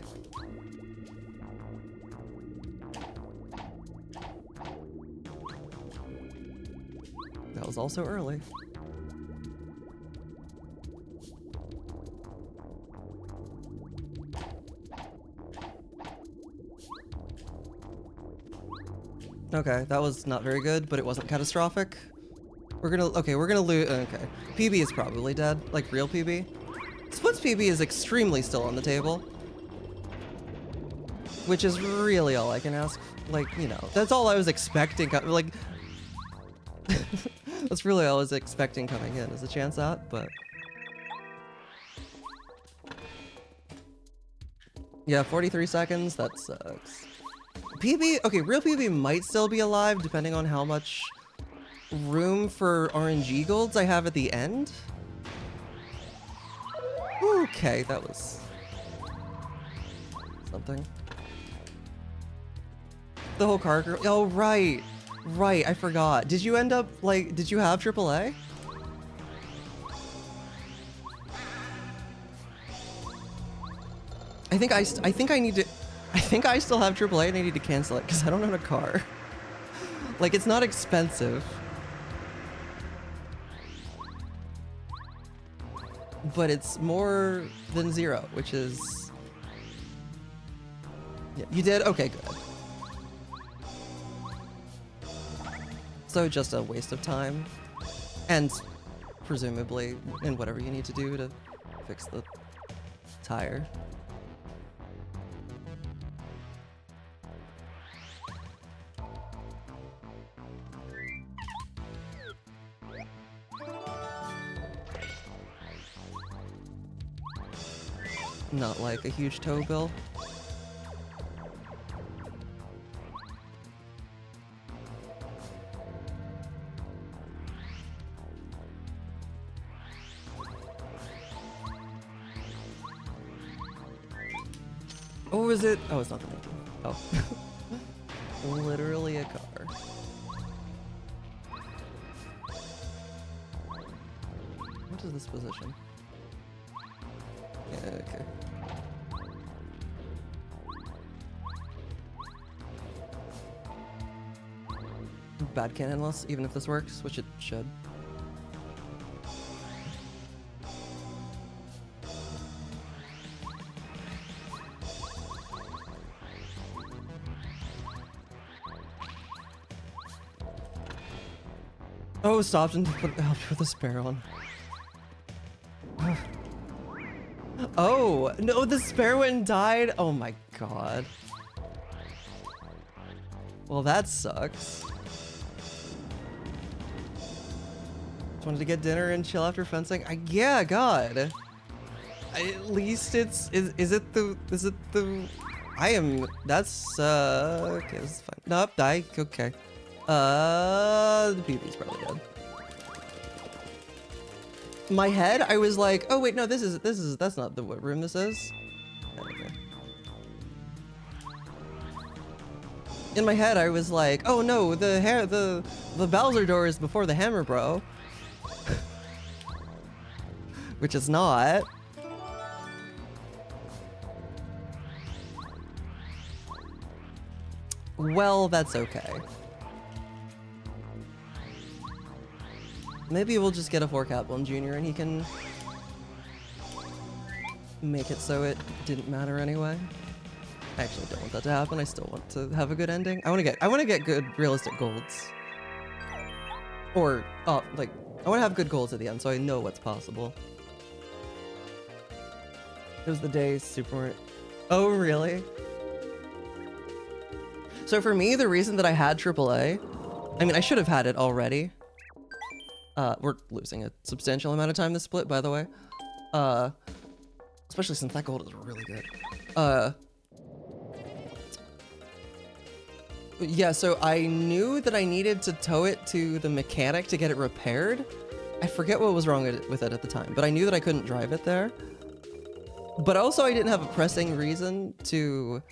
That was also early. Okay, that was not very good, but it wasn't catastrophic. We're gonna lose. Okay, PB is probably dead, like real PB. Splits PB is extremely still on the table, which is really all I can ask. Like, you know, that's all I was expecting. Like, that's really all I was expecting coming in, is a chance out, but. Yeah, 43 seconds, that sucks. PB, okay, real PB might still be alive depending on how much room for RNG golds I have at the end. Okay, that was something. The whole car girl, oh right, I forgot. Did you end up, like, did you have AAA? I think I still have AAA and I need to cancel it because I don't own a car. Like, it's not expensive. But it's more than 0, which is... Yeah, you did? Okay, good. So just a waste of time. And presumably, in whatever you need to do to fix the tire. Not like a huge tow bill. Oh, is it? Oh, it's not the Lincoln. Oh. Literally a car. What is this position? Yeah, okay. bad cannon loss, even if this works, which it should. Oh, stopped and helped with the spare one. Oh, no, the spare one died. Oh my god. Well, that sucks. Just wanted to get dinner and chill after fencing. Yeah, God. At least it's, is it the, that's, okay, this is fine. Nope, die, okay. The BB's probably dead. My head, I was like, oh wait, no, that's not the what room this is. Okay. In my head, I was like, oh no, the Bowser door is before the hammer, bro. Which is not. Well, that's okay. Maybe we'll just get a 4-cap one junior and he can make it so it didn't matter anyway. I actually don't want that to happen. I still want to have a good ending. I want to get good realistic golds. Or like I want to have good golds at the end so I know what's possible. It was the day Super. Oh, really? So for me, the reason that I had AAA, I mean, I should have had it already. We're losing a substantial amount of time this split, by the way. Especially since that gold is really good. Yeah, so I knew that I needed to tow it to the mechanic to get it repaired. I forget what was wrong with it at the time, but I knew that I couldn't drive it there. But also I didn't have a pressing reason to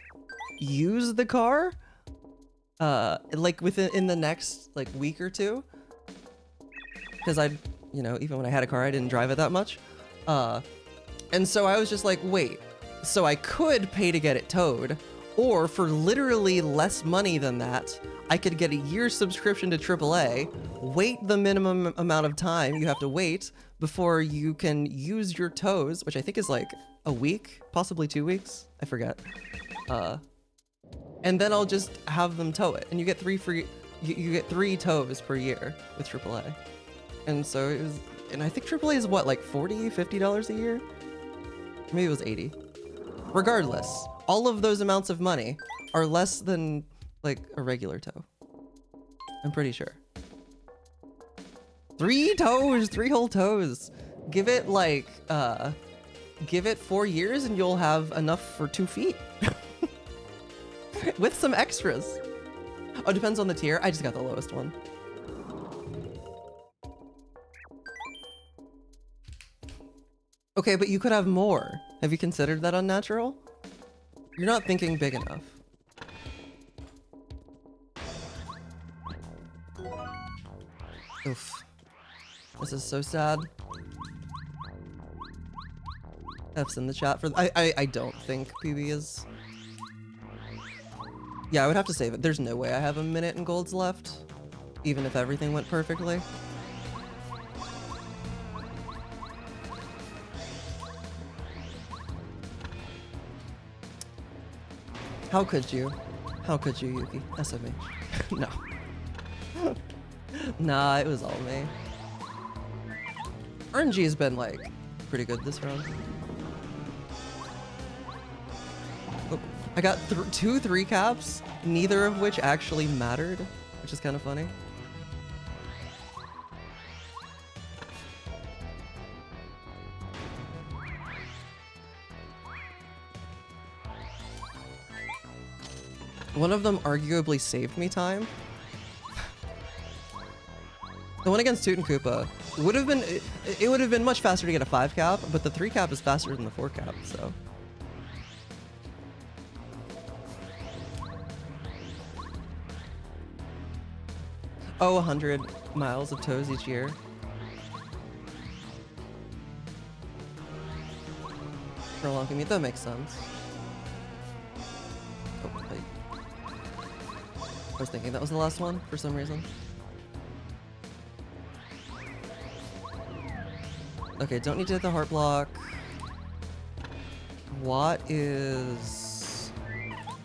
use the car, like in the next like week or two. Because you know, even when I had a car, I didn't drive it that much. And so I was just like, wait, so I could pay to get it towed, or for literally less money than that, I could get a year's subscription to AAA, wait the minimum amount of time you have to wait before you can use your tows, which I think is like a week, possibly 2 weeks, I forget. And then I'll just have them tow it, and you get 3 free, you get 3 tows per year with AAA. And so it was, and I think AAA is what, like $40, $50 a year? Maybe it was 80. Regardless, all of those amounts of money are less than like a regular tow. I'm pretty sure. 3 tows, 3 whole tows. Give it like, give it 4 years and you'll have enough for 2 feet. With some extras. Oh, depends on the tier. I just got the lowest one. Okay, but you could have more. Have you considered that unnatural? You're not thinking big enough. Oof. This is so sad. F's in the chat for I don't think PB is. Yeah, I would have to save it. There's no way I have a minute in golds left, even if everything went perfectly. How could you? How could you, Yuki? SMH. No. Nah, it was all me. RNG has been, like, pretty good this round. Oh, I got 2 3-caps, neither of which actually mattered, which is kind of funny. One of them arguably saved me time. The one against Toot and Koopa would have been, it would have been much faster to get a 5-cap, but the 3-cap is faster than the 4-cap, so. Oh, 100 miles of tows each year. For a long commute, that makes sense. Oh, wait. I was thinking that was the last one for some reason. Okay, don't need to hit the heart block. Watt is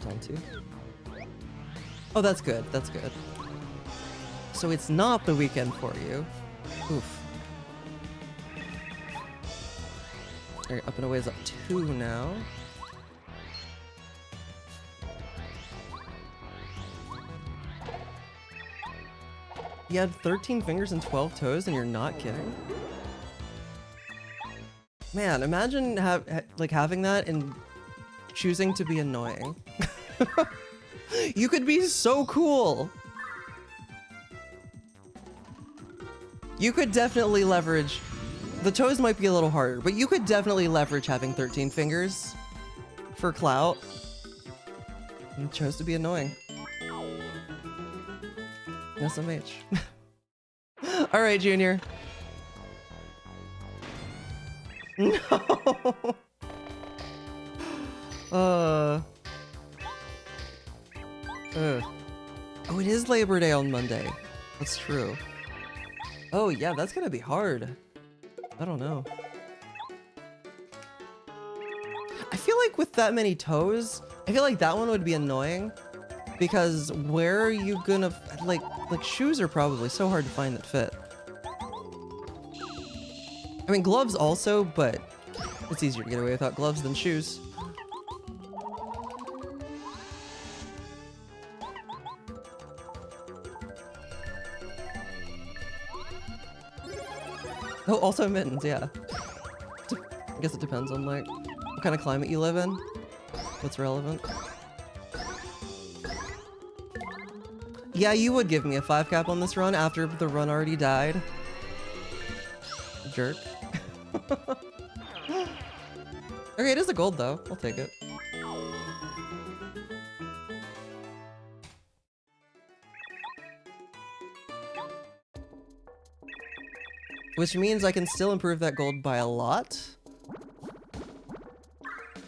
down 2. Oh, that's good. That's good. So it's not the weekend for you. Oof. Alright, up and away is up 2 now. You had 13 fingers and 12 toes and you're not kidding? Man, imagine having that and choosing to be annoying. You could be so cool. You could definitely leverage. The toes might be a little harder, but you could definitely leverage having 13 fingers for clout. And you chose to be annoying. SMH. All right, Junior. No. Oh, it is Labor Day on Monday. That's true. Oh yeah, that's gonna be hard. I don't know. I feel like with that many toes, I feel like that one would be annoying because where are you gonna like shoes are probably so hard to find that fit. I mean gloves also, but it's easier to get away without gloves than shoes. Oh, also mittens, yeah. I guess it depends on like what kind of climate you live in. What's relevant. Yeah, you would give me a 5 cap on this run after the run already died. Jerk. Okay, it is a gold though. I'll take it. Which means I can still improve that gold by a lot.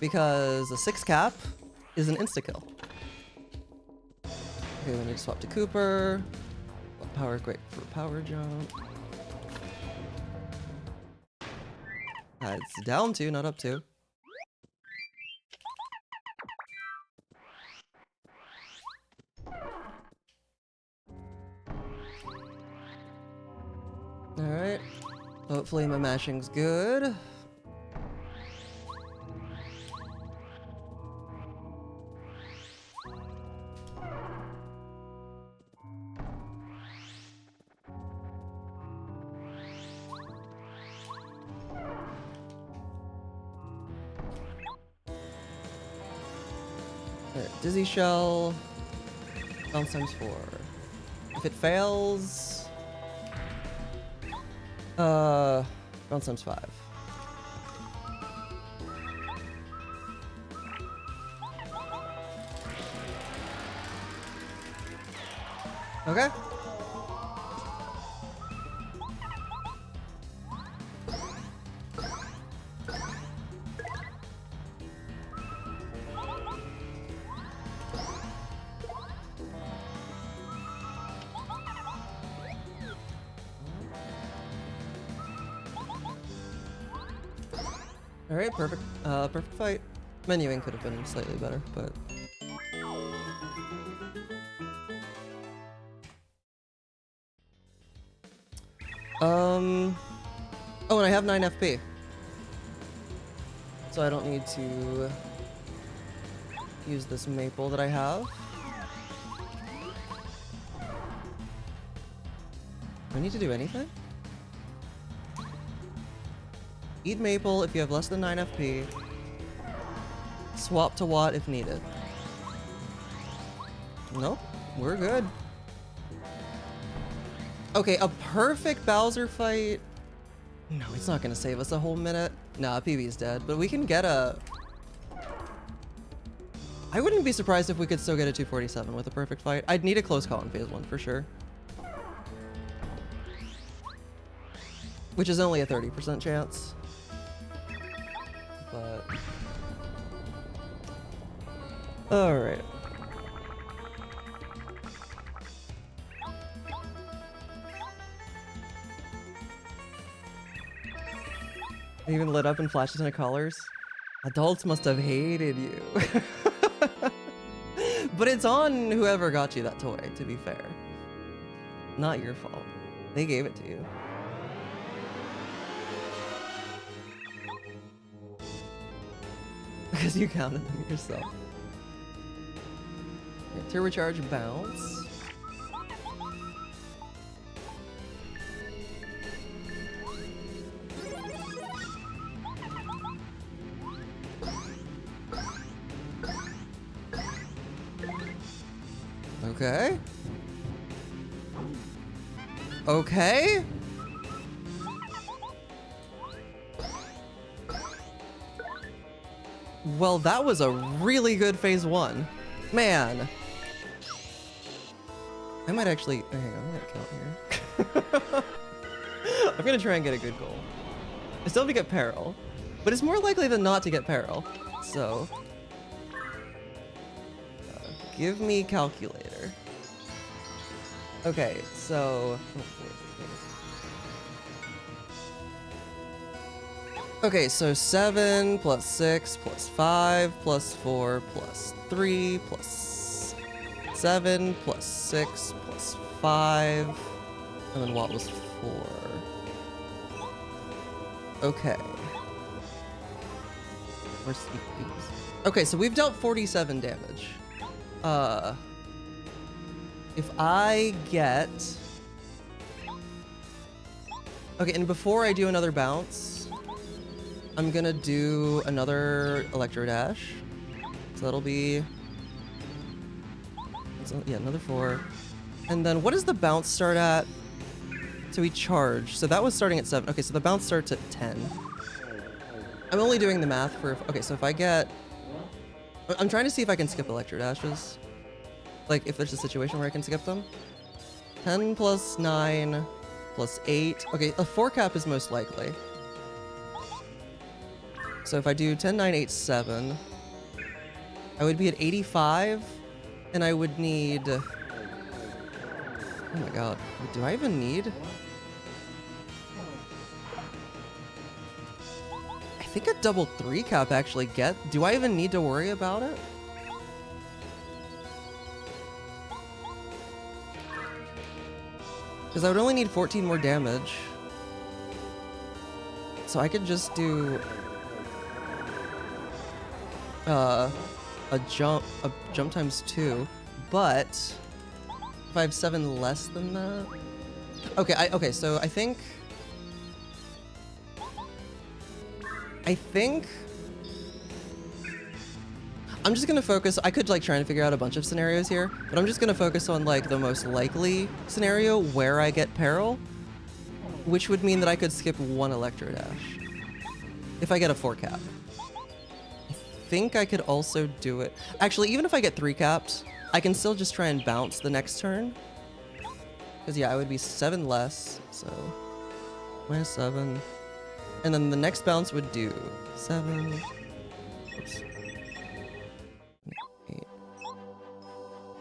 Because a 6 cap is an insta-kill. Okay, we need to swap to Cooper. Power, great for power jump. It's down 2, not up 2. Alright. Hopefully my mashing's good. Alright, Dizzy Shell. Bounce times 4. If it fails... bounce times 5. Okay. Alright, perfect. Perfect fight. Menuing could have been slightly better, but... Oh, and I have 9 FP. So I don't need to use this maple that I have. Do I need to do anything? Eat maple if you have less than 9 FP. Swap to Watt if needed. Nope, we're good. Okay, a perfect Bowser fight. No, it's not gonna save us a whole minute. Nah, PB's dead, but we can get a... I wouldn't be surprised if we could still get a 247 with a perfect fight. I'd need a close call in phase 1 for sure. Which is only a 30% chance. But... Alright. It even lit up and flashed a ton of colors. Adults must have hated you. But it's on whoever got you that toy, to be fair. Not your fault. They gave it to you. Because you counted them yourself. Okay, turbocharge bounce. Okay. Okay. Well, that was a really good phase 1. Man. I might actually... Oh, hang on, I'm gonna count here. I'm gonna try and get a good goal. I still have to get Peril, but it's more likely than not to get Peril. So... give me calculator. Okay, so... Okay, so 7 plus 6 plus 5 plus 4 plus 3 plus 7 plus 6 plus 5. And then what was 4? Okay. Where's these? Okay, so we've dealt 47 damage. If I get... Okay, and before I do another bounce, I'm gonna do another Electro Dash. So that'll be... yeah, another 4. And then what does the bounce start at? So we charge. So that was starting at 7. Okay, so the bounce starts at 10. I'm only doing the math for... Okay, so if I get... I'm trying to see if I can skip Electro Dashes. Like, if there's a situation where I can skip them. 10 plus 9 plus 8. Okay, a 4 cap is most likely. So if I do 10, 9, 8, 7, I would be at 85, and I would need... Oh my god, do I even need... I think a double 3 cap actually get... Do I even need to worry about it? Because I would only need 14 more damage. So I could just do... a jump times 2, but if I have 7 less than that... Okay, so I think I'm just gonna focus... I could, like, try and figure out a bunch of scenarios here, but I'm just gonna focus on, like, the most likely scenario where I get Peril, which would mean that I could skip 1 Electro Dash if I get a 4 cap. I think I could also do it... Actually, even if I get 3 caps, I can still just try and bounce the next turn. Because, yeah, I would be 7 less, so... minus 7. And then the next bounce would do 7... Oops. 8.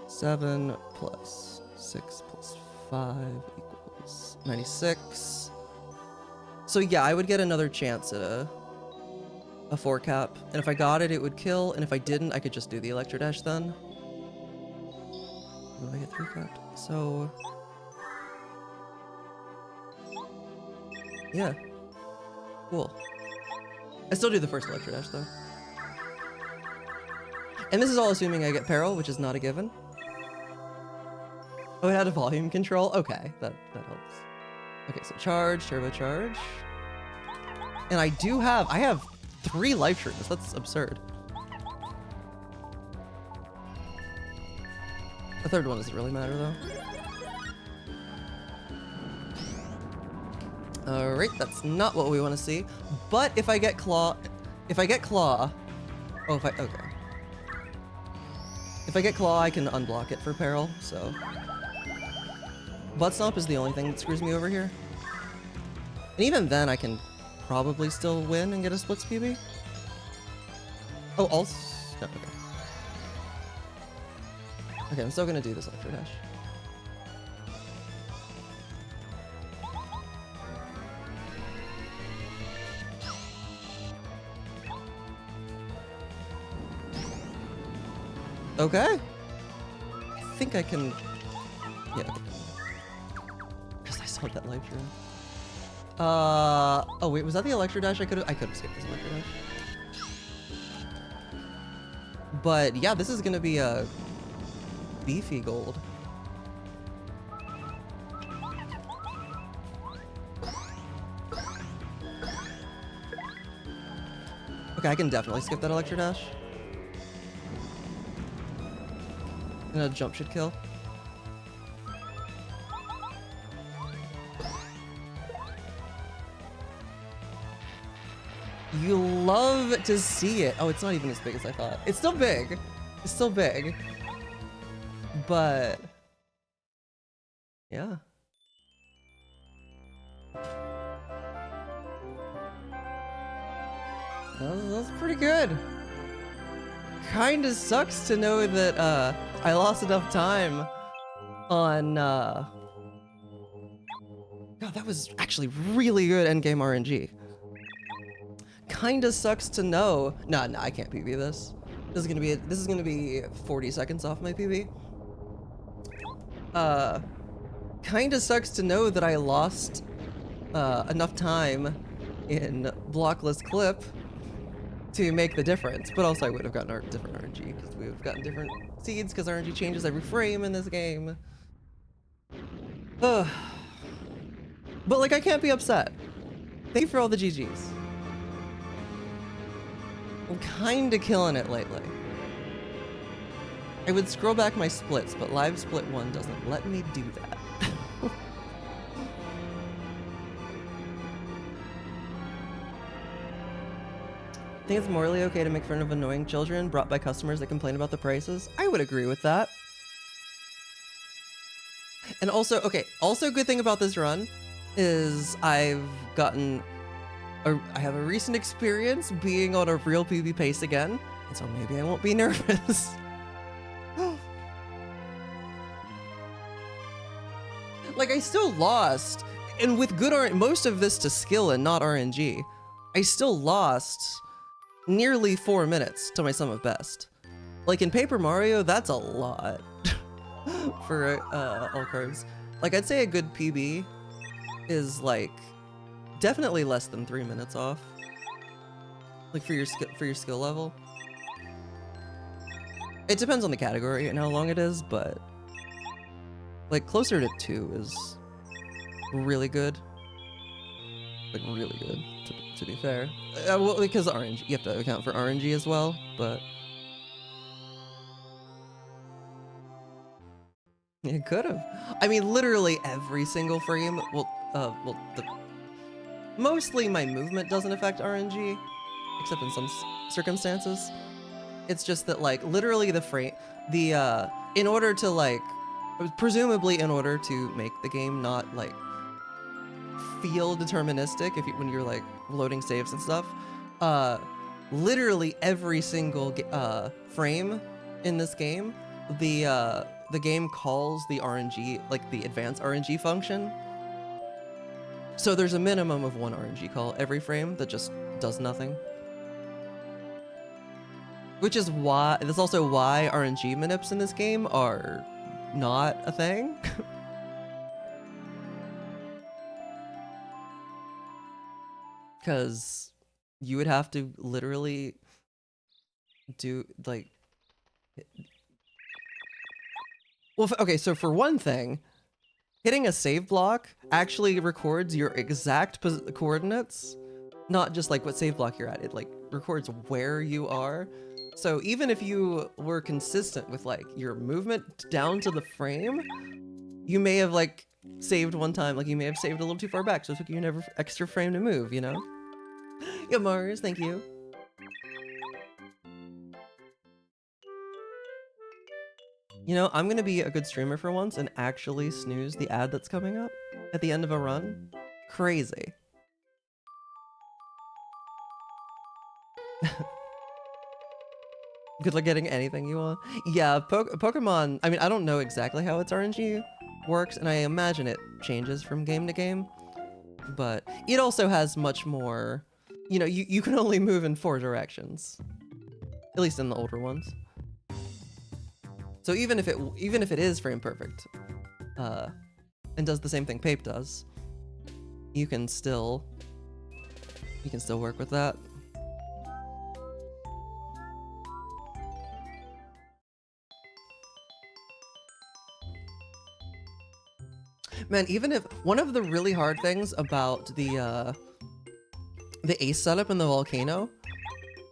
7 plus 6 plus 5 equals 96. So yeah, I would get another chance at a 4 cap. And if I got it, it would kill. And if I didn't, I could just do the Electro Dash then. Would I get 3 capped? So... yeah. Cool. I still do the first Electro Dash though. And this is all assuming I get Peril, which is not a given. Oh, it had a volume control? Okay, that helps. Okay, so charge, turbocharge. And I have 3 life shrooms. That's absurd. The third one doesn't really matter though. Alright, that's not what we want to see. But if I get claw... Oh, okay. If I get claw, I can unblock it for Peril, so... Butt Stomp is the only thing that screws me over here. And even then, I can probably still win and get a Splits PB. Oh, also... No, okay. Okay, I'm still gonna do this Electro Dash. Okay. I think I can. Yeah. Because I saw that live stream. Oh wait, was that the Electro Dash? I could have skipped this Electro Dash. But yeah, this is gonna be a beefy gold. Okay, I can definitely skip that Electro Dash. And a jump should kill. You love to see it. Oh, it's not even as big as I thought. It's still big. It's still big. But yeah. That's pretty good. Kinda sucks to know that I lost enough time on God, that was actually really good endgame RNG. Kinda sucks to know. Nah, I can't PB this. This is gonna be 40 seconds off my PB. Kinda sucks to know that I lost enough time in blockless clip to make the difference, but also I would have gotten our different RNG because we would have gotten different seeds because RNG changes every frame in this game. But like, I can't be upset. Thank you for all the GGs. I'm kinda killing it lately. I would scroll back my splits, but live split 1 doesn't let me do that. Think it's morally okay to make fun of annoying children brought by customers that complain about the prices? I would agree with that. And also, okay, also good thing about this run is I have a recent experience being on a real PB pace again, and so maybe I won't be nervous. Like, I still lost, and with good most of this to skill and not RNG, I still lost nearly 4 minutes to my sum of best. Like in Paper Mario, that's a lot for all cards. Like, I'd say a good PB is like definitely less than 3 minutes off. Like for your skill level. It depends on the category and how long it is, but like closer to 2 is really good. Like really good, to be fair. Well, because RNG, you have to account for RNG as well, but it could have. I mean, literally every single frame. Mostly my movement doesn't affect RNG, except in some circumstances. It's just that, like, literally in order to, like, presumably in order to make the game not, like, feel deterministic when you're, like, loading saves and stuff, literally every single frame in this game, the game calls the RNG, like, the advanced RNG function. So there's a minimum of 1 RNG call every frame that just does nothing. Which is why, that's also why RNG manips in this game are not a thing. Because you would have to literally do, like... Well, okay, so for one thing, hitting a save block actually records your exact coordinates, not just like what save block you're at. It like records where you are. So even if you were consistent with like your movement down to the frame, you may have like saved one time, like you may have saved a little too far back, so it took you an extra frame to move, you know? Yeah, Mars, thank you. You know, I'm gonna be a good streamer for once and actually snooze the ad that's coming up at the end of a run. Crazy. Good luck getting anything you want. Yeah, Pokemon, I mean, I don't know exactly how its RNG works, and I imagine it changes from game to game, but it also has much more, you know, you can only move in 4 directions, at least in the older ones. So even if it is frame perfect, and does the same thing Pape does, you can still work with that. Man, even if one of the really hard things about the ace setup in the volcano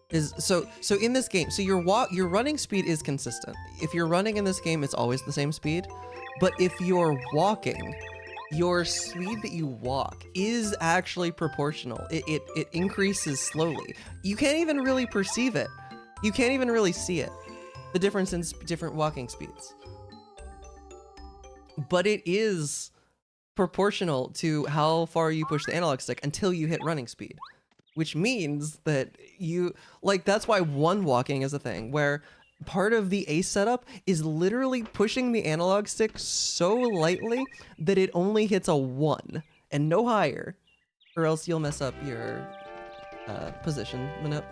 is so in this game, so your running speed is consistent. If you're running in this game, it's always the same speed. But if you're walking, your speed that you walk is actually proportional. It increases slowly. You can't even really perceive it. You can't even really see it. The difference in different walking speeds. But it is proportional to how far you push the analog stick until you hit running speed. Which means that that's why one walking is a thing, where part of the ace setup is literally pushing the analog stick so lightly that it only hits a 1 and no higher, or else you'll mess up your position manip.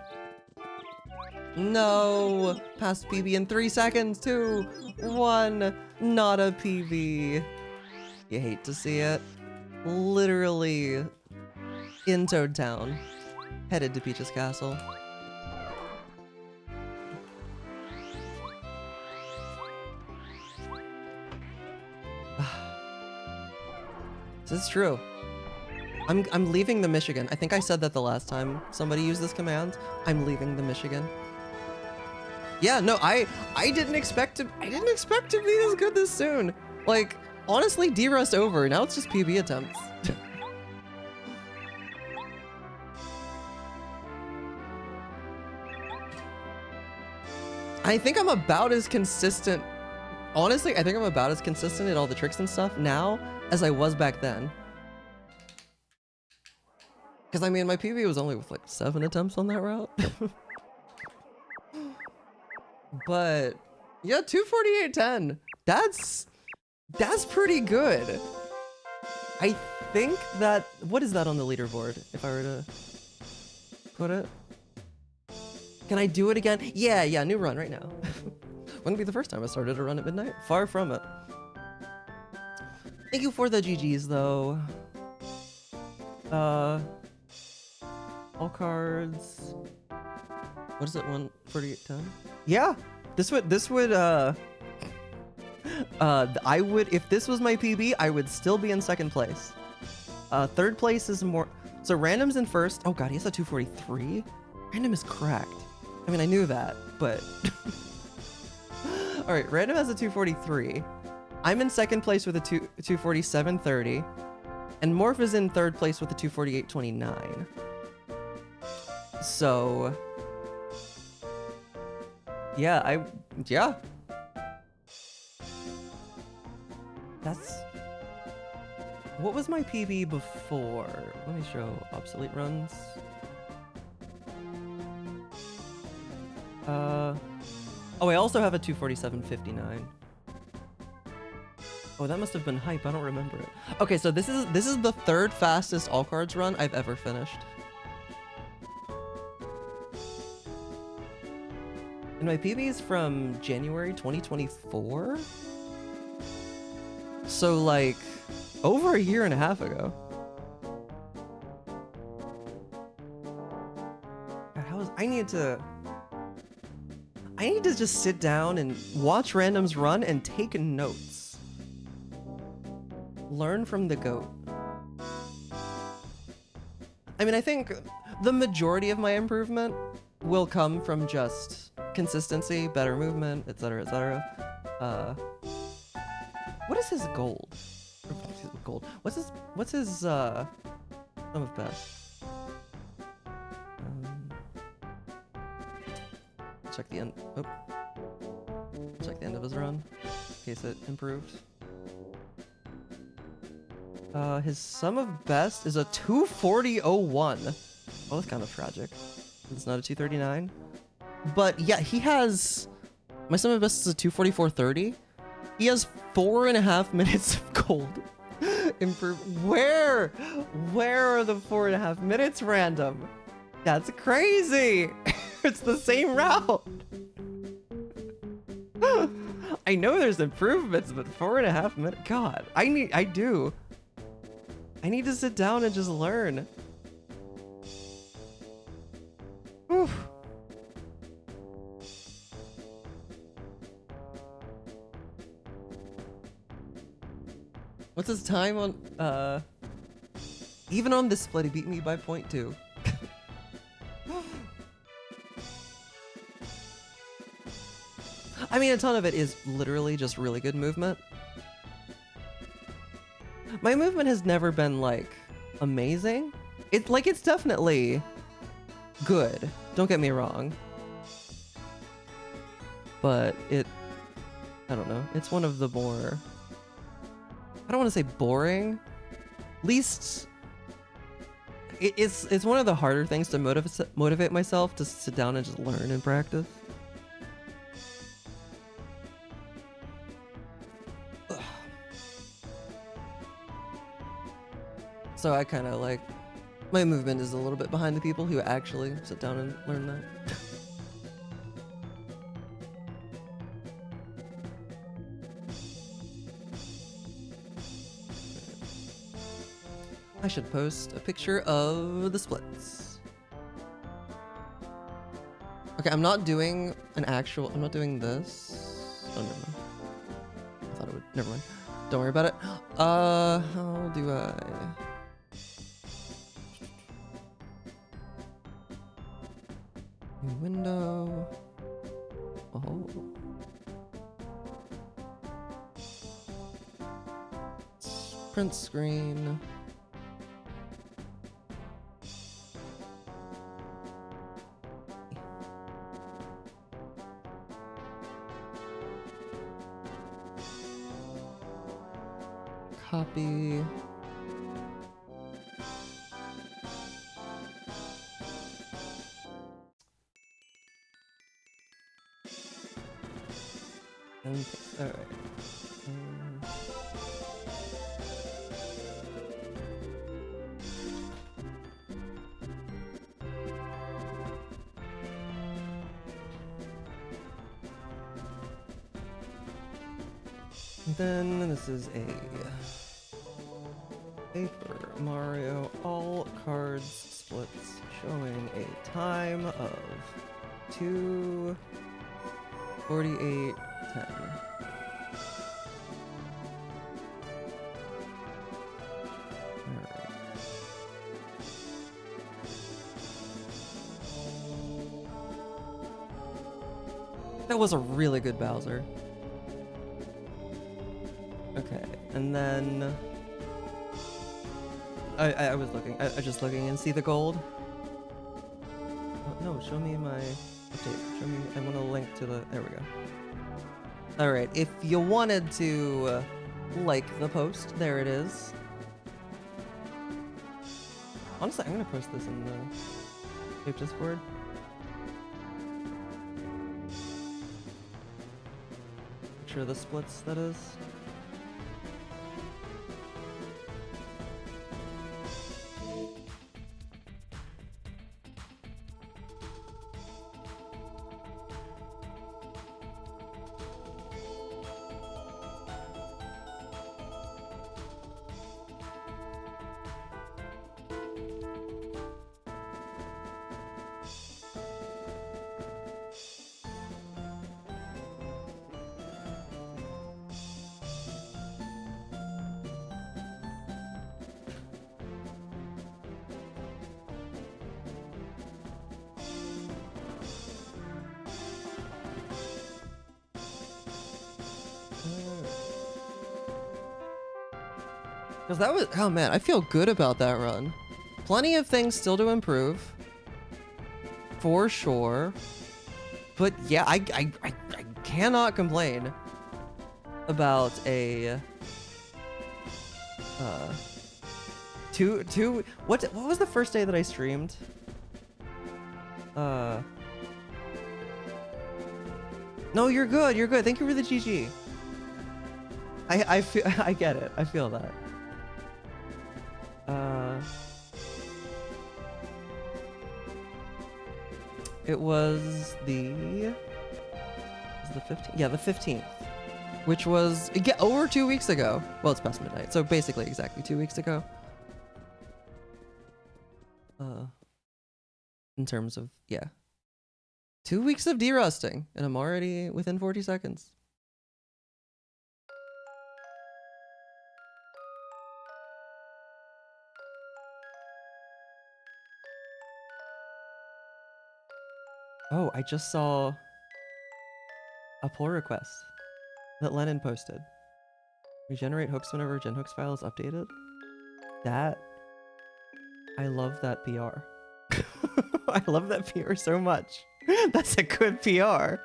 No! Past PB in 3 seconds, 2, 1, not a PB. You hate to see it. Literally in Toad Town, headed to Peach's Castle. This is true. I'm leaving the Michigan. I think I said that the last time somebody used this command. I'm leaving the Michigan. Yeah, no, I didn't expect to be this good this soon. Like, honestly, derust over. Now it's just PB attempts. I think I'm about as consistent. Honestly, I think I'm about as consistent at all the tricks and stuff now as I was back then. Because, I mean, my PB was only with like 7 attempts on that route. But, yeah, 248.10. That's pretty good. I think that... What is that on the leaderboard, if I were to put it? Can I do it again? Yeah, new run right now. Wouldn't be the first time I started a run at midnight. Far from it. Thank you for the GGs, though. All cards. What is it? 148.10? Yeah, this would I would, if this was my PB, I would still be in second place. Third place is more, so random's in first. Oh god, he has a 243. Random is cracked. I mean, I knew that, but all right, random has a 243. I'm in second place with a 247.30, and Morph is in third place with a 248.29. So yeah, that's... What was my PB before? Let me show obsolete runs. Oh, I also have a 247.59. Oh, that must have been hype. I don't remember it. Okay, so this is the third fastest all cards run I've ever finished. And my PB is from January 2024? So, like, over a year and a half ago. God, I need to just sit down and watch randoms run and take notes. Learn from the GOAT. I mean, I think the majority of my improvement will come from just consistency, better movement, etc., etc. What is his gold? What's his sum of best? Check the end. Oh. Check the end of his run, in case it improved. His sum of best is a 240.01. Oh, that's kind of tragic. It's not a 239. But yeah, he has... My sum of best is a 244.30. He has 4.5 minutes of gold. Where are the 4.5 minutes random? That's crazy. It's the same route. I know there's improvements, but 4.5 minutes. God, I need to sit down and just learn. Oof. What's his time on, even on this split, he beat me by 0.2. I mean, a ton of it is literally just really good movement. My movement has never been, like, amazing. It's definitely good. Don't get me wrong. But I don't know. It's one of the more, I don't want to say boring. Least, it's one of the harder things to motivate myself to sit down and just learn and practice. So I kind of like, my movement is a little bit behind the people who actually sit down and learn that. I should post a picture of the splits. Okay, I'm not doing I'm not doing this. Oh, never mind. I thought it would, never mind. Don't worry about it. How do I? New window. Oh. Print screen. Copy. And paste. All right. Then this is a Paper Mario all cards splits showing a time of 2:48:10. That was a really good Bowser. Okay, and then I was looking. I just looking and see the gold. Oh, no, show me my update. Show me. I want to link to the. There we go. All right. If you wanted to like the post, there it is. Honestly, I'm gonna post this in the Tape Discord. Picture of the splits, that is. Because that was, oh man, I feel good about that run. Plenty of things still to improve. For sure. But yeah, I cannot complain about a what was the first day that I streamed? No, you're good, you're good. Thank you for the GG. I feel, I get it. I feel that. It was the 15th. Yeah, the 15th. which was over 2 weeks ago. Well, it's past midnight, so basically exactly 2 weeks ago. In terms of, yeah. 2 weeks of derusting, and I'm already within 40 seconds. Oh, I just saw a pull request that Lennon posted. Regenerate hooks whenever a genhooks file is updated. I love that PR. I love that PR so much. That's a good PR.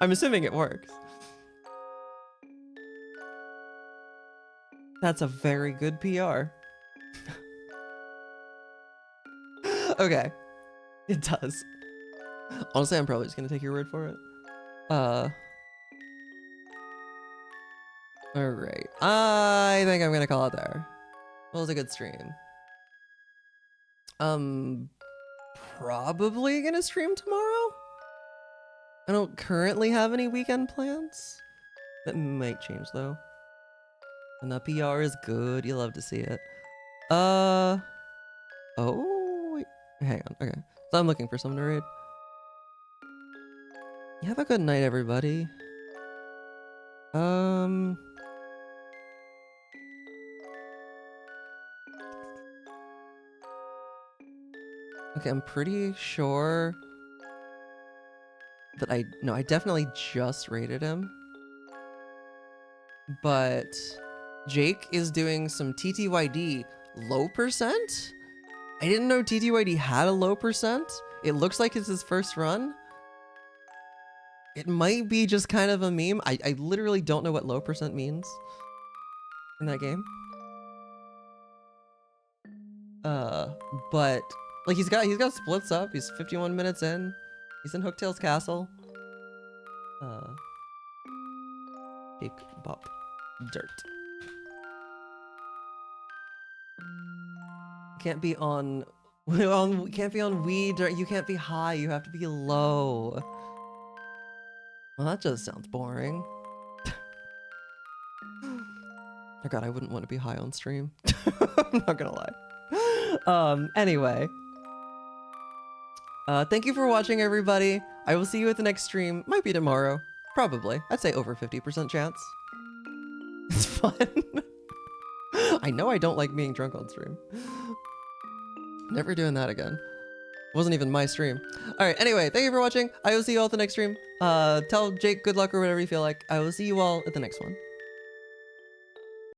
I'm assuming it works. That's a very good PR. Okay. It does. Honestly, I'm probably just gonna take your word for it. Alright. I think I'm gonna call it there. Well, it was a good stream. Probably gonna stream tomorrow? I don't currently have any weekend plans. That might change though. And the PR is good. You love to see it. Oh, wait. Hang on. Okay. So I'm looking for someone to raid. You have a good night, everybody. Okay, I'm pretty sure that I definitely just raided him. But Jake is doing some TTYD low percent. I didn't know TTYD had a low percent. It looks like it's his first run. It might be just kind of a meme. I literally don't know what low percent means in that game. But like he's got splits up. He's 51 minutes in. He's in Hooktail's castle. Jake Bop Dirt. Can't be on can't be on weed. You can't be high. You have to be low. Well, that just sounds boring. Oh god, I wouldn't want to be high on stream. I'm not gonna lie. Anyway. Thank you for watching, everybody. I will see you at the next stream. Might be tomorrow. Probably. I'd say over 50% chance. It's fun. I know I don't like being drunk on stream. Never doing that again. Wasn't even my stream. Alright, anyway, thank you for watching. I will see you all at the next stream. Tell Jake good luck or whatever you feel like. I will see you all at the next one.